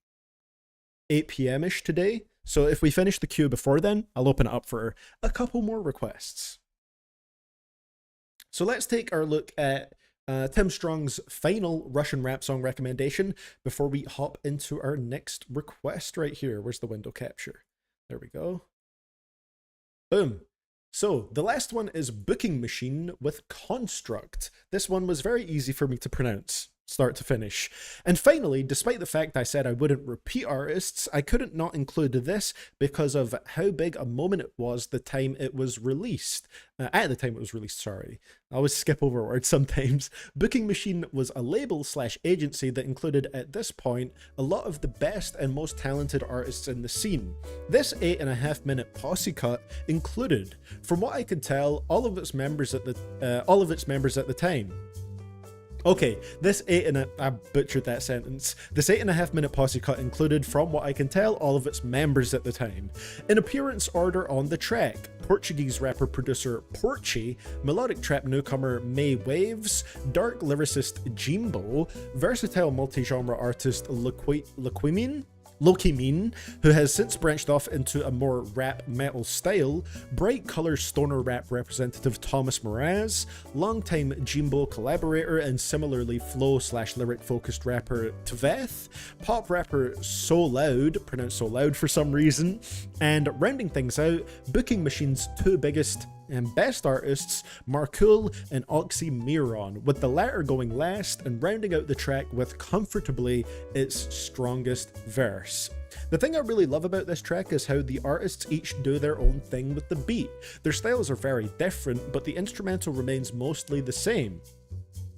8 p.m.-ish today. So if we finish the queue before then, I'll open it up for a couple more requests. So let's take our look at Tim Strong's final Russian rap song recommendation before we hop into our next request right here. Where's the window capture? There we go. Boom. So the last one is Booking Machine with Construct. This one was very easy for me to pronounce, start to finish. And finally, despite the fact I said I wouldn't repeat artists, I couldn't not include this because of how big a moment it was the time it was released. At the time it was released, sorry. I always skip over words sometimes. Booking Machine was a label/agency that included, at this point, a lot of the best and most talented artists in the scene. This 8.5-minute posse cut included, from what I could tell, all of its members at the time. Okay, I butchered that sentence. This 8.5-minute posse cut included, from what I can tell, all of its members at the time. In appearance order on the track: Portuguese rapper-producer Porchy, melodic trap newcomer May Waves, dark lyricist Jimbo, versatile multi-genre artist Lokimin, who has since branched off into a more rap metal style, bright color stoner rap representative Thomas Mraz, longtime Jimbo collaborator and similarly flow/lyric focused rapper Tveth, pop rapper So Loud, pronounced So Loud for some reason, and rounding things out, Booking Machine's two biggest and Best Artists Markul and Oxymiron, with the latter going last and rounding out the track with comfortably its strongest verse. The thing I really love about this track is how the artists each do their own thing with the beat. Their styles are very different, but the instrumental remains mostly the same.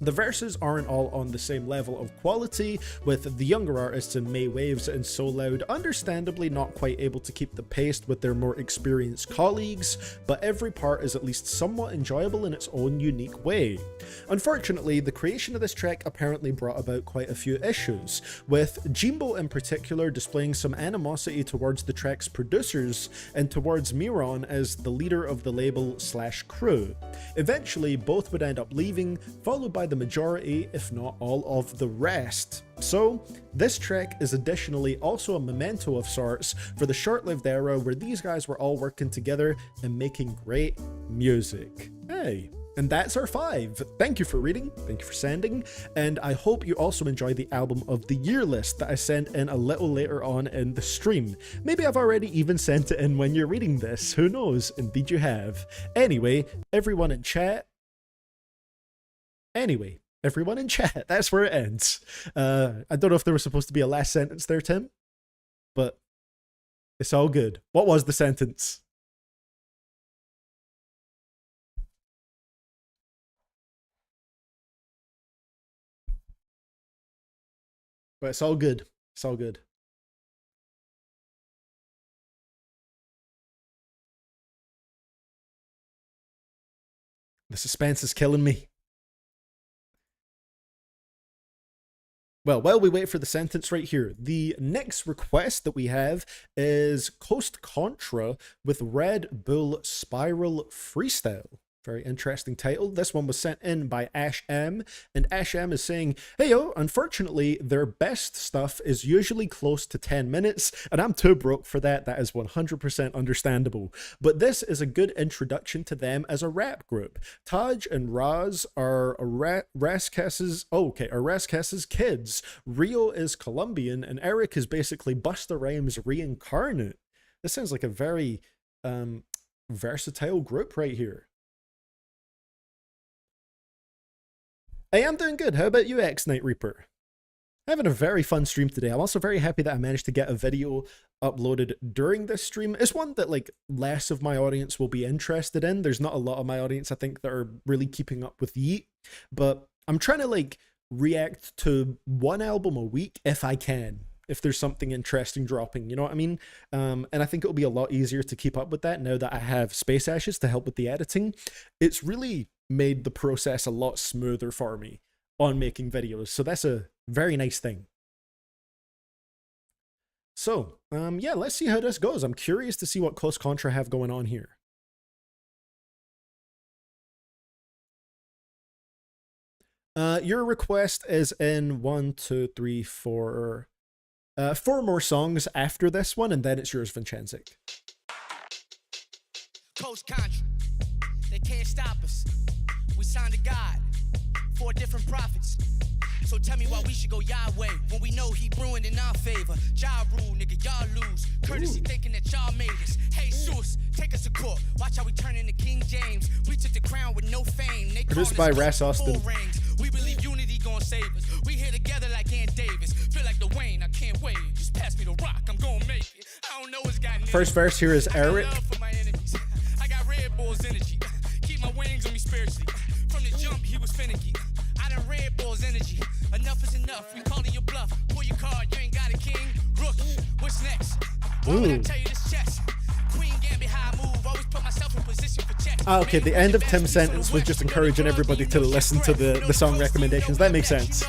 The verses aren't all on the same level of quality, with the younger artists in May Waves and So Loud understandably not quite able to keep the pace with their more experienced colleagues, but every part is at least somewhat enjoyable in its own unique way. Unfortunately, the creation of this track apparently brought about quite a few issues, with Jimbo in particular displaying some animosity towards the track's producers and towards Miron as the leader of the label/crew. Eventually, both would end up leaving, followed by the majority, if not all, of the rest. So, this track is additionally also a memento of sorts for the short-lived era where these guys were all working together and making great music. Hey. And that's our 5. Thank you for reading, thank you for sending, and I hope you also enjoy the album of the year list that I sent in a little later on in the stream. Maybe I've already even sent it in when you're reading this, who knows, indeed you have. Anyway, everyone in chat, that's where it ends. I don't know if there was supposed to be a last sentence there, Tim, but it's all good. What was the sentence? But it's all good. It's all good. The suspense is killing me. Well, while we wait for the sentence right here, the next request that we have is Coast Contra with Red Bull Spiral Freestyle. Very interesting title. This one was sent in by Ash M, and Ash M is saying, hey yo, unfortunately, their best stuff is usually close to 10 minutes, and I'm too broke for that. That is 100% understandable. But this is a good introduction to them as a rap group. Taj and Raz are Raskas's kids. Rio is Colombian, and Eric is basically Busta Rhymes reincarnate. This sounds like a very versatile group right here. Hey, I'm doing good. How about you, X-Night Reaper? Having a very fun stream today. I'm also very happy that I managed to get a video uploaded during this stream. It's one that like less of my audience will be interested in. There's not a lot of my audience, I think, that are really keeping up with Yeet, but I'm trying to like react to one album a week if I can, if there's something interesting dropping, you know what I mean? And I think it'll be a lot easier to keep up with that now that I have Space Ashes to help with the editing. It's really made the process a lot smoother for me on making videos, so that's a very nice thing. So yeah, let's see how this goes. I'm curious to see what Coast Contra have going on here. Your request is in 1, 2, 3, 4 more songs after this one, and then it's yours, Vincenzic. Coast Contra, they can't stop us. We signed to God, 4 different prophets. So tell me why we should go Yahweh when we know he brewing in our favor. Ja rule, nigga, y'all lose. Courtesy thinking that y'all made us. Hey, Sus, take us to court. Watch how we turn into King James. We took the crown with no fame. They produced by Ras Austin. We believe unity gonna save us. We here together like Aunt Davis. Feel like the Wayne, I can't wait. Just pass me the rock, I'm gonna make it. I don't know what's got names. First verse here is Eric. I got Red Bull's energy. Keep my wings on me spiritually. From the jump, he was finicky. I done Red Bull's energy. Enough is enough. We calling your bluff. Pull your card. You ain't got a king. Rookie. What's next? Why would I tell you this chess? Queen Gambit, how I move. Always put myself in position for checks. Okay, the end of Tim's sentence was just encouraging everybody to listen to the song recommendations. That makes sense.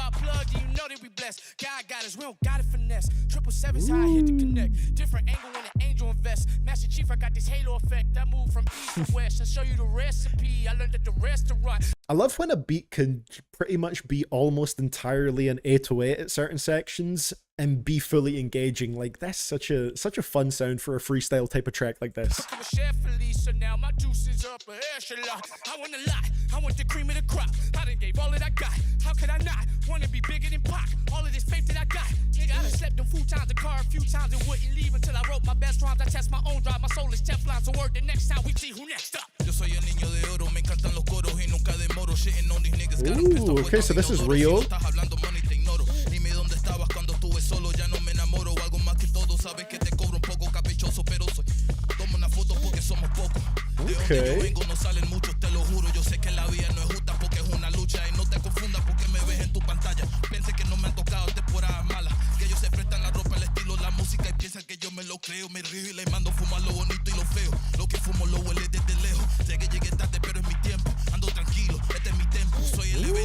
God got us, we don't got it finesse. 777's how I hit the connect. Different angle when an angel invest. Master Chief, I got this halo effect. I move from east to west. I show you the recipe. I learned at the restaurant. I love when a beat can pretty much be almost entirely an 808 at certain sections and be fully engaging. Like, that's such a fun sound for a freestyle type of track like this. So now my juice is up a echelon. I want a lot. I want the cream of the crop. I done gave all that I got. How could I not want to be bigger than Pac? All of this faith that I got. Nigga, I done slept in times, the car a few times, and wouldn't leave until I wrote my best rhymes. I test my own drive. My soul is Teflon, so word the next time we see who next up. Ooh, okay, so this is real. Okay.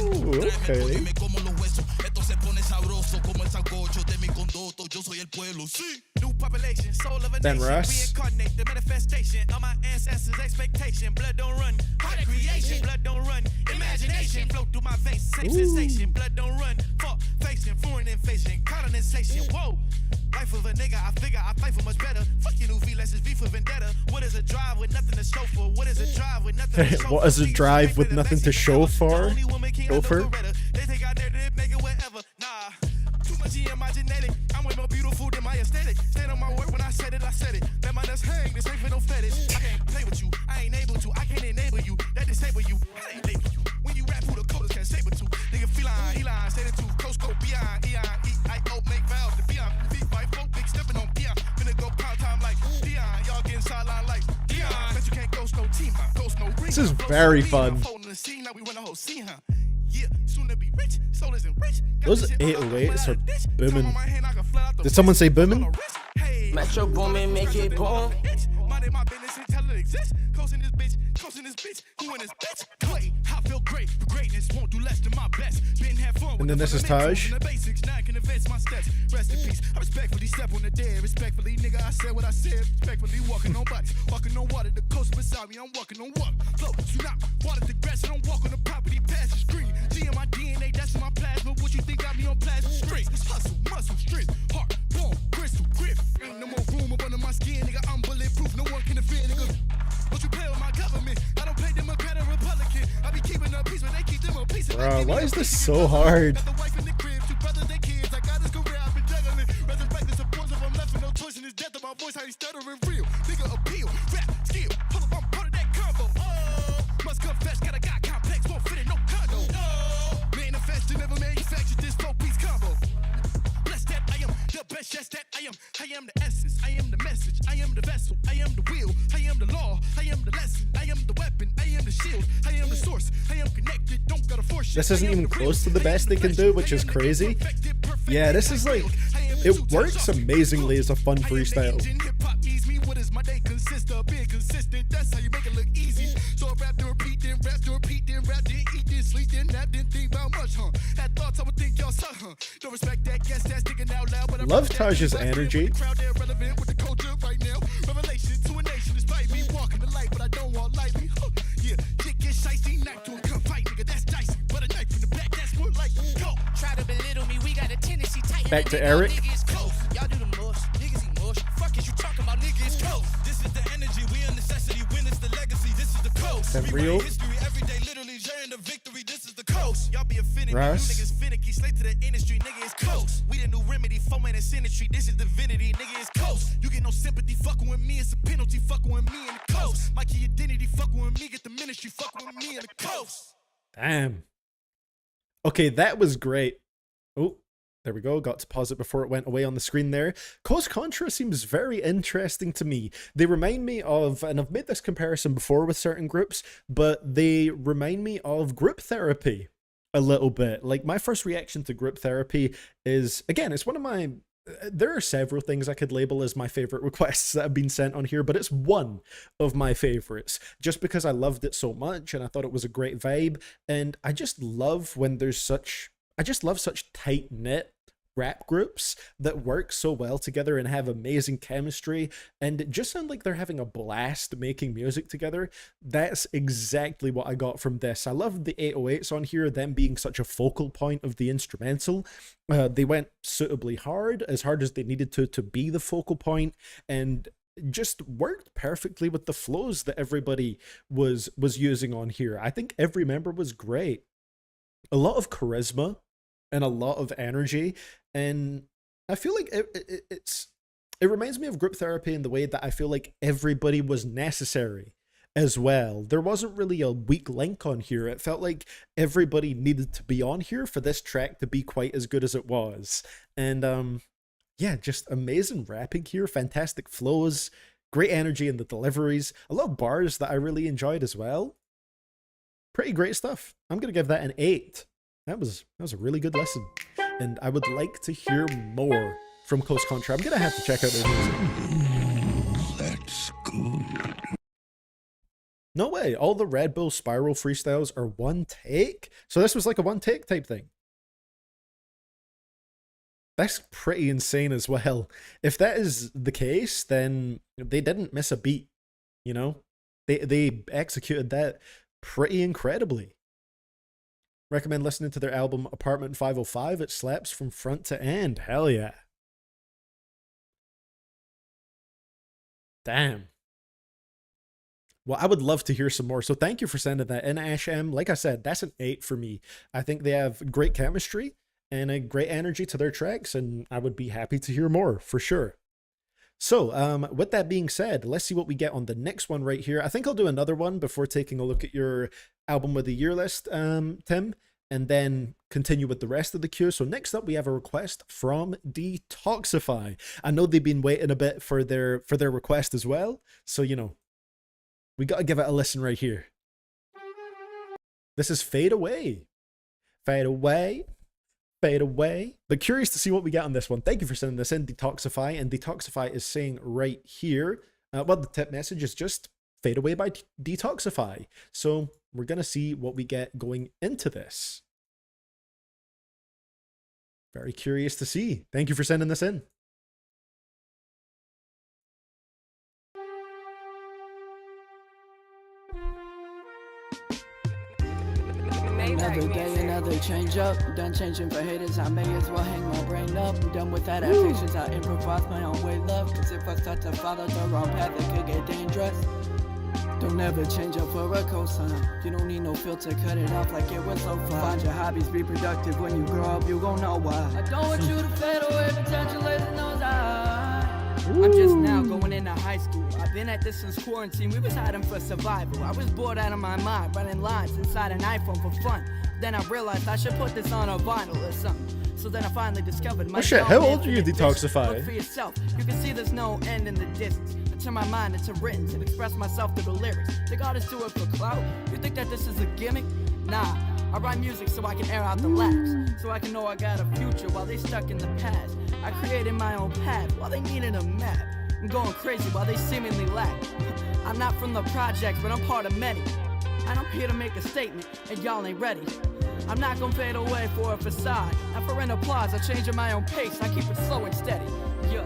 Ooh, okay. Then Russ. The manifestation of my ancestors' expectation. Blood don't run, heart creation. Blood don't run, imagination. Flow through my veins, same sensation. Blood don't run, fuck facing, foreign invasion, colonization. Whoa, life of a nigga, I figure I fight for much better. Fuck you, new V, let's just V for vendetta. What is a drive with nothing to show for? What is a drive with nothing to show for? What is a drive with nothing to show for? Go for. They think I dare to make it wherever. Nah, too much in my genetic. I'm way more beautiful than my aesthetic. Stand on my word when I said it, I said it. Let my nuts hang, this ain't for no fetish. I can't play with you, I ain't able to. I can't enable you, that disable you. I ain't label you. When you rap, who the coders can't stable to. Nigga feline, Elon, say the two. Coast code, beyond, Eon, E-I-O, make vows to beyond. Big fight, folk, big stepping on Dion. Finna go pound time like Dion. Y'all getting sideline like Dion. Bet you can't ghost no team, huh? Ghost no ring. This is very fun. Now we run the whole scene, huh? Yeah, soon to be rich, soul isn't rich. Those 808s are booming. Did someone say booming? Metro booming, make it boom. Minding my business until it exists. Coasting this bitch, who in this bitch? Clay, I feel great, but greatness won't do less than my best. Been had fun. And then this is Taj. The basics, now I can advance my steps. Rest in peace. I respectfully step on the dead. Respectfully, nigga, I said what I said. Respectfully, walking on bodies, walking on water. The coast beside me, I'm walking on water. Flow, tsunami, water the grass. I don't walk on the property, passage green. G in my DNA, that's in my plasma. What you think got me on plasma screens? Hustle, muscle, strength, heart, bone, crystal, grip. Ain't no more room up under my skin, nigga. I'm bulletproof. No one can offend, nigga. Don't you play with my government? I don't pay Democrat or Republican. I be keeping up peace, but they keep them a piece of. Bro, why is this so hard? The wife in the crib, two brothers, they kids. I got this career, I've been juggling. Resurrect the supports if I'm left with no choice in this death of my voice. How you stuttering real? Nigga appeal, rap, skill. Hold up, I'm part of that combo. Oh, must confess, got a guy complex, won't fit in no condo. Oh, manifest and never manufacture this 4-piece combo. Bless that I am the best, yes that I am. I am the essence, I am the message, I am the vessel, I am the wheel, I am the law, I am the lesson, I am the weapon, I am the shield, I am the source, I am connected, don't gotta force shit. This isn't even close to the best they can do, which is crazy. Yeah, this is like, it works amazingly as a fun freestyle. What is my day consist of? Being consistent, that's how you make it look easy. So I rap to repeat, then rap to repeat, then rap, then eat, then sleep, then nap, then think about much, huh? Had thoughts I would think y'all suck, huh? Don't respect that guess that's thinking out loud, but I love Taj's energy. Crowd they're relevant with the culture right now. Revelation to a nation despite me walking the light, but I don't want lightly. Yeah, shit get shicey, knife to a gunfight, nigga, that's dicey. But a knife in the back, that's more like go. Try to belittle me, we got a tendency tight. Back to Eric. Y'all do the mush, niggas eat mush. Fuck is you talking about, niggas close. This is the energy, we a necessity, win is the legacy, this is the coast. That real? History every day, literally sharing the victory, this is the coast. Y'all be offended, Russ. you niggas finicky, slave to the industry, nigga, it's coast. We the new remedy, foment and symmetry, this is divinity, nigga, it's coast. You get no sympathy, fucking with me, it's a penalty, fucking with me in the coast. My key identity, fucking with me, get the ministry, fucking with me in the coast. Damn. Okay, that was great. Oh, there we go. Got to pause it before it went away on the screen there. Cause Contra seems very interesting to me. They remind me of, and I've made this comparison before with certain groups, but they remind me of Group Therapy a little bit. Like, my first reaction to Group Therapy is, again, it's one of my... There are several things I could label as my favorite requests that have been sent on here, but it's one of my favorites just because I loved it so much and I thought it was a great vibe. And I just love when there's such, I just love such tight-knit rap groups that work so well together and have amazing chemistry and just sound like they're having a blast making music together. That's exactly what I got from this. I love the 808s on here, them being such a focal point of the instrumental. They went suitably hard as they needed to be the focal point, and just worked perfectly with the flows that everybody was using on here. I think every member was great. A lot of charisma and a lot of energy, and I feel like it reminds me of Group Therapy in the way that I feel like everybody was necessary as well. There wasn't really a weak link on here. It felt like everybody needed to be on here for this track to be quite as good as it was. And yeah, just amazing rapping here, fantastic flows, great energy in the deliveries, a lot of bars that I really enjoyed as well. Pretty great stuff. I'm gonna give that an 8. That was a really good listen, and I would like to hear more from Close Contra. I'm gonna have to check out their music. That's good. No way, all the Red Bull Spiral freestyles are one take? So this was like a one take type thing. That's pretty insane as well. If that is the case, then they didn't miss a beat, you know? They executed that pretty incredibly. Recommend listening to their album Apartment 505. It slaps from front to end. Hell yeah. Damn. Well, I would love to hear some more. So thank you for sending that in, Ash M. Like I said, that's an 8 for me. I think they have great chemistry and a great energy to their tracks, and I would be happy to hear more for sure. So, with that being said, let's see what we get on the next one right here. I think I'll do another one before taking a look at your album of the year list, Tim, and then continue with the rest of the queue. So next up, we have a request from Detoxify. I know they've been waiting a bit for their request as well. So, you know, we got to give it a listen right here. This is Fade Away. Fade Away. Fade Away. But curious to see what we get on this one. Thank you for sending this in, Detoxify. And Detoxify is saying right here, well, the tip message is just Fade Away by Detoxify. So we're going to see what we get going into this. Very curious to see. Thank you for sending this in. Another day, another change up. Done changing for haters, I may as well hang my brain up. Done with adaptations, I improvise my own way, love. Cause if I start to follow the wrong path, it could get dangerous. Don't ever change up for a cosign. You don't need no filter, cut it off like it was so fun. Find your hobbies, be productive. When you grow up, you gon' know why. I don't want you to fade away, potential laser knows I'm just now going into high school. I've been at this since quarantine. We was hiding for survival. I was bored out of my mind, running lines inside an iPhone for fun. Then I realized I should put this on a vinyl or something. So then I finally discovered my. Oh shit! How old are you, Detoxify? Look for yourself. You can see there's no end in the distance. I turn my mind into written to express myself through the lyrics. Think artists do it for clout? You think that this is a gimmick? Nah. I write music so I can air out the laughs, so I can know I got a future while they stuck in the past. I created my own path while they needed a map. I'm going crazy while they seemingly lack. I'm not from the projects, but I'm part of many. And I'm here to make a statement, and y'all ain't ready. I'm not gonna fade away for a facade. Not for an applause, I change at my own pace. I keep it slow and steady. Yeah.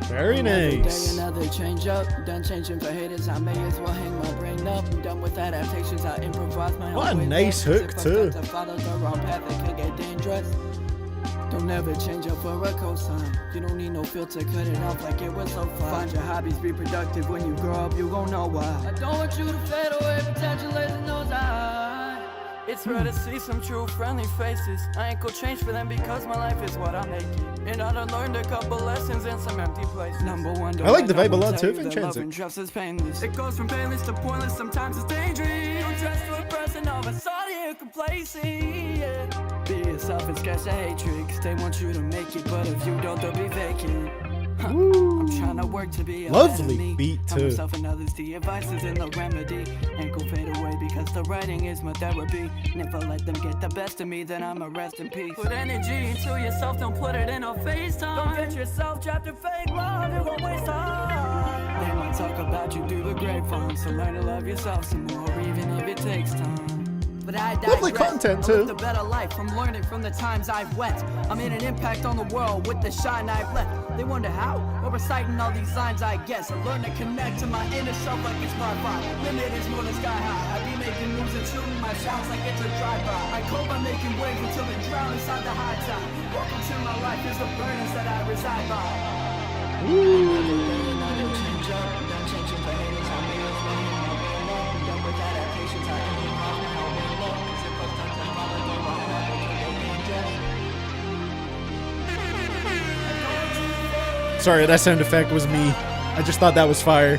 Very nice. Another day, another change up. Done changing for haters, I may as well hang my brain up. Done with adaptations, I improvise my own way. What a nice hook too. To follow the wrong path, it could get dangerous. Don't ever change up for a cosign. You don't need no filter, cut it off like it was so fun. Find your hobbies, be productive. When you grow up, you gon' know why. I don't want you to fade away, potential laser knows It's rare to see some true friendly faces. I ain't gonna change for them because my life is what I make it. And I done learned a couple lessons in some empty places. Number one, I like the vibe a lot too, Vincenzo. Trust is painless. It goes from painless to pointless, sometimes it's dangerous. Don't trust to a person of a sorry complacency. Yeah. Be yourself and sketch a hatred, cause they want you to make it, but if you don't, they'll be vacant. I'm trying to work to be a lovely beat too. Myself and others, the advice is in the remedy. Ain't gon' fade away because the writing is my therapy. Never let them get the best of me, then I'ma rest in peace. Put energy into yourself, don't put it in a FaceTime. Don't get yourself trapped in fake love, you gon' waste time. They might talk about you through the grapevine, so learn to love yourself some more, even if it takes time. But I lovely content too. I lived a better life from learning from the times I've went. I made an impact on the world with the shine I've left. They wonder how? Well, reciting all these lines, I guess. I learned to connect to my inner self like it's Wi-Fi. Limit is more than sky high. I be making moves and shooting my shots like it's a drive-by. I cope by making waves until they drown inside the high tide. Welcome to my life is the burdens that I reside by. Change up, done changing for haters. I may as well hang my brain up. Done with adaptations, I can be my own way low. Cause if I start to follow the wrong path, it could get dangerous. Sorry, that sound effect was me. I just thought that was fire.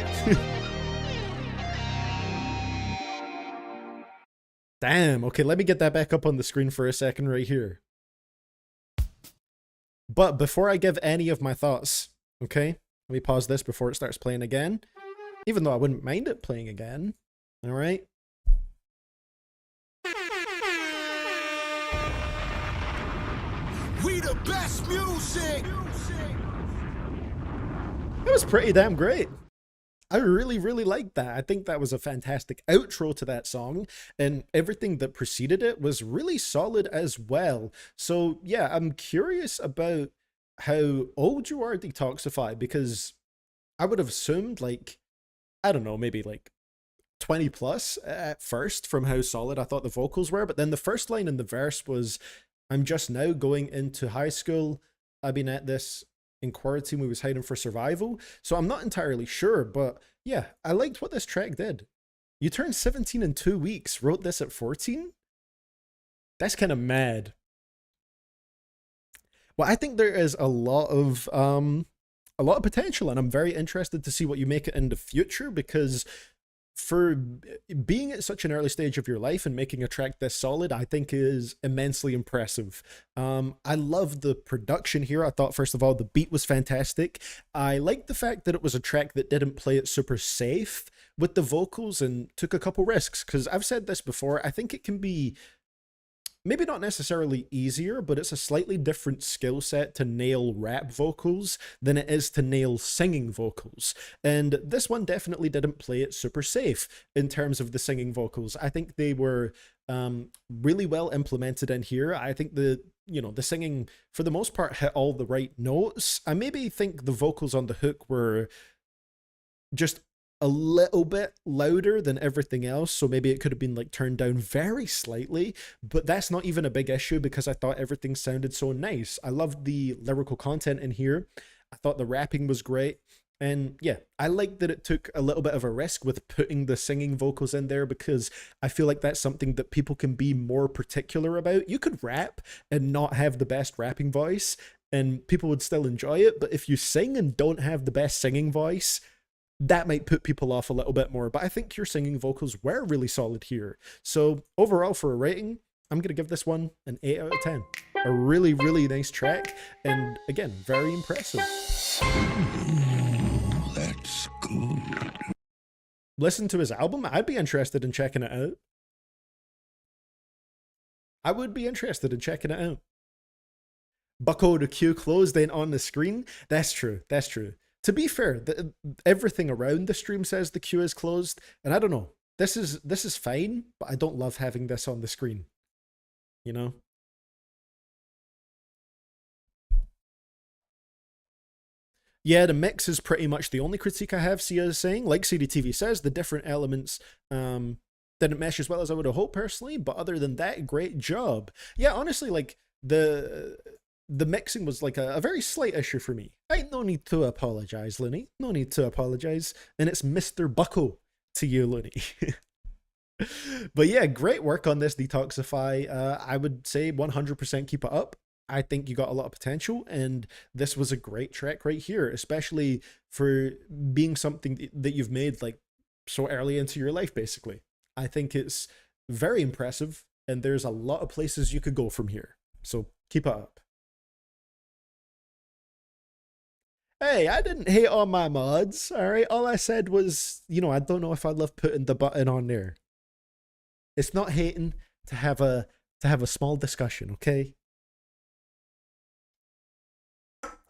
Damn. Okay, let me get that back up on the screen for a second right here. But before I give any of my thoughts, okay, let me pause this before it starts playing again. Even though I wouldn't mind it playing again. All right. We the best music. That was pretty damn great. I really, really liked that. I think that was a fantastic outro to that song, and everything that preceded it was really solid as well. So yeah, I'm curious about how old you are, Detoxify, because I would have assumed like, I don't know, maybe like 20 plus at first from how solid I thought the vocals were, but then the first line in the verse was, I'm just now going into high school. I've been at this in quarantine. We was hiding for survival. So I'm not entirely sure, but yeah, I liked what this track did. You turned 17 in 2 weeks, wrote this at 14? That's kind of mad. Well, I think there is a lot of potential, and I'm very interested to see what you make it in the future, because for being at such an early stage of your life and making a track this solid, I think is immensely impressive. I love the production here. I thought, first of all, the beat was fantastic. I liked the fact that it was a track that didn't play it super safe with the vocals and took a couple risks, because I've said this before, I think it can be maybe not necessarily easier, but it's a slightly different skill set to nail rap vocals than it is to nail singing vocals. And this one definitely didn't play it super safe in terms of the singing vocals. I think they were really well implemented in here. I think the singing for the most part hit all the right notes. I maybe think the vocals on the hook were just a little bit louder than everything else, so maybe it could have been like turned down very slightly, but that's not even a big issue because I thought everything sounded so nice. I loved the lyrical content in here. I thought the rapping was great, and yeah, I liked that it took a little bit of a risk with putting the singing vocals in there, because I feel like that's something that people can be more particular about. You could rap and not have the best rapping voice and people would still enjoy it, but if you sing and don't have the best singing voice, that might put people off a little bit more. But I think your singing vocals were really solid here. So overall, for a rating, I'm going to give this one an 8 out of 10. A really, really nice track. And again, very impressive. That's good. Listen to his album. I'd be interested in checking it out. I would be interested in checking it out. Bucko, the queue closed in on the screen. That's true. That's true. To be fair, everything around the stream says the queue is closed, and I don't know. This is fine, but I don't love having this on the screen. You know? Yeah, the mix is pretty much the only critique I have, Sia is saying. Like CDTV says, the different elements didn't mesh as well as I would have hoped personally, but other than that, great job. Yeah, honestly, like, the mixing was like a very slight issue for me. No need to apologize, Looney. No need to apologize. And it's Mr. Bucko to you, Looney. But yeah, great work on this, Detoxify. I would say 100% keep it up. I think you got a lot of potential, and this was a great track right here, especially for being something that you've made like so early into your life, basically. I think it's very impressive, and there's a lot of places you could go from here. So keep it up. Hey, I didn't hate on my mods, alright? All I said was, I don't know if I love putting the button on there. It's not hating to have a small discussion, okay?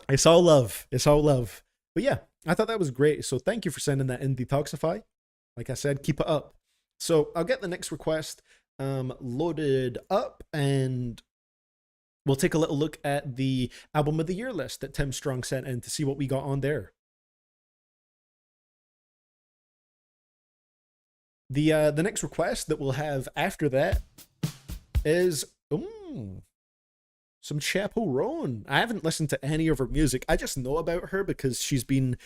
It's all love. It's all love. But yeah, I thought that was great. So thank you for sending that in, Detoxify. Like I said, keep it up. So I'll get the next request loaded up, and we'll take a little look at the album of the year list that Tim Strong sent in to see what we got on there. The next request that we'll have after that is some Chappell Roan. I haven't listened to any of her music. I just know about her because she's been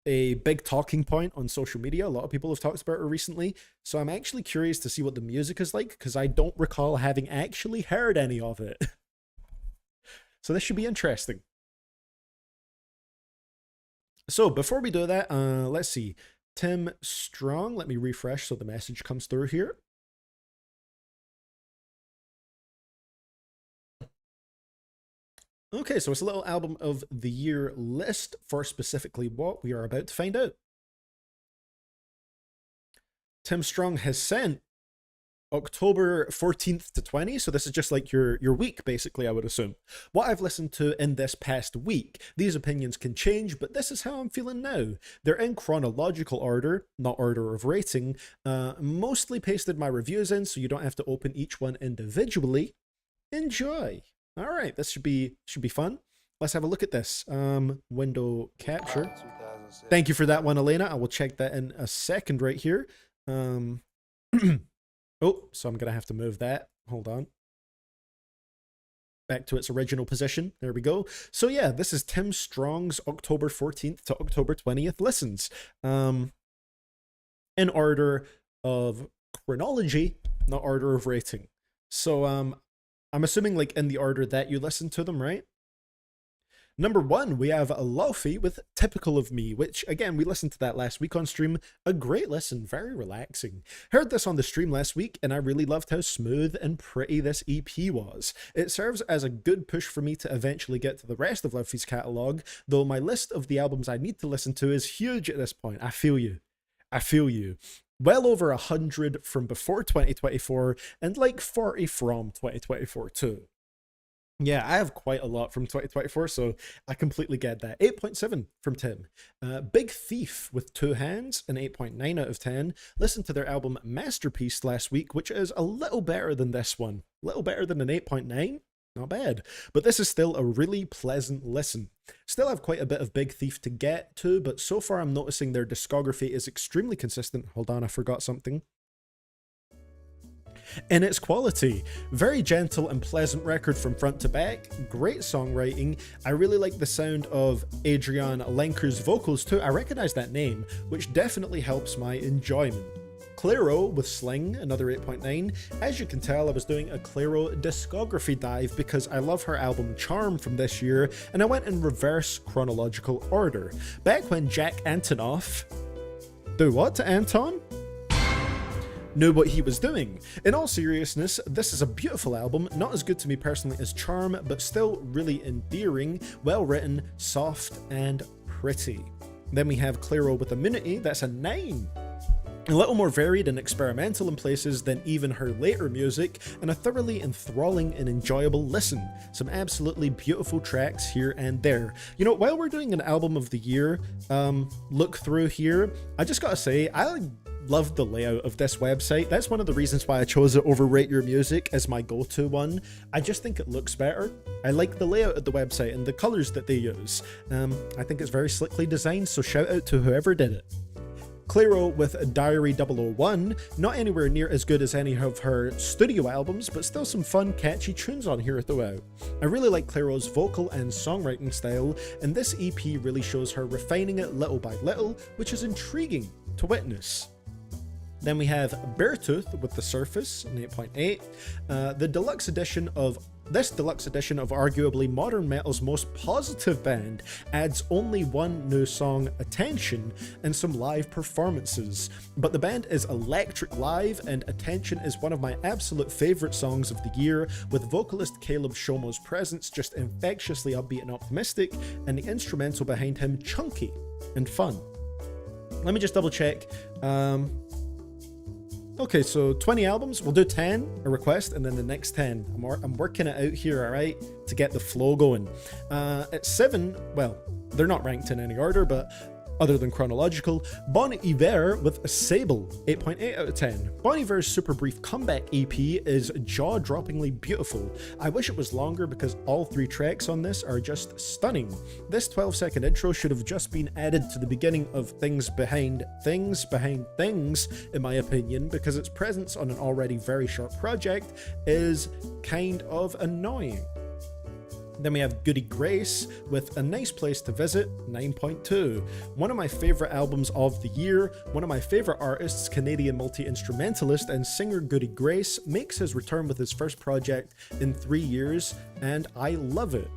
a big talking point on social media. A lot of people have talked about her recently. So I'm actually curious to see what the music is like, because I don't recall having actually heard any of it. So this should be interesting. So before we do that, let's see. Tim Strong, let me refresh so the message comes through here. Okay, so it's a little album of the year list for specifically what we are about to find out. Tim Strong has sent October 14th to 20, so this is just like your week, basically, I would assume. What I've listened to in this past week. These opinions can change, but this is how I'm feeling now. They're in chronological order, not order of rating. Mostly pasted my reviews in, so you don't have to open each one individually. Enjoy. All right, this should be fun. Let's have a look at this. Window capture. Thank you for that one, Elena. I will check that in a second right here. Oh, so I'm going to have to move that. Hold on. Back to its original position. There we go. So yeah, this is Tim Strong's October 14th to October 20th listens. In order of chronology, not order of rating. So I'm assuming like in the order that you listen to them, right? Number 1, we have Lofi with Typical of Me, which, again, we listened to that last week on stream. A great listen, very relaxing. Heard this on the stream last week, and I really loved how smooth and pretty this EP was. It serves as a good push for me to eventually get to the rest of Lofi's catalogue, though my list of the albums I need to listen to is huge at this point. I feel you. I feel you. Well over 100 from before 2024, and like 40 from 2024 too. Yeah, I have quite a lot from 2024, so I completely get that. 8.7 from Tim. Big Thief with 2 hands, an 8.9 out of 10. Listened to their album Masterpiece last week, which is a little better than this one. A little better than an 8.9. Not bad. But this is still a really pleasant listen. Still have quite a bit of Big Thief to get to, but so far I'm noticing their discography is extremely consistent. Hold on, I forgot something. In its quality, very gentle and pleasant record from front to back, great songwriting. I really like the sound of Adrian Lenker's vocals too. I recognize that name, which definitely helps my enjoyment. Clairo with Sling, another 8.9. As you can tell, I was doing a Clairo discography dive because I love her album Charm from this year, and I went in reverse chronological order. Back when Jack Antonoff... Do what to Anton? Knew what he was doing. In all seriousness, this is a beautiful album, not as good to me personally as Charm, but still really endearing, well written, soft, and pretty. Then we have Clairo with Immunity, that's a 9. A little more varied and experimental in places than even her later music, and a thoroughly enthralling and enjoyable listen. Some absolutely beautiful tracks here and there. You know, while we're doing an album of the year look through here, I just gotta say, I love the layout of this website. That's one of the reasons why I chose it over Rate Your Music as my go-to one. I just think it looks better. I like the layout of the website and the colors that they use. I think it's very slickly designed, so shout out to whoever did it. Clairo with Diary 001, not anywhere near as good as any of her studio albums, but still some fun, catchy tunes on here throughout. I really like Clairo's vocal and songwriting style, and this EP really shows her refining it little by little, which is intriguing to witness. Then we have Beartooth with The Surface, an 8.8. This deluxe edition of arguably modern metal's most positive band adds only one new song, Attention, and some live performances. But the band is electric live, and Attention is one of my absolute favourite songs of the year, with vocalist Caleb Shomo's presence just infectiously upbeat and optimistic, and the instrumental behind him chunky and fun. Let me just double check. Okay, so 20 albums, we'll do 10, a request, and then the next 10. I'm working it out here, alright, to get the flow going. At 7, well, they're not ranked in any order, but other than chronological, Bon Iver with Sable, 8.8 out of 10. Bon Iver's super brief comeback EP is jaw-droppingly beautiful. I wish it was longer because all 3 tracks on this are just stunning. This 12-second intro should have just been added to the beginning of Things Behind Things, in my opinion, because its presence on an already very short project is kind of annoying. Then we have Goody Grace with A Nice Place to Visit, 9.2. One of my favourite albums of the year, one of my favourite artists, Canadian multi-instrumentalist and singer Goody Grace, makes his return with his first project in 3 years, and I love it.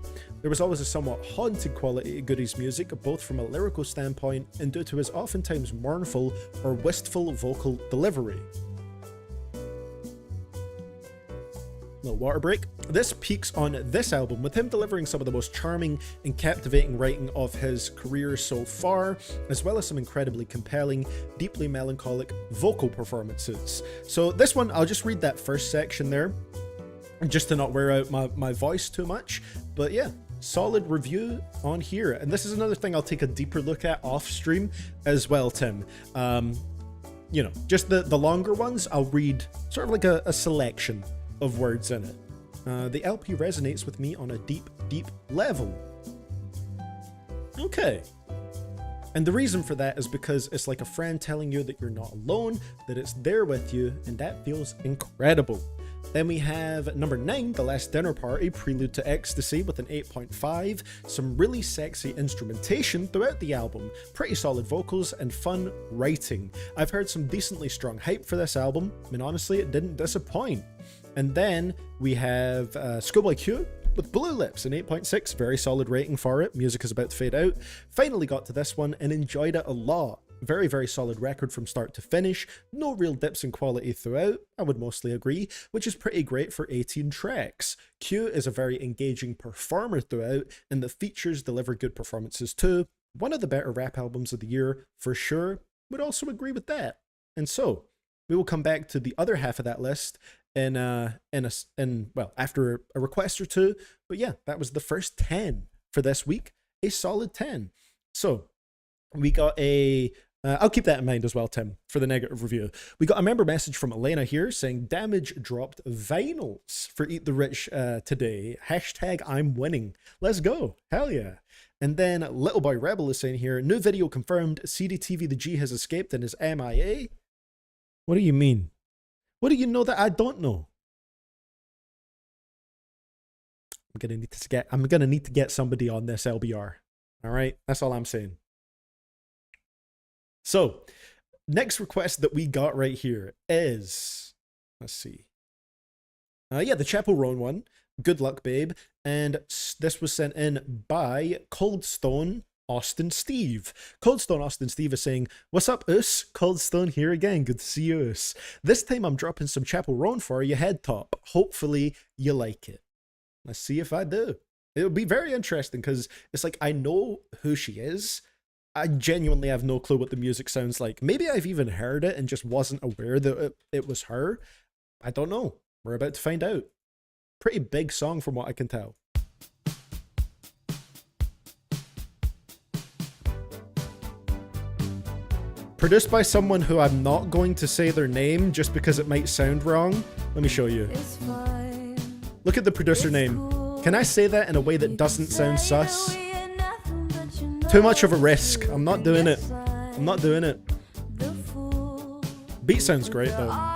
There was always a somewhat haunted quality to Goody's music, both from a lyrical standpoint and due to his oftentimes mournful or wistful vocal delivery. Little water break. This peaks on this album, with him delivering some of the most charming and captivating writing of his career so far, as well as some incredibly compelling, deeply melancholic vocal performances. So this one, I'll just read that first section there, just to not wear out my voice too much. But yeah, solid review on here. And this is another thing I'll take a deeper look at off stream as well, Tim. You know, just the longer ones, I'll read sort of like a selection of words in it. The LP resonates with me on a deep, deep level. Okay. And the reason for that is because it's like a friend telling you that you're not alone, that it's there with you, and that feels incredible. Then we have number 9, The Last Dinner Party, Prelude to Ecstasy, with an 8.5. Some really sexy instrumentation throughout the album, pretty solid vocals, and fun writing. I've heard some decently strong hype for this album, and honestly, it didn't disappoint. And then we have Schoolboy Q with Blue Lips, an 8.6, very solid rating for it. Music is about to fade out. Finally got to this one and enjoyed it a lot. Very, very solid record from start to finish. No real dips in quality throughout, I would mostly agree, which is pretty great for 18 tracks. Q is a very engaging performer throughout, and the features deliver good performances too. One of the better rap albums of the year, for sure. Would also agree with that. And so, we will come back to the other half of that list well, after a request or two. But yeah, that was the first 10 for this week. A solid 10. So we got I'll keep that in mind as well, Tim, for the negative review. We got a member message from Elena here saying Damage dropped vinyls for Eat the Rich today. Hashtag I'm winning. Let's go. Hell yeah. And then Little Boy Rebel is saying here, new video confirmed, CDTV the G has escaped and is MIA. What do you mean? What do you know that I don't know? I'm gonna need to get somebody on this LBR. All right, that's all I'm saying. So, next request that we got right here is, let's see. Yeah, the Chapel Roan one. Good luck, babe. And this was sent in by Coldstone Austin Steve. Coldstone Austin Steve is saying, what's up, us? Coldstone here again. Good to see you, us. This time I'm dropping some Chapel Roan for you, head top. Hopefully you like it. Let's see if I do. It'll be very interesting because it's like I know who she is. I genuinely have no clue what the music sounds like. Maybe I've even heard it and just wasn't aware that it was her. I don't know. We're about to find out. Pretty big song from what I can tell. Produced by someone who I'm not going to say their name just because it might sound wrong. Let me show you. Look at the producer name. Can I say that in a way that doesn't sound sus? Too much of a risk. I'm not doing it. I'm not doing it. Beat sounds great though.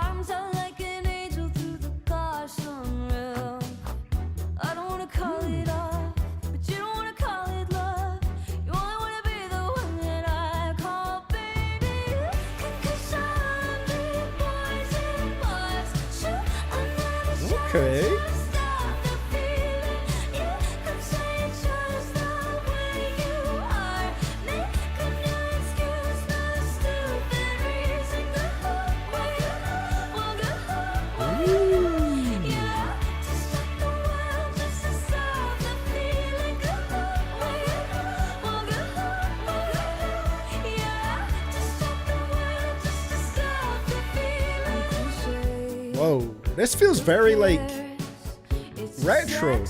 Okay. Whoa, this feels very like retro.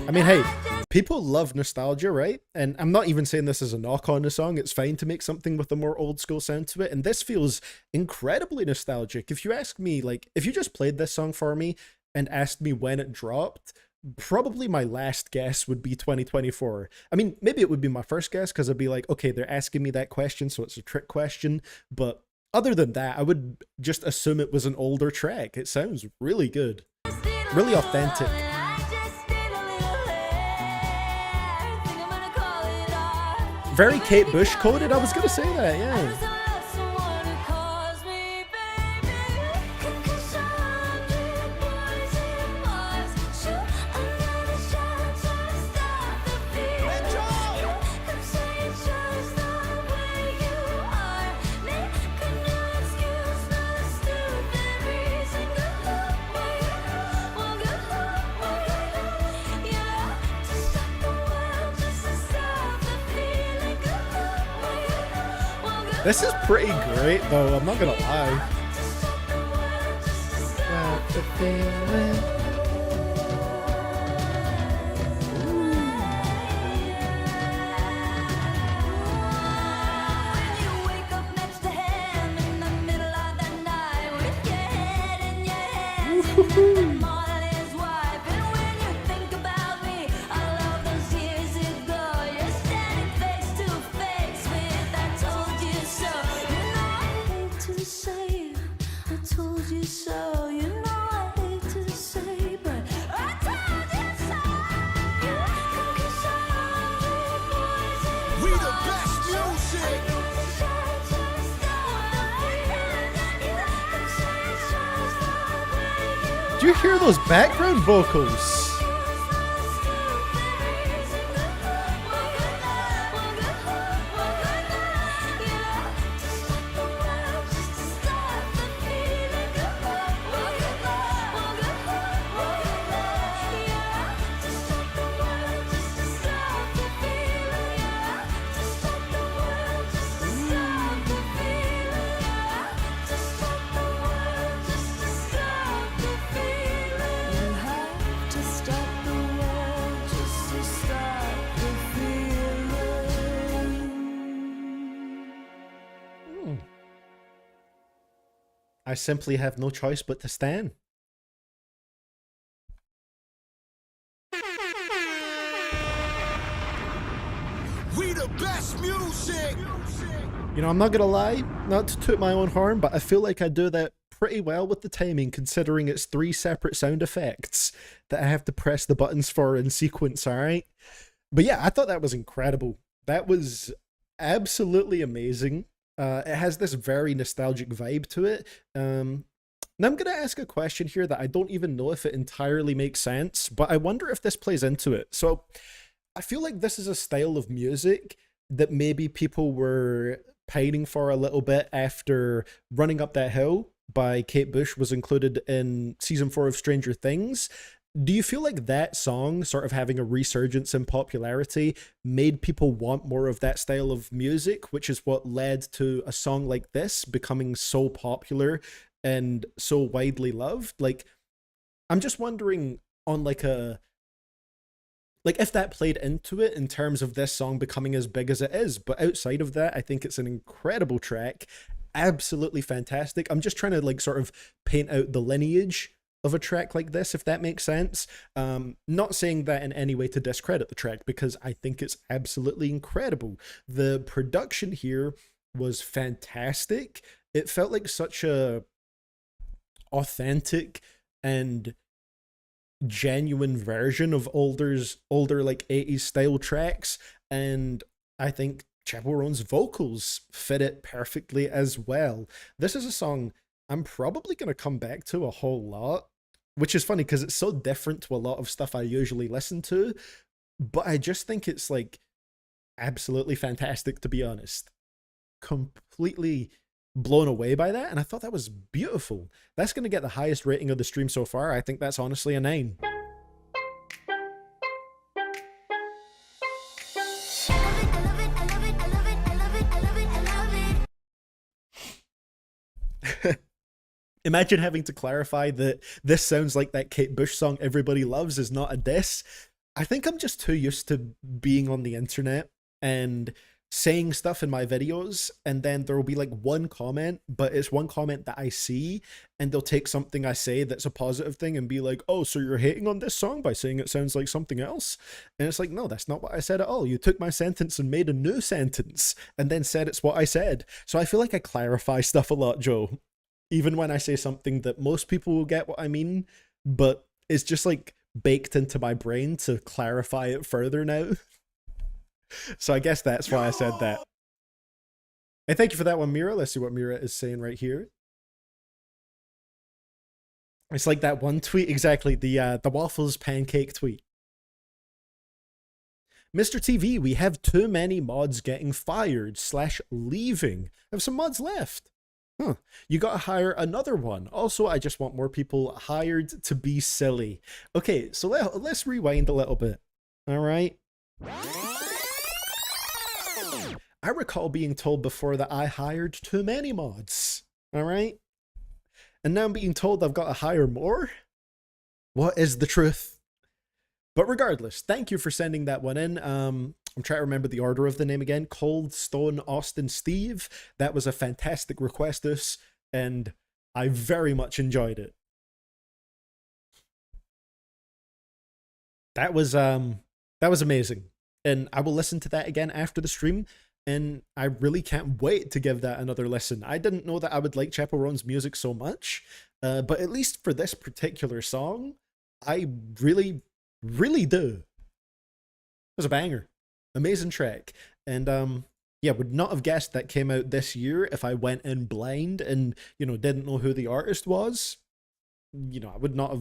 I mean, hey, people love nostalgia, right? And I'm not even saying this as a knock on the song. It's fine to make something with a more old school sound to it. And this feels incredibly nostalgic. If you ask me, like, if you just played this song for me and asked me when it dropped, probably my last guess would be 2024. I mean, maybe it would be my first guess because I'd be like, okay, they're asking me that question, so it's a trick question. But other than that, I would just assume it was an older track. It sounds really good, really authentic. Very Kate Bush coded. I was gonna say that, yeah. This is pretty great though, I'm not gonna lie. Got the feeling. We the best music. Do you hear those background vocals? I simply have no choice but to stand. We the best music. You know, I'm not gonna lie, not to toot my own horn, but I feel like I do that pretty well with the timing, considering it's 3 separate sound effects that I have to press the buttons for in sequence, alright? But yeah, I thought that was incredible. That was absolutely amazing. It has this very nostalgic vibe to it. Now I'm going to ask a question here that I don't even know if it entirely makes sense, but I wonder if this plays into it. So I feel like this is a style of music that maybe people were pining for a little bit after Running Up That Hill by Kate Bush was included in season 4 of Stranger Things. Do you feel like that song sort of having a resurgence in popularity made people want more of that style of music, which is what led to a song like this becoming so popular and so widely loved? Like, I'm just wondering on like if that played into it in terms of this song becoming as big as it is. But outside of that, I think it's an incredible track, absolutely fantastic. I'm just trying to like sort of paint out the lineage of a track like this, if that makes sense. Not saying that in any way to discredit the track, because I think it's absolutely incredible. The production here was fantastic. It felt like such a authentic and genuine version of older like 80s style tracks, and I think Chappell Roan's vocals fit it perfectly as well. This is a song I'm probably going to come back to a whole lot, which is funny because it's so different to a lot of stuff I usually listen to, but I just think it's like absolutely fantastic, to be honest. Completely blown away by that, and I thought that was beautiful. That's going to get the highest rating of the stream so far. I think that's honestly a 9. Imagine having to clarify that this sounds like that Kate Bush song everybody loves is not a diss. I think I'm just too used to being on the internet and saying stuff in my videos, and then there will be like one comment, but it's one comment that I see, and they'll take something I say that's a positive thing and be like, oh, so you're hating on this song by saying it sounds like something else? And it's like, no, that's not what I said at all. You took my sentence and made a new sentence and then said it's what I said. So I feel like I clarify stuff a lot, Joe, even when I say something that most people will get what I mean, but it's just like baked into my brain to clarify it further now. So I guess that's why I said that. And thank you for that one, Mira. Let's see what Mira is saying right here. It's like that one tweet, exactly, the waffles pancake tweet. Mr. TV, we have too many mods getting fired / leaving. I have some mods left. Huh. You gotta hire another one. Also, I just want more people hired to be silly. Okay, so let's rewind a little bit. All right. I recall being told before that I hired too many mods. All right? And now I'm being told I've got to hire more? What is the truth? But regardless, thank you for sending that one in. I'm trying to remember the order of the name again. Cold Stone Austin Steve. That was a fantastic request, and I very much enjoyed it. That was amazing. And I will listen to that again after the stream, and I really can't wait to give that another listen. I didn't know that I would like Chappell Roan's music so much, but at least for this particular song, I really, really do. It was a banger. Amazing track. And yeah, would not have guessed that came out this year if I went in blind and, you know, didn't know who the artist was. You know, I would not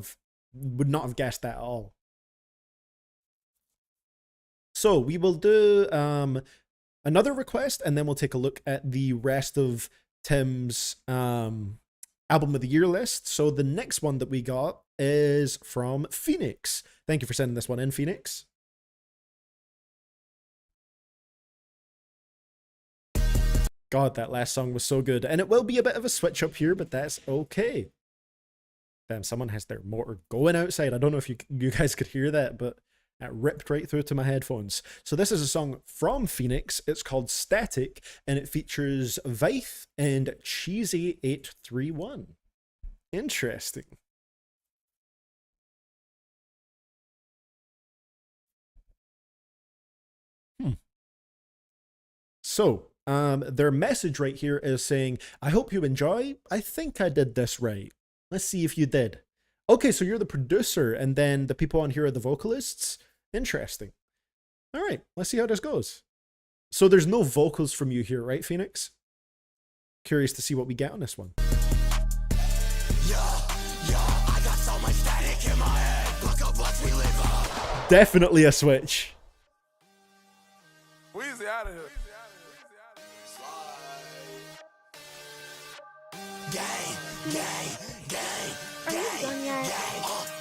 have guessed that at all. So we will do another request, and then we'll take a look at the rest of Tim's album of the year list. So the next one that we got is from Phoenix. Thank you for sending this one in, Phoenix. God, that last song was so good. And it will be a bit of a switch up here, but that's okay. Damn, someone has their motor going outside. I don't know if you guys could hear that, but that ripped right through to my headphones. So this is a song from Phoenix. It's called Static, and it features Vaith and Cheesy831. Interesting. So, their message right here is saying, I hope you enjoy. I think I did this right. Let's see if you did. Okay, so you're the producer, and then the people on here are the vocalists? Interesting. All right, let's see how this goes. So there's no vocals from you here, right, Phoenix? Curious to see what we get on this one. I got so much static in my head. Look up what we live on. Definitely a switch. Weezy out of here.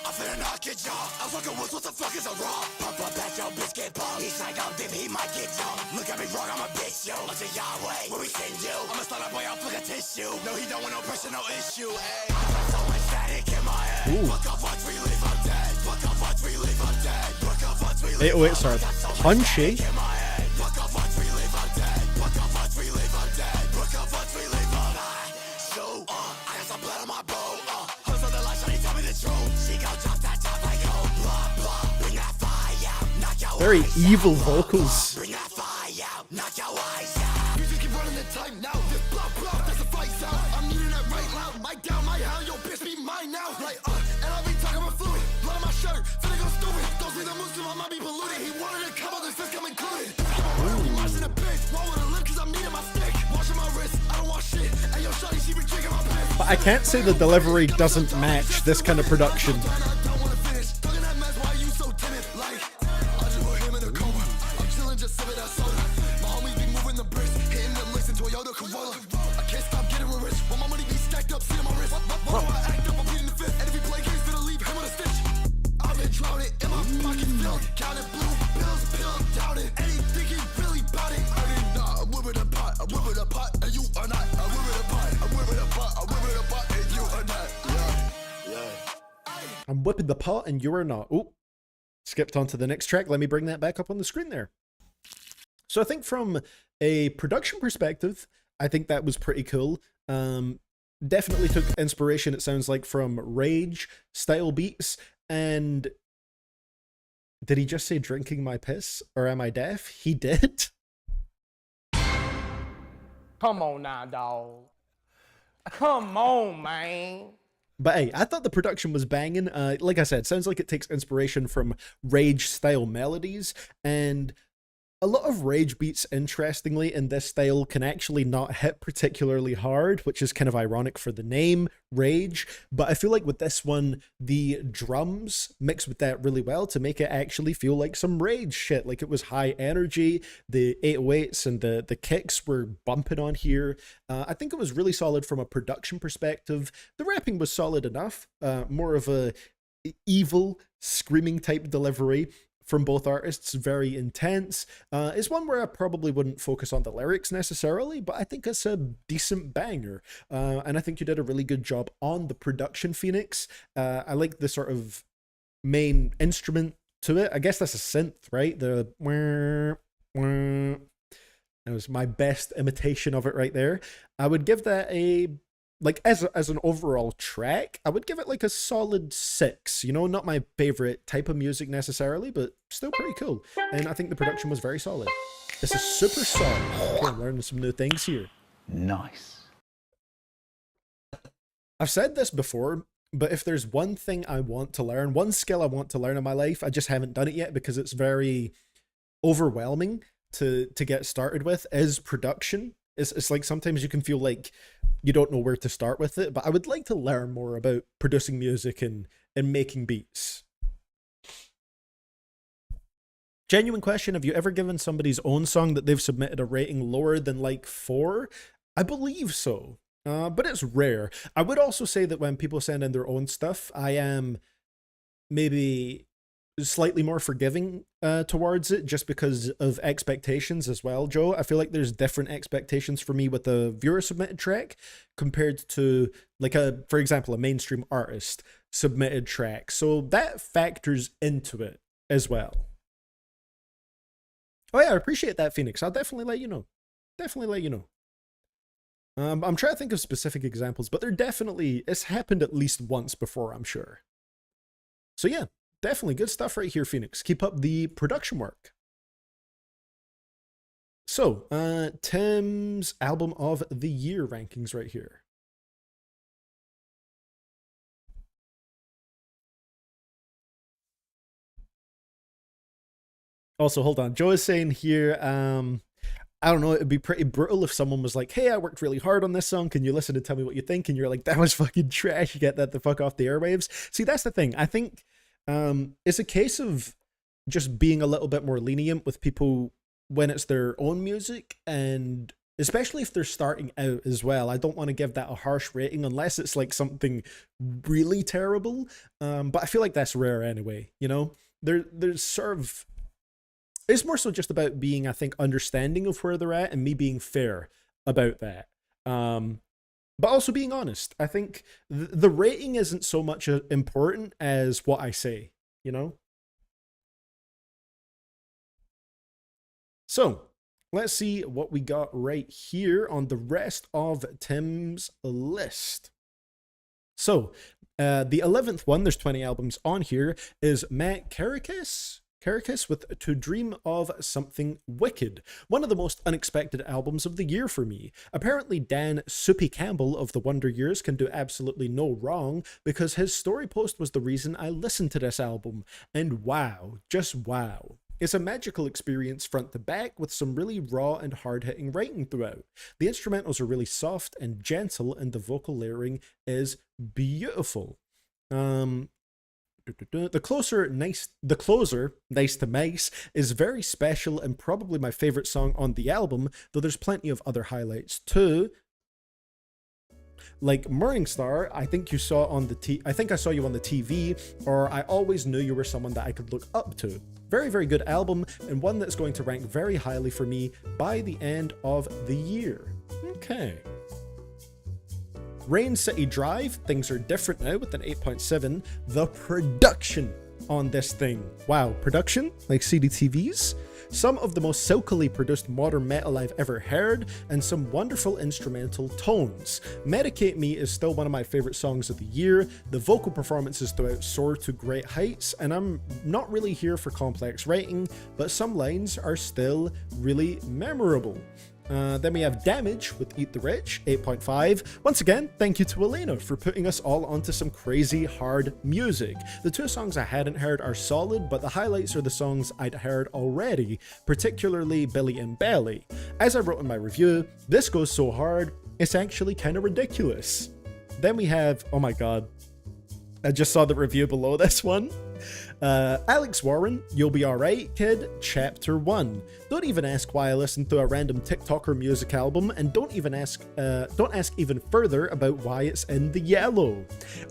I'm finna knock your jaw. I'm fucking with what the fuck is a raw? Pump up at your bitch get bumped. He's like, I'm dim, he might get jumped. Look at me wrong, I'm a bitch, yo. Unto Yahweh, where we send you. I'ma start up boy, I'll fuck a tissue. No, he don't want no pressure, no issue, ayy. I got so much static in my head. Fuck up, watch we live, I'm dead. Fuck up, watch we live, I'm dead. Fuck up, watch we live, 808s are punchy. fuck up, watch we live, I'm dead. Fuck up, watch we live, I'm dead. Fuck up, watch we live, I'm dead. So, I got some blood on my bow. Hustle the light, shawty, tell me the truth. She gon' drop that top like oh, blah, blah. Bring that fire out, knock your Very eyes evil out. vocals. Bring that fire out, knock your eyes out. You just keep running the time now. This blah, blah, that's a fight sound. I'm needing that right loud. Mic down, my hound, yo, bitch, be mine now. Like, and I'll be talking about fluid. Blood on my shirt, finna go stupid. Don't see the Muslim, I might be polluted. He wanted to come out, this fist come included. I'm watching a bitch, wall with a lip, cause I'm needing my stick. Watching my wrist, I don't want shit. And yo, shawty, she be drinking my piss. But I can't say the delivery doesn't match this kind of production. I'm whipping the pot and you are not. Oh, skipped on to the next track. Let me bring that back up on the screen there. So I think from a production perspective, I think that was pretty cool. Definitely took inspiration, it sounds like, from Rage style beats. And did he just say drinking my piss? Or am I deaf? He did. Come on now, dog. Come on, man. But hey, I thought the production was banging. Like I said, sounds like it takes inspiration from Rage style melodies, and a lot of Rage beats, interestingly, in this style can actually not hit particularly hard, which is kind of ironic for the name, Rage. But I feel like with this one, the drums mix with that really well to make it actually feel like some Rage shit. Like it was high energy, the 808s and the kicks were bumping on here. I think it was really solid from a production perspective. The rapping was solid enough, more of a evil, screaming type delivery. from both artists, very intense. It's one where I probably wouldn't focus on the lyrics necessarily, but I think it's a decent banger. And I think you did a really good job on the production, Phoenix. I like the sort of main instrument to it. I guess that's a synth, right? The that was my best imitation of it right there. I would give that a, like, as an overall track, I would give it like a solid 6. You know, not my favorite type of music necessarily, but still pretty cool. And I think the production was very solid. This is super solid. Okay, I'm learning some new things here. Nice. I've said this before, but if there's one thing I want to learn, one skill I want to learn in my life, I just haven't done it yet because it's very overwhelming to get started with, is production. It's like sometimes you can feel like you don't know where to start with it, but I would like to learn more about producing music and making beats. Genuine question, have you ever given somebody's own song that they've submitted a rating lower than like 4? I believe so, but it's rare. I would also say that when people send in their own stuff, I am maybe slightly more forgiving towards it, just because of expectations as well, Joe. I feel like there's different expectations for me with a viewer submitted track compared to, like, for example, a mainstream artist submitted track. So that factors into it as well. Oh yeah, I appreciate that, Phoenix. I'll definitely let you know. Definitely let you know. I'm trying to think of specific examples, but it's happened at least once before, I'm sure. So yeah, definitely good stuff right here, Phoenix. Keep up the production work. So, Tim's album of the year rankings right here. Also, hold on. Joe is saying here, I don't know, it'd be pretty brutal if someone was like, hey, I worked really hard on this song. Can you listen and tell me what you think? And you're like, that was fucking trash. You get that the fuck off the airwaves. See, that's the thing. I think it's a case of just being a little bit more lenient with people when it's their own music, and especially if they're starting out as well. I don't want to give that a harsh rating unless it's like something really terrible. But I feel like that's rare anyway, you know? There's sort of, it's more so just about being, I think, understanding of where they're at and me being fair about that. But also being honest. I think the rating isn't so much important as what I say, you know? So, let's see what we got right here on the rest of Tim's list. So, the 11th one, there's 20 albums on here, is Matt Caracas with To Dream of Something Wicked, one of the most unexpected albums of the year for me. Apparently Dan Soupy Campbell of the Wonder Years can do absolutely no wrong, because his story post was the reason I listened to this album, and wow, just wow. It's a magical experience front to back with some really raw and hard-hitting writing throughout. The instrumentals are really soft and gentle, and the vocal layering is beautiful. The closer, Nice to Mice, is very special and probably my favorite song on the album, though there's plenty of other highlights too. Like Morning Star, I think I saw you on the TV, or I always knew you were someone that I could look up to. Very, very good album, and one that's going to rank very highly for me by the end of the year. Okay. Rain City Drive, things are different now with an 8.7. The production on this thing. Wow, production? Like CDTVs? Some of the most silkily produced modern metal I've ever heard, and some wonderful instrumental tones. Medicate Me is still one of my favorite songs of the year. The vocal performances throughout soar to great heights, and I'm not really here for complex writing, but some lines are still really memorable. Then we have Damage with Eat the Rich, 8.5. Once again, thank you to Elena for putting us all onto some crazy hard music. The two songs I hadn't heard are solid, but the highlights are the songs I'd heard already, particularly Billy and Belly. As I wrote in my review, this goes so hard, it's actually kind of ridiculous. Then we have, oh my god, I just saw the review below this one. Alex Warren, You'll Be Alright Kid, Chapter 1. Don't even ask why I listened to a random TikToker music album, and don't ask even further about why it's in the yellow.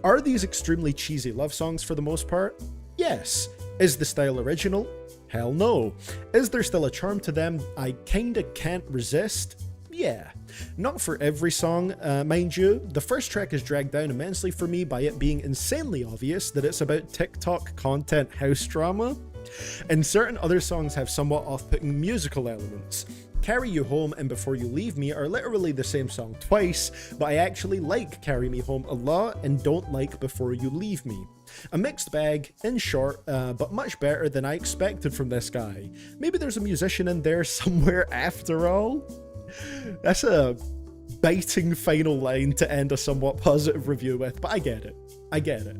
Are these extremely cheesy love songs for the most part? Yes. Is the style original? Hell no. Is there still a charm to them I kinda can't resist? Yeah. Not for every song, mind you. The first track is dragged down immensely for me by it being insanely obvious that it's about TikTok content house drama. And certain other songs have somewhat off-putting musical elements. Carry You Home and Before You Leave Me are literally the same song twice, but I actually like Carry Me Home a lot and don't like Before You Leave Me. A mixed bag, in short, but much better than I expected from this guy. Maybe there's a musician in there somewhere after all? That's a biting final line to end a somewhat positive review with, but I get it. I get it.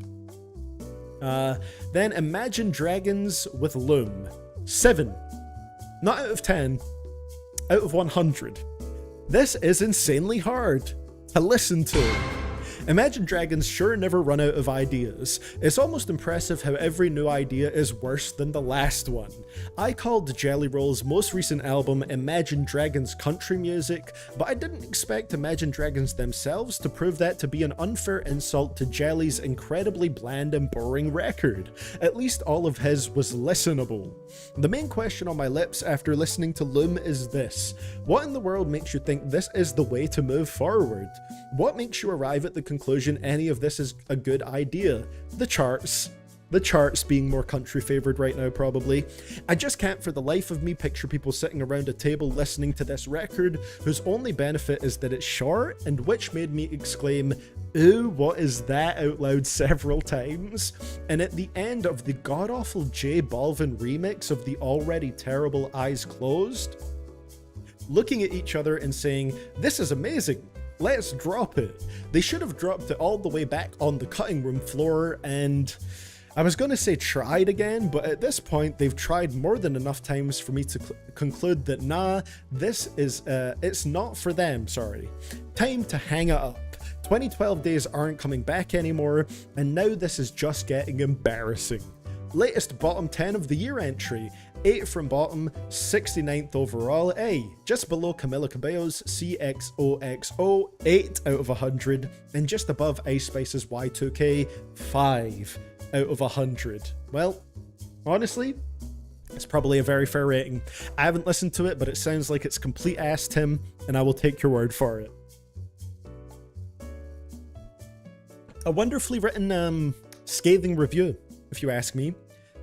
Then Imagine Dragons with Loom. 7. Not out of 10. Out of 100. This is insanely hard to listen to. Imagine Dragons sure never run out of ideas. It's almost impressive how every new idea is worse than the last one. I called Jelly Roll's most recent album Imagine Dragons country music, but I didn't expect Imagine Dragons themselves to prove that to be an unfair insult to Jelly's incredibly bland and boring record. At least all of his was listenable. The main question on my lips after listening to Loom is this: what in the world makes you think this is the way to move forward? What makes you arrive at the conclusion any of this is a good idea? The charts. The charts being more country favored right now, probably. I just can't for the life of me picture people sitting around a table listening to this record whose only benefit is that it's short, and which made me exclaim, "Ooh, what is that?" out loud several times. And at the end of the god-awful J Balvin remix of the already terrible Eyes Closed, looking at each other and saying, "This is amazing. Let's drop it." They should have dropped it all the way back on the cutting room floor and... I was going to say tried again, but at this point they've tried more than enough times for me to conclude that nah, this is, it's not for them, sorry. Time to hang it up. 2012 days aren't coming back anymore, and now this is just getting embarrassing. Latest bottom 10 of the year entry, 8 from bottom, 69th overall, just below Camila Cabello's CXOXO, 8 out of 100, and just above Ice Spice's Y2K, 5 out of 100. Well, honestly, it's probably a very fair rating. I haven't listened to it, but it sounds like it's complete ass, Tim, and I will take your word for it. A wonderfully written, scathing review, if you ask me.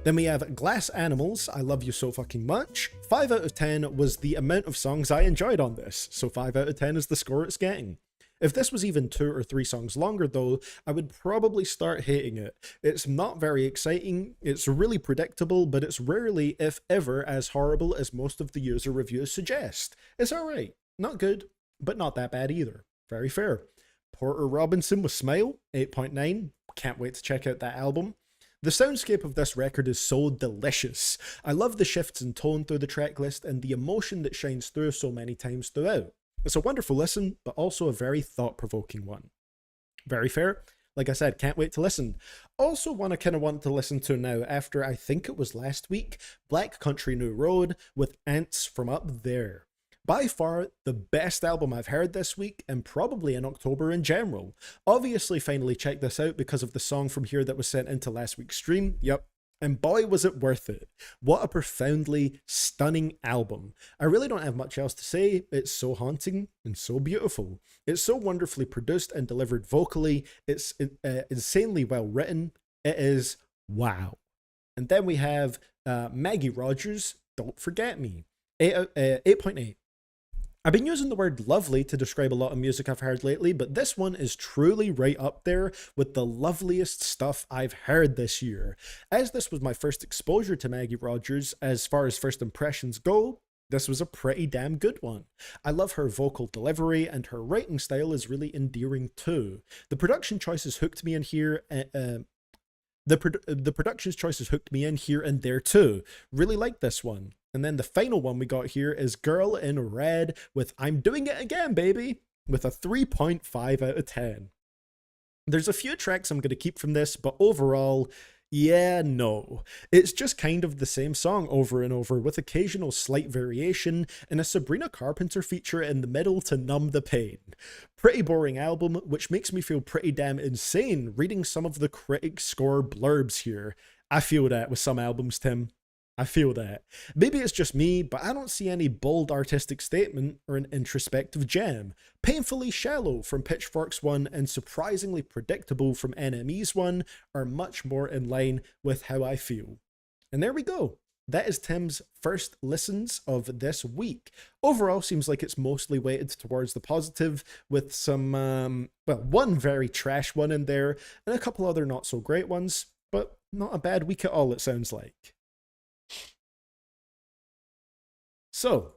Then we have Glass Animals, I Love You So Fucking Much. 5 out of 10 was the amount of songs I enjoyed on this, so 5 out of 10 is the score it's getting. If this was even 2 or 3 songs longer though, I would probably start hating it. It's not very exciting, it's really predictable, but it's rarely, if ever, as horrible as most of the user reviews suggest. It's alright, not good, but not that bad either. Very fair. Porter Robinson with Smile, 8.9. Can't wait to check out that album. The soundscape of this record is so delicious. I love the shifts in tone through the tracklist and the emotion that shines through so many times throughout. It's a wonderful listen, but also a very thought-provoking one. Very fair. Like I said, can't wait to listen. Also one I kind of want to listen to now after I think it was last week, Black Country New Road with Ants From Up There. By far the best album I've heard this week, and probably in October in general. Obviously finally checked this out because of the song from here that was sent into last week's stream, yep. And boy was it worth it. What a profoundly stunning album. I really don't have much else to say, it's so haunting and so beautiful. It's so wonderfully produced and delivered vocally, it's insanely well written, it is wow. And then we have Maggie Rogers, Don't Forget Me, 8.8. I've been using the word lovely to describe a lot of music I've heard lately, but this one is truly right up there with the loveliest stuff I've heard this year. As this was my first exposure to Maggie Rogers, as far as first impressions go, this was a pretty damn good one. I love her vocal delivery, and her writing style is really endearing too. The production choices hooked me in here, the production's choices hooked me in here and there too. Really like this one. And then the final one we got here is Girl in Red with I'm Doing It Again, Baby, with a 3.5 out of 10. There's a few tracks I'm going to keep from this, but overall, yeah, no. It's just kind of the same song over and over with occasional slight variation and a Sabrina Carpenter feature in the middle to numb the pain. Pretty boring album, which makes me feel pretty damn insane reading some of the critic score blurbs here. I feel that with some albums, Tim. I feel that. Maybe it's just me, but I don't see any bold artistic statement or an introspective gem. Painfully Shallow from Pitchfork's one and surprisingly predictable from NME's one are much more in line with how I feel. And there we go. That is Tim's first listens of this week. Overall, seems like it's mostly weighted towards the positive, with some, well, one very trash one in there, and a couple other not so great ones, but not a bad week at all, it sounds like. So,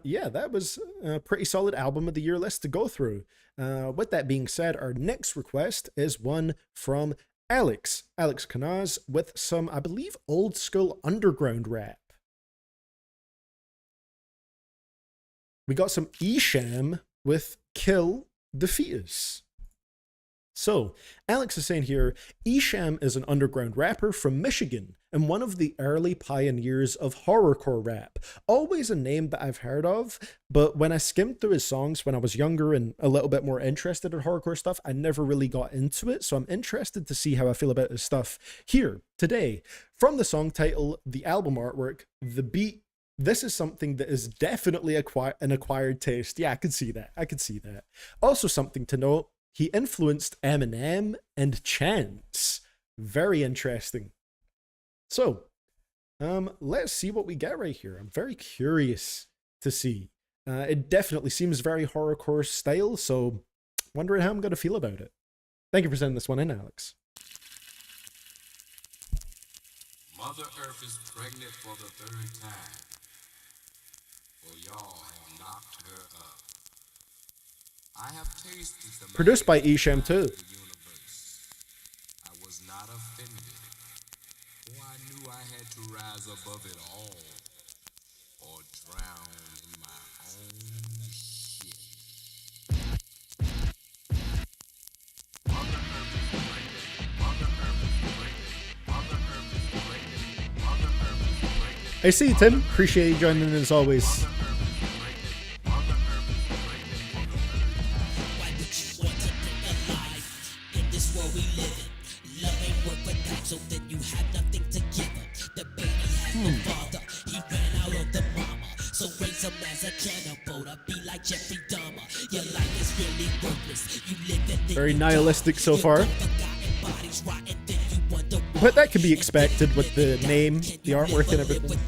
yeah, that was a pretty solid album of the year list to go through. With that being said, our next request is one from Alex Canaz with some, I believe, old school underground rap. We got some Esham with Kill the Fetus. So, Alex is saying here, Esham is an underground rapper from Michigan and one of the early pioneers of horrorcore rap. Always a name that I've heard of, but when I skimmed through his songs when I was younger and a little bit more interested in horrorcore stuff, I never really got into it, so I'm interested to see how I feel about his stuff here, today. From the song title, the album artwork, the beat, this is something that is definitely an acquired taste. Yeah, I can see that. Also something to note, he influenced Eminem and Chance. Very interesting. So, let's see what we get right here. I'm very curious to see. It definitely seems very horrorcore style, so wondering how I'm going to feel about it. Thank you for sending this one in, Alex. Mother Earth is pregnant for the third time. For y'all have knocked her up. I have tasted the Produced by Esham too. I was not offended, for I knew I had to rise above it all, or drown in my own shit. Mother Earth is pregnant. Mother Earth is pregnant. Mother Earth is pregnant. Mother Earth is pregnant. I see you, Tim. Appreciate you joining in as always. Very nihilistic so far. But that could be expected with the name, the artwork, and everything.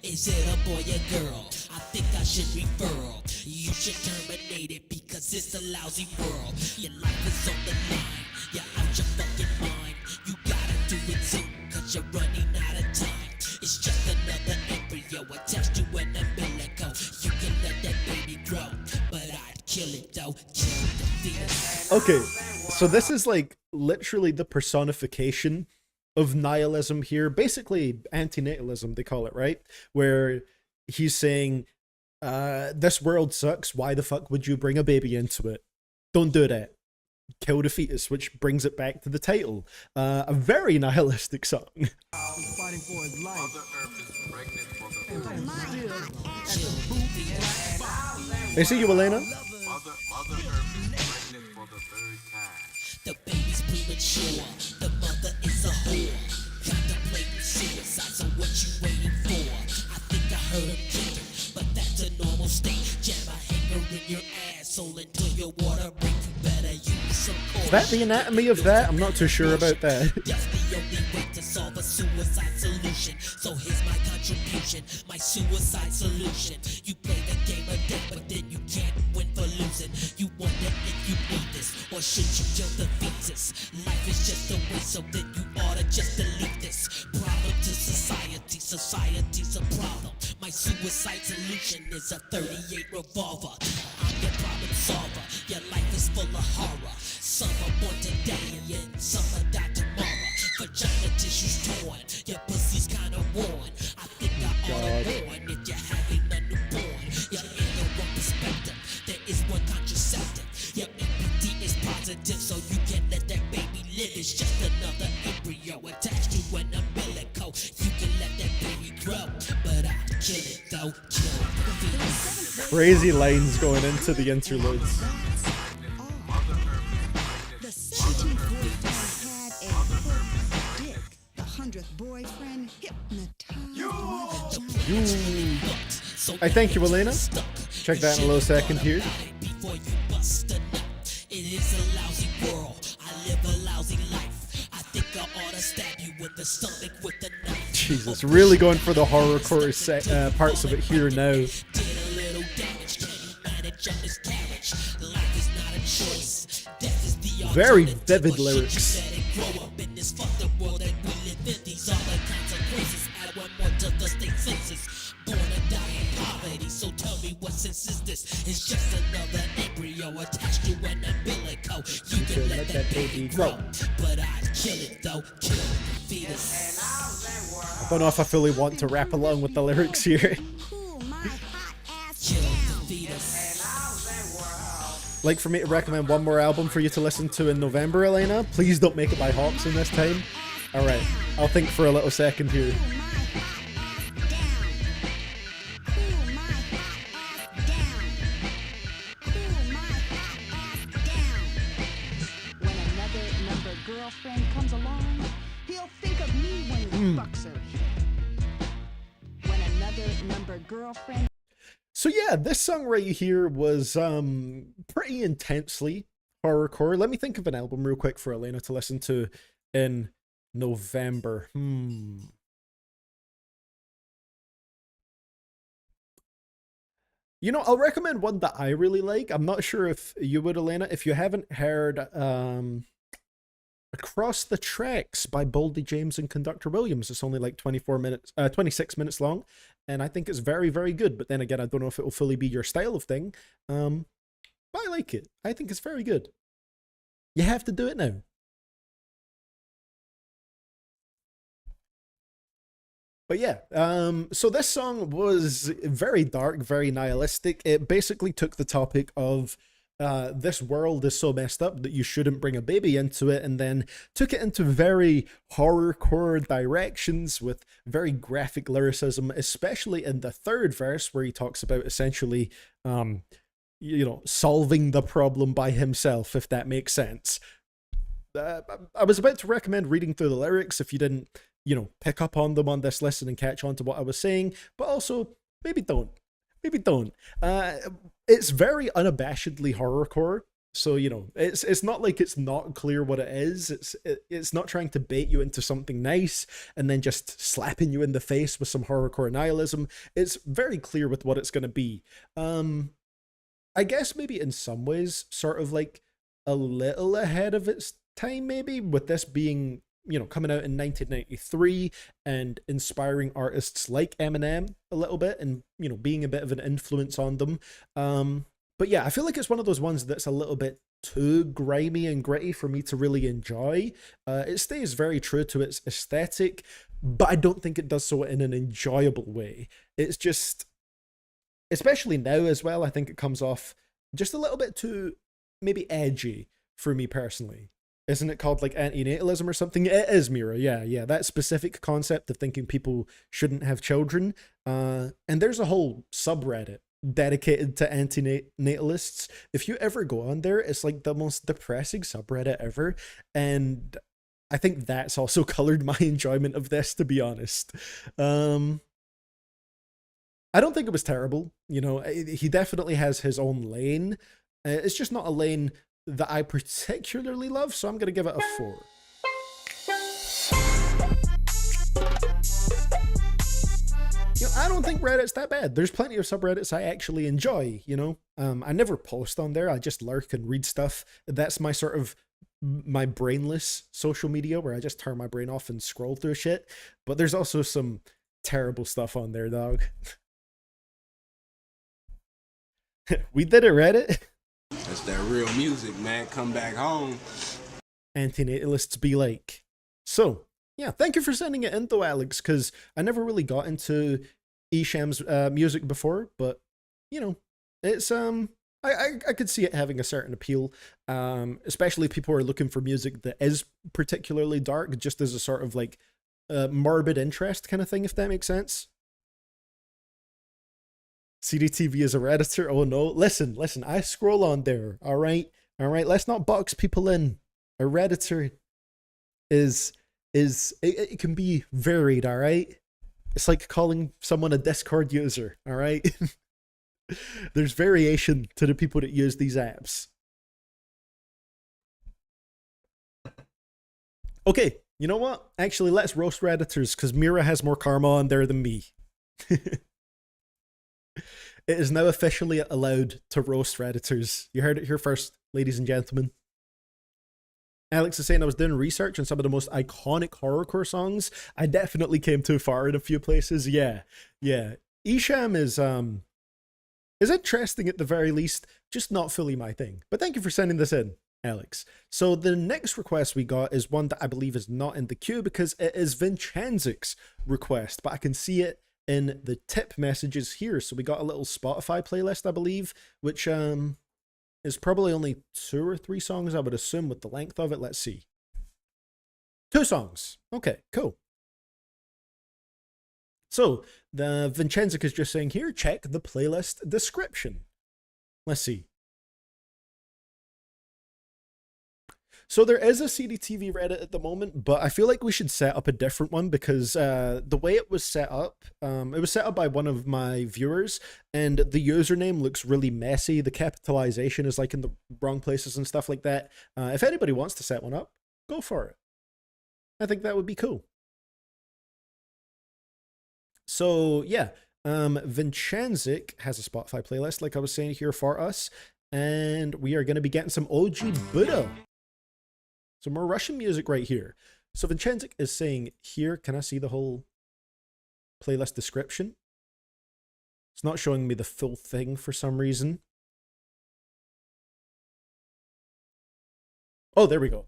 Is it a boy or girl? I think I should referral. You should terminate it because it's a lousy world. Your life is on the line. You're out your fucking mind. You gotta do it soon cause you're running out of time. It's just another embryo attached to an umbilical. You can let that baby grow, but I'd kill it though. Kill the fetus. Okay, so this is like literally the personification of nihilism here, basically antinatalism they call it, right? Where he's saying, this world sucks, why the fuck would you bring a baby into it? Don't do that. Kill the fetus, which brings it back to the title. A very nihilistic song. Fighting for his life. I see you, Elena. The baby's premature. The mother is a whore. Contemplating suicide, so what you waiting for? I think I heard him kicking, but that's a normal state. Jam a hanger in your asshole until your water breaks. You better use some core. Is that the anatomy of that? I'm not too sure about that. That's the only way to solve a suicide solution. So here's my contribution, my suicide solution. You play the game of death, but then you can't win for losing. You wonder if you need this, or should you kill the fetus? Life is just a waste, so then you oughta just delete this. Problem to society, society's a problem. My suicide solution is a 38 revolver. I'm your problem solver, your life is full of horror. Some are born today and some are die tomorrow. Vagina tissues torn, your pussy's kinda worn. I think I oughta warn if you're having a newborn. You're in the wrong perspective, there is one contraceptive. Your MPD is positive, so you can't let that baby live. It's just another embryo attached to an umbilical. You can let that baby grow, but I'd kill it though, kill it. Crazy lines going into the interludes. The 17th boyfriend had a hook dick. The 100th boyfriend hypnotized my vagina. I thank you, Elena. Check that in a little second here. It is a lousy world. I live a lousy life. I think I ought to stab you with the stomach with the knife. Jesus, really going for the horrorcore parts of it here now. Did a little damage. Can you manage a miscarriage? Life is not a choice. Death is the Very alternative. vivid What shit you lyrics. said and grow up in this fucked up world that we live in. These are the consequences. Add one more to the state census. Born and die in poverty. So tell me what sense is this? It's just another embryo attached to an umbilical. You can let that baby grow, but I'd kill it though. Kill the fetus. I don't know if I fully want to rap along with the lyrics here. Like for me to recommend one more album for you to listen to in November, Elena? Please don't make it by Hawks in this time. Alright, I'll think for a little second here. When another number girlfriend comes along, he'll think of me when he fucks her. When another number girlfriend. So yeah, this song right here was pretty intensely horrorcore. Let me think of an album real quick for Elena to listen to in November. You know, I'll recommend one that I really like. I'm not sure if you would, Elena. If you haven't heard Across the Tracks by Boldy James and Conductor Williams. It's only like 26 minutes long, and I think it's very, very good. But then again, I don't know if it will fully be your style of thing. But I like it. I think it's very good. You have to do it now. But yeah, so this song was very dark, very nihilistic. It basically took the topic of this world is so messed up that you shouldn't bring a baby into it, and then took it into very horrorcore directions with very graphic lyricism, especially in the third verse where he talks about essentially, you know, solving the problem by himself, if that makes sense. I was about to recommend reading through the lyrics if you didn't, you know, pick up on them on this listen and catch on to what I was saying, but also maybe don't. Maybe don't. It's very unabashedly horrorcore, so you know it's not like it's not clear what it is. It's not trying to bait you into something nice and then just slapping you in the face with some horrorcore nihilism. It's very clear with what it's going to be. I guess maybe in some ways sort of like a little ahead of its time, maybe, with this being, you know, coming out in 1993 and inspiring artists like Eminem a little bit and, you know, being a bit of an influence on them. But yeah, I feel like it's one of those ones that's a little bit too grimy and gritty for me to really enjoy. It stays very true to its aesthetic, but I don't think it does so in an enjoyable way. It's just, especially now as well, I think it comes off just a little bit too maybe edgy for me personally. Isn't it called like anti-natalism or something? It is, Mira. Yeah. That specific concept of thinking people shouldn't have children. And there's a whole subreddit dedicated to anti-natalists. If you ever go on there, it's like the most depressing subreddit ever. And I think that's also colored my enjoyment of this, to be honest. I don't think it was terrible. You know, he definitely has his own lane. It's just not a lane that I particularly love, so I'm going to give it a 4. You know, I don't think Reddit's that bad. There's plenty of subreddits I actually enjoy, you know. I never post on there. I just lurk and read stuff. That's my sort of my brainless social media where I just turn my brain off and scroll through shit. But there's also some terrible stuff on there, dog. We did it, Reddit. That's that real music, man. Come back home. Anti-natalists be like. So, yeah, thank you for sending it in though, Alex, because I never really got into Esham's music before, but, you know, it's, I could see it having a certain appeal, especially if people are looking for music that is particularly dark, just as a sort of, like, morbid interest kind of thing, if that makes sense. CDTV is a Redditor. Oh no. Listen, I scroll on there. All right. Let's not box people in. A Redditor it can be varied, all right? It's like calling someone a Discord user, all right? There's variation to the people that use these apps. Okay, you know what? Actually, let's roast Redditors because Mira has more karma on there than me. It is now officially allowed to roast Redditors. You heard it here first, ladies and gentlemen. Alex is saying I was doing research on some of the most iconic horrorcore songs. I definitely came too far in a few places. Yeah. Isham is interesting at the very least, just not fully my thing. But thank you for sending this in, Alex. So the next request we got is one that I believe is not in the queue because it is Vincenzic's request, but I can see it in the tip messages here. So we got a little Spotify playlist, I believe, which is probably only 2 or 3 songs, I would assume, with the length of it. Let's see. 2 songs. Okay, cool. So the Vincenzic is just saying here, check the playlist description. Let's see. So there is a CDTV Reddit at the moment, but I feel like we should set up a different one because the way it was set up by one of my viewers, and the username looks really messy. The capitalization is like in the wrong places and stuff like that. If anybody wants to set one up, go for it. I think that would be cool. So yeah, Vincenzic has a Spotify playlist, like I was saying here for us, and we are going to be getting some OG Buddha. Some more Russian music right here. So Vincenzic is saying here, can I see the whole playlist description? It's not showing me the full thing for some reason. Oh, there we go.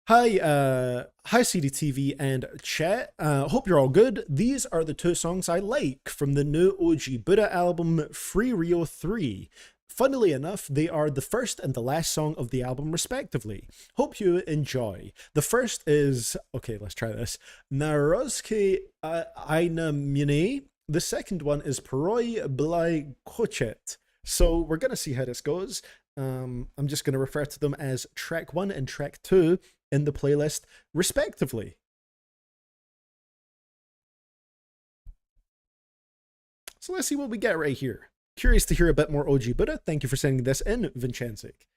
Hi CDTV and chat. Hope you're all good. These are the 2 songs I like from the new OG Buddha album, Free Rio 3. Funnily enough, they are the first and the last song of the album, respectively. Hope you enjoy. The first is, okay, let's try this. Narozke Aina Mune. The second one is Poroi Blai Kochet. So we're going to see how this goes. I'm just going to refer to them as track 1 and track 2 in the playlist, respectively. So let's see what we get right here. Curious to hear a bit more OG Buddha. Thank you for sending this in, Vincenzic.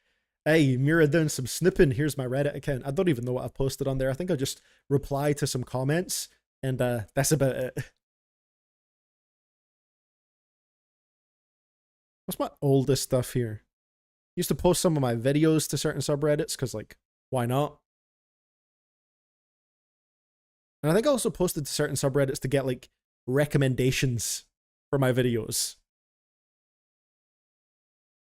Hey, Mira doing some snipping. Here's my Reddit account. I don't even know what I've posted on there. I think I'll just reply to some comments, and that's about it. What's my oldest stuff here? Used to post some of my videos to certain subreddits, because, like, why not? And I think I also posted to certain subreddits to get, like, recommendations for my videos.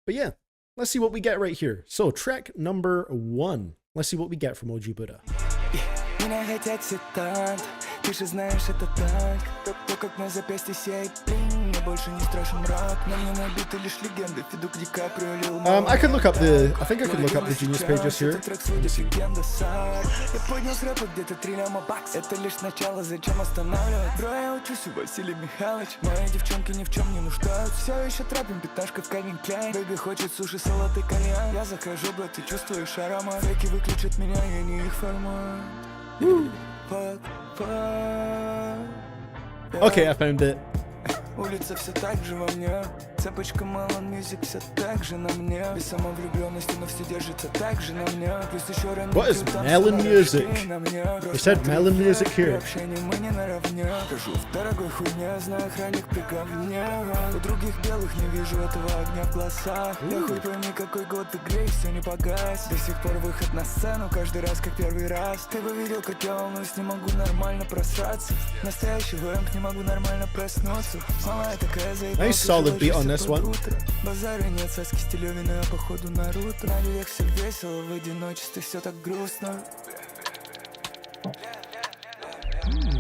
But yeah, let's see what we get right here. So, track number 1. Let's see what we get from OG Buddha. I could look up the, I think I could look up the Genius pages here. Okay, I found it. Улица все так же во мне. Цепочка Melon Music все так же на мне. Без самовлюбленности, но все держится так же на мне. Плюс еще ранее. What is Melon Music? You said Melon Music here. Мы не наравне. Хожу в дорогой хуйне, знаю, охранник при говне. У других белых не вижу этого огня в глазах. Я хуй пойми, какой год в игре, все не погас. До сих пор выход на сцену, каждый раз как первый раз. Ты бы видел, как я волнуюсь, не могу нормально просраться. Настоящий вэмп, не могу нормально проснуться. Nice solid beat on this one. Базара нет, соски стилёвины, а походу Наруто. На людях все весело, в одиночестве все так грустно.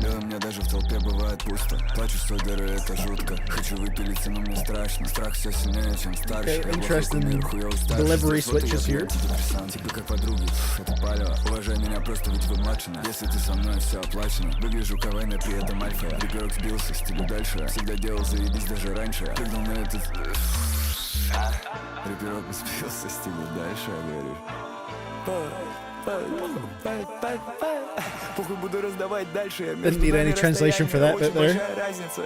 Да, у меня меня даже в толпе бывает пусто. Плачу, что дыры, это жутко. Хочу выпилиться, но мне страшно. Страх все сильнее, чем старше. Okay, interesting delivery switches here. Типа как подруги, это палево. Уважай меня просто, ведь вы младшина. Если ты со мной, все оплачено. Выгляжу кавайно, при этом альфа. Ребенок сбился, стилю дальше. Всегда делал заебись даже раньше. Прыгнул на этот... Ребенок сбился, стилю дальше, говоришь. Похуй буду раздавать дальше. Didn't need any translation for that bit there.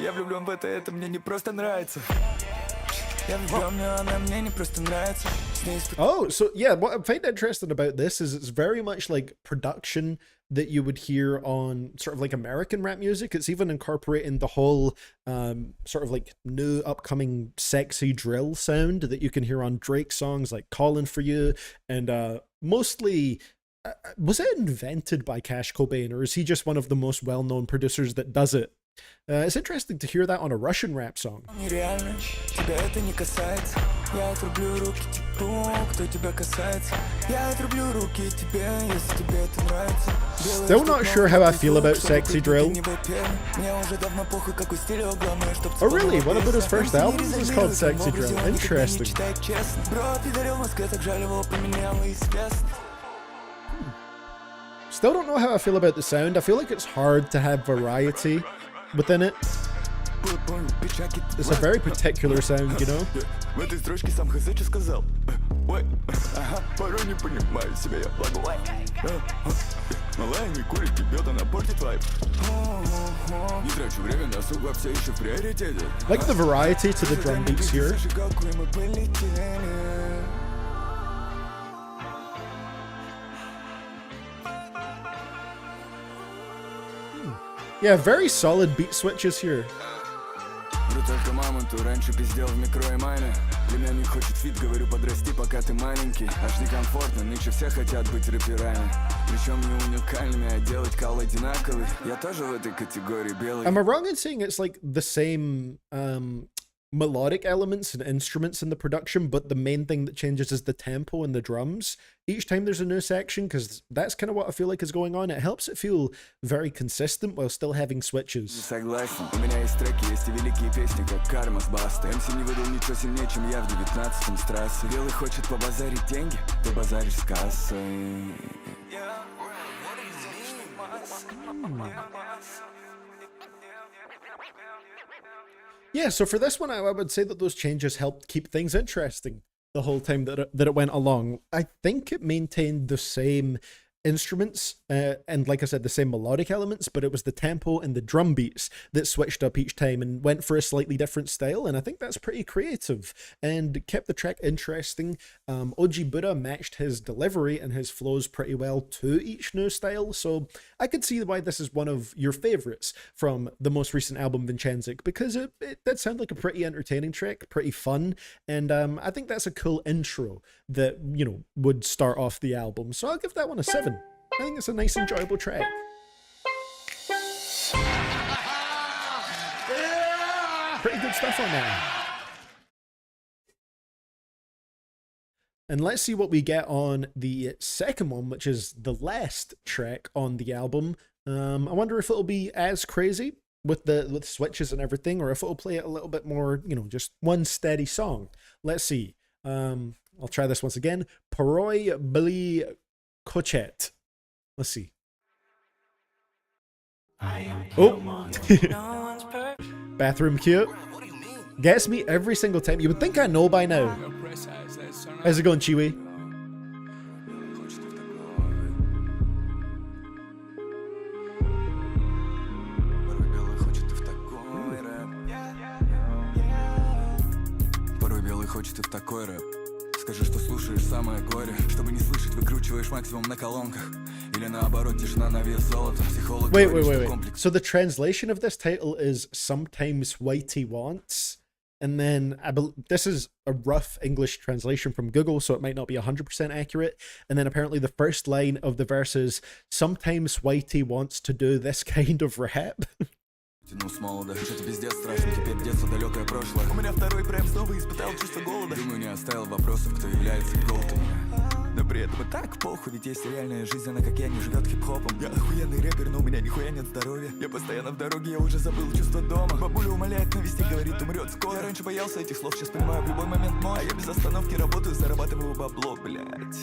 Я влюблен в это мне не просто нравится. Я влюблен, она мне не просто нравится. Oh, so yeah, what I find interesting about this is it's very much like production that you would hear on sort of like American rap music. It's even incorporating the whole sort of like new upcoming sexy drill sound that you can hear on Drake songs like Calling For You, and mostly was it invented by Cash Cobain, or is he just one of the most well-known producers that does it? It's interesting to hear that on a Russian rap song. Still not sure how I feel about sexy drill. Oh really? One of his first albums is called Sexy Drill. Interesting. Still don't know how I feel about the sound. I feel like it's hard to have variety within it. It's a very particular sound, you know? В этой строчке сам Хазыч сказал. Ой, ага, порой не понимаю себя, я благой. Малая не курит, пьет, она портит вайб. Не трачу время на сугубо, все еще в приоритете. Like the variety to the drum beats here. Yeah, very solid beat switches here. Только мамонту раньше пиздел в микро и майне. Племянник хочет фит, говорю, подрасти, пока ты маленький. Аж некомфортно, нынче все хотят быть рэперами. Причем не уникальными, а делать кал одинаковый. Я тоже в этой категории белый. Am I wrong in saying it's like the same melodic elements and instruments in the production, but the main thing that changes is the tempo and the drums each time there's a new section? Because that's kind of what I feel like is going on. It helps it feel very consistent while still having switches. Согласен, у меня есть треки, есть и великие песни, как Карма с Бастой. МС не выдал ничего сильнее, чем я в 19-м с трассы. Белый хочет побазарить деньги, ты базаришь с кассой. Yeah, so for this one, I would say that those changes helped keep things interesting the whole time that it went along. I think it maintained the same instruments and, like I said, the same melodic elements, but it was the tempo and the drum beats that switched up each time and went for a slightly different style, and I think that's pretty creative and kept the track interesting. OG Buddha matched his delivery and his flows pretty well to each new style, so I could see why this is one of your favorites from the most recent album, Vincenzic, because it did sound like a pretty entertaining track, pretty fun, and I think that's a cool intro that, you know, would start off the album, so I'll give that one a 7. I think it's a nice, enjoyable track. Pretty good stuff on that. And let's see what we get on the second one, which is the last track on the album. I wonder if it'll be as crazy with the switches and everything, or if it'll play it a little bit more, you know, just one steady song. Let's see. I'll try this once again. Poroi Bli Kochet. Let's see. Oh. Bathroom cute. Gets me every single time. You would think I know by now. How's it going, Chiwi? Порой белый хочет и в такой рэп. Скажи, что слушаешь самое горе. Чтобы не слышать, выкручиваешь максимум на колонках. Или наоборот, тишина на вес золота. Психолог говорит, что комплекс. So the translation of this title is Sometimes Whitey Wants. And then this is a rough English translation from Google, so it might not be 100% accurate. And then apparently the first line of the verse is, sometimes Whitey wants to do this kind of rap. Тянул с молода, что-то пиздец страшно, теперь детство далекое прошлое. У меня второй прайм снова испытал чувство голода. Думаю, не оставил вопросов, кто является голдом. Да При этом и так похуй, ведь есть реальная жизнь, она как я не живет хип-хопом. Я охуенный рэпер, но у меня нихуя нет здоровья. Я постоянно в дороге, я уже забыл чувство дома. Бабуля умоляет навести, говорит, умрет скоро. Я раньше боялся этих слов, сейчас понимаю, в любой момент мой. А я без остановки работаю, зарабатываю бабло, блядь,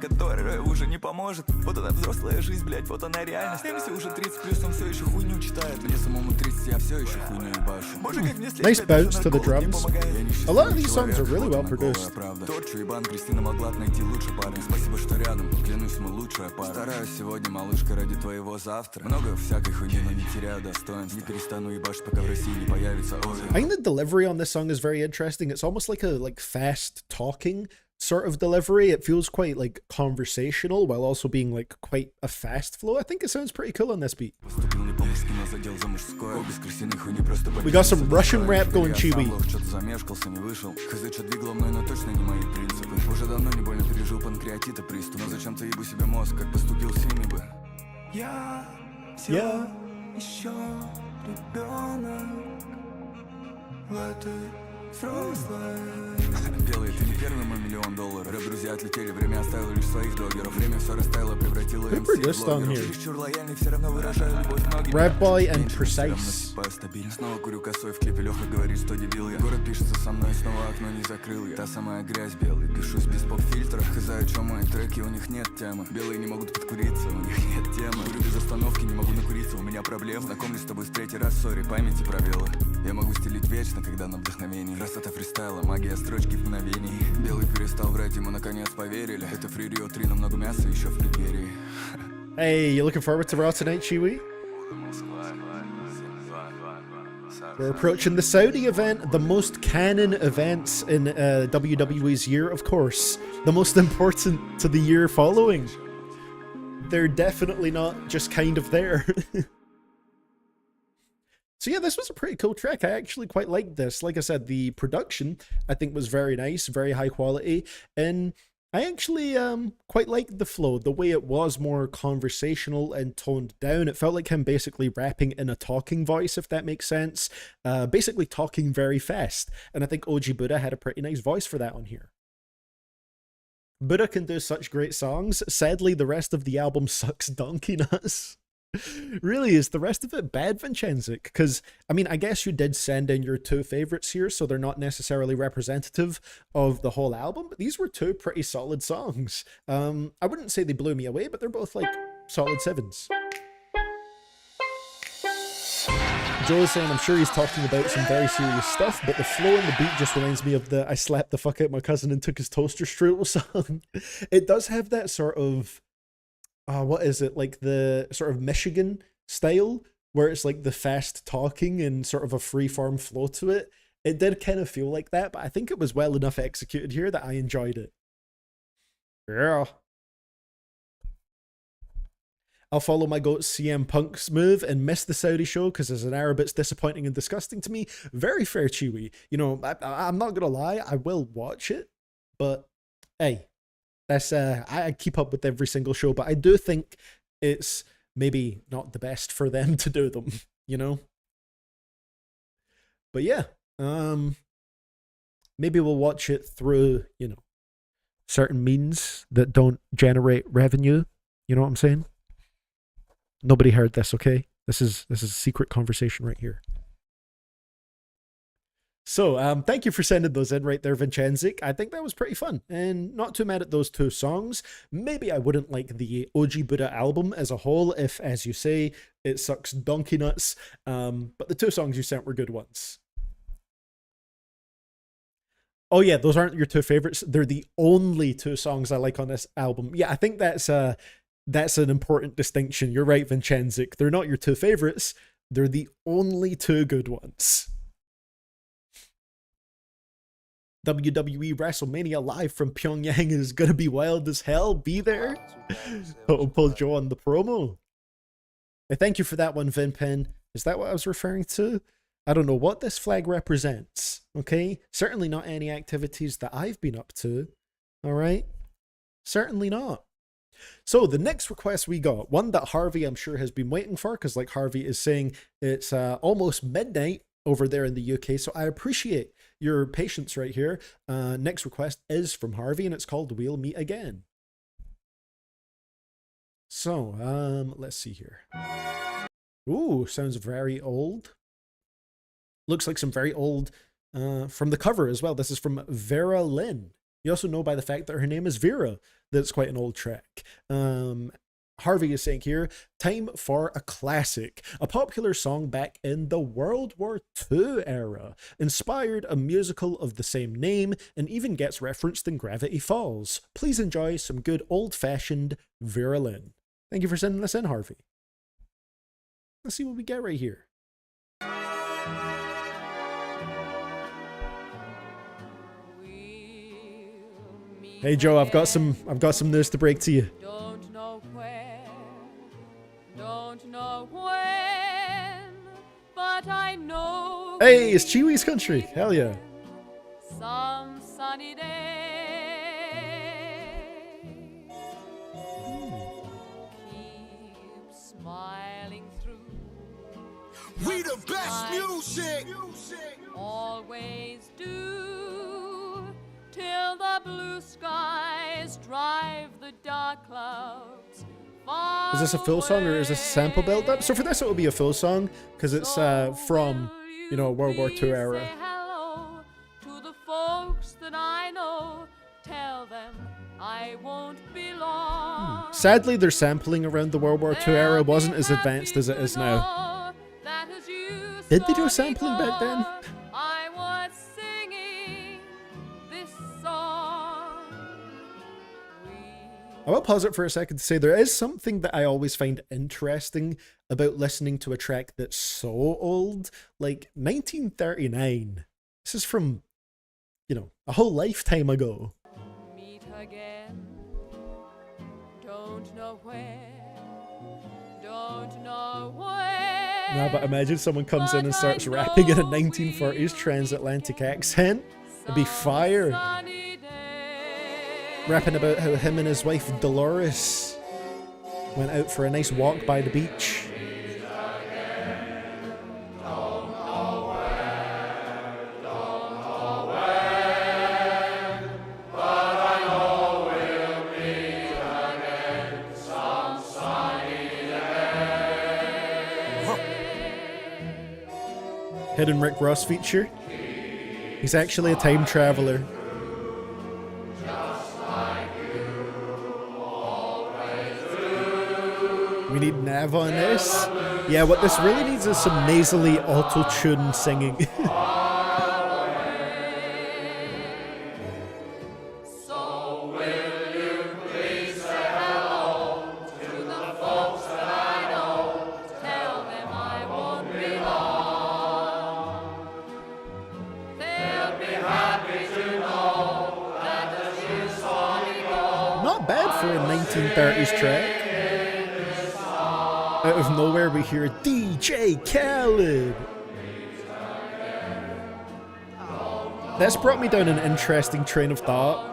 которая уже не поможет. Вот она взрослая жизнь, блядь, вот она реальность. Эмси уже 30 плюс, он все еще хуйню читает. Мне самому 30, я все еще хуйню ебашу. Боже, как мне Nice bounce to the drums. A lot of these songs are really well produced. Торчу и бан Кристина могла найти лучше парня. Спасибо, что рядом, клянусь, мы лучшая пара. Стараюсь сегодня, малышка, ради твоего завтра. Много всякой хуйни, но не теряю достоинств. Не перестану ебашить, пока в России не появится озеро. I think the delivery on this song is very interesting. It's almost like a fast talking sort of delivery. It feels quite like conversational while also being like quite a fast flow. I think it sounds pretty cool on this beat. We got some Russian rap going, Chibi. Что-то замешкался, не вышел. Хз, что двигало мной, но точно не мои принципы. Уже давно не больно пережил панкреатита приступ. Но зачем-то ебу себе мозг, как поступил с ними бы. Я все еще ребенок в этой взрослой. Белый, ты не первый мой $1 миллион. Рэп-друзья отлетели, время оставило лишь своих блогеров. Время все растаяло, превратило МС в блогеров. Чересчур лояльный, все равно выражаю любовь многим. Rap Boy and Precise. Снова курю косой в клипе, Леха говорит, что дебил я. Город пишется со мной, снова окно не закрыл я. Та самая грязь белый, пишусь без поп-фильтра. Хз, чё мои треки, у них нет темы. Белые не могут подкуриться, у них нет темы. Курю без остановки, не могу накуриться, у меня проблемы. Знакомлюсь с тобой в третий раз, сори, памяти пробелы. Я могу стелить вечно, когда на вдохновении. Красота фристайла, магия строчки в мгновении. Белый перестал врать, ему наконец поверили. Это Free Rio 3, но много мяса еще в преддверии. Hey, you looking forward to Raw tonight, Chiwi? We're approaching the Saudi event, the most canon events in WWE's year, of course. The most important to the year following. They're definitely not just kind of there. So yeah, this was a pretty cool track. I actually quite liked this. Like I said, the production, I think, was very nice, very high quality. And I actually quite liked the flow, the way it was more conversational and toned down. It felt like him basically rapping in a talking voice, if that makes sense. Basically talking very fast. And I think OG Buddha had a pretty nice voice for that on here. Buddha can do such great songs. Sadly, the rest of the album sucks donkey nuts. Really, is the rest of it bad, Vincenzic? Because, I mean, I guess you did send in your two favorites here, so they're not necessarily representative of the whole album, but these were two pretty solid songs. I wouldn't say they blew me away, but they're both, like, solid 7s. Joe's saying, I'm sure he's talking about some very serious stuff, but the flow and the beat just reminds me of the I slapped the fuck out my cousin and took his toaster strudel song. It does have that sort of... what is it, like the sort of Michigan style where it's like the fast talking and sort of a free-form flow to it. It did kind of feel like that, but I think it was well enough executed here that I enjoyed it. Yeah. I'll follow my GOAT CM Punk's move and miss the Saudi show because as an Arab it's disappointing and disgusting to me. Very fair, Chewy. You know, I'm not gonna lie, I will watch it, but hey, that's I keep up with every single show, but I do think it's maybe not the best for them to do them, you know? But yeah, maybe we'll watch it through, you know, certain means that don't generate revenue. You know what I'm saying? Nobody heard this, okay? This is a secret conversation right here. So, thank you for sending those in right there, Vincenzic. I think that was pretty fun, and not too mad at those two songs. Maybe I wouldn't like the OG Buddha album as a whole if, as you say, it sucks donkey nuts, but the two songs you sent were good ones. Oh yeah, those aren't your two favorites. They're the only two songs I like on this album. Yeah, I think that's an important distinction. You're right, Vincenzic. They're not your two favorites. They're the only two good ones. WWE WrestleMania live from Pyongyang is gonna be wild as hell. Be there. Total Pull Joe on the promo. Thank you for that one, Vinpen. Is that what I was referring to? I don't know what this flag represents. Okay, certainly not any activities that I've been up to. All right, certainly not. So the next request we got, one that Harvey I'm sure has been waiting for, because like Harvey is saying, it's almost midnight over there in the UK, so I appreciate your patience right here. Next request is from Harvey, and it's called We'll Meet Again. So, let's see here. Ooh, sounds very old. Looks like some very old, from the cover as well. This is from Vera Lynn. You also know by the fact that her name is Vera that it's quite an old track. Harvey is saying here, time for a classic, a popular song back in the World War II era, inspired a musical of the same name, and even gets referenced in Gravity Falls. Please enjoy some good old-fashioned Vera Lynn. Thank you for sending this in, Harvey. Let's see what we get right here. Hey Joe, I've got some news to break to you. Don't know where, don't know when, but I know. Hey, it's Chiwi's country. Hell yeah. Some sunny day. Keep smiling through. We the best music. Always do. Till the blue skies drive the dark clouds. Is this a full song or is this a sample build up? So for this it will be a full song because it's from, you know, World War II era. Hello to the folks that I know. Tell them I won't be long. Sadly, their sampling around the World War II era wasn't as advanced as it is now. Did they do sampling back then? I was singing this song. I will pause it for a second to say there is something that I always find interesting about listening to a track that's so old, like 1939. This is from, you know, a whole lifetime ago. Meet again. Don't know where. Don't know where. Nah, but imagine someone comes in and starts rapping in a 1940s transatlantic accent. It'd be fire. Rapping about how him and his wife Dolores went out for a nice walk by the beach. Hidden Rick Ross feature. He's actually a time traveler. We need Nav on this. Yeah, what this really needs is some nasally auto-tune singing. Not bad for a 1930s track. Out of nowhere we hear DJ Khaled. That's brought me down an interesting train of thought.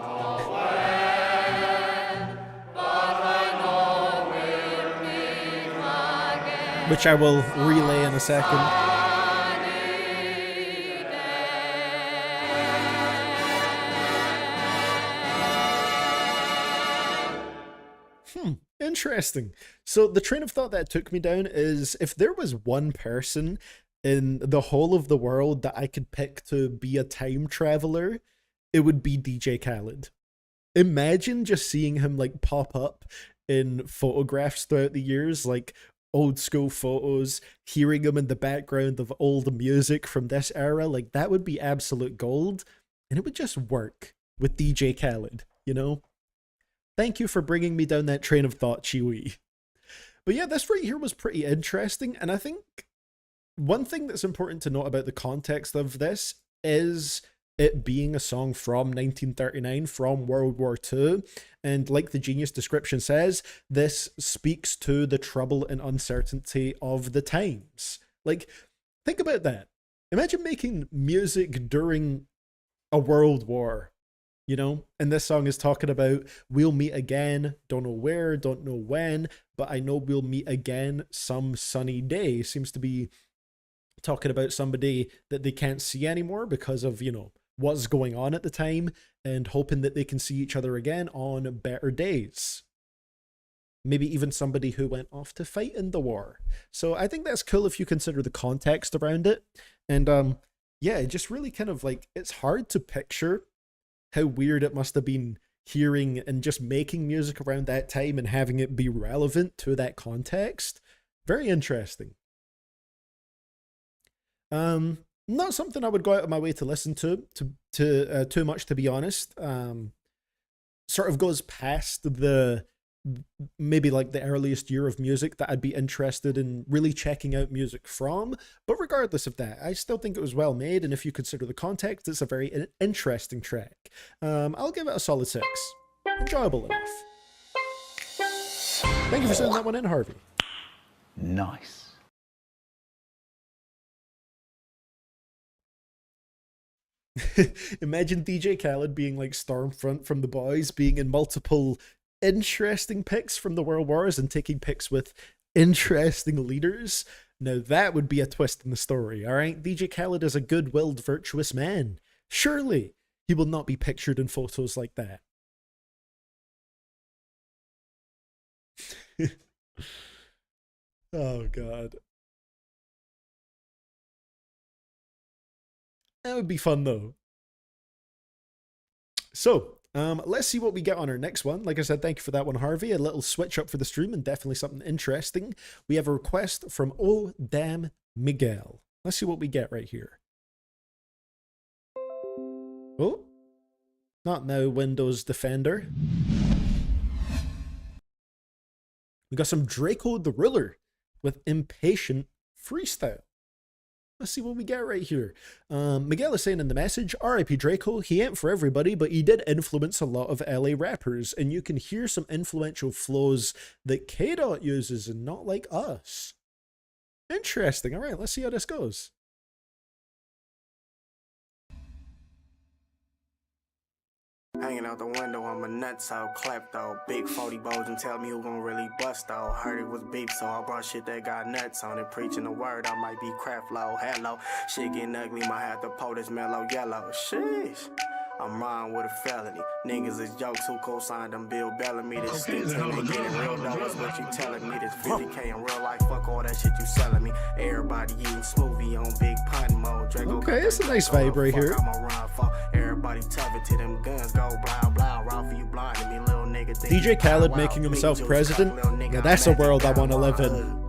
Which I will relay in a second. Interesting. So the train of thought that took me down is if there was one person in the whole of the world that I could pick to be a time traveler, it would be DJ Khaled. Imagine just seeing him like pop up in photographs throughout the years, like old school photos, hearing him in the background of old music from this era. Like that would be absolute gold, and it would just work with DJ Khaled, you know? Thank you for bringing me down that train of thought, Chiwi. But yeah, this right here was pretty interesting, and I think one thing that's important to note about the context of this is it being a song from 1939, from World War II, and like the Genius description says, this speaks to the trouble and uncertainty of the times. Like, think about that. Imagine making music during a world war. You know, and this song is talking about we'll meet again, don't know where, don't know when, but I know we'll meet again some sunny day. Seems to be talking about somebody that they can't see anymore because of, you know, what's going on at the time, and hoping that they can see each other again on better days. maybe even somebody who went off to fight in the war. So I think that's cool if you consider the context around it. And yeah, it just really kind of like, it's hard to picture how weird it must have been hearing and just making music around that time and having it be relevant to that context. Very interesting. Not something I would go out of my way to listen to too much, to be honest. Sort of goes past the maybe like the earliest year of music that I'd be interested in really checking out music from. But regardless of that, I still think it was well made, and if you consider the context, it's a very interesting track. I'll give it a solid 6. Enjoyable enough. Thank you for sending that one in, Harvey. Nice. Imagine DJ Khaled being like Stormfront from The Boys, being in multiple interesting picks from the World Wars and taking picks with interesting leaders. Now that would be a twist in the story, alright? DJ Khaled is a good-willed, virtuous man. Surely he will not be pictured in photos like that. Oh god. That would be fun though. So, let's see what we get on our next one. Like I said, thank you for that one, Harvey. A little switch up for the stream and definitely something interesting. We have a request from Oh Damn Miguel. Let's see what we get right here. Oh, not now, Windows Defender. We got some Draco the Ruler with Impatient Freestyle. Let's see what we get right here. Miguel is saying in the message, R.I.P. Draco, he ain't for everybody, but he did influence a lot of LA rappers, and you can hear some influential flows that K-Dot uses and not like us. Interesting. All right, let's see how this goes. Hanging out the window, I'm a nutso, klepto, big 40 bows and tell me who gon' really bust though. Heard it was beef, so I brought shit that got nuts on it. Preaching the word, I might be crap low, hello. Shit getting ugly, might have to pull this mellow yellow. Sheesh. I'm riding with a felony. Niggas is jokes who co-signed them Bill Bellamy. This stinks and they getting real though, is what you telling me. This 50K in real life, fuck all that shit you selling me. Everybody eating smoothie on big pun mode. Draco okay, it's a nice vibe right here. I'ma run for everybody tough to them guns go blah blah. Ralph, you blinding me, little nigga. DJ Khaled making himself president. Yeah, that's a world I want to live in.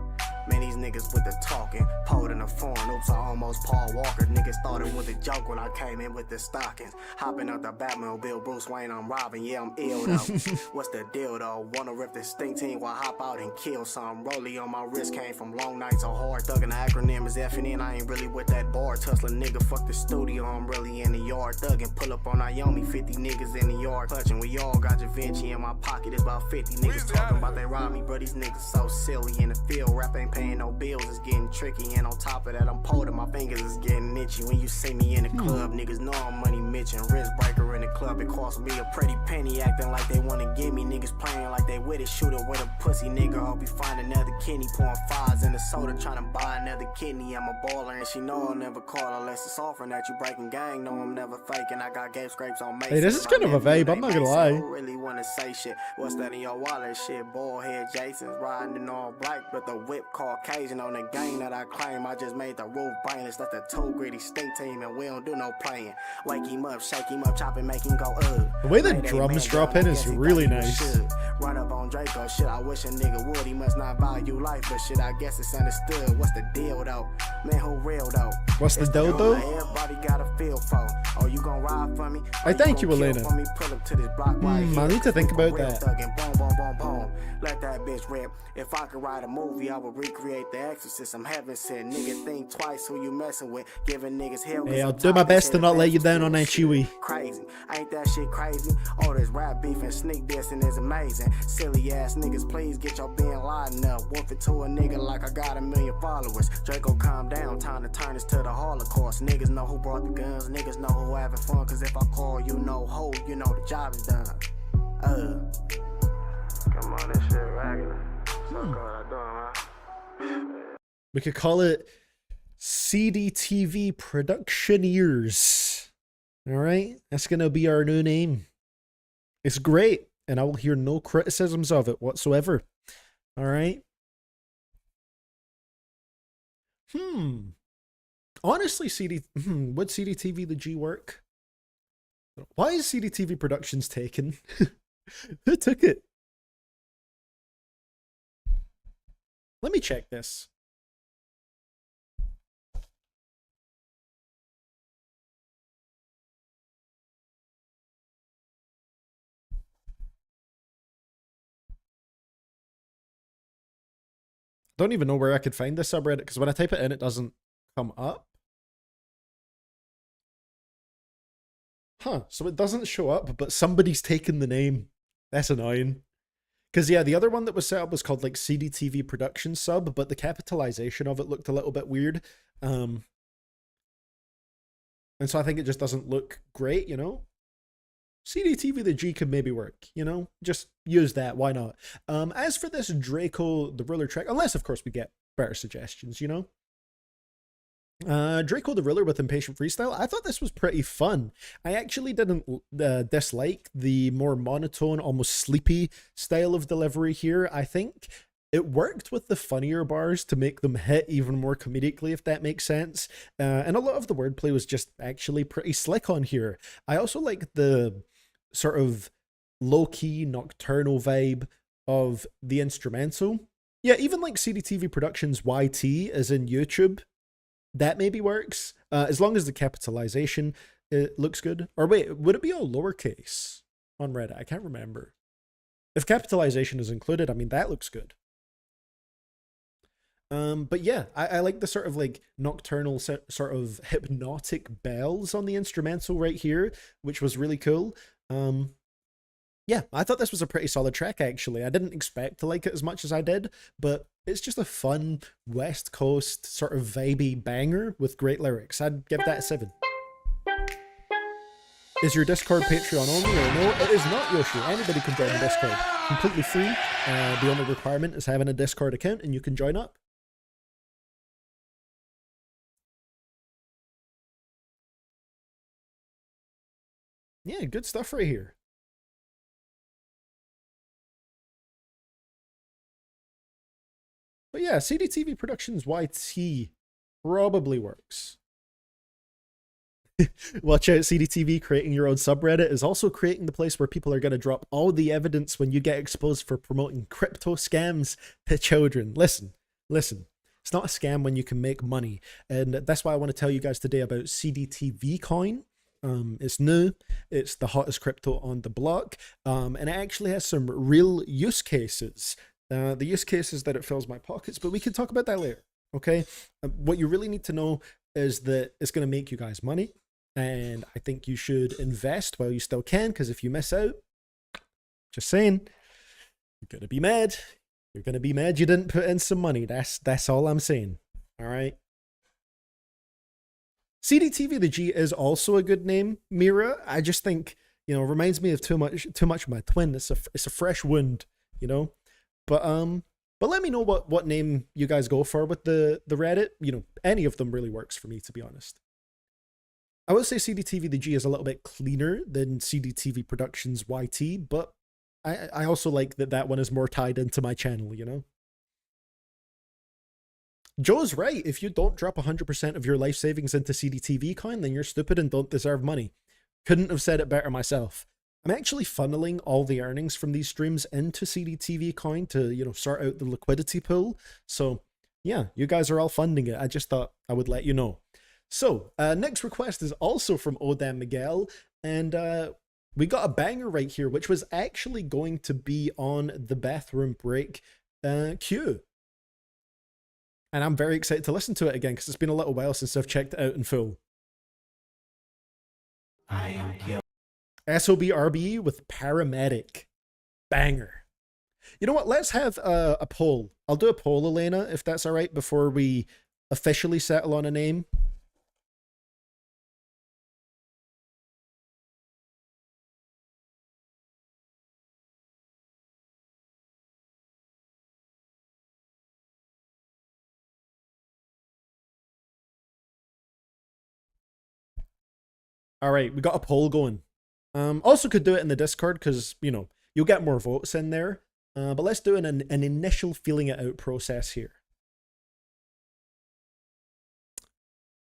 Man, these niggas with the talking, pulled in the foreign. Oops, I almost Paul Walker. Niggas thought it was a joke when I came in with the stockings. Hopping out the Batmobile, Bruce Wayne, I'm robbing. Yeah, I'm ill though. What's the deal though? Wanna rip the stink team while I hop out and kill some. Rollie on my wrist came from long nights so hard. Thugging the acronym is F&N. I ain't really with that bar. Tussling nigga, fuck the studio. I'm really in the yard. Thugging, pull up on Naomi. 50 niggas in the yard. Clutching, we all got Da Vinci in my pocket. It's about 50 niggas talking about they rob me. But these niggas so silly in the field. Rap ain't paying no bills, it's getting tricky. And on top of that, I'm pulled, my fingers is getting itchy. When you see me in the club, niggas know I'm money mitching. Wrist breaker in the club, it cost me a pretty penny. Acting like they wanna give me, niggas playing like they with it. Shooter with a pussy nigga, hope you find another kidney. Pouring fives in the soda, trying to buy another kidney. I'm a baller and she know I'll never call unless it's offering that you breaking gang. No, I'm never faking. I got gate scrapes on Mason. Hey, this is kind of a vibe, I'm not gonna lie. Really wanna say shit. What's that in your wallet? Shit, bald head Jason's riding in all black, but the whip Caucasian on the gang that I claim. I just made the roof brainless. That's the too gritty stink team, and we don't do no playing. Wake him up, shake him up, chop and make him go The way the drums drop in is really nice. Run up on Draco, shit, I wish a nigga would. He must not value life, but shit, I guess it's understood. What's the deal though? Man, who real though? What's the deal though? Everybody got a feel for. Oh, you gon' ride for me? I thank you, Elena. I need to think about that. Boom, boom, boom, boom. Let that bitch rip. If I could write a movie, I would recreate The Exorcist. I'm heaven sent. Nigga, think twice who you messing with. Giving niggas hell. Hey, I'll do my best to not let you down on that Chewy. Crazy. Ain't that shit crazy? All this rap beef and sneak dissing is amazing. Silly ass niggas, please get your bin Laden up. Wolf it to a nigga like I got 1 million followers. Draco, calm down. Time to turn this to the Holocaust. Niggas know who brought the guns. Niggas know who having fun. Cause if I call you know who, you know the job is done. Come on, this shit regular. So good, I doing, man. We could call it CDTVProductions. Alright? That's gonna be our new name. It's great, and I will hear no criticisms of it whatsoever. All right. Honestly, would CDTV the G work? Why is CDTV Productions taken? Who took it? Let me check this. Don't even know where I could find this subreddit because when I type it in, it doesn't come up. Huh, so it doesn't show up, but somebody's taken the name. That's annoying. Because, yeah, the other one that was set up was called, like, CDTV Productions sub, but the capitalization of it looked a little bit weird. And so I think it just doesn't look great, you know? CDTV the G could maybe work, you know? Just use that, why not? As for this Draco the Ruler track, unless, of course, we get better suggestions, you know? Draco the Ruler with Impatient Freestyle. I thought this was pretty fun. I actually didn't dislike the more monotone, almost sleepy style of delivery here. I think it worked with the funnier bars to make them hit even more comedically, if that makes sense. And a lot of the wordplay was just actually pretty slick on here. I also like the sort of low-key nocturnal vibe of the instrumental. Yeah, even like CDTV Productions YT is in YouTube. That maybe works, as long as the capitalization looks good. Or wait, would it be all lowercase on Reddit? I can't remember. If capitalization is included, I mean, that looks good. But yeah, I like the sort of like nocturnal sort of hypnotic bells on the instrumental right here, which was really cool. Yeah, I thought this was a pretty solid track, actually. I didn't expect to like it as much as I did, but it's just a fun West Coast sort of vibey banger with great lyrics. I'd give that a 7. Is your Discord Patreon only or no? It is not, Yoshi. Anybody can join the Discord. Completely free. The only requirement is having a Discord account and you can join up. Yeah, good stuff right here. But yeah, CDTV Productions YT probably works. Watch out, CDTV creating your own subreddit is also creating the place where people are going to drop all the evidence when you get exposed for promoting crypto scams to children. Listen. It's not a scam when you can make money. And that's why I want to tell you guys today about CDTV Coin. It's new, it's the hottest crypto on the block, and it actually has some real use cases. The use cases that it fills my pockets, but we can talk about that later, okay? What you really need to know is that it's going to make you guys money, and I think you should invest while you still can, because if you miss out, just saying, you're going to be mad. You're going to be mad you didn't put in some money. That's all I'm saying, all right? CDTV the G is also a good name, Mira. I just think, you know, reminds me of too much of my twin. It's a fresh wound, you know? But let me know what name you guys go for with the Reddit. You know, any of them really works for me, to be honest. I would say CDTV the G is a little bit cleaner than CDTV Productions YT, but I also like that one is more tied into my channel, you know? Joe's right. If you don't drop 100% of your life savings into CDTV coin, then you're stupid and don't deserve money. Couldn't have said it better myself. I'm actually funneling all the earnings from these streams into CDTV coin to, you know, sort out the liquidity pool. So yeah, you guys are all funding it. I just thought I would let you know. So next request is also from Odam Miguel, and we got a banger right here, which was actually going to be on the bathroom break queue. And I'm very excited to listen to it again because it's been a little while since I've checked it out in full. I am killed. SOBRB with Paramedic. Banger. You know what? Let's have a poll. I'll do a poll, Elena, if that's all right, before we officially settle on a name. All right, we got a poll going. Also could do it in the Discord because, you know, you'll get more votes in there. But let's do an initial feeling it out process here.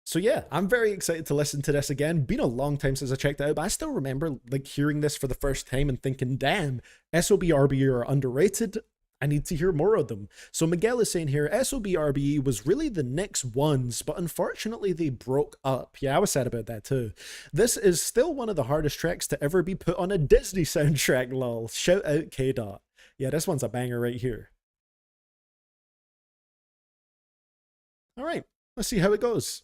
So yeah, I'm very excited to listen to this again. Been a long time since I checked it out, but I still remember like hearing this for the first time and thinking, damn, SOBRBE are underrated. I need to hear more of them. So Miguel is saying here, SOBRBE was really the next ones, but unfortunately they broke up. Yeah, I was sad about that too. This is still one of the hardest tracks to ever be put on a Disney soundtrack, lol. Shout out K-Dot. Yeah, this one's a banger right here. All right, let's see how it goes.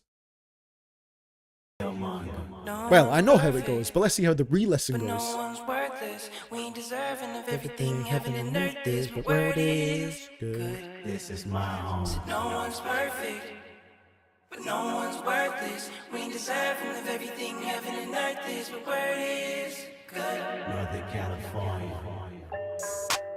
Well, I know how it goes, but let's see how the re-listen goes. No one's worthless. We ain't deserving of Everything heaven and earth is, but word is good. This is my home. No one's perfect, but no one's worthless. We ain't deserving of everything heaven and earth is, but word is good. Northern California.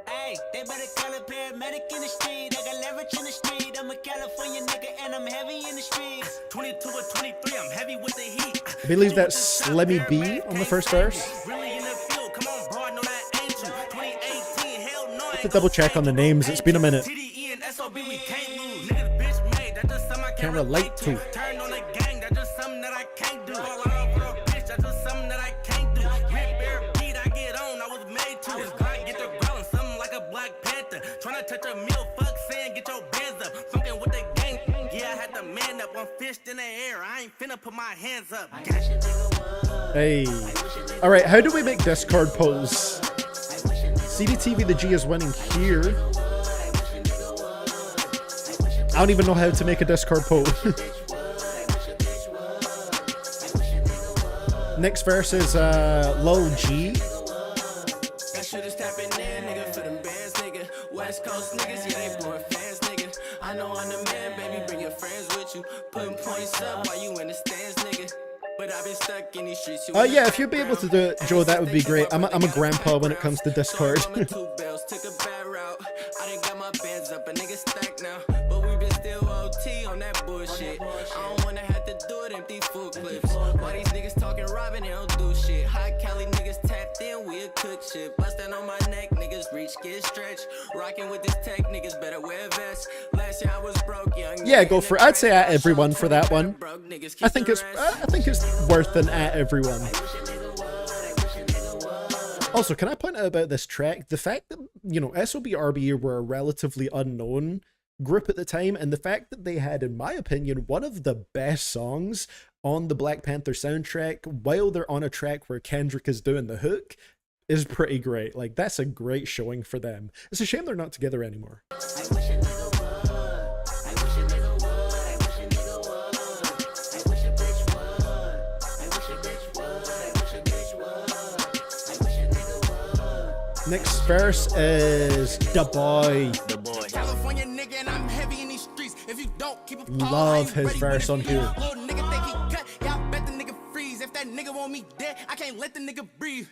Hey, they better call a paramedic in the street. I got leverage in the street. I'm a California nigga and I'm heavy in the streets. 22 or 23, I'm heavy with the heat. I believe that's Slimmy B on the first verse. Really in the field, come on, bro, I know that ain't you. 2018, hell no. I have to double check on the names. It's been a minute. TDE and SOB, we can't lose. Niggas bitch made, that's just something I Can't relate to. Turn on the gang, that's just something that I can't do. Fall out for a bitch, that's just something that I can't do. Rip bear beat, I get on, I was made to. This Glock get the growling, something like a Black Panther. Tryna touch a meal, fuck saying, get your bands up. Fucking with the gang, yeah, I had to man up. One fist in the air, I ain't finna put my hands up. Hey. Alright, how do we make Discord polls? CDTV the G is winning here. I don't even know how to make a Discord poll. Next verse is Lil G. That shit is tapping in, nigga, for them bands, nigga. West Coast niggas, yeah, they blowing fans, nigga. I know I'm the man, baby, bring your friends with you. Putting points up while you in the stands, nigga. But I've been stuck in these streets. Yeah, if you'd be able to do it, Joe, that would be great. I'm a grandpa when it comes to Discord. Two bells, took a bad route. I done got my bands up, a nigga stacked now. But we been still OT on that bullshit. I don't wanna have to do it, empty full clips. Why these niggas talking robbing, they don't do shit. Hot Cali niggas tapped in, we a cook shit. Bustin' on my neck, niggas reach, get stretched. Rockin' with this tech, niggas better wear vests. Last year I was broke, young. Yeah, go for it. I'd say at everyone for that one. I think it's worth an at everyone. Also, can I point out about this track, the fact that, you know, SOBRB were a relatively unknown group at the time, and the fact that they had, in my opinion, one of the best songs on the Black Panther soundtrack while they're on a track where Kendrick is doing the hook is pretty great. Like, that's a great showing for them. It's a shame they're not together anymore. Next verse is Da Boy. California nigga and I'm heavy in these streets. If you don't keep a Love his verse on here. Little nigga think he cut, yeah, I bet the nigga freeze. If that nigga want me dead, I can't let the nigga breathe.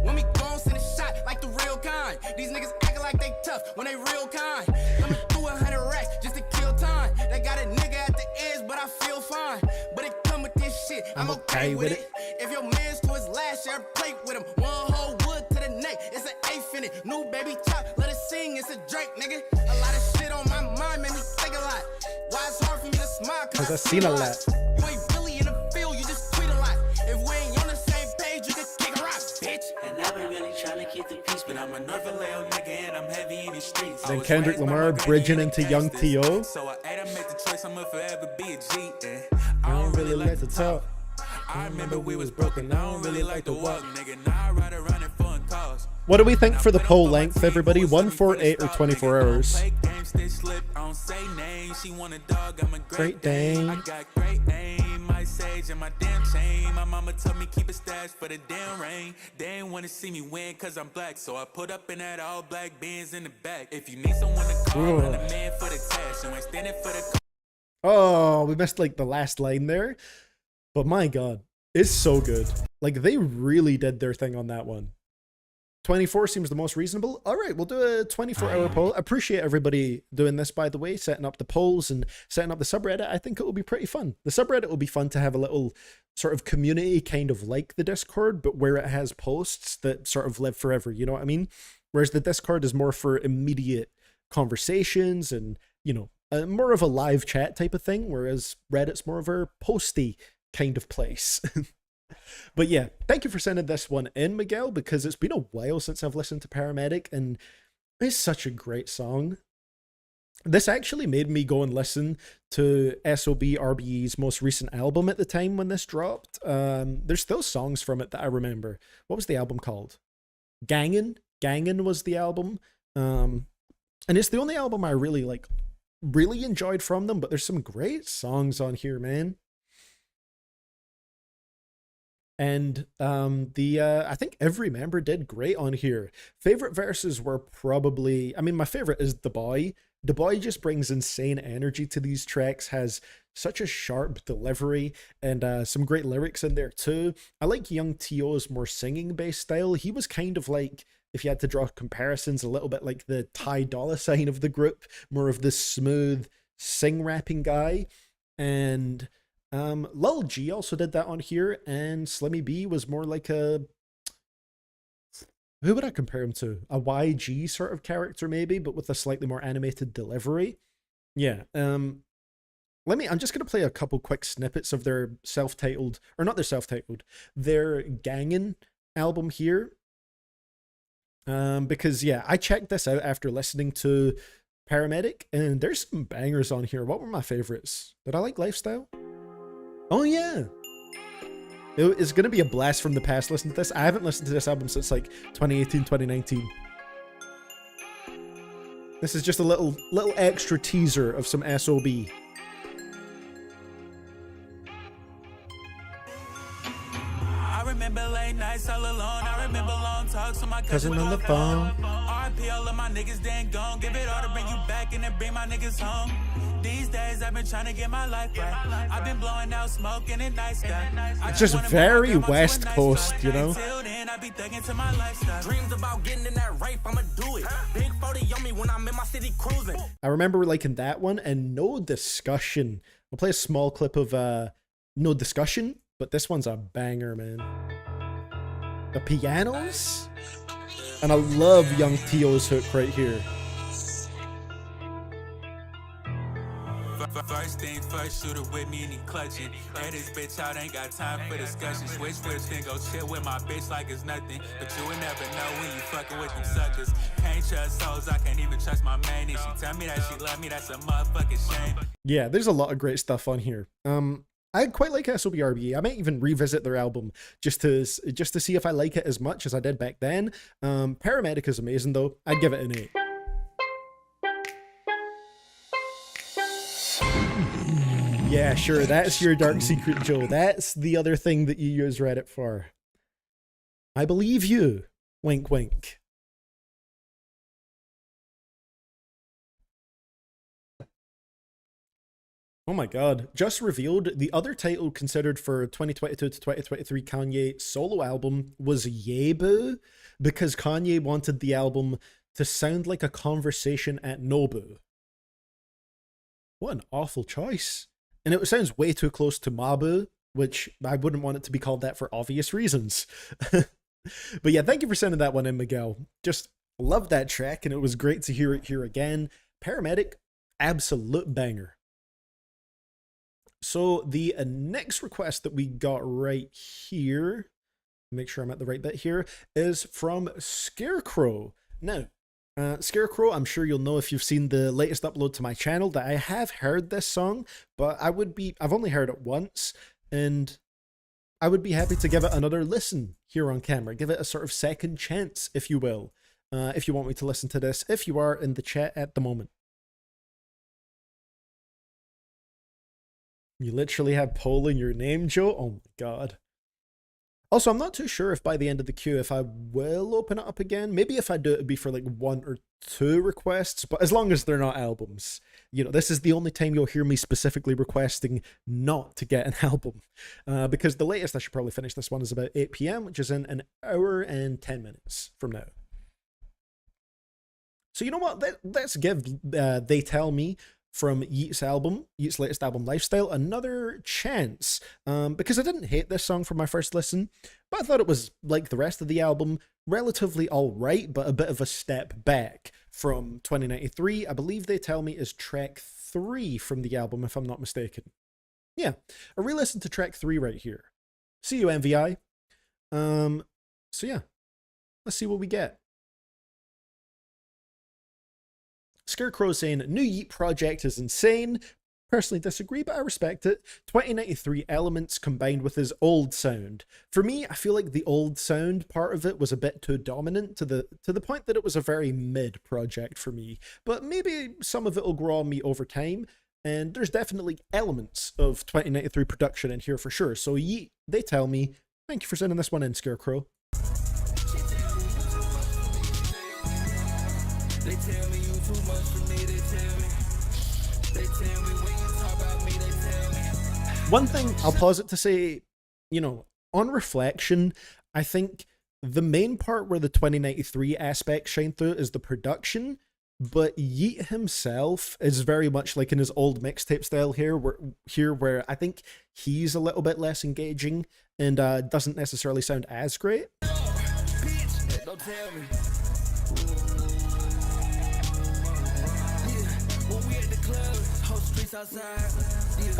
When we gon' send a shot like the real kind. These niggas acting like they tough when they real kind. Coming through 100 racks just to kill time. They got a nigga at the edge, but I feel fine. But it come with this shit, I'm okay with it. If your man's to his last year, plate with him. One whole wood to the neck, it's an eighth in it. New baby chop, let it sing, it's a Drake, nigga. A lot of shit on my mind, made me think a lot. Why it's hard for me to smile, cause I've seen a lot. You ain't really in the field, you just tweet a lot. If we ain't on the same page, you can kick a rock, bitch. And I've been really trying to keep the peace, but I'm a North Vallejo nigga and I'm heavy in the streets. Then Kendrick Lamar bridging into Young T.O. So I had to make the choice, I'ma forever be a G. I don't really like to talk. I remember we was broken, I don't really like to walk, nigga. Now I ride around in foreign cars. What do we think for the poll length, everybody? 148 or 24 hours? Great Dane. I got great aim, my sage and my damn chain. My mama told me keep a stash for the damn rain. They ain't wanna see me win cause I'm black, so I put up in that all black Benz in the back. If you need someone to call, I'm the man for the cash. You ain't standing for the. Oh, we missed like the last line there. But my God, it's so good. Like, they really did their thing on that one. 24 seems the most reasonable. All right, we'll do a 24-hour poll. Appreciate everybody doing this, by the way, setting up the polls and setting up the subreddit. I think it will be pretty fun. The subreddit will be fun to have a little sort of community kind of like the Discord, but where it has posts that sort of live forever. You know what I mean? whereas the Discord is more for immediate conversations and, you know, more of a live chat type of thing, whereas Reddit's more of a posty kind of place. But yeah, thank you for sending this one in, Miguel, because it's been a while since I've listened to Paramedic, and it's such a great song. This actually made me go and listen to SOB RBE's most recent album at the time when this dropped. There's still songs from it that I remember. What was the album called? Gangin'? Gangin' was the album. And it's the only album I really enjoyed from them, but there's some great songs on here, man. And I think every member did great on here. Favorite verses were probably, I mean, my favorite is The Boy. The Boy just brings insane energy to these tracks, has such a sharp delivery, and some great lyrics in there too. I like Young T.O.'s more singing-based style. He was kind of like, if you had to draw comparisons, a little bit like the Ty Dolla $ign of the group, more of this smooth sing-rapping guy. And Lil G also did that on here, and Slimmy B was more like a, who would I compare him to? A YG sort of character maybe, but with a slightly more animated delivery. Yeah, I'm just going to play a couple quick snippets of their self-titled, or not their self-titled, their Gangin' album here. Because yeah, I checked this out after listening to Paramedic, and there's some bangers on here. What were my favorites? Did I like Lifestyle? Oh yeah, it's gonna be a blast from the past. Listen to this. I haven't listened to this album since like 2018, 2019. This is just a little extra teaser of some SOB. I remember late nights all alone. I remember long talks with my Cousin on the phone. RP all of my niggas then gone. Give it all to bring you back and then bring my niggas home. These days I've been trying to get my life right. I've been blowing out smoke in a night sky. It's just very West Coast, you know? Till then I be thugging to my lifestyle. Dreams about getting in that rape, I'ma do it. Big 40 on me when I'm in my city cruising. I remember liking that one, and No Discussion. I'll play a small clip of No Discussion, but this one's a banger, man. The pianos? And I love Young T.O.'s hook right here. First things first, shoot it with me and he clutching. Hey, this bitch out ain't got time for discussion. Switch, then go chill with my bitch like it's nothing. But you would never know when you fucking with them suckers. Can't trust hoes, I can't even trust my man. If she tell me that she love me, that's a motherfucking shame. Yeah, there's a lot of great stuff on here. I quite like SOBRBE. I might even revisit their album just to see if I like it as much as I did back then. Paramedic is amazing though. I'd give it an 8. Yeah, sure, that's your dark secret, Joe. That's the other thing that you use Reddit for. I believe you. Wink, wink. Oh my god. Just revealed the other title considered for 2022 to 2023 Kanye solo album was Yebu, because Kanye wanted the album to sound like a conversation at Nobu. What an awful choice. And it sounds way too close to Mabu, which I wouldn't want it to be called that for obvious reasons. But yeah, thank you for sending that one in, Miguel. Just love that track, and it was great to hear it here again. Paramedic, absolute banger. So the next request that we got right here, make sure I'm at the right bit here, is from Scarecrow. Now, Scarecrow, I'm sure you'll know if you've seen the latest upload to my channel that I have heard this song, but I've only heard it once, and I would be happy to give it another listen here on camera, give it a sort of second chance, if you will, if you want me to listen to this, if you are in the chat at the moment. You literally have Poll in your name, Joe? Oh my god. Also, I'm not too sure if by the end of the queue, if I will open it up again. Maybe if I do, it'd be for like 1 or 2 requests, but as long as they're not albums. You know, this is the only time you'll hear me specifically requesting not to get an album. Because the latest I should probably finish this one is about 8 PM, which is in an hour and 10 minutes from now. So you know what? Let's give They Tell Me from Yeat's latest album, Lifestyle, Another Chance. Because I didn't hate this song from my first listen, but I thought it was, like the rest of the album, relatively alright, but a bit of a step back from 2093. I believe they tell me is track 3 from the album, if I'm not mistaken. Yeah, I re-listened to track 3 right here. See you, MVI. So yeah, let's see what we get. Scarecrow saying, new Yeat project is insane. Personally disagree, but I respect it. 2093 elements combined with his old sound. For me, I feel like the old sound part of it was a bit too dominant to the point that it was a very mid project for me. But maybe some of it will grow on me over time. And there's definitely elements of 2093 production in here for sure. So Yeat, they tell me, thank you for sending this one in, Scarecrow. They tell me you too much for me, they tell me. They tell me when you talk about me, they tell me. One thing I'll pause it to say, you know, on reflection, I think the main part where the 2093 aspects shine through is the production, but Yeat himself is very much like in his old mixtape style where I think he's a little bit less engaging and doesn't necessarily sound as great. Bitch, don't tell me.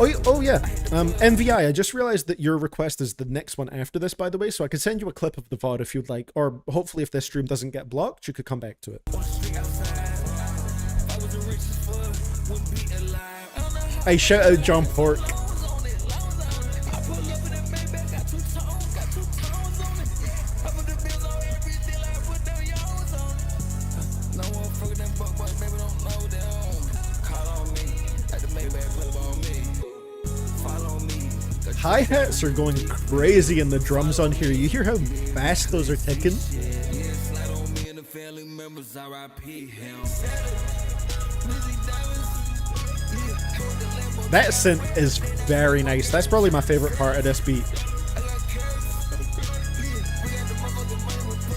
Oh yeah, MVI, I just realized that your request is the next one after this, by the way, so I could send you a clip of the VOD if you'd like, or hopefully if this stream doesn't get blocked, you could come back to it. Hey, shout out John Pork. Hi-hats are going crazy in the drums on here. You hear how fast those are ticking? That synth is very nice. That's probably my favorite part of this beat.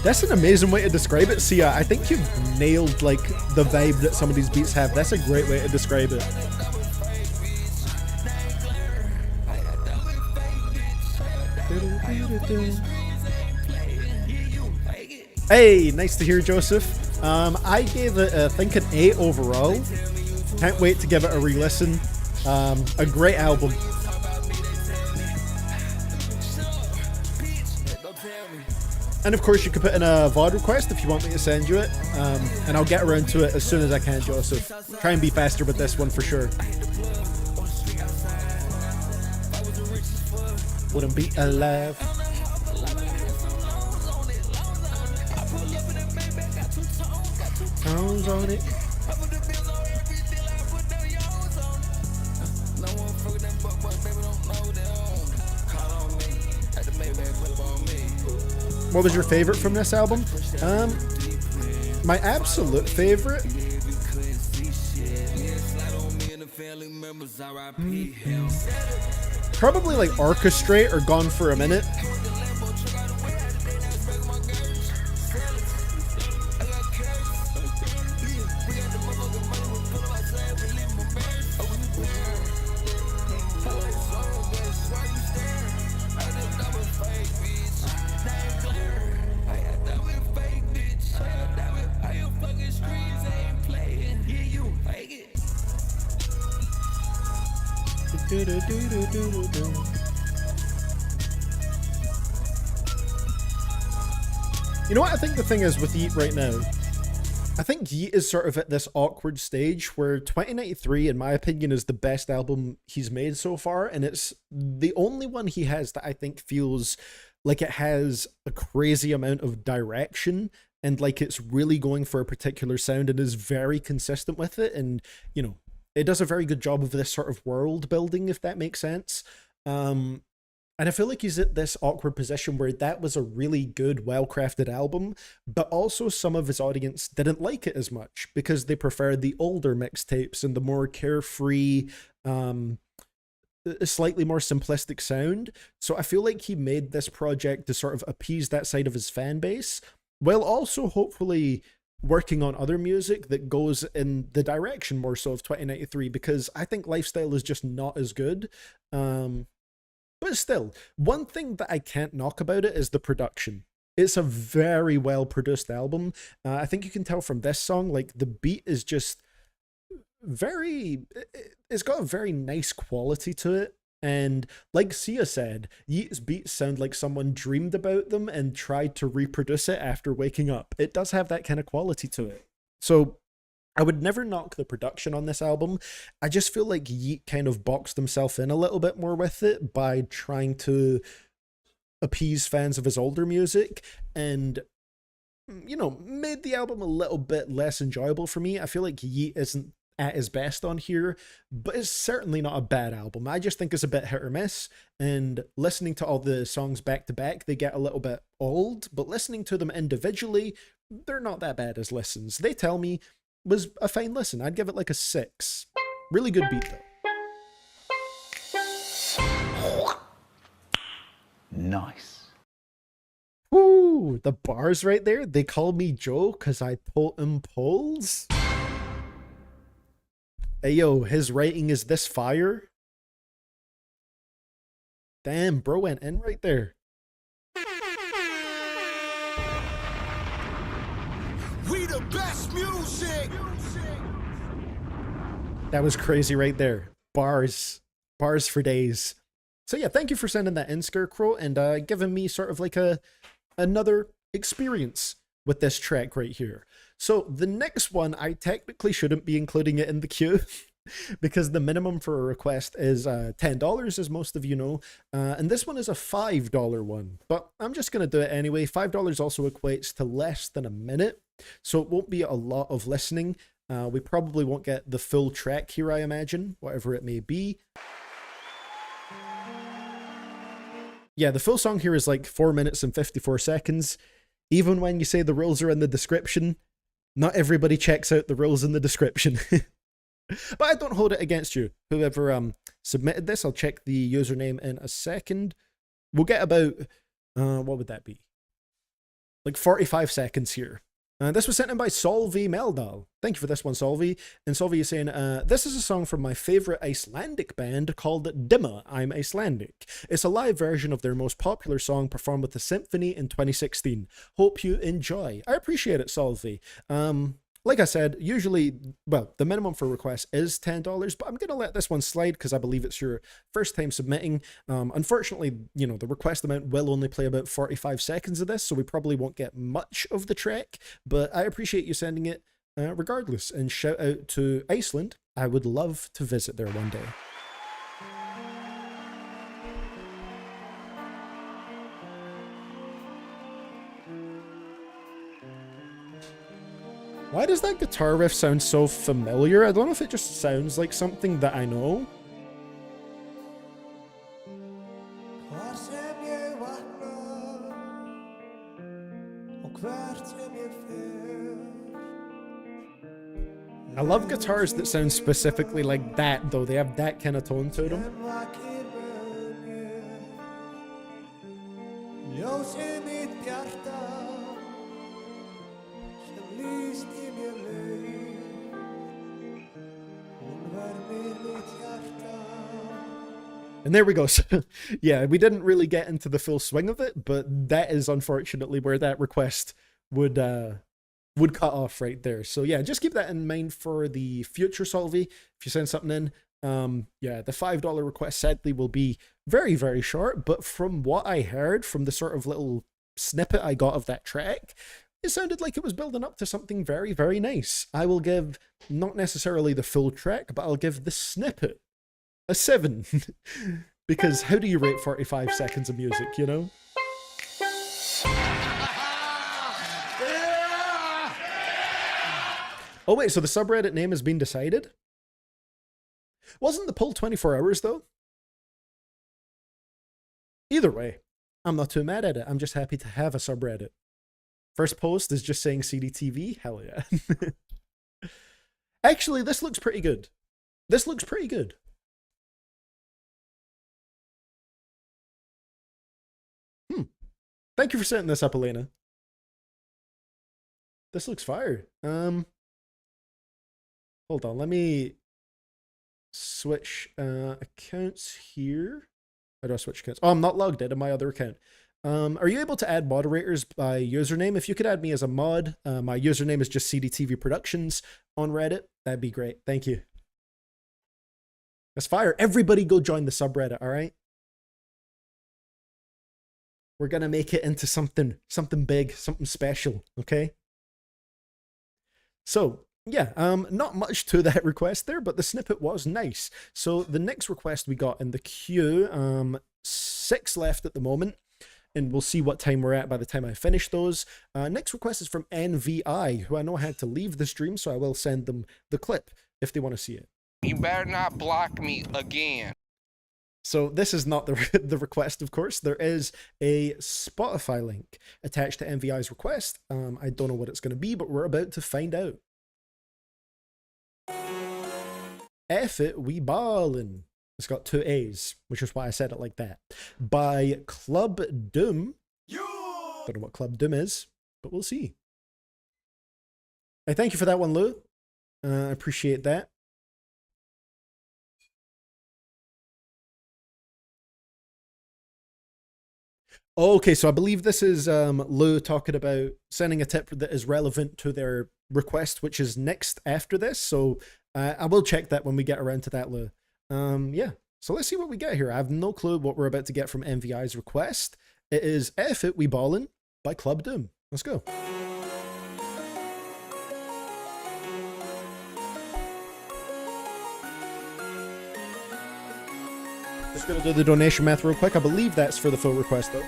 That's an amazing way to describe it, Sia. I think you've nailed like the vibe that some of these beats have. That's a great way to describe it. Hey, nice to hear, Joseph. I gave it, I think, an 8 overall. Can't wait to give it a re-listen. A great album. And of course, you can put in a VOD request if you want me to send you it. And I'll get around to it as soon as I can, Joseph. Try and be faster with this one for sure. Wouldn't be alive. Tones on it. What was your favorite from this album? My absolute favorite. Probably like Orchestrate or Gone for a Minute. You know what I think the thing is with Yeat right now? I think Yeat is sort of at this awkward stage where 2093, in my opinion, is the best album he's made so far, and it's the only one he has that I think feels like it has a crazy amount of direction and like it's really going for a particular sound and is very consistent with it, and, you know, it does a very good job of this sort of world building, if that makes sense. And I feel like he's at this awkward position where that was a really good, well-crafted album, but also some of his audience didn't like it as much because they preferred the older mixtapes and the more carefree, slightly more simplistic sound. So I feel like he made this project to sort of appease that side of his fan base, while also hopefully working on other music that goes in the direction more so of 2093, because I think Lifestyle is just not as good. But still, one thing that I can't knock about it is the production. It's a very well produced album. I think you can tell from this song, like the beat is just it's got a very nice quality to it. And like Sia said, Yeat's beats sound like someone dreamed about them and tried to reproduce it after waking up. It does have that kind of quality to it. So I would never knock the production on this album. I just feel like Yeat kind of boxed himself in a little bit more with it by trying to appease fans of his older music and, you know, made the album a little bit less enjoyable for me. I feel like Yeat isn't at his best on here, but it's certainly not a bad album. I just think it's a bit hit or miss, and listening to all the songs back to back, they get a little bit old, but listening to them individually, they're not that bad as listens. They Tell Me was a fine listen. I'd give it like a 6. Really good beat though. Nice. Ooh, the bars right there. They call me Joe because I totem poles. Hey yo, his writing is this fire. Damn, bro went in right there. We the best music. That was crazy right there. Bars for days. So yeah, thank you for sending that in, Scarecrow, and giving me sort of like another experience with this track right here. So the next one, I technically shouldn't be including it in the queue because the minimum for a request is $10, as most of you know, and this one is a $5 one, but I'm just going to do it anyway. $5 also equates to less than a minute, so it won't be a lot of listening. We probably won't get the full track here, I imagine, whatever it may be. Yeah, the full song here is like 4 minutes and 54 seconds. Even when you say the rules are in the description, not everybody checks out the rules in the description. But I don't hold it against you. Whoever submitted this, I'll check the username in a second. We'll get about, what would that be? Like 45 seconds here. This was sent in by Solvi Meldal. Thank you for this one, Solvi. And Solvi is saying, this is a song from my favorite Icelandic band called Dimma, I'm Icelandic. It's a live version of their most popular song performed with the symphony in 2016. Hope you enjoy. I appreciate it, Solvi. Like I said, usually, well, the minimum for requests is $10, but I'm going to let this one slide because I believe it's your first time submitting. Unfortunately, you know, the request amount will only play about 45 seconds of this, so we probably won't get much of the track, but I appreciate you sending it regardless. And shout out to Iceland. I would love to visit there one day. Why does that guitar riff sound so familiar? I don't know if it just sounds like something that I know. I love guitars that sound specifically like that, though. They have that kind of tone to them. And there we go. So, yeah, we didn't really get into the full swing of it, but that is unfortunately where that request would cut off right there. So yeah, just keep that in mind for the future, Solvi. If you send something in, yeah, the $5 request sadly will be very, very short. But from what I heard, from the sort of little snippet I got of that track, it sounded like it was building up to something very, very nice. I will give not necessarily the full track, but I'll give the snippet a 7. Because how do you rate 45 seconds of music, you know? Oh wait, so the subreddit name has been decided? Wasn't the poll 24 hours though? Either way, I'm not too mad at it. I'm just happy to have a subreddit. First post is just saying CDTV. Hell yeah. Actually, this looks pretty good. This looks pretty good. Thank you for setting this up, Elena. This looks fire. Hold on, let me switch accounts here. How do I switch accounts? Oh, I'm not logged into my other account. Are you able to add moderators by username? If you could add me as a mod, my username is just CDTVProductions on Reddit. That'd be great. Thank you. That's fire. Everybody go join the subreddit, all right? We're gonna make it into something big, something special, okay? So, yeah, not much to that request there, but the snippet was nice. So the next request we got in the queue, 6 left at the moment, and we'll see what time we're at by the time I finish those. Next request is from NVI, who I know had to leave the stream, so I will send them the clip if they want to see it. You better not block me again. So this is not the request, of course. There is a Spotify link attached to NVI's request. I don't know what it's going to be, but we're about to find out. F it, we ballin'. It's got 2 A's, which is why I said it like that. By Club Doom. Don't know what Club Doom is, but we'll see. Hey, thank you for that one, Lou. I appreciate that. Okay, so I believe this is Lou talking about sending a tip that is relevant to their request, which is next after this. So I will check that when we get around to that, Lou. Yeah, so let's see what we get here. I have no clue what we're about to get from NVI's request. It is F It We Ballin' by Club Doom. Let's go. Just gonna do the donation math real quick. I believe that's for the full request though.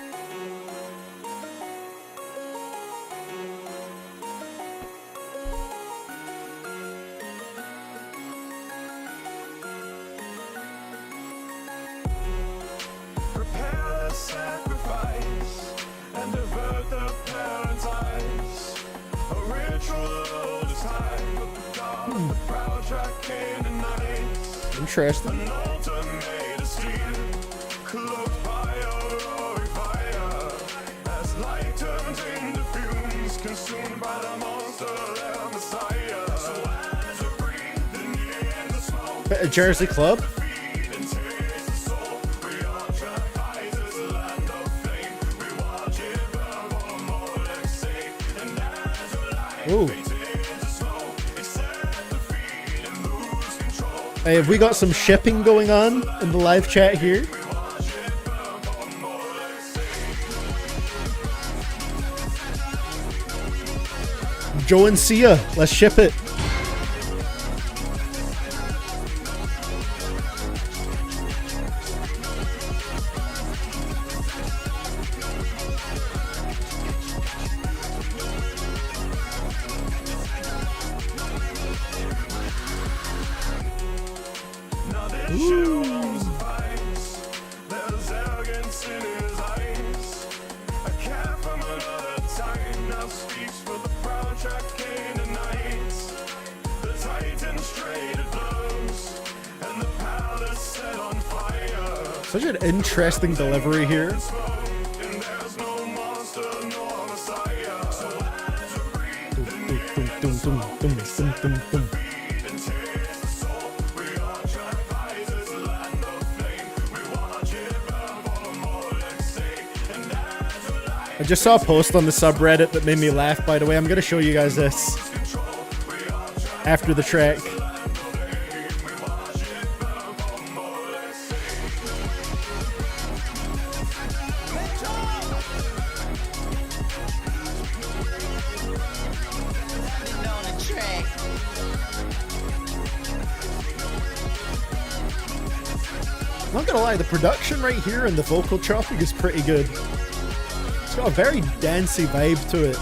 Prepare a sacrifice and divert the parents' eyes. A ritual is time with the god of the proud track came tonight. Interesting. An altar made of steel, cloaked by a roaring fire. As light turns into fumes, consumed by the monster, their messiah. So as we breathe the near and the smoke, Bit of Jersey Club. Ooh. Hey, have we got some shipping going on in the live chat here? Joe and Sia, let's ship it. Such an interesting delivery here. I just saw a post on the subreddit that made me laugh, by the way. I'm going to show you guys this after the track. Not gonna lie, the production right here and the vocal chopping is pretty good. It's got a very dancey vibe to it.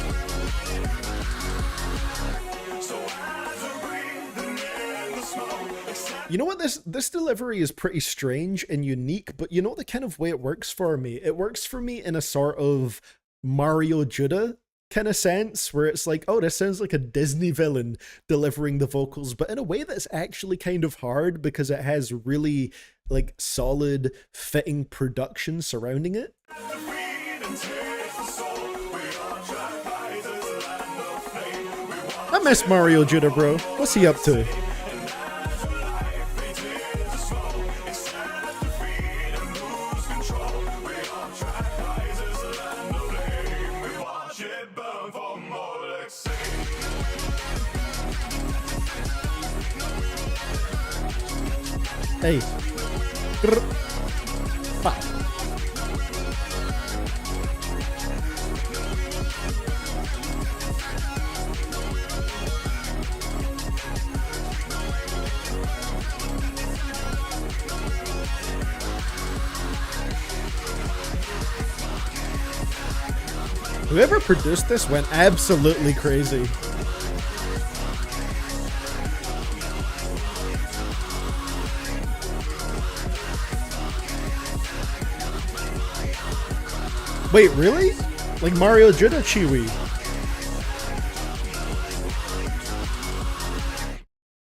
You know what, this delivery is pretty strange and unique, but you know the kind of way it works for me? It works for me in a sort of Mario Judah kind of sense, where it's like, oh, this sounds like a Disney villain delivering the vocals, but in a way that's actually kind of hard because it has really like solid fitting production surrounding it. I miss Mario Judah, bro. What's he up to? Hey. Grr. Pow. Whoever produced this went absolutely crazy. Wait, really? Like Mario Judah Chiwi?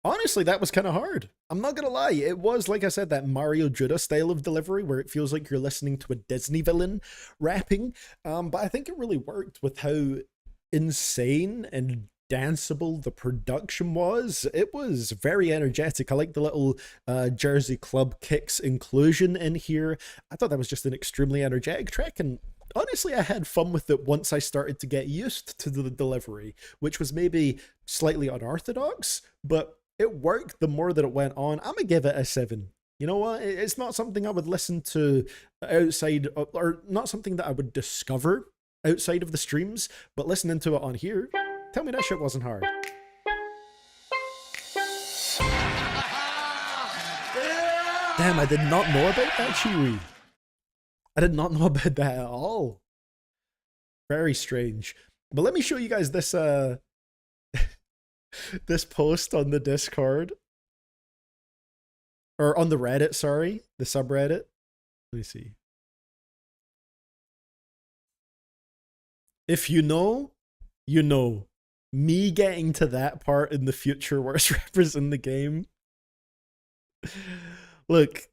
Honestly, that was kind of hard. I'm not gonna lie. It was, like I said, that Mario Judah style of delivery where it feels like you're listening to a Disney villain rapping. But I think it really worked with how insane and danceable the production was. It was very energetic. I like the little Jersey Club kicks inclusion in here. I thought that was just an extremely energetic track, and honestly, I had fun with it once I started to get used to the delivery, which was maybe slightly unorthodox, but it worked the more that it went on. I'm gonna give it a 7. You know what? It's not something I would listen to outside, or not something that I would discover outside of the streams, but listening to it on here, tell me that shit wasn't hard. Damn, I did not know about that, Chiwi. I did not know about that at all. Very strange. But let me show you guys this this post on the Discord. Or on the Reddit, sorry. The subreddit. Let me see. If you know, you know. Me getting to that part in the future worst rappers in the game. Look,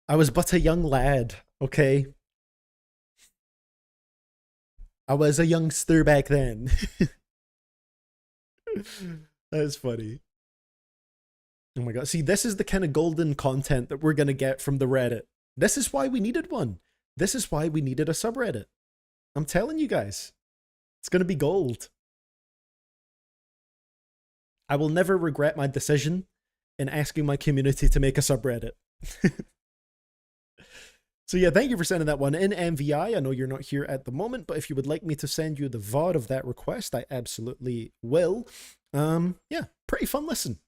I was but a young lad, okay? I was a youngster back then. That's funny. Oh my god. See, this is the kind of golden content that we're going to get from the Reddit. This is why we needed one. This is why we needed a subreddit. I'm telling you guys. It's going to be gold. I will never regret my decision in asking my community to make a subreddit. So yeah, thank you for sending that one in, MVI. I know you're not here at the moment, but if you would like me to send you the VOD of that request, I absolutely will. Yeah, pretty fun listen.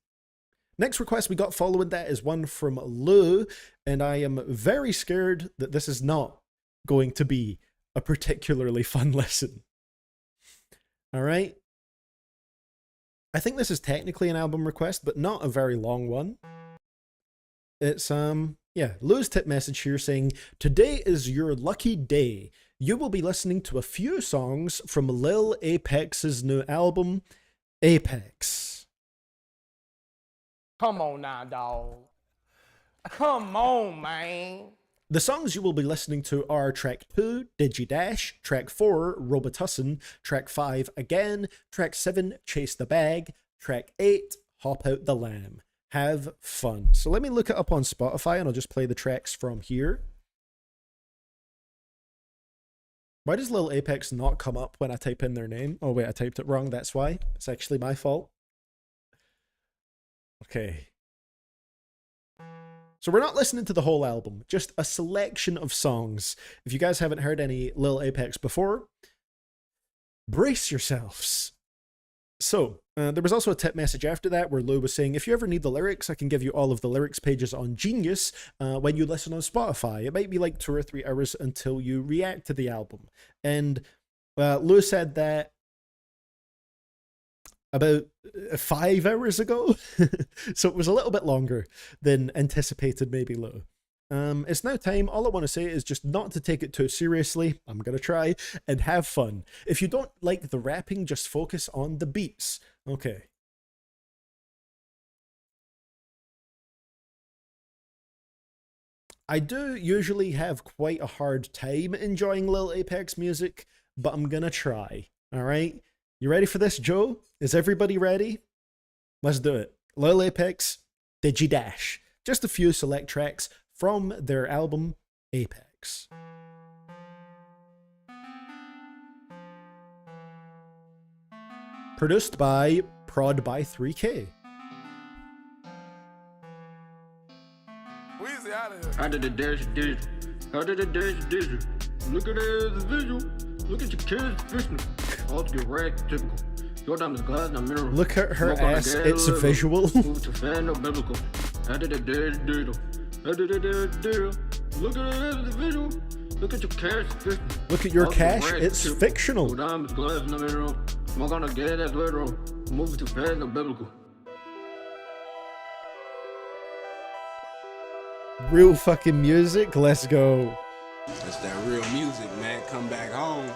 Next request we got following that is one from Lou, and I am very scared that this is not going to be a particularly fun listen. All right. I think this is technically an album request, but not a very long one. It's, yeah, Lou's tip message here saying, today is your lucky day. You will be listening to a few songs from Lil Apex's new album, Apex. Come on now, dog. Come on, man. The songs you will be listening to are track 2, Digidash, track 4, Robitussin, track 5, Again, track 7, Chase the Bag, track 8, Hop Out the Lamb. Have fun. So let me look it up on Spotify and I'll just play the tracks from here. Why does Lil Apex not come up when I type in their name? Oh wait, I typed it wrong, that's why. It's actually my fault. Okay. So we're not listening to the whole album, just a selection of songs. If you guys haven't heard any Lil Apex before, brace yourselves. So, there was also a tip message after that where Lou was saying, if you ever need the lyrics, I can give you all of the lyrics pages on Genius when you listen on Spotify. It might be like 2 or 3 hours until you react to the album. And Lou said that about 5 hours ago. So it was a little bit longer than anticipated, maybe, Lou. It's now time. All I want to say is just not to take it too seriously. I'm going to try and have fun. If you don't like the rapping, just focus on the beats. Okay. I do usually have quite a hard time enjoying Lil Apex music, but I'm going to try. All right. You ready for this, Joe? Is everybody ready? Let's do it. Lil Apex, Digidash. Just a few select tracks from their album Apex. Produced by Prod by 3K. Weezy out of here. I did the dash digital. I did the dash digital. Look at it as a visual. Look at your kids fishing. All to get racked, typical. Your diamonds glass, not mineral. Look at her Smoke on the ass, gas, it's level. visual. Move to fan, no biblical. I did the dash digital. I did the dash digital. Look at it as a visual. Look at your cash fishing. Look at your All to get cash, racked, it's typical. fictional. Your diamonds glass, no mineral. Smoke on the gas, that's literal. Move to fan, no biblical. Real fucking music, let's go. That's that real music, man. Come back home.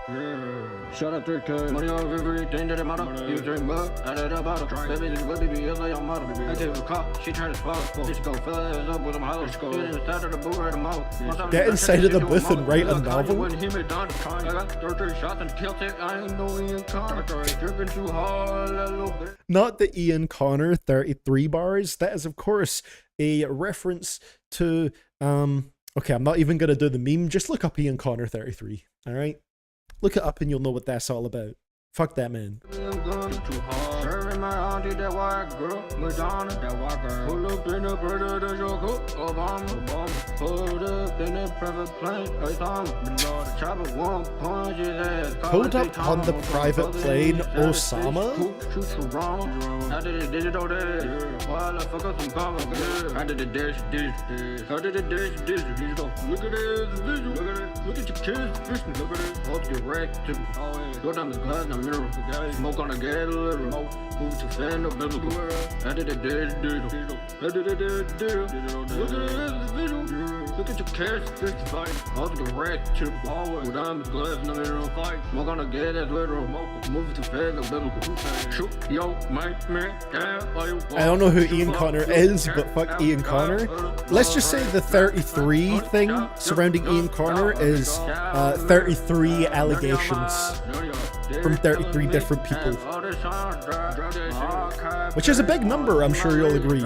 Yeah. Shout out 3K. Money on everything that matter. You drink mud, out of the bottle. Baby, this baby be like your model. I take a cop, she trying to swallow. Bitch go fill her up with them hollows. Get inside of the booth right mouth. Get inside of the booth and write a novel. When he made Don I got 33 shots and killed it. I ain't no Ian Connor. Dripping too hard, that little bit. Not the Ian Connor 33 bars. That is, of course, a reference to okay, I'm not even gonna do the meme. Just look up Ian Connor 33. Alright? Look it up and you'll know what that's all about. Fuck that man. Serving my auntie, that white girl. Madonna, that white girl. Pull up in the bird of your cook. Obama. Pulled up in the private plane. Osama. Chopper one punch his ass. Pulled up on the private plane, Osama? I did a digital there. While I fuck up some comma. I did a dash digital. I did a dash digital. Look at it, visual. Look at it. Look at your kids fishing. Look at it. Hope you wrecked. Your diamonds glass, not mineral. Smoke on the gas, literal. Move to fan, no biblical. I did a dash digital. I did a dash digital. Look at it, visual. Look at your cash fishing. Hope you wrecked. Your diamonds glass, no mineral. Smoke on the gas, that's literal. Move to fan, no biblical. Shoot, yo, man, I don't know who Ian Connor is, but fuck Ian Connor. Let's just say the 33 thing surrounding Ian Connor is 33 allegations from 33 different people. Which is a big number, I'm sure you'll agree.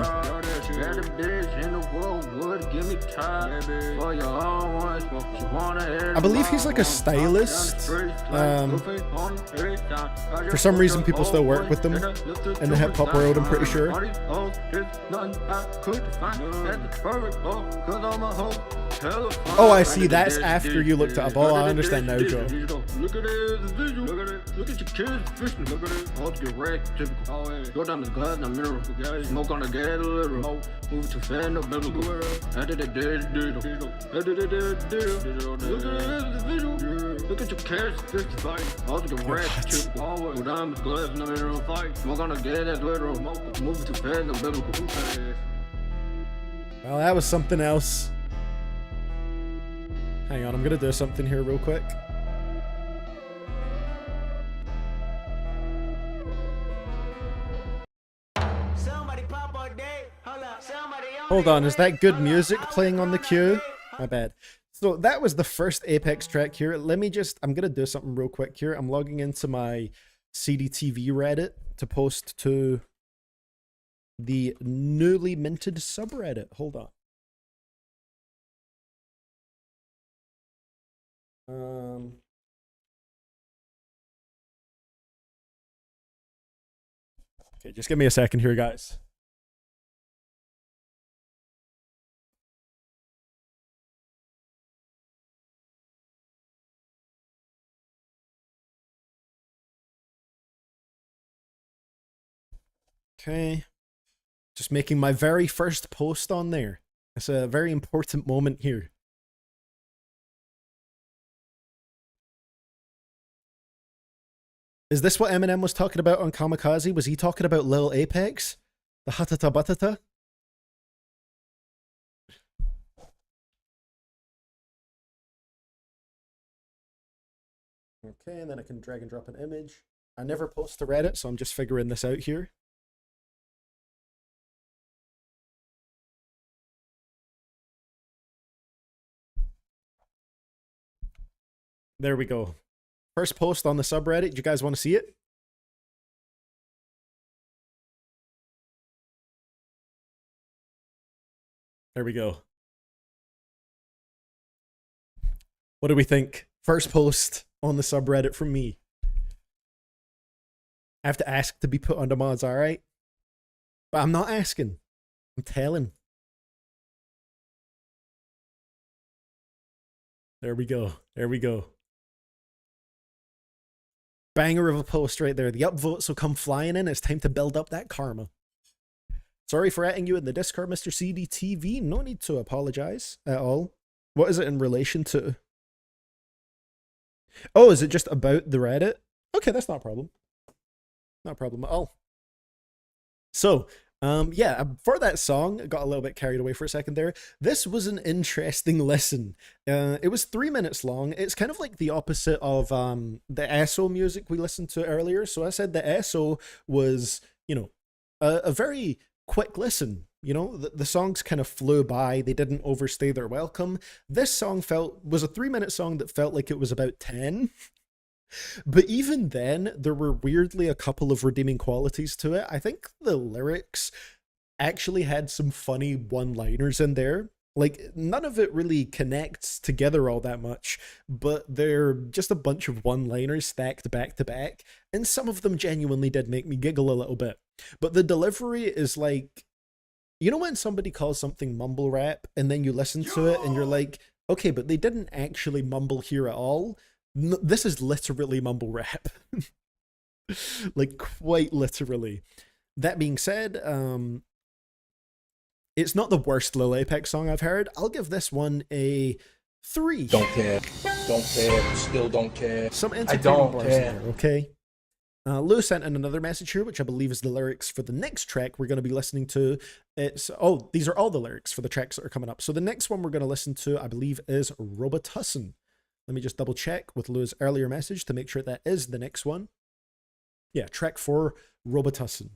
I believe he's like a stylist. For some reason, people still work with them in the hip hop world, I'm pretty sure. Oh, I see. That's after you looked it up. Oh, I understand now, Joe. Look at it, visual. Look at it. Look at your kids fishing. Look at it. Hope you wrecked. Typical. Your diamonds glass, not mineral. Smoke on the gas, literal. Move to fan, no biblical. I did a dash digital. I did a dash digital. Look at it, visual. Look at your cash fishing. Hope you wrecked. Typical. Your diamonds glass, no mineral. Smoke on the gas, literal. Move to fan, no biblical. Well, that was something else. Hang on, I'm gonna do something here real quick. Hold on, is that good music playing on the queue? My bad. So that was the first Apex track here. Let me just, I'm gonna do something real quick here. I'm logging into my CDTV Reddit to post to the newly minted subreddit. Hold on. Okay, just give me a second here, guys. Okay. Just making my very first post on there. It's a very important moment here. Is this what Eminem was talking about on Kamikaze? Was he talking about Lil Apex? The hatata batata? Okay, and then I can drag and drop an image. I never post to Reddit, so I'm just figuring this out here. There we go. First post on the subreddit. Do you guys want to see it? There we go. What do we think? First post on the subreddit from me. I have to ask to be put under mods, alright? But I'm not asking. I'm telling. There we go. There we go. Banger of a post right there. The upvotes will come flying in. It's time to build up that karma. Sorry for adding you in the Discord, Mr. CDTV. No need to apologize at all. What is it in relation to? Oh, is it just about the Reddit? Okay, that's not a problem. Not a problem at all. So, yeah, for that song, I got a little bit carried away for a second there. This was an interesting listen. It was 3 minutes long. It's kind of like the opposite of the ESO music we listened to earlier. So I said the ESO was, you know, a very quick listen. You know, the songs kind of flew by. They didn't overstay their welcome. This song was a 3 minute song that felt like it was about 10. But even then, there were weirdly a couple of redeeming qualities to it. I think the lyrics actually had some funny one-liners in there. Like, none of it really connects together all that much, but they're just a bunch of one-liners stacked back to back, and some of them genuinely did make me giggle a little bit. But the delivery is like, you know when somebody calls something mumble rap, and then you listen to it, and you're like, okay, but they didn't actually mumble here at all? This is literally mumble rap. Like, quite literally. That being said, it's not the worst Lil Apex song I've heard. I'll give this one a 3. Don't care. Don't care. Still don't care. Some I entertaining don't bars care. in there, okay? Lou sent in another message here, which I believe is the lyrics for the next track we're going to be listening to. Oh, these are all the lyrics for the tracks that are coming up. So the next one we're going to listen to, I believe, is Robotussin. Let me just double check with Lou's earlier message to make sure that is the next one. Yeah, track 4, Robotussin.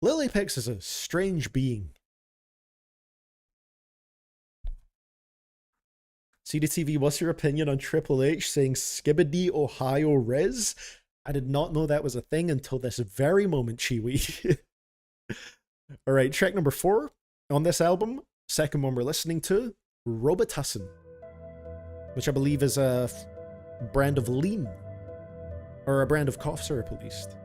Lil Apex is a strange being. CDTV, what's your opinion on Triple H saying Skibbity Ohio Riz? I did not know that was a thing until this very moment, Chiwi. Alright, track number 4 on this album. Second one we're listening to, Robotussin, which I believe is a brand of lean, or a brand of cough syrup at least.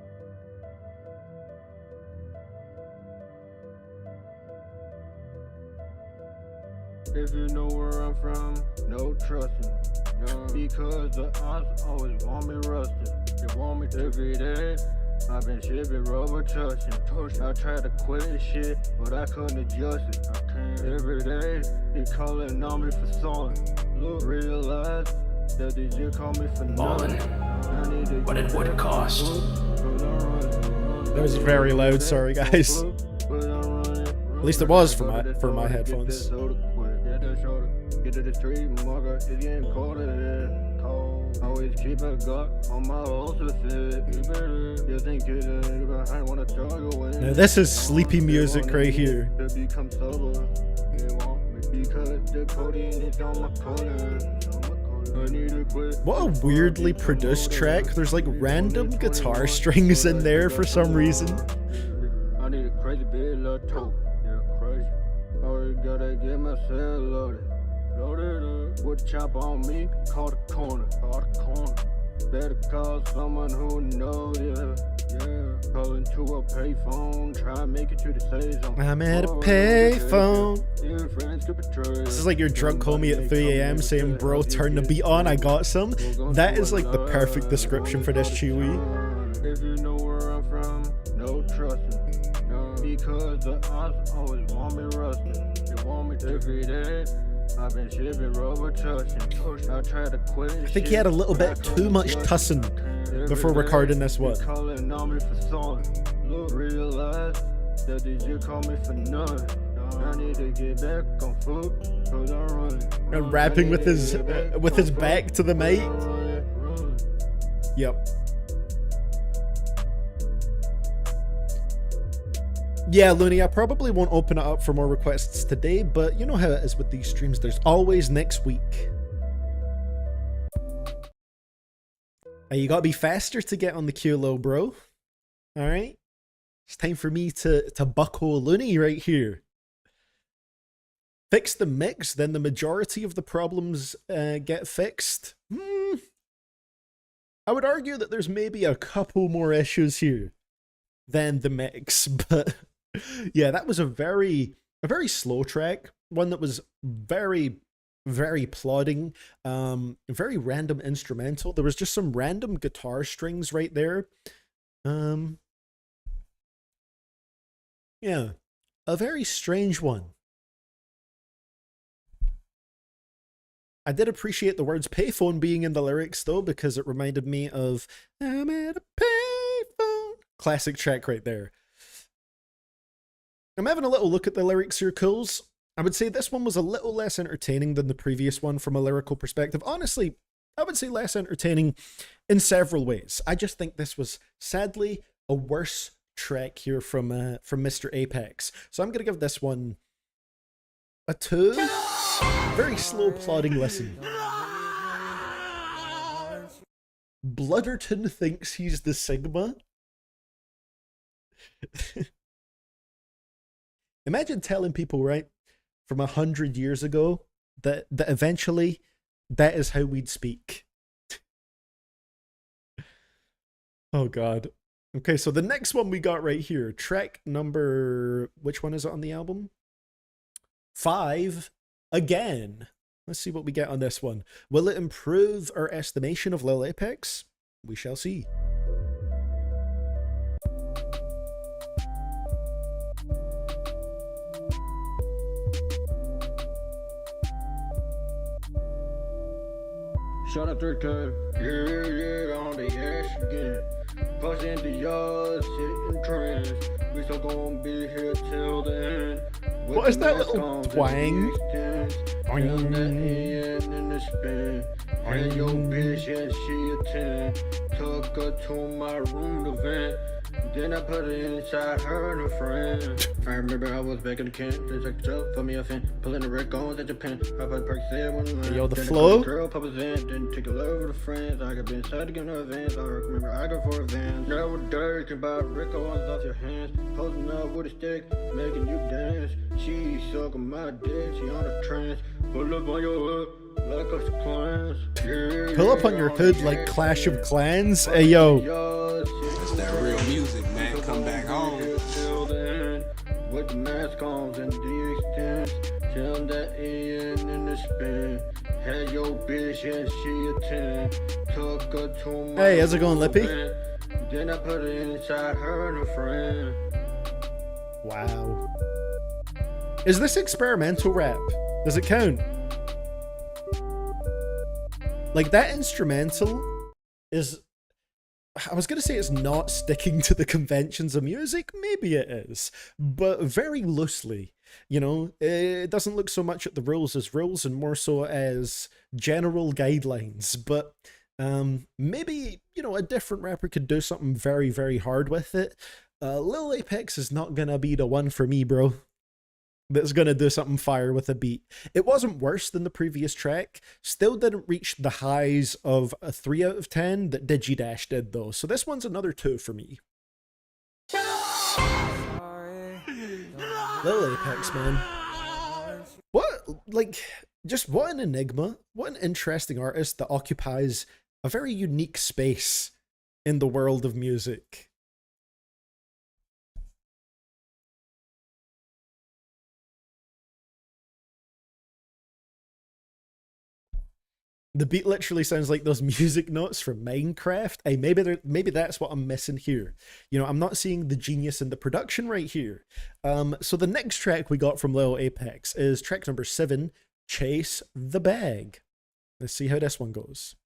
If you know where I'm from, no trusting. Because the odds always want me rusted. They want me every day. I've been shipping rubber touching. I tried to quit this shit, but I couldn't adjust it. I can't. Every day, they calling on me for something. Look, realize that they just call me for nothing. But it would cost. That was very loud, sorry guys. At least it was for my headphones. Get to the street, mugger, it's getting colder than cold. Always keep a gut on my ulcer fit. You think you're behind, wanna struggle when. Now this is sleepy music right here. To become sober, they want me because the codeine is on my corner. What a weirdly produced track. There's like random guitar strings in there for some reason. I need a crazy big little toe. Yeah, crazy. Always gotta get myself loaded. Loaded up. Would chop on me, call the corner. Call the corner. Better call someone who knows ya. Yeah. Calling to a payphone. Try to make it to the safe zone. I'm at a payphone. This is like your drunk homie at 3 AM saying, bro, turn the beat on, I got some. That is like the perfect description for this Chewy. If you know where I'm from, no trusting. Because the odds always want me rusted. They want me every day. I've been shipping rubber touching. I tried to quit. I think he had a little bit too much tussin before recording this one. Calling on me for something. Look, realize that they just call me for nothing. I need to get back on foot, cause I'm running. And rapping with his back to the mic. Yep. Yeah, Looney, I probably won't open it up for more requests today, but you know how it is with these streams. There's always next week. You gotta be faster to get on the queue, little bro. All right, it's time for me to buckle a loony right here. Fix the mix, then the majority of the problems get fixed. I would argue that there's maybe a couple more issues here than the mix, but yeah, that was a very slow track, one that was very plodding, very random instrumental. There was just some random guitar strings right there. Yeah, a very strange one. I did appreciate the words payphone being in the lyrics though, because it reminded me of I'm at a payphone. Classic track right there. I'm having a little look at the lyrics here, cools. I would say this one was a little less entertaining than the previous one from a lyrical perspective. Honestly, I would say less entertaining in several ways. I just think this was sadly a worse track here from Mr. Apex. So I'm going to give this one a 2. Very slow plodding listen. Blooderton thinks he's the Sigma. Imagine telling people, right, from 100 years ago that eventually that is how we'd speak. Oh god. Okay, so the next one we got right here, track number, which one is it on the album? 5, again. Let's see what we get on this one. Will it improve our estimation of Lil Apex? We shall see. Shout out 3K, yeah, on the ass again. Push into yards, sitting trends. We still gonna be here till the end. What is that little twang? In the spin. And your bitch and she a 10. Took her to my room to vent. Then I put it inside her and her friend. I remember I was back in the camp. They checked yourself, put me a fin. Pulling the red gones at Japan. I put perks there when we yo, the flow. Girl, pop his in. Then take a love with the friends. I got been inside to get no advance. I remember I got 4 vans. Nowadays, can buy Rico ones off your hands. Posing up with a stick, making you dance. She sucking my dick, she on a trance. Pull up on your hood. Like us clans. Yeah, pull up on your hood like Clash of Clans. Hey yo. That's that real music, man. Come back home. With the mask on and the extents. Tell them that in the spin. Had your bitch and she a 10. Took her to my hey, how's it going, Lippy? Then I put it inside her and her friend. Wow. Is this experimental rap? Does it count? Like, that instrumental is, I was going to say it's not sticking to the conventions of music. Maybe it is, but very loosely. You know, it doesn't look so much at the rules as rules and more so as general guidelines. But maybe, you know, a different rapper could do something very hard with it. Lil Apex is not going to be the one for me, bro. That's going to do something fire with a beat. It wasn't worse than the previous track. Still didn't reach the highs of a 3 out of 10 that DigiDash did though. So this one's another 2 for me. Lil Apex, man. What, like, just what an enigma. What an interesting artist that occupies a very unique space in the world of music. The beat literally sounds like those music notes from Minecraft. Hey, maybe that's what I'm missing here. You know, I'm not seeing the genius in the production right here. So the next track we got from Lil Apex is track number 7, Chase the Bag. Let's see how this one goes.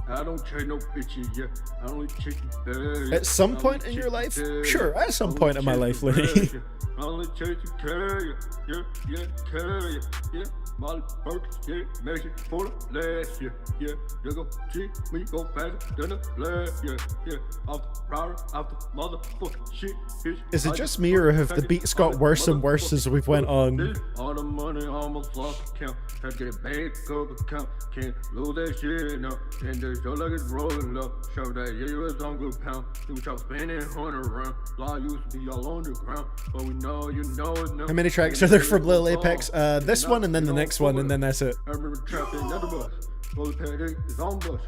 I don't chase no bitches, yeah. I only chase the bag. At some point in your life? Sure, at some point in my life, Lenny. I only chase the carrier, yeah, carrier, yeah. Molly Burks, yeah, makes it for the last, yeah. You go cheat, me go faster than the last, yeah. Off the router, off the motherfucking shit, bitch. Is it just me, or have the beats got worse and worse as we've went on? All the money almost lost account. Had to get a bank up account. Can't lose that shit now. And the show like it's rolling up. Show that US on good pound. Do what y'all spinning 100 around. Law used to be all on the ground. But we know you know it now. How many tracks are there from Lil Apex? This one and then the next one, and then that's it. I remember trapping another bus. Roll the paddock is on bus.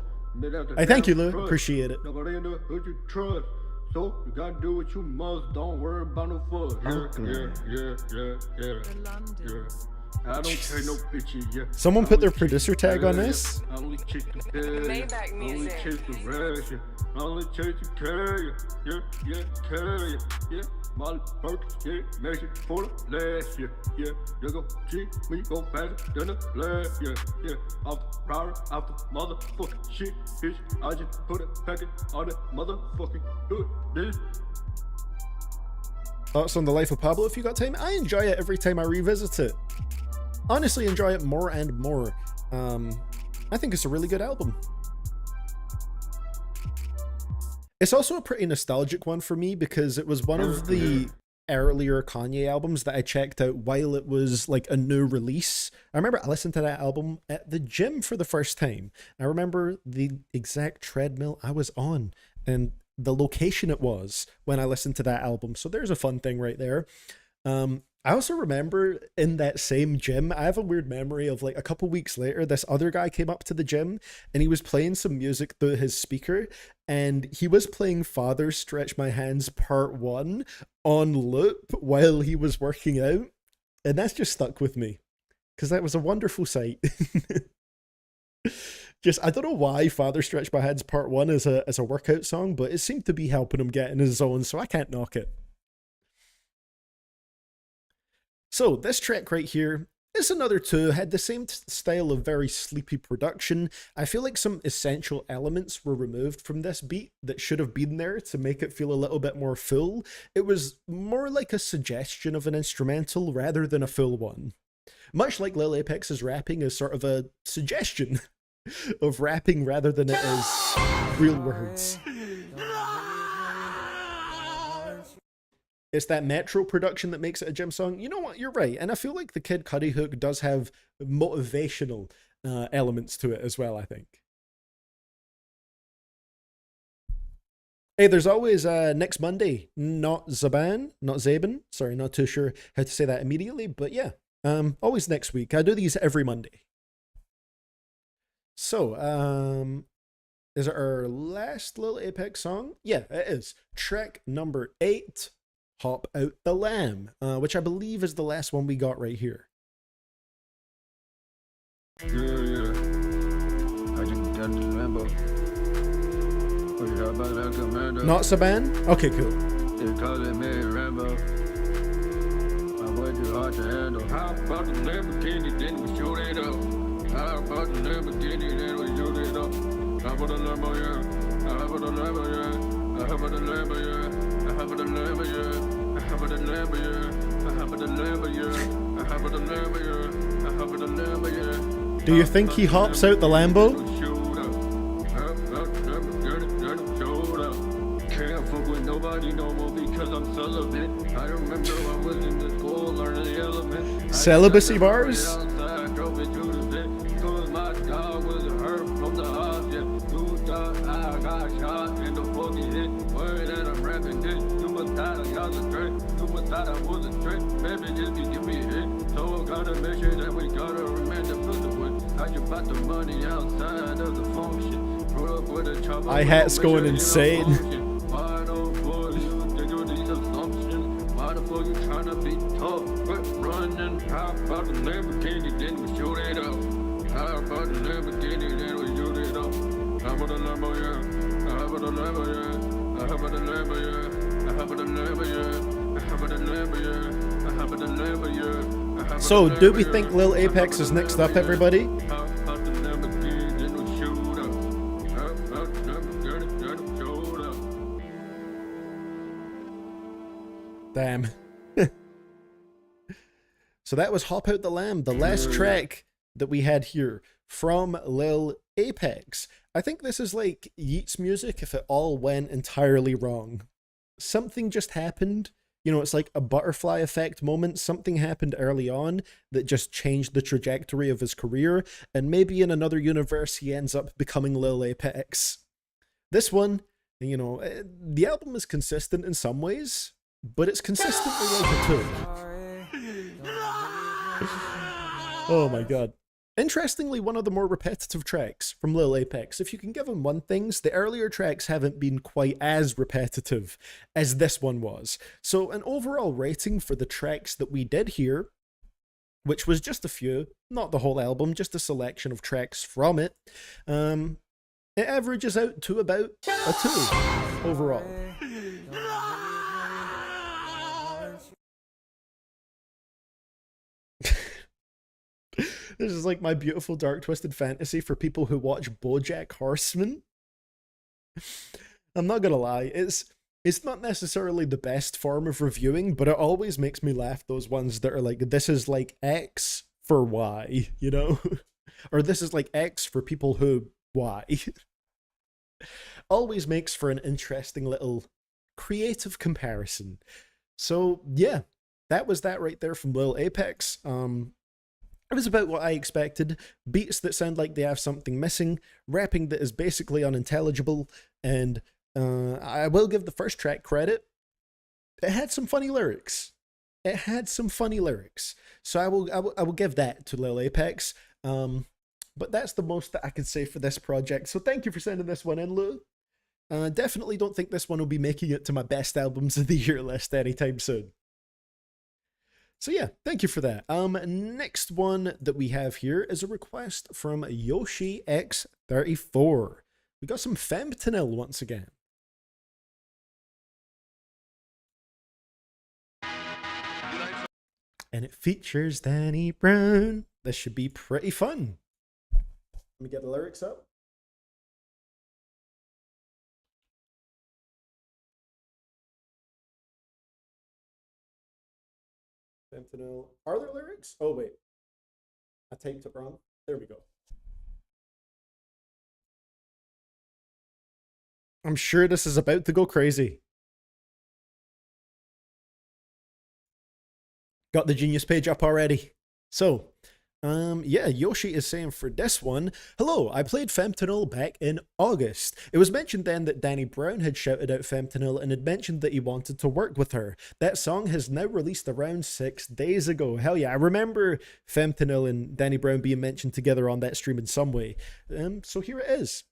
I thank you, Lou. Appreciate it. Nobody in the hood you trust. So you gotta do what you must. Don't worry about no fuss. Yeah. I don't care no bitches, yeah. Someone put their producer tag on this. I only chase the bag. I only chase the ration. I only chase the carrier. Yeah, carrier. Yeah. Molly Burks, yeah, makes it for the last, yeah. You go cheat, me go faster than the last, yeah. Off the router, off the motherfucking shit, bitch. I just put a packet on the motherfucking hood, bitch. Thoughts on the life of Pablo if you got time? I enjoy it every time I revisit it. Honestly, enjoy it more and more. I think it's a really good album. It's also a pretty nostalgic one for me because it was one of the earlier Kanye albums that I checked out while it was like a new release. I remember I listened to that album at the gym for the first time. I remember the exact treadmill I was on and the location it was when I listened to that album. So there's a fun thing right there. I also remember in that same gym, I have a weird memory of like a couple weeks later, this other guy came up to the gym and he was playing some music through his speaker and he was playing Father Stretch My Hands Part 1 on loop while he was working out. And that's just stuck with me because that was a wonderful sight. Just, I don't know why Father Stretch My Hands Part 1 is a workout song, but it seemed to be helping him get in his zone, so I can't knock it. So this track right here is another two, had the same style of very sleepy production. I feel like some essential elements were removed from this beat that should have been there to make it feel a little bit more full. It was more like a suggestion of an instrumental rather than a full one. Much like Lil Apex's rapping is sort of a suggestion of rapping rather than it is real words. It's that Metro production that makes it a gym song. You know what? You're right. And I feel like the Kid Cudi hook does have motivational elements to it as well, I think. Hey, there's always next Monday, not Zaban. Sorry, not too sure how to say that immediately. But yeah, always next week. I do these every Monday. So, is it our last Lil Apex song? Yeah, it is. Track number 8. Hop Out the Lamb, which I believe is the last one we got right here. Yeah. I just got the Lambo. Not Saban? Okay, cool. They call it me Rambo. My way too hard to handle. How about the Lamborghini, then we shoot it up. How about the Lamborghini, then we shoot it up. How about the Lambo, yeah. How about the Lambo, yeah. How about the Lambo, yeah. How about the Lambo, yeah. How about the Lambo, yeah. How about the Lambo, yeah. How about the Lambo, yeah. How about the Lambo, yeah. Do you think he hops out the Lambo? Can't fuck with nobody no more because I'm celibate. I remember I was in the school learning the elements. Celibacy bars? I drove it to the bed cause my dog was hurt from the object. Who thought I got shot in the fucking head? Word that I'm rapping this. You must thought I got a trick. You must thought I was a trick. Baby, just can give me a hit. So I gotta make sure that we gotta remember to put the wood. I just bought the money outside of the function. Grew up with a chopper. Hi-hat's going insane. Why don't boy you think of these assumptions? Why the fuck you tryna be tough? Quit running. How about the Lamborghini, then we shoot it up. How about the Lamborghini, then we shoot it up. How about the Lambo, yeah. How about the Lambo, yeah. How about the Lambo, yeah. How about the Lambo, yeah. How about the Lambo, yeah. How about the Lambo, yeah. So, do we think Lil Apex is next up, everybody? How about the Lamborghini, then we shoot up. Damn. So that was Hop Out the Lamb, the last track that we had here from Lil Apex. I think this is like Yeats music if it all went entirely wrong. Something just happened. You know, it's like a butterfly effect moment. Something happened early on that just changed the trajectory of his career, and maybe in another universe he ends up becoming Lil Apex. This one, you know, the album is consistent in some ways, but it's consistently like a tune. Oh my god. Interestingly, one of the more repetitive tracks from Lil Apex. If you can give him one thing, the earlier tracks haven't been quite as repetitive as this one was. So an overall rating for the tracks that we did here, which was just a few, not the whole album, just a selection of tracks from it, it averages out to about a 2 overall. This is like my beautiful dark twisted fantasy for people who watch BoJack Horseman. I'm not gonna lie, it's not necessarily the best form of reviewing, but it always makes me laugh, those ones that are like, this is like X for Y, you know? Or this is like X for people who Y. Always makes for an interesting little creative comparison. So yeah, that was that right there from Lil Apex. It was about what I expected. Beats that sound like they have something missing, rapping that is basically unintelligible, and I will give the first track credit. It had some funny lyrics. So I will give that to Lil Apex. But that's the most that I can say for this project. So thank you for sending this one in, Lou. Definitely don't think this one will be making it to my best albums of the year list anytime soon. So yeah, thank you for that. Next one that we have here is a request from Yoshi X34. We got some Fentanyl once again. And it features Danny Brown. This should be pretty fun. Let me get the lyrics up. Fentanyl. Are there lyrics? Oh, wait. I typed it wrong. There we go. I'm sure this is about to go crazy. Got the Genius page up already. So, yeah, Yoshi is saying for this one, hello, I played Fentanyl back in August. It was mentioned then that Danny Brown had shouted out Fentanyl and had mentioned that he wanted to work with her. That song has now released around 6 days ago. Hell yeah, I remember Fentanyl and Danny Brown being mentioned together on that stream in some way. So here it is.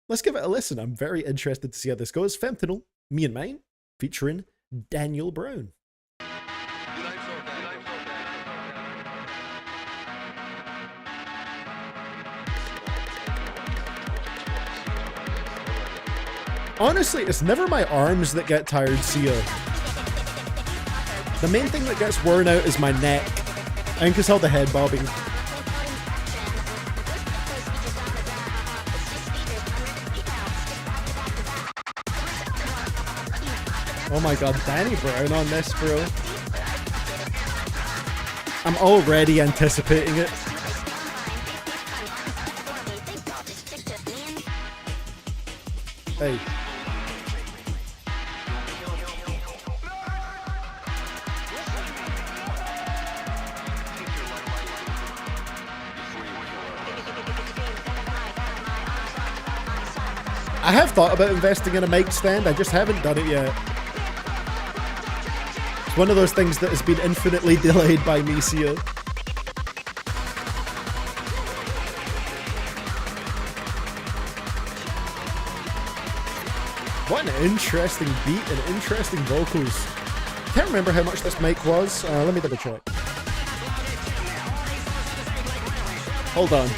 Let's give it a listen. I'm very interested to see how this goes. Fentanyl, Me and Mine, featuring Daniel Brown. Honestly, it's never my arms that get tired, Sia. The main thing that gets worn out is my neck. I think it's all the head bobbing. Oh my god, Danny Brown on this, bro. I'm already anticipating it. Hey. I have thought about investing in a mic stand, I just haven't done it yet. It's one of those things that has been infinitely delayed by me, Sia. What an interesting beat and interesting vocals. Can't remember how much this mic was. Let me double check. Hold on.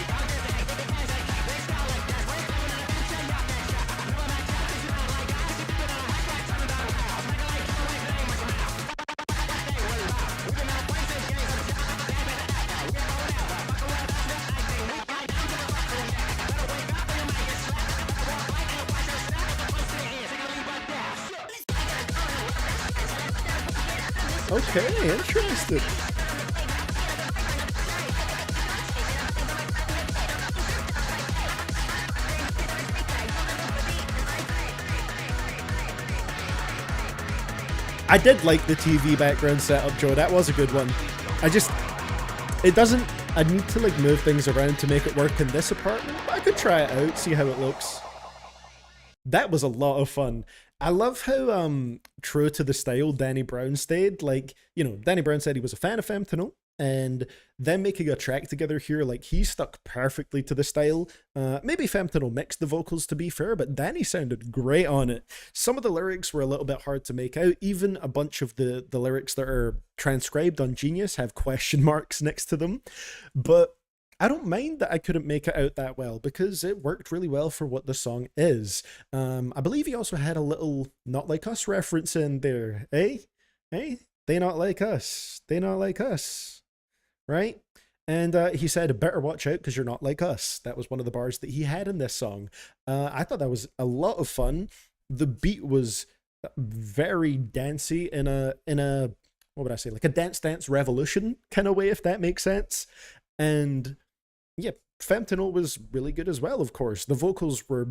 Okay, interesting. I did like the TV background setup, Joe. That was a good one. It doesn't, I need to like move things around to make it work in this apartment, but I could try it out, see how it looks. That was a lot of fun. I love how true to the style Danny Brown stayed. Like, you know, Danny Brown said he was a fan of Fentanyl, and them making a track together here, like, he stuck perfectly to the style. Maybe Fentanyl mixed the vocals, to be fair, but Danny sounded great on it. Some of the lyrics were a little bit hard to make out. Even a bunch of the lyrics that are transcribed on Genius have question marks next to them. But I don't mind that I couldn't make it out that well, because it worked really well for what the song is. I believe he also had a little Not Like Us reference in there. Eh? They not like us. They not like us. Right? And he said, better watch out because you're not like us. That was one of the bars that he had in this song. I thought that was a lot of fun. The beat was very dancey in a what would I say, like a Dance Revolution kind of way, if that makes sense. And yeah, Fentanyl was really good as well, of course. The vocals were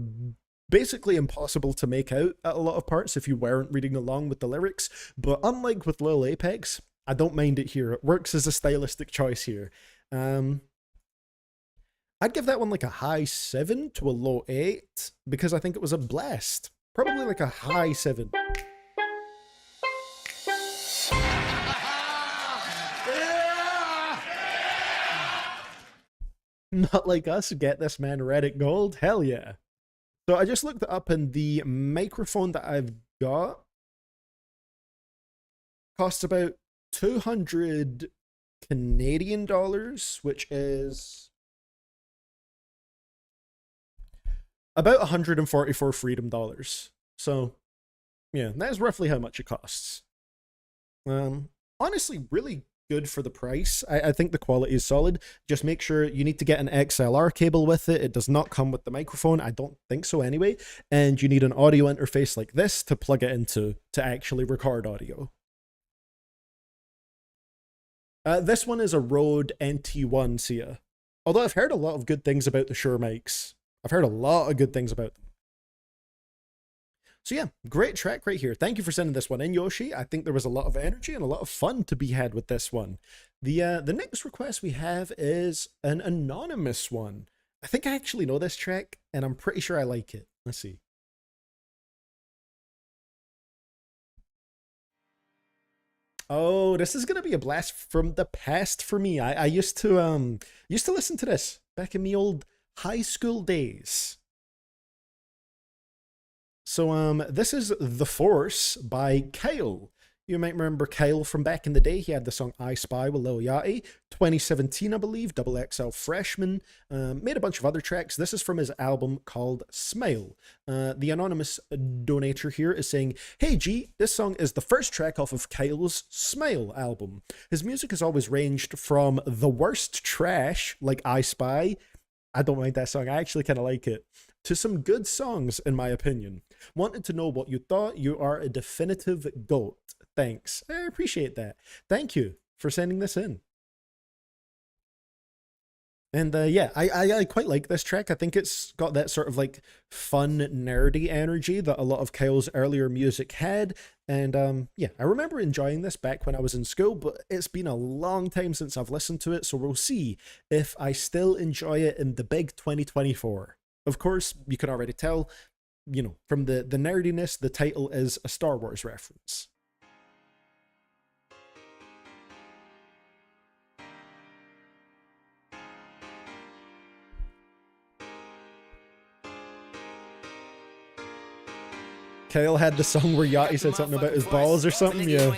basically impossible to make out at a lot of parts if you weren't reading along with the lyrics, but unlike with Lil Apex, I don't mind it here. It works as a stylistic choice here. I'd give that one like a high 7 to a low 8 because I think it was a blast. Probably like a high 7. Not like us, get this man Reddit gold. Hell yeah. So I just looked it up, and the microphone that I've got costs about 200 Canadian dollars, which is about 144 freedom dollars. So yeah, that's roughly how much it costs. Honestly, really good for the price. I think the quality is solid. Just make sure you need to get an XLR cable with it. It does not come with the microphone. I don't think so anyway. And you need an audio interface like this to plug it into to actually record audio. This one is a Rode NT1 Sia. Although I've heard a lot of good things about the Shure mics. I've heard a lot of good things about them. So yeah, great track right here. Thank you for sending this one in, Yoshi. I think there was a lot of energy and a lot of fun to be had with this one. The next request we have is an anonymous one. I think I actually know this track, and I'm pretty sure I like it. Let's see. Oh, this is gonna be a blast from the past for me. I used to listen to this back in the old high school days. So this is The Force by Kyle. You might remember Kyle from back in the day. He had the song I Spy with Lil Yachty. 2017, I believe, XXL Freshman. Made a bunch of other tracks. This is from his album called Smile. The anonymous donator here is saying, hey G, this song is the first track off of Kyle's Smile album. His music has always ranged from the worst trash, like I Spy. I don't mind that song. I actually kind of like it. To some good songs, in my opinion. Wanted to know what you thought. You are a definitive GOAT. Thanks. I appreciate that. Thank you for sending this in. And yeah, I quite like this track. I think it's got that sort of like fun, nerdy energy that a lot of Kyle's earlier music had. And yeah, I remember enjoying this back when I was in school, but it's been a long time since I've listened to it, so we'll see if I still enjoy it in the big 2024. Of course, you can already tell, you know, from the nerdiness, the title is a Star Wars reference. Kyle had the song where Yachty said something about his balls or something, yeah.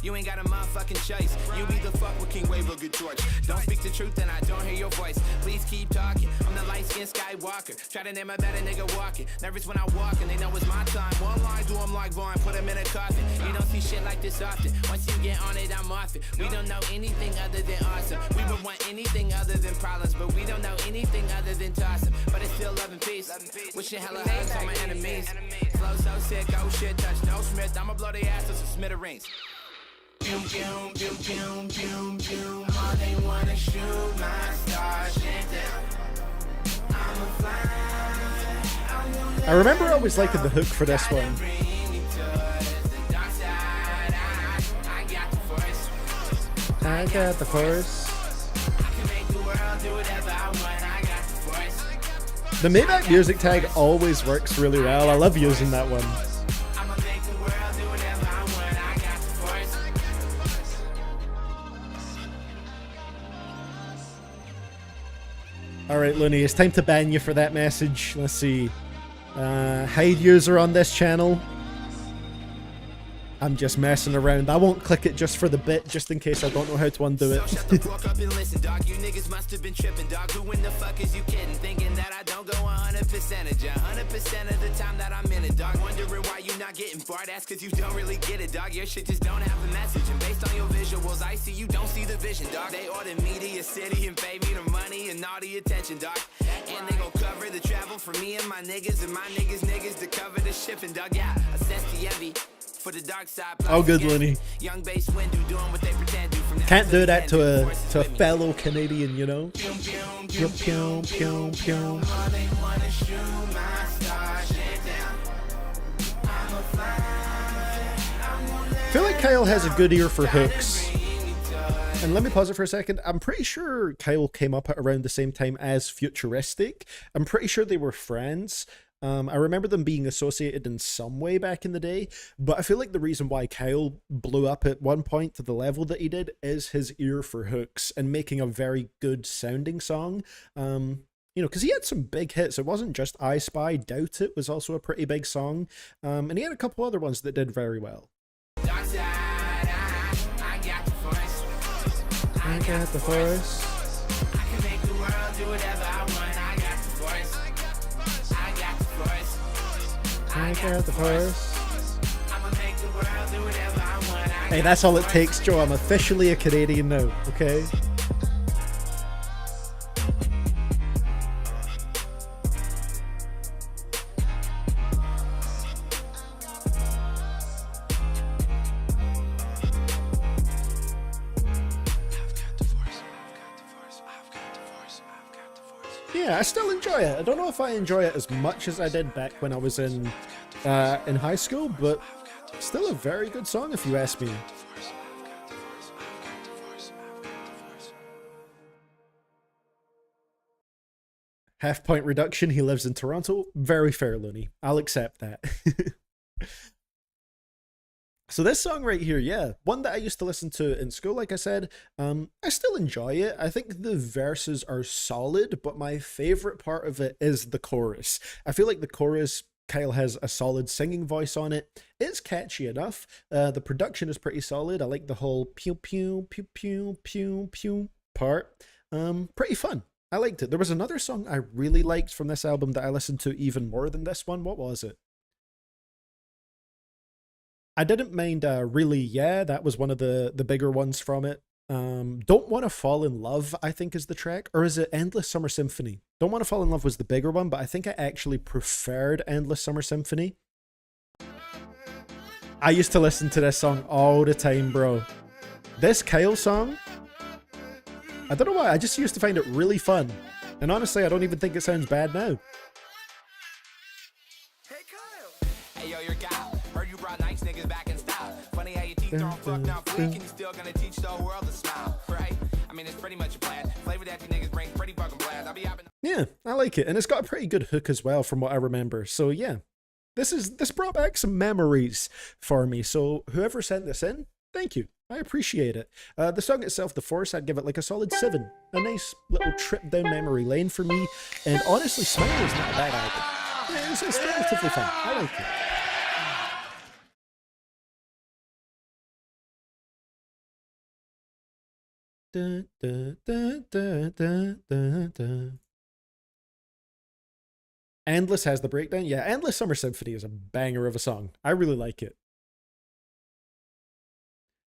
You ain't got a motherfucking choice. You either fuck with King Wave or good choice. Don't speak the truth and I don't hear your voice. Please keep talking. I'm the light-skinned Skywalker. Try to name a better nigga walking. Nervous when I walk and they know it's my time. One line, do them like Vaughn, put him in a coffin. You don't see shit like this often. Once you get on it, I'm off it. We don't know anything other than awesome. We would want anything other than problems, but we don't know anything other than tossing. But it's still love and peace. Wishing hella hugs on my enemies. Flow so sick, oh shit, touch no Smith. I'ma blow their ass to some smithereens. Boom, boom, boom, boom, boom, boom. All they wanna shoot my star shit down. I'm a fly. I remember always liking the hook for this one. I got the force. The Maybach music tag always works really well. I love using that one. Alright, Looney, it's time to ban you for that message. Let's see. Hide user on this channel. I'm just messing around. I won't click it just for the bit, just in case I don't know how to undo it. Shut the fuck up and listen, dog. You niggas must have been tripping, dog. Who in the fuck is you kidding? Thinking that I don't go 100% of ya. 100% of the time that I'm in it, dog. Wondering why you not getting far. That's cause you don't really get it, dog. Your shit just don't have a message. And based on your visuals, I see you don't see the vision, dog. They order me to your city and pay me the money and all the attention, dog. And they gon' cover the travel for me and my niggas to cover the shipping, dog. Yeah, a sense to envy. For the dark side, oh, good, Looney. Young bass window doing what they pretend do. Can't do that to a fellow Canadian, you know. Pew, pew, pew, pew. I feel like Kyle has a good ear for hooks. And let me pause it for a second. I'm pretty sure Kyle came up at around the same time as Futuristic. I'm pretty sure they were friends. I remember them being associated in some way back in the day, but I feel like the reason why Kyle blew up at one point to the level that he did is his ear for hooks and making a very good sounding song. You know, because he had some big hits. It wasn't just I Spy, Doubt It was also a pretty big song. And he had a couple other ones that did very well. I got the force. I can make the world do whatever I want. I got the force. I got the force. Hey, that's all it takes, Joe. I'm officially a Canadian now, okay? Yeah, I still enjoy it. I don't know if I enjoy it as much as I did back when I was in high school, but still a very good song if you ask me. Half point reduction, he lives in Toronto. Very fair, Looney. I'll accept that. So this song right here, yeah, one that I used to listen to in school, like I said, I still enjoy it. I think the verses are solid, but my favorite part of it is the chorus. I feel like the chorus, Kyle has a solid singing voice on it. It's catchy enough. The production is pretty solid. I like the whole pew, pew, pew, pew, pew, pew part. Pretty fun. I liked it. There was another song I really liked from this album that I listened to even more than this one. What was it? I didn't mind Really Yeah, that was one of the bigger ones from it. Don't Want to Fall in Love, I think is the track. Or is it Endless Summer Symphony? Don't Want to Fall in Love was the bigger one, but I think I actually preferred Endless Summer Symphony. I used to listen to this song all the time, bro. This Kyle song, I don't know why, I just used to find it really fun. And honestly, I don't even think it sounds bad now. Hey, yo, your guy. Heard you brought nice niggas back in style. Funny how your teeth don't fuck now fleek and you still gonna teach the whole world to smile, right? I mean, it's pretty much a plan. Flavor that you niggas bring pretty fucking blast. I'll be hopping. Yeah, I like it. And it's got a pretty good hook as well from what I remember. So yeah, this brought back some memories for me. So whoever sent this in, thank you. I appreciate it. The song itself, The Force, I'd give it like a solid 7. A nice little trip down memory lane for me. And honestly, Smile is not a bad album. Yeah, it's relatively fun. I like it. Da, da, da, da, da, da, da. Endless has the breakdown. Yeah, Endless Summer Symphony is a banger of a song. I really like it.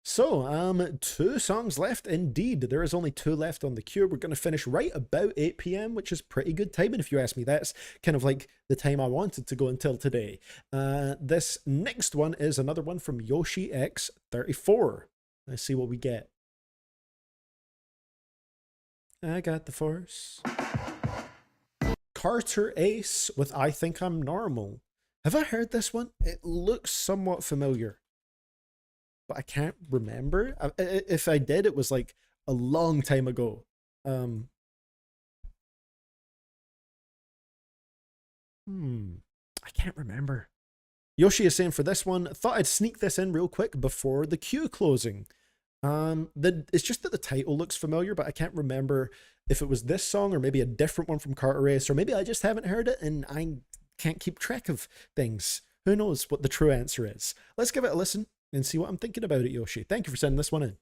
So, 2 songs left indeed. There is only 2 left on the queue. We're going to finish right about 8 p.m., which is pretty good timing if you ask me. That's kind of like the time I wanted to go until today. This next one is another one from Yoshi X34. Let's see what we get. I got the force. Carter Ace with I Think I'm Normal. Have I heard this one? It looks somewhat familiar, but I can't remember. If I did, it was like a long time ago. I can't remember. Yoshi is saying for this one, thought I'd sneak this in real quick before the queue closing. It's just that the title looks familiar, but I can't remember if it was this song or maybe a different one from Carter Ace, or maybe I just haven't heard it and I can't keep track of things. Who knows what the true answer is? Let's give it a listen and see what I'm thinking about it, Yoshi. Thank you for sending this one in.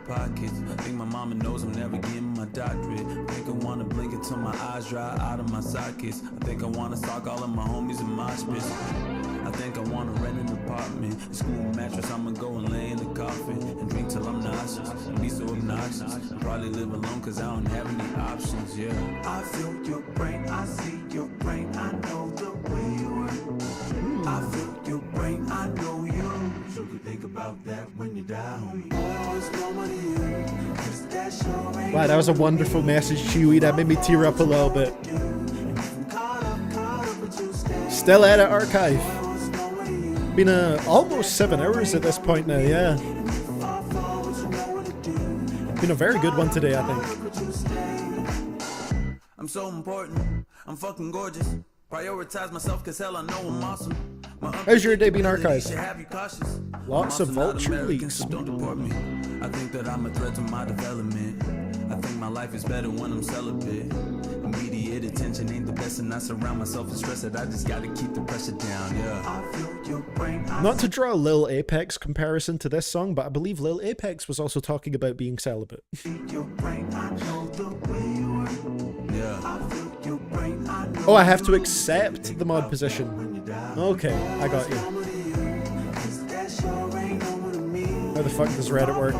Pockets. I think my mama knows I'm never getting my doctorate. I think I wanna blink until my eyes dry out of my sockets. I think I wanna stalk all of my homies in my space. I think I wanna rent an apartment, a school mattress. I'ma go and lay in the coffin and drink till I'm nauseous and be so obnoxious. And probably live alone cause I don't have any options, yeah. I feel your brain, I see your brain, I know the way you work. I feel your brain, I know you. So you think about that when you die, homie. Wow, that was a wonderful message, Chewy. That made me tear up a little bit. Still at it, archive. Been almost 7 hours at this point now, yeah. Been a very good one today, I think. I'm so important, I'm fucking gorgeous. Prioritize myself cause hell I know I'm awesome. How's your day been archived? Lots of vulture leaks. Don't deport me. I think that I'm a threat to my development. I think my life is better when I'm celibate. Immediate attention ain't the best, and I surround myself with stress that I just gotta keep the pressure down, yeah. Not to draw a Lil Apex comparison to this song, but I believe Lil Apex was also talking about being celibate. Oh, I have to accept the mod position. Okay, I got you. How the fuck does Reddit work?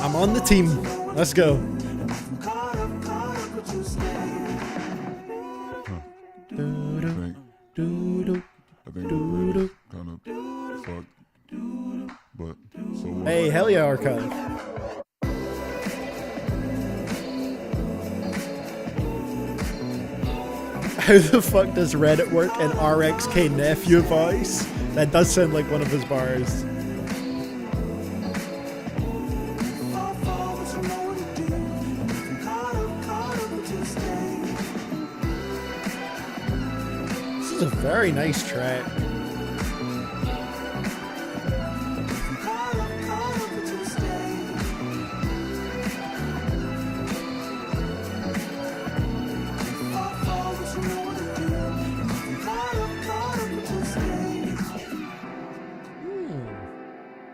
I'm on the team. Let's go. Hey, hell yeah, archive. How the fuck does Reddit work in RXK nephew voice? That does sound like one of his bars. This is a very nice track.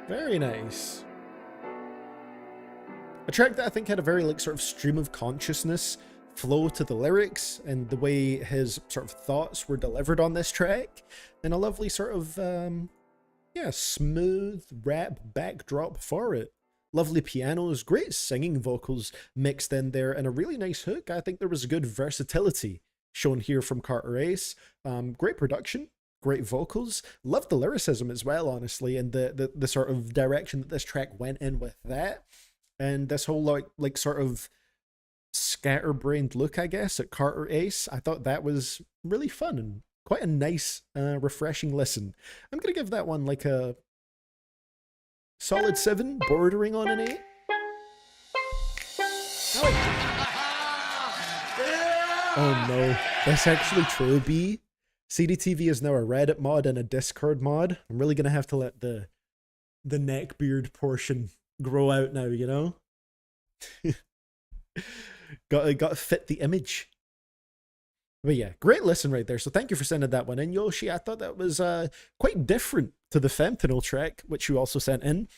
Very nice. A track that I think had a very like sort of stream of consciousness flow to the lyrics and the way his sort of thoughts were delivered on this track, and a lovely sort of smooth rap backdrop for it. Lovely pianos, great singing vocals mixed in there, and a really nice hook. I think there was a good versatility shown here from Carter Ace. Great production. Great vocals. Love the lyricism as well, honestly, and the sort of direction that this track went in with that. And this whole like sort of scatterbrained look, I guess, at Carter Ace. I thought that was really fun and quite a nice, refreshing listen. I'm going to give that one like a solid 7, bordering on an 8. Oh no, that's actually true, B. CDTV is now a Reddit mod and a Discord mod. I'm really gonna have to let the neckbeard portion grow out now, you know? got to fit the image. But yeah, great listen right there. So thank you for sending that one in, Yoshi. I thought that was quite different to the Fentanyl track, which you also sent in.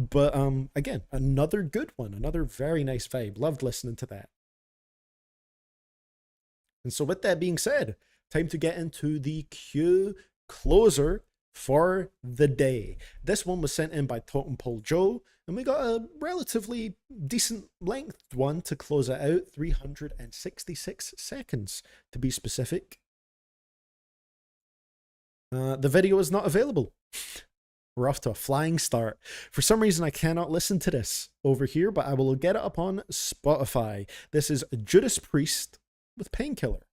But again, another good one, another very nice vibe. Loved listening to that. And so with that being said, time to get into the Q closer for the day. This one was sent in by Totem Pole Joe, and we got a relatively decent length one to close it out, 366 seconds to be specific. The video is not available. We're off to a flying start. For some reason, I cannot listen to this over here, but I will get it up on Spotify. This is Judas Priest with Painkiller.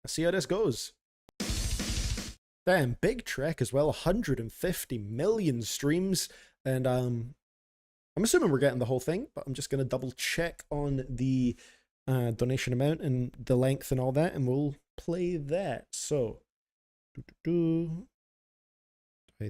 Let's see how this goes. Damn, big trek as well, 150 million streams, and I'm assuming we're getting the whole thing, but I'm just going to double check on the donation amount and the length and all that, and we'll play that. So, divide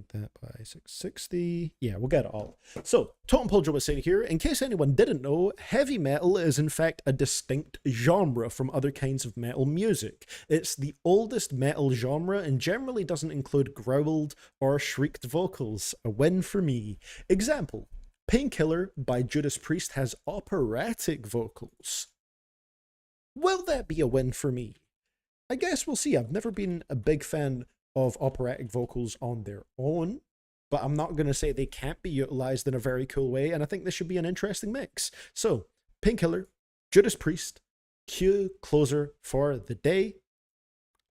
that by 660. Yeah, we'll get it all. So, Totem Pole Joe was saying here, in case anyone didn't know, heavy metal is in fact a distinct genre from other kinds of metal music. It's the oldest metal genre and generally doesn't include growled or shrieked vocals. A win for me. Example, Painkiller by Judas Priest has operatic vocals. Will that be a win for me? I guess we'll see. I've never been a big fan of operatic vocals on their own, but I'm not going to say they can't be utilized in a very cool way, and I think this should be an interesting mix. So, Painkiller, Judas Priest, Q closer for the day.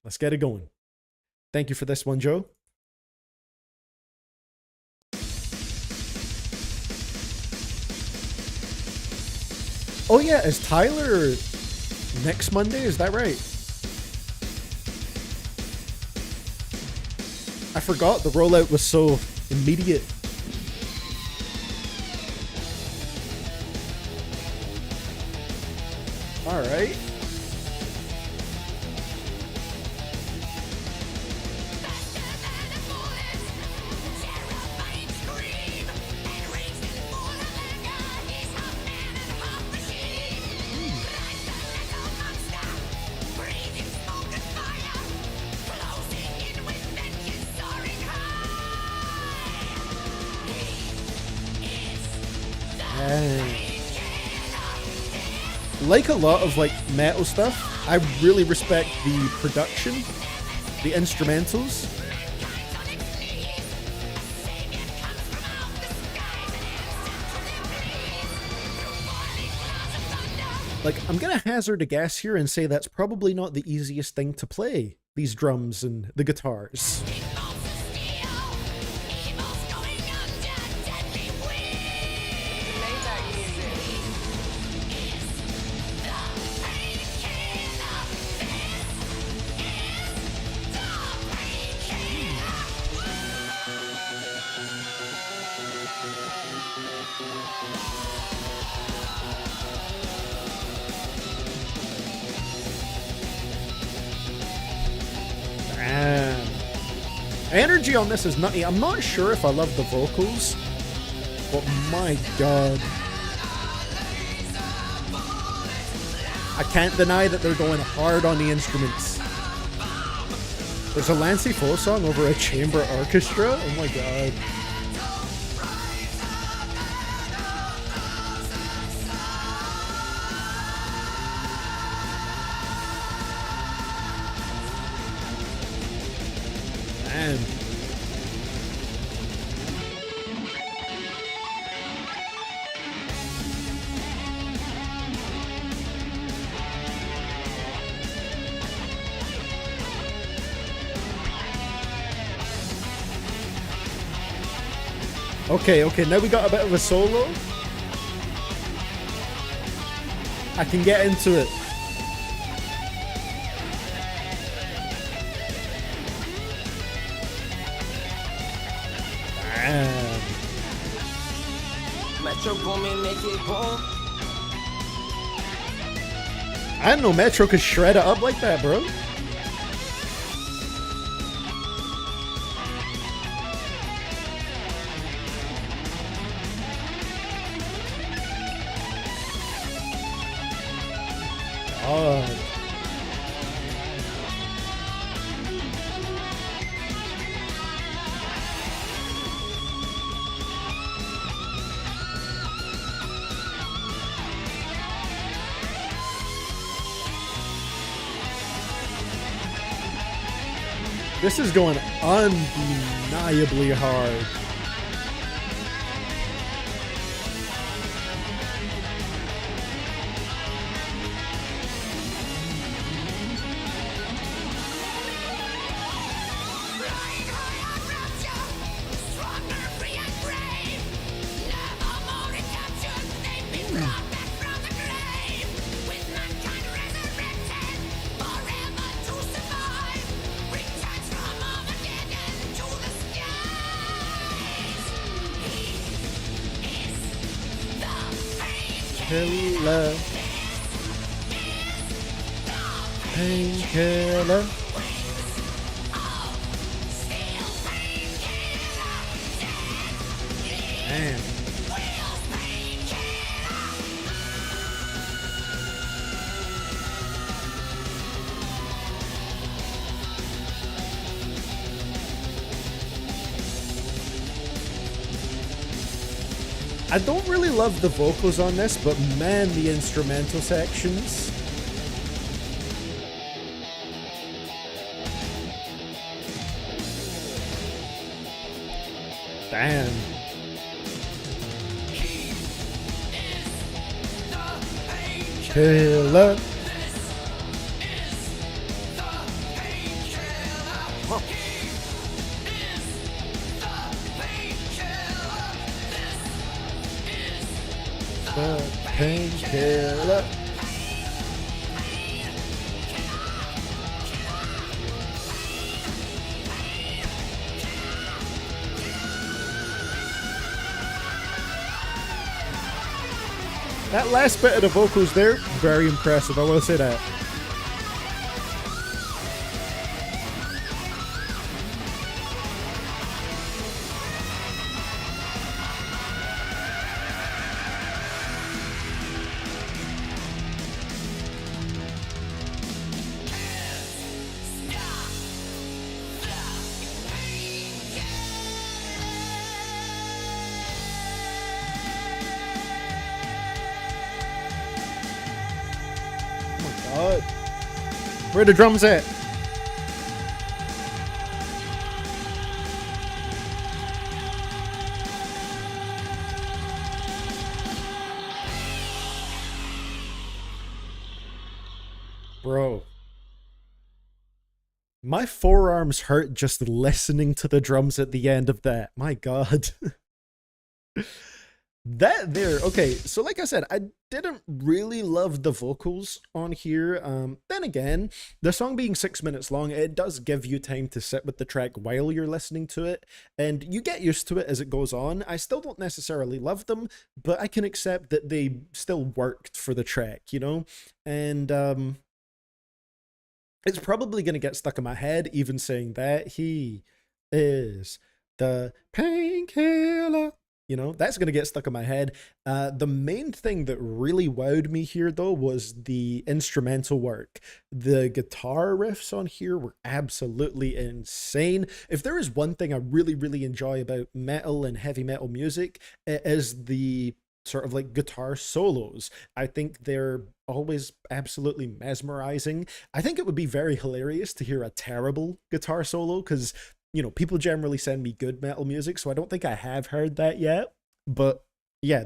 Let's get it going. Thank you for this one, Joe. Oh yeah, is Tyler next Monday? Is that right? I forgot the rollout was so immediate. All right. Like a lot of like metal stuff, I really respect the production, the instrumentals. Like, I'm gonna hazard a guess here and say that's probably not the easiest thing to play, these drums and the guitars. Energy on this is nutty. I'm not sure if I love the vocals, but my god. I can't deny that they're going hard on the instruments. There's a Lancey Foe song over a chamber orchestra? Oh my god. Man. Okay, now we got a bit of a solo. I can get into it. Damn. Metro booming, make it boom. I didn't know Metro could shred it up like that, bro. God. This is going undeniably hard. Painkiller. Painkiller. Man. I don't really love the vocals on this, but man, the instrumental sections. Damn. Killer. The painkiller. That last bit of the vocals there, very impressive, I will say that. Oh, where are the drums at? Bro. My forearms hurt just listening to the drums at the end of that. My God. That there, okay, so like I said, I didn't really love the vocals on here. Then again, the song being 6 minutes long, it does give you time to sit with the track while you're listening to it, and you get used to it as it goes on. I still don't necessarily love them, but I can accept that they still worked for the track, you know? And it's probably going to get stuck in my head, even saying that he is the painkiller. You know, that's going to get stuck in my head. The main thing that really wowed me here, though, was the instrumental work. The guitar riffs on here were absolutely insane. If there is one thing I really, really enjoy about metal and heavy metal music, it is the sort of like guitar solos. I think they're always absolutely mesmerizing. I think it would be very hilarious to hear a terrible guitar solo, because you know, people generally send me good metal music, so I don't think I have heard that yet. But yeah,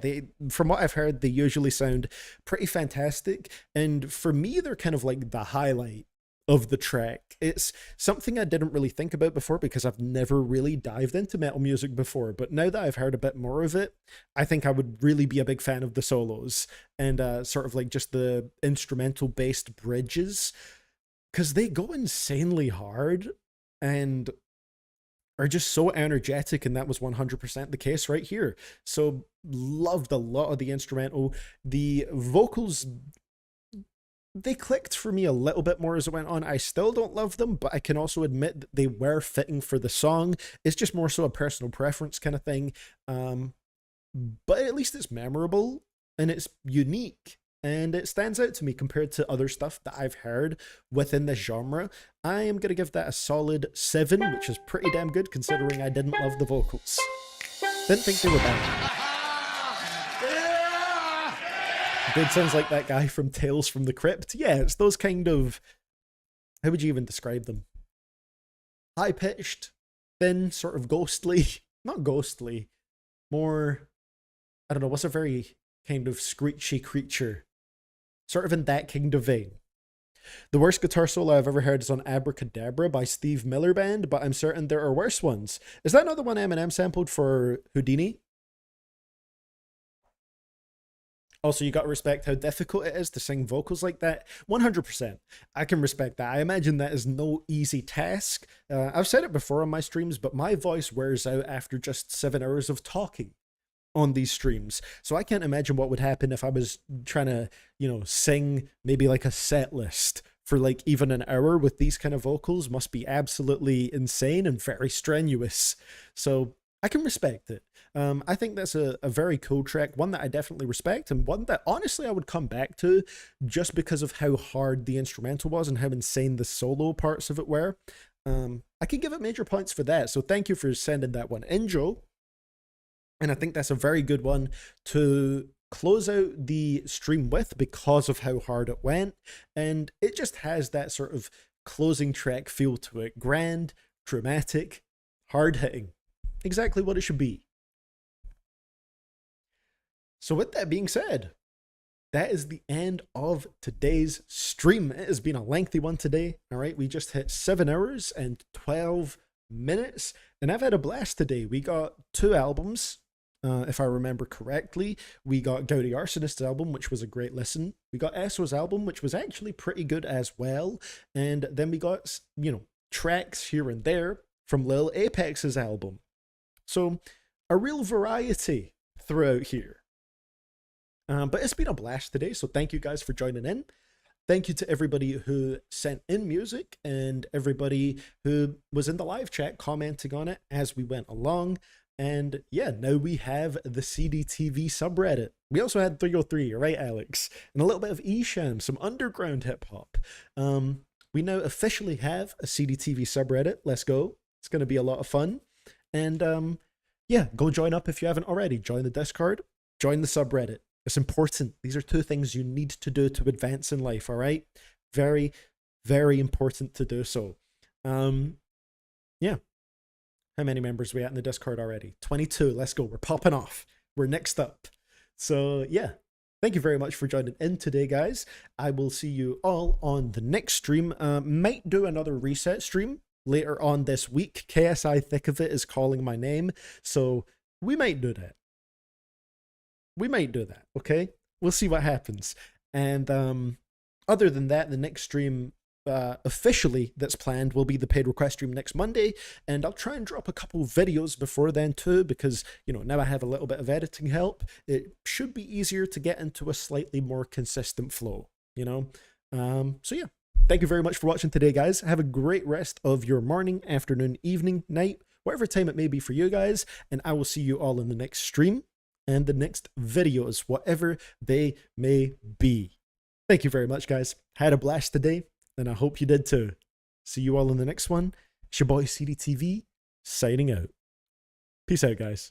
from what I've heard, they usually sound pretty fantastic. And for me, they're kind of like the highlight of the track. It's something I didn't really think about before because I've never really dived into metal music before. But now that I've heard a bit more of it, I think I would really be a big fan of the solos and sort of like just the instrumental based bridges, because they go insanely hard and are just so energetic, and that was 100% the case right here. So loved a lot of the instrumental. The vocals, they clicked for me a little bit more as it went on. I still don't love them, but I can also admit that they were fitting for the song. It's just more so a personal preference kind of thing. But at least it's memorable and it's unique. And it stands out to me compared to other stuff that I've heard within this genre. I am going to give that a solid 7, which is pretty damn good considering I didn't love the vocals. Didn't think they were bad. Did sounds like that guy from Tales from the Crypt. Yeah, it's those kind of... How would you even describe them? high pitched, thin, sort of ghostly, not ghostly, more, I don't know, what's a very kind of screechy creature, sort of in that kind of vein. The worst guitar solo I've ever heard is on Abracadabra by Steve Miller Band, but I'm certain there are worse ones. Is that not the one Eminem sampled for Houdini? Also, you gotta respect how difficult it is to sing vocals like that. 100%. I can respect that. I imagine that is no easy task. I've said it before on my streams, but my voice wears out after just 7 hours of talking on these streams. So I can't imagine what would happen if I was trying to, sing maybe like a set list for like even an hour with these kind of vocals. Must be absolutely insane and very strenuous. So I can respect it. I think that's a very cool track, one that I definitely respect, and one that honestly I would come back to just because of how hard the instrumental was and how insane the solo parts of it were. I can give it major points for that, so thank you for sending that one in, Joe. And I think that's a very good one to close out the stream with because of how hard it went, and it just has that sort of closing track feel to it. Grand, dramatic, hard-hitting. Exactly what it should be. So with that being said, that is the end of today's stream. It has been a lengthy one today. All right, we just hit 7 hours and 12 minutes, and I've had a blast today. We got 2 albums, if I remember correctly. We got Gaudy Arsonist's album, which was a great listen. We got Esso's album, which was actually pretty good as well. And then we got, tracks here and there from Lil Apex's album. So a real variety throughout here. But it's been a blast today, so thank you guys for joining in. Thank you to everybody who sent in music and everybody who was in the live chat commenting on it as we went along. And yeah, now we have the CDTV subreddit. We also had 303, right, Alex? And a little bit of Esham, some underground hip hop. We now officially have a CDTV subreddit. Let's go. It's going to be a lot of fun. And yeah, go join up if you haven't already. Join the Discord, join the subreddit. It's important. These are 2 things you need to do to advance in life, all right? Very, very important to do so. Yeah. How many members are we at in the Discord already? 22. Let's go. We're popping off. We're next up. So yeah, thank you very much for joining in today, guys. I will see you all on the next stream. Might do another reset stream later on this week. KSI Thick of It is calling my name, so we might do that. We might do that, okay? We'll see what happens. And other than that, the next stream officially that's planned will be the paid request stream next Monday, and I'll try and drop a couple videos before then too, because now I have a little bit of editing help. It should be easier to get into a slightly more consistent flow, so yeah, thank you very much for watching today, guys. Have a great rest of your morning, afternoon, evening, night, whatever time it may be for you guys, and I will see you all in the next stream and the next videos, whatever they may be. Thank you very much, guys. Had a blast today, and I hope you did too. See you all in the next one. It's your boy CDTV, signing out. Peace out, guys.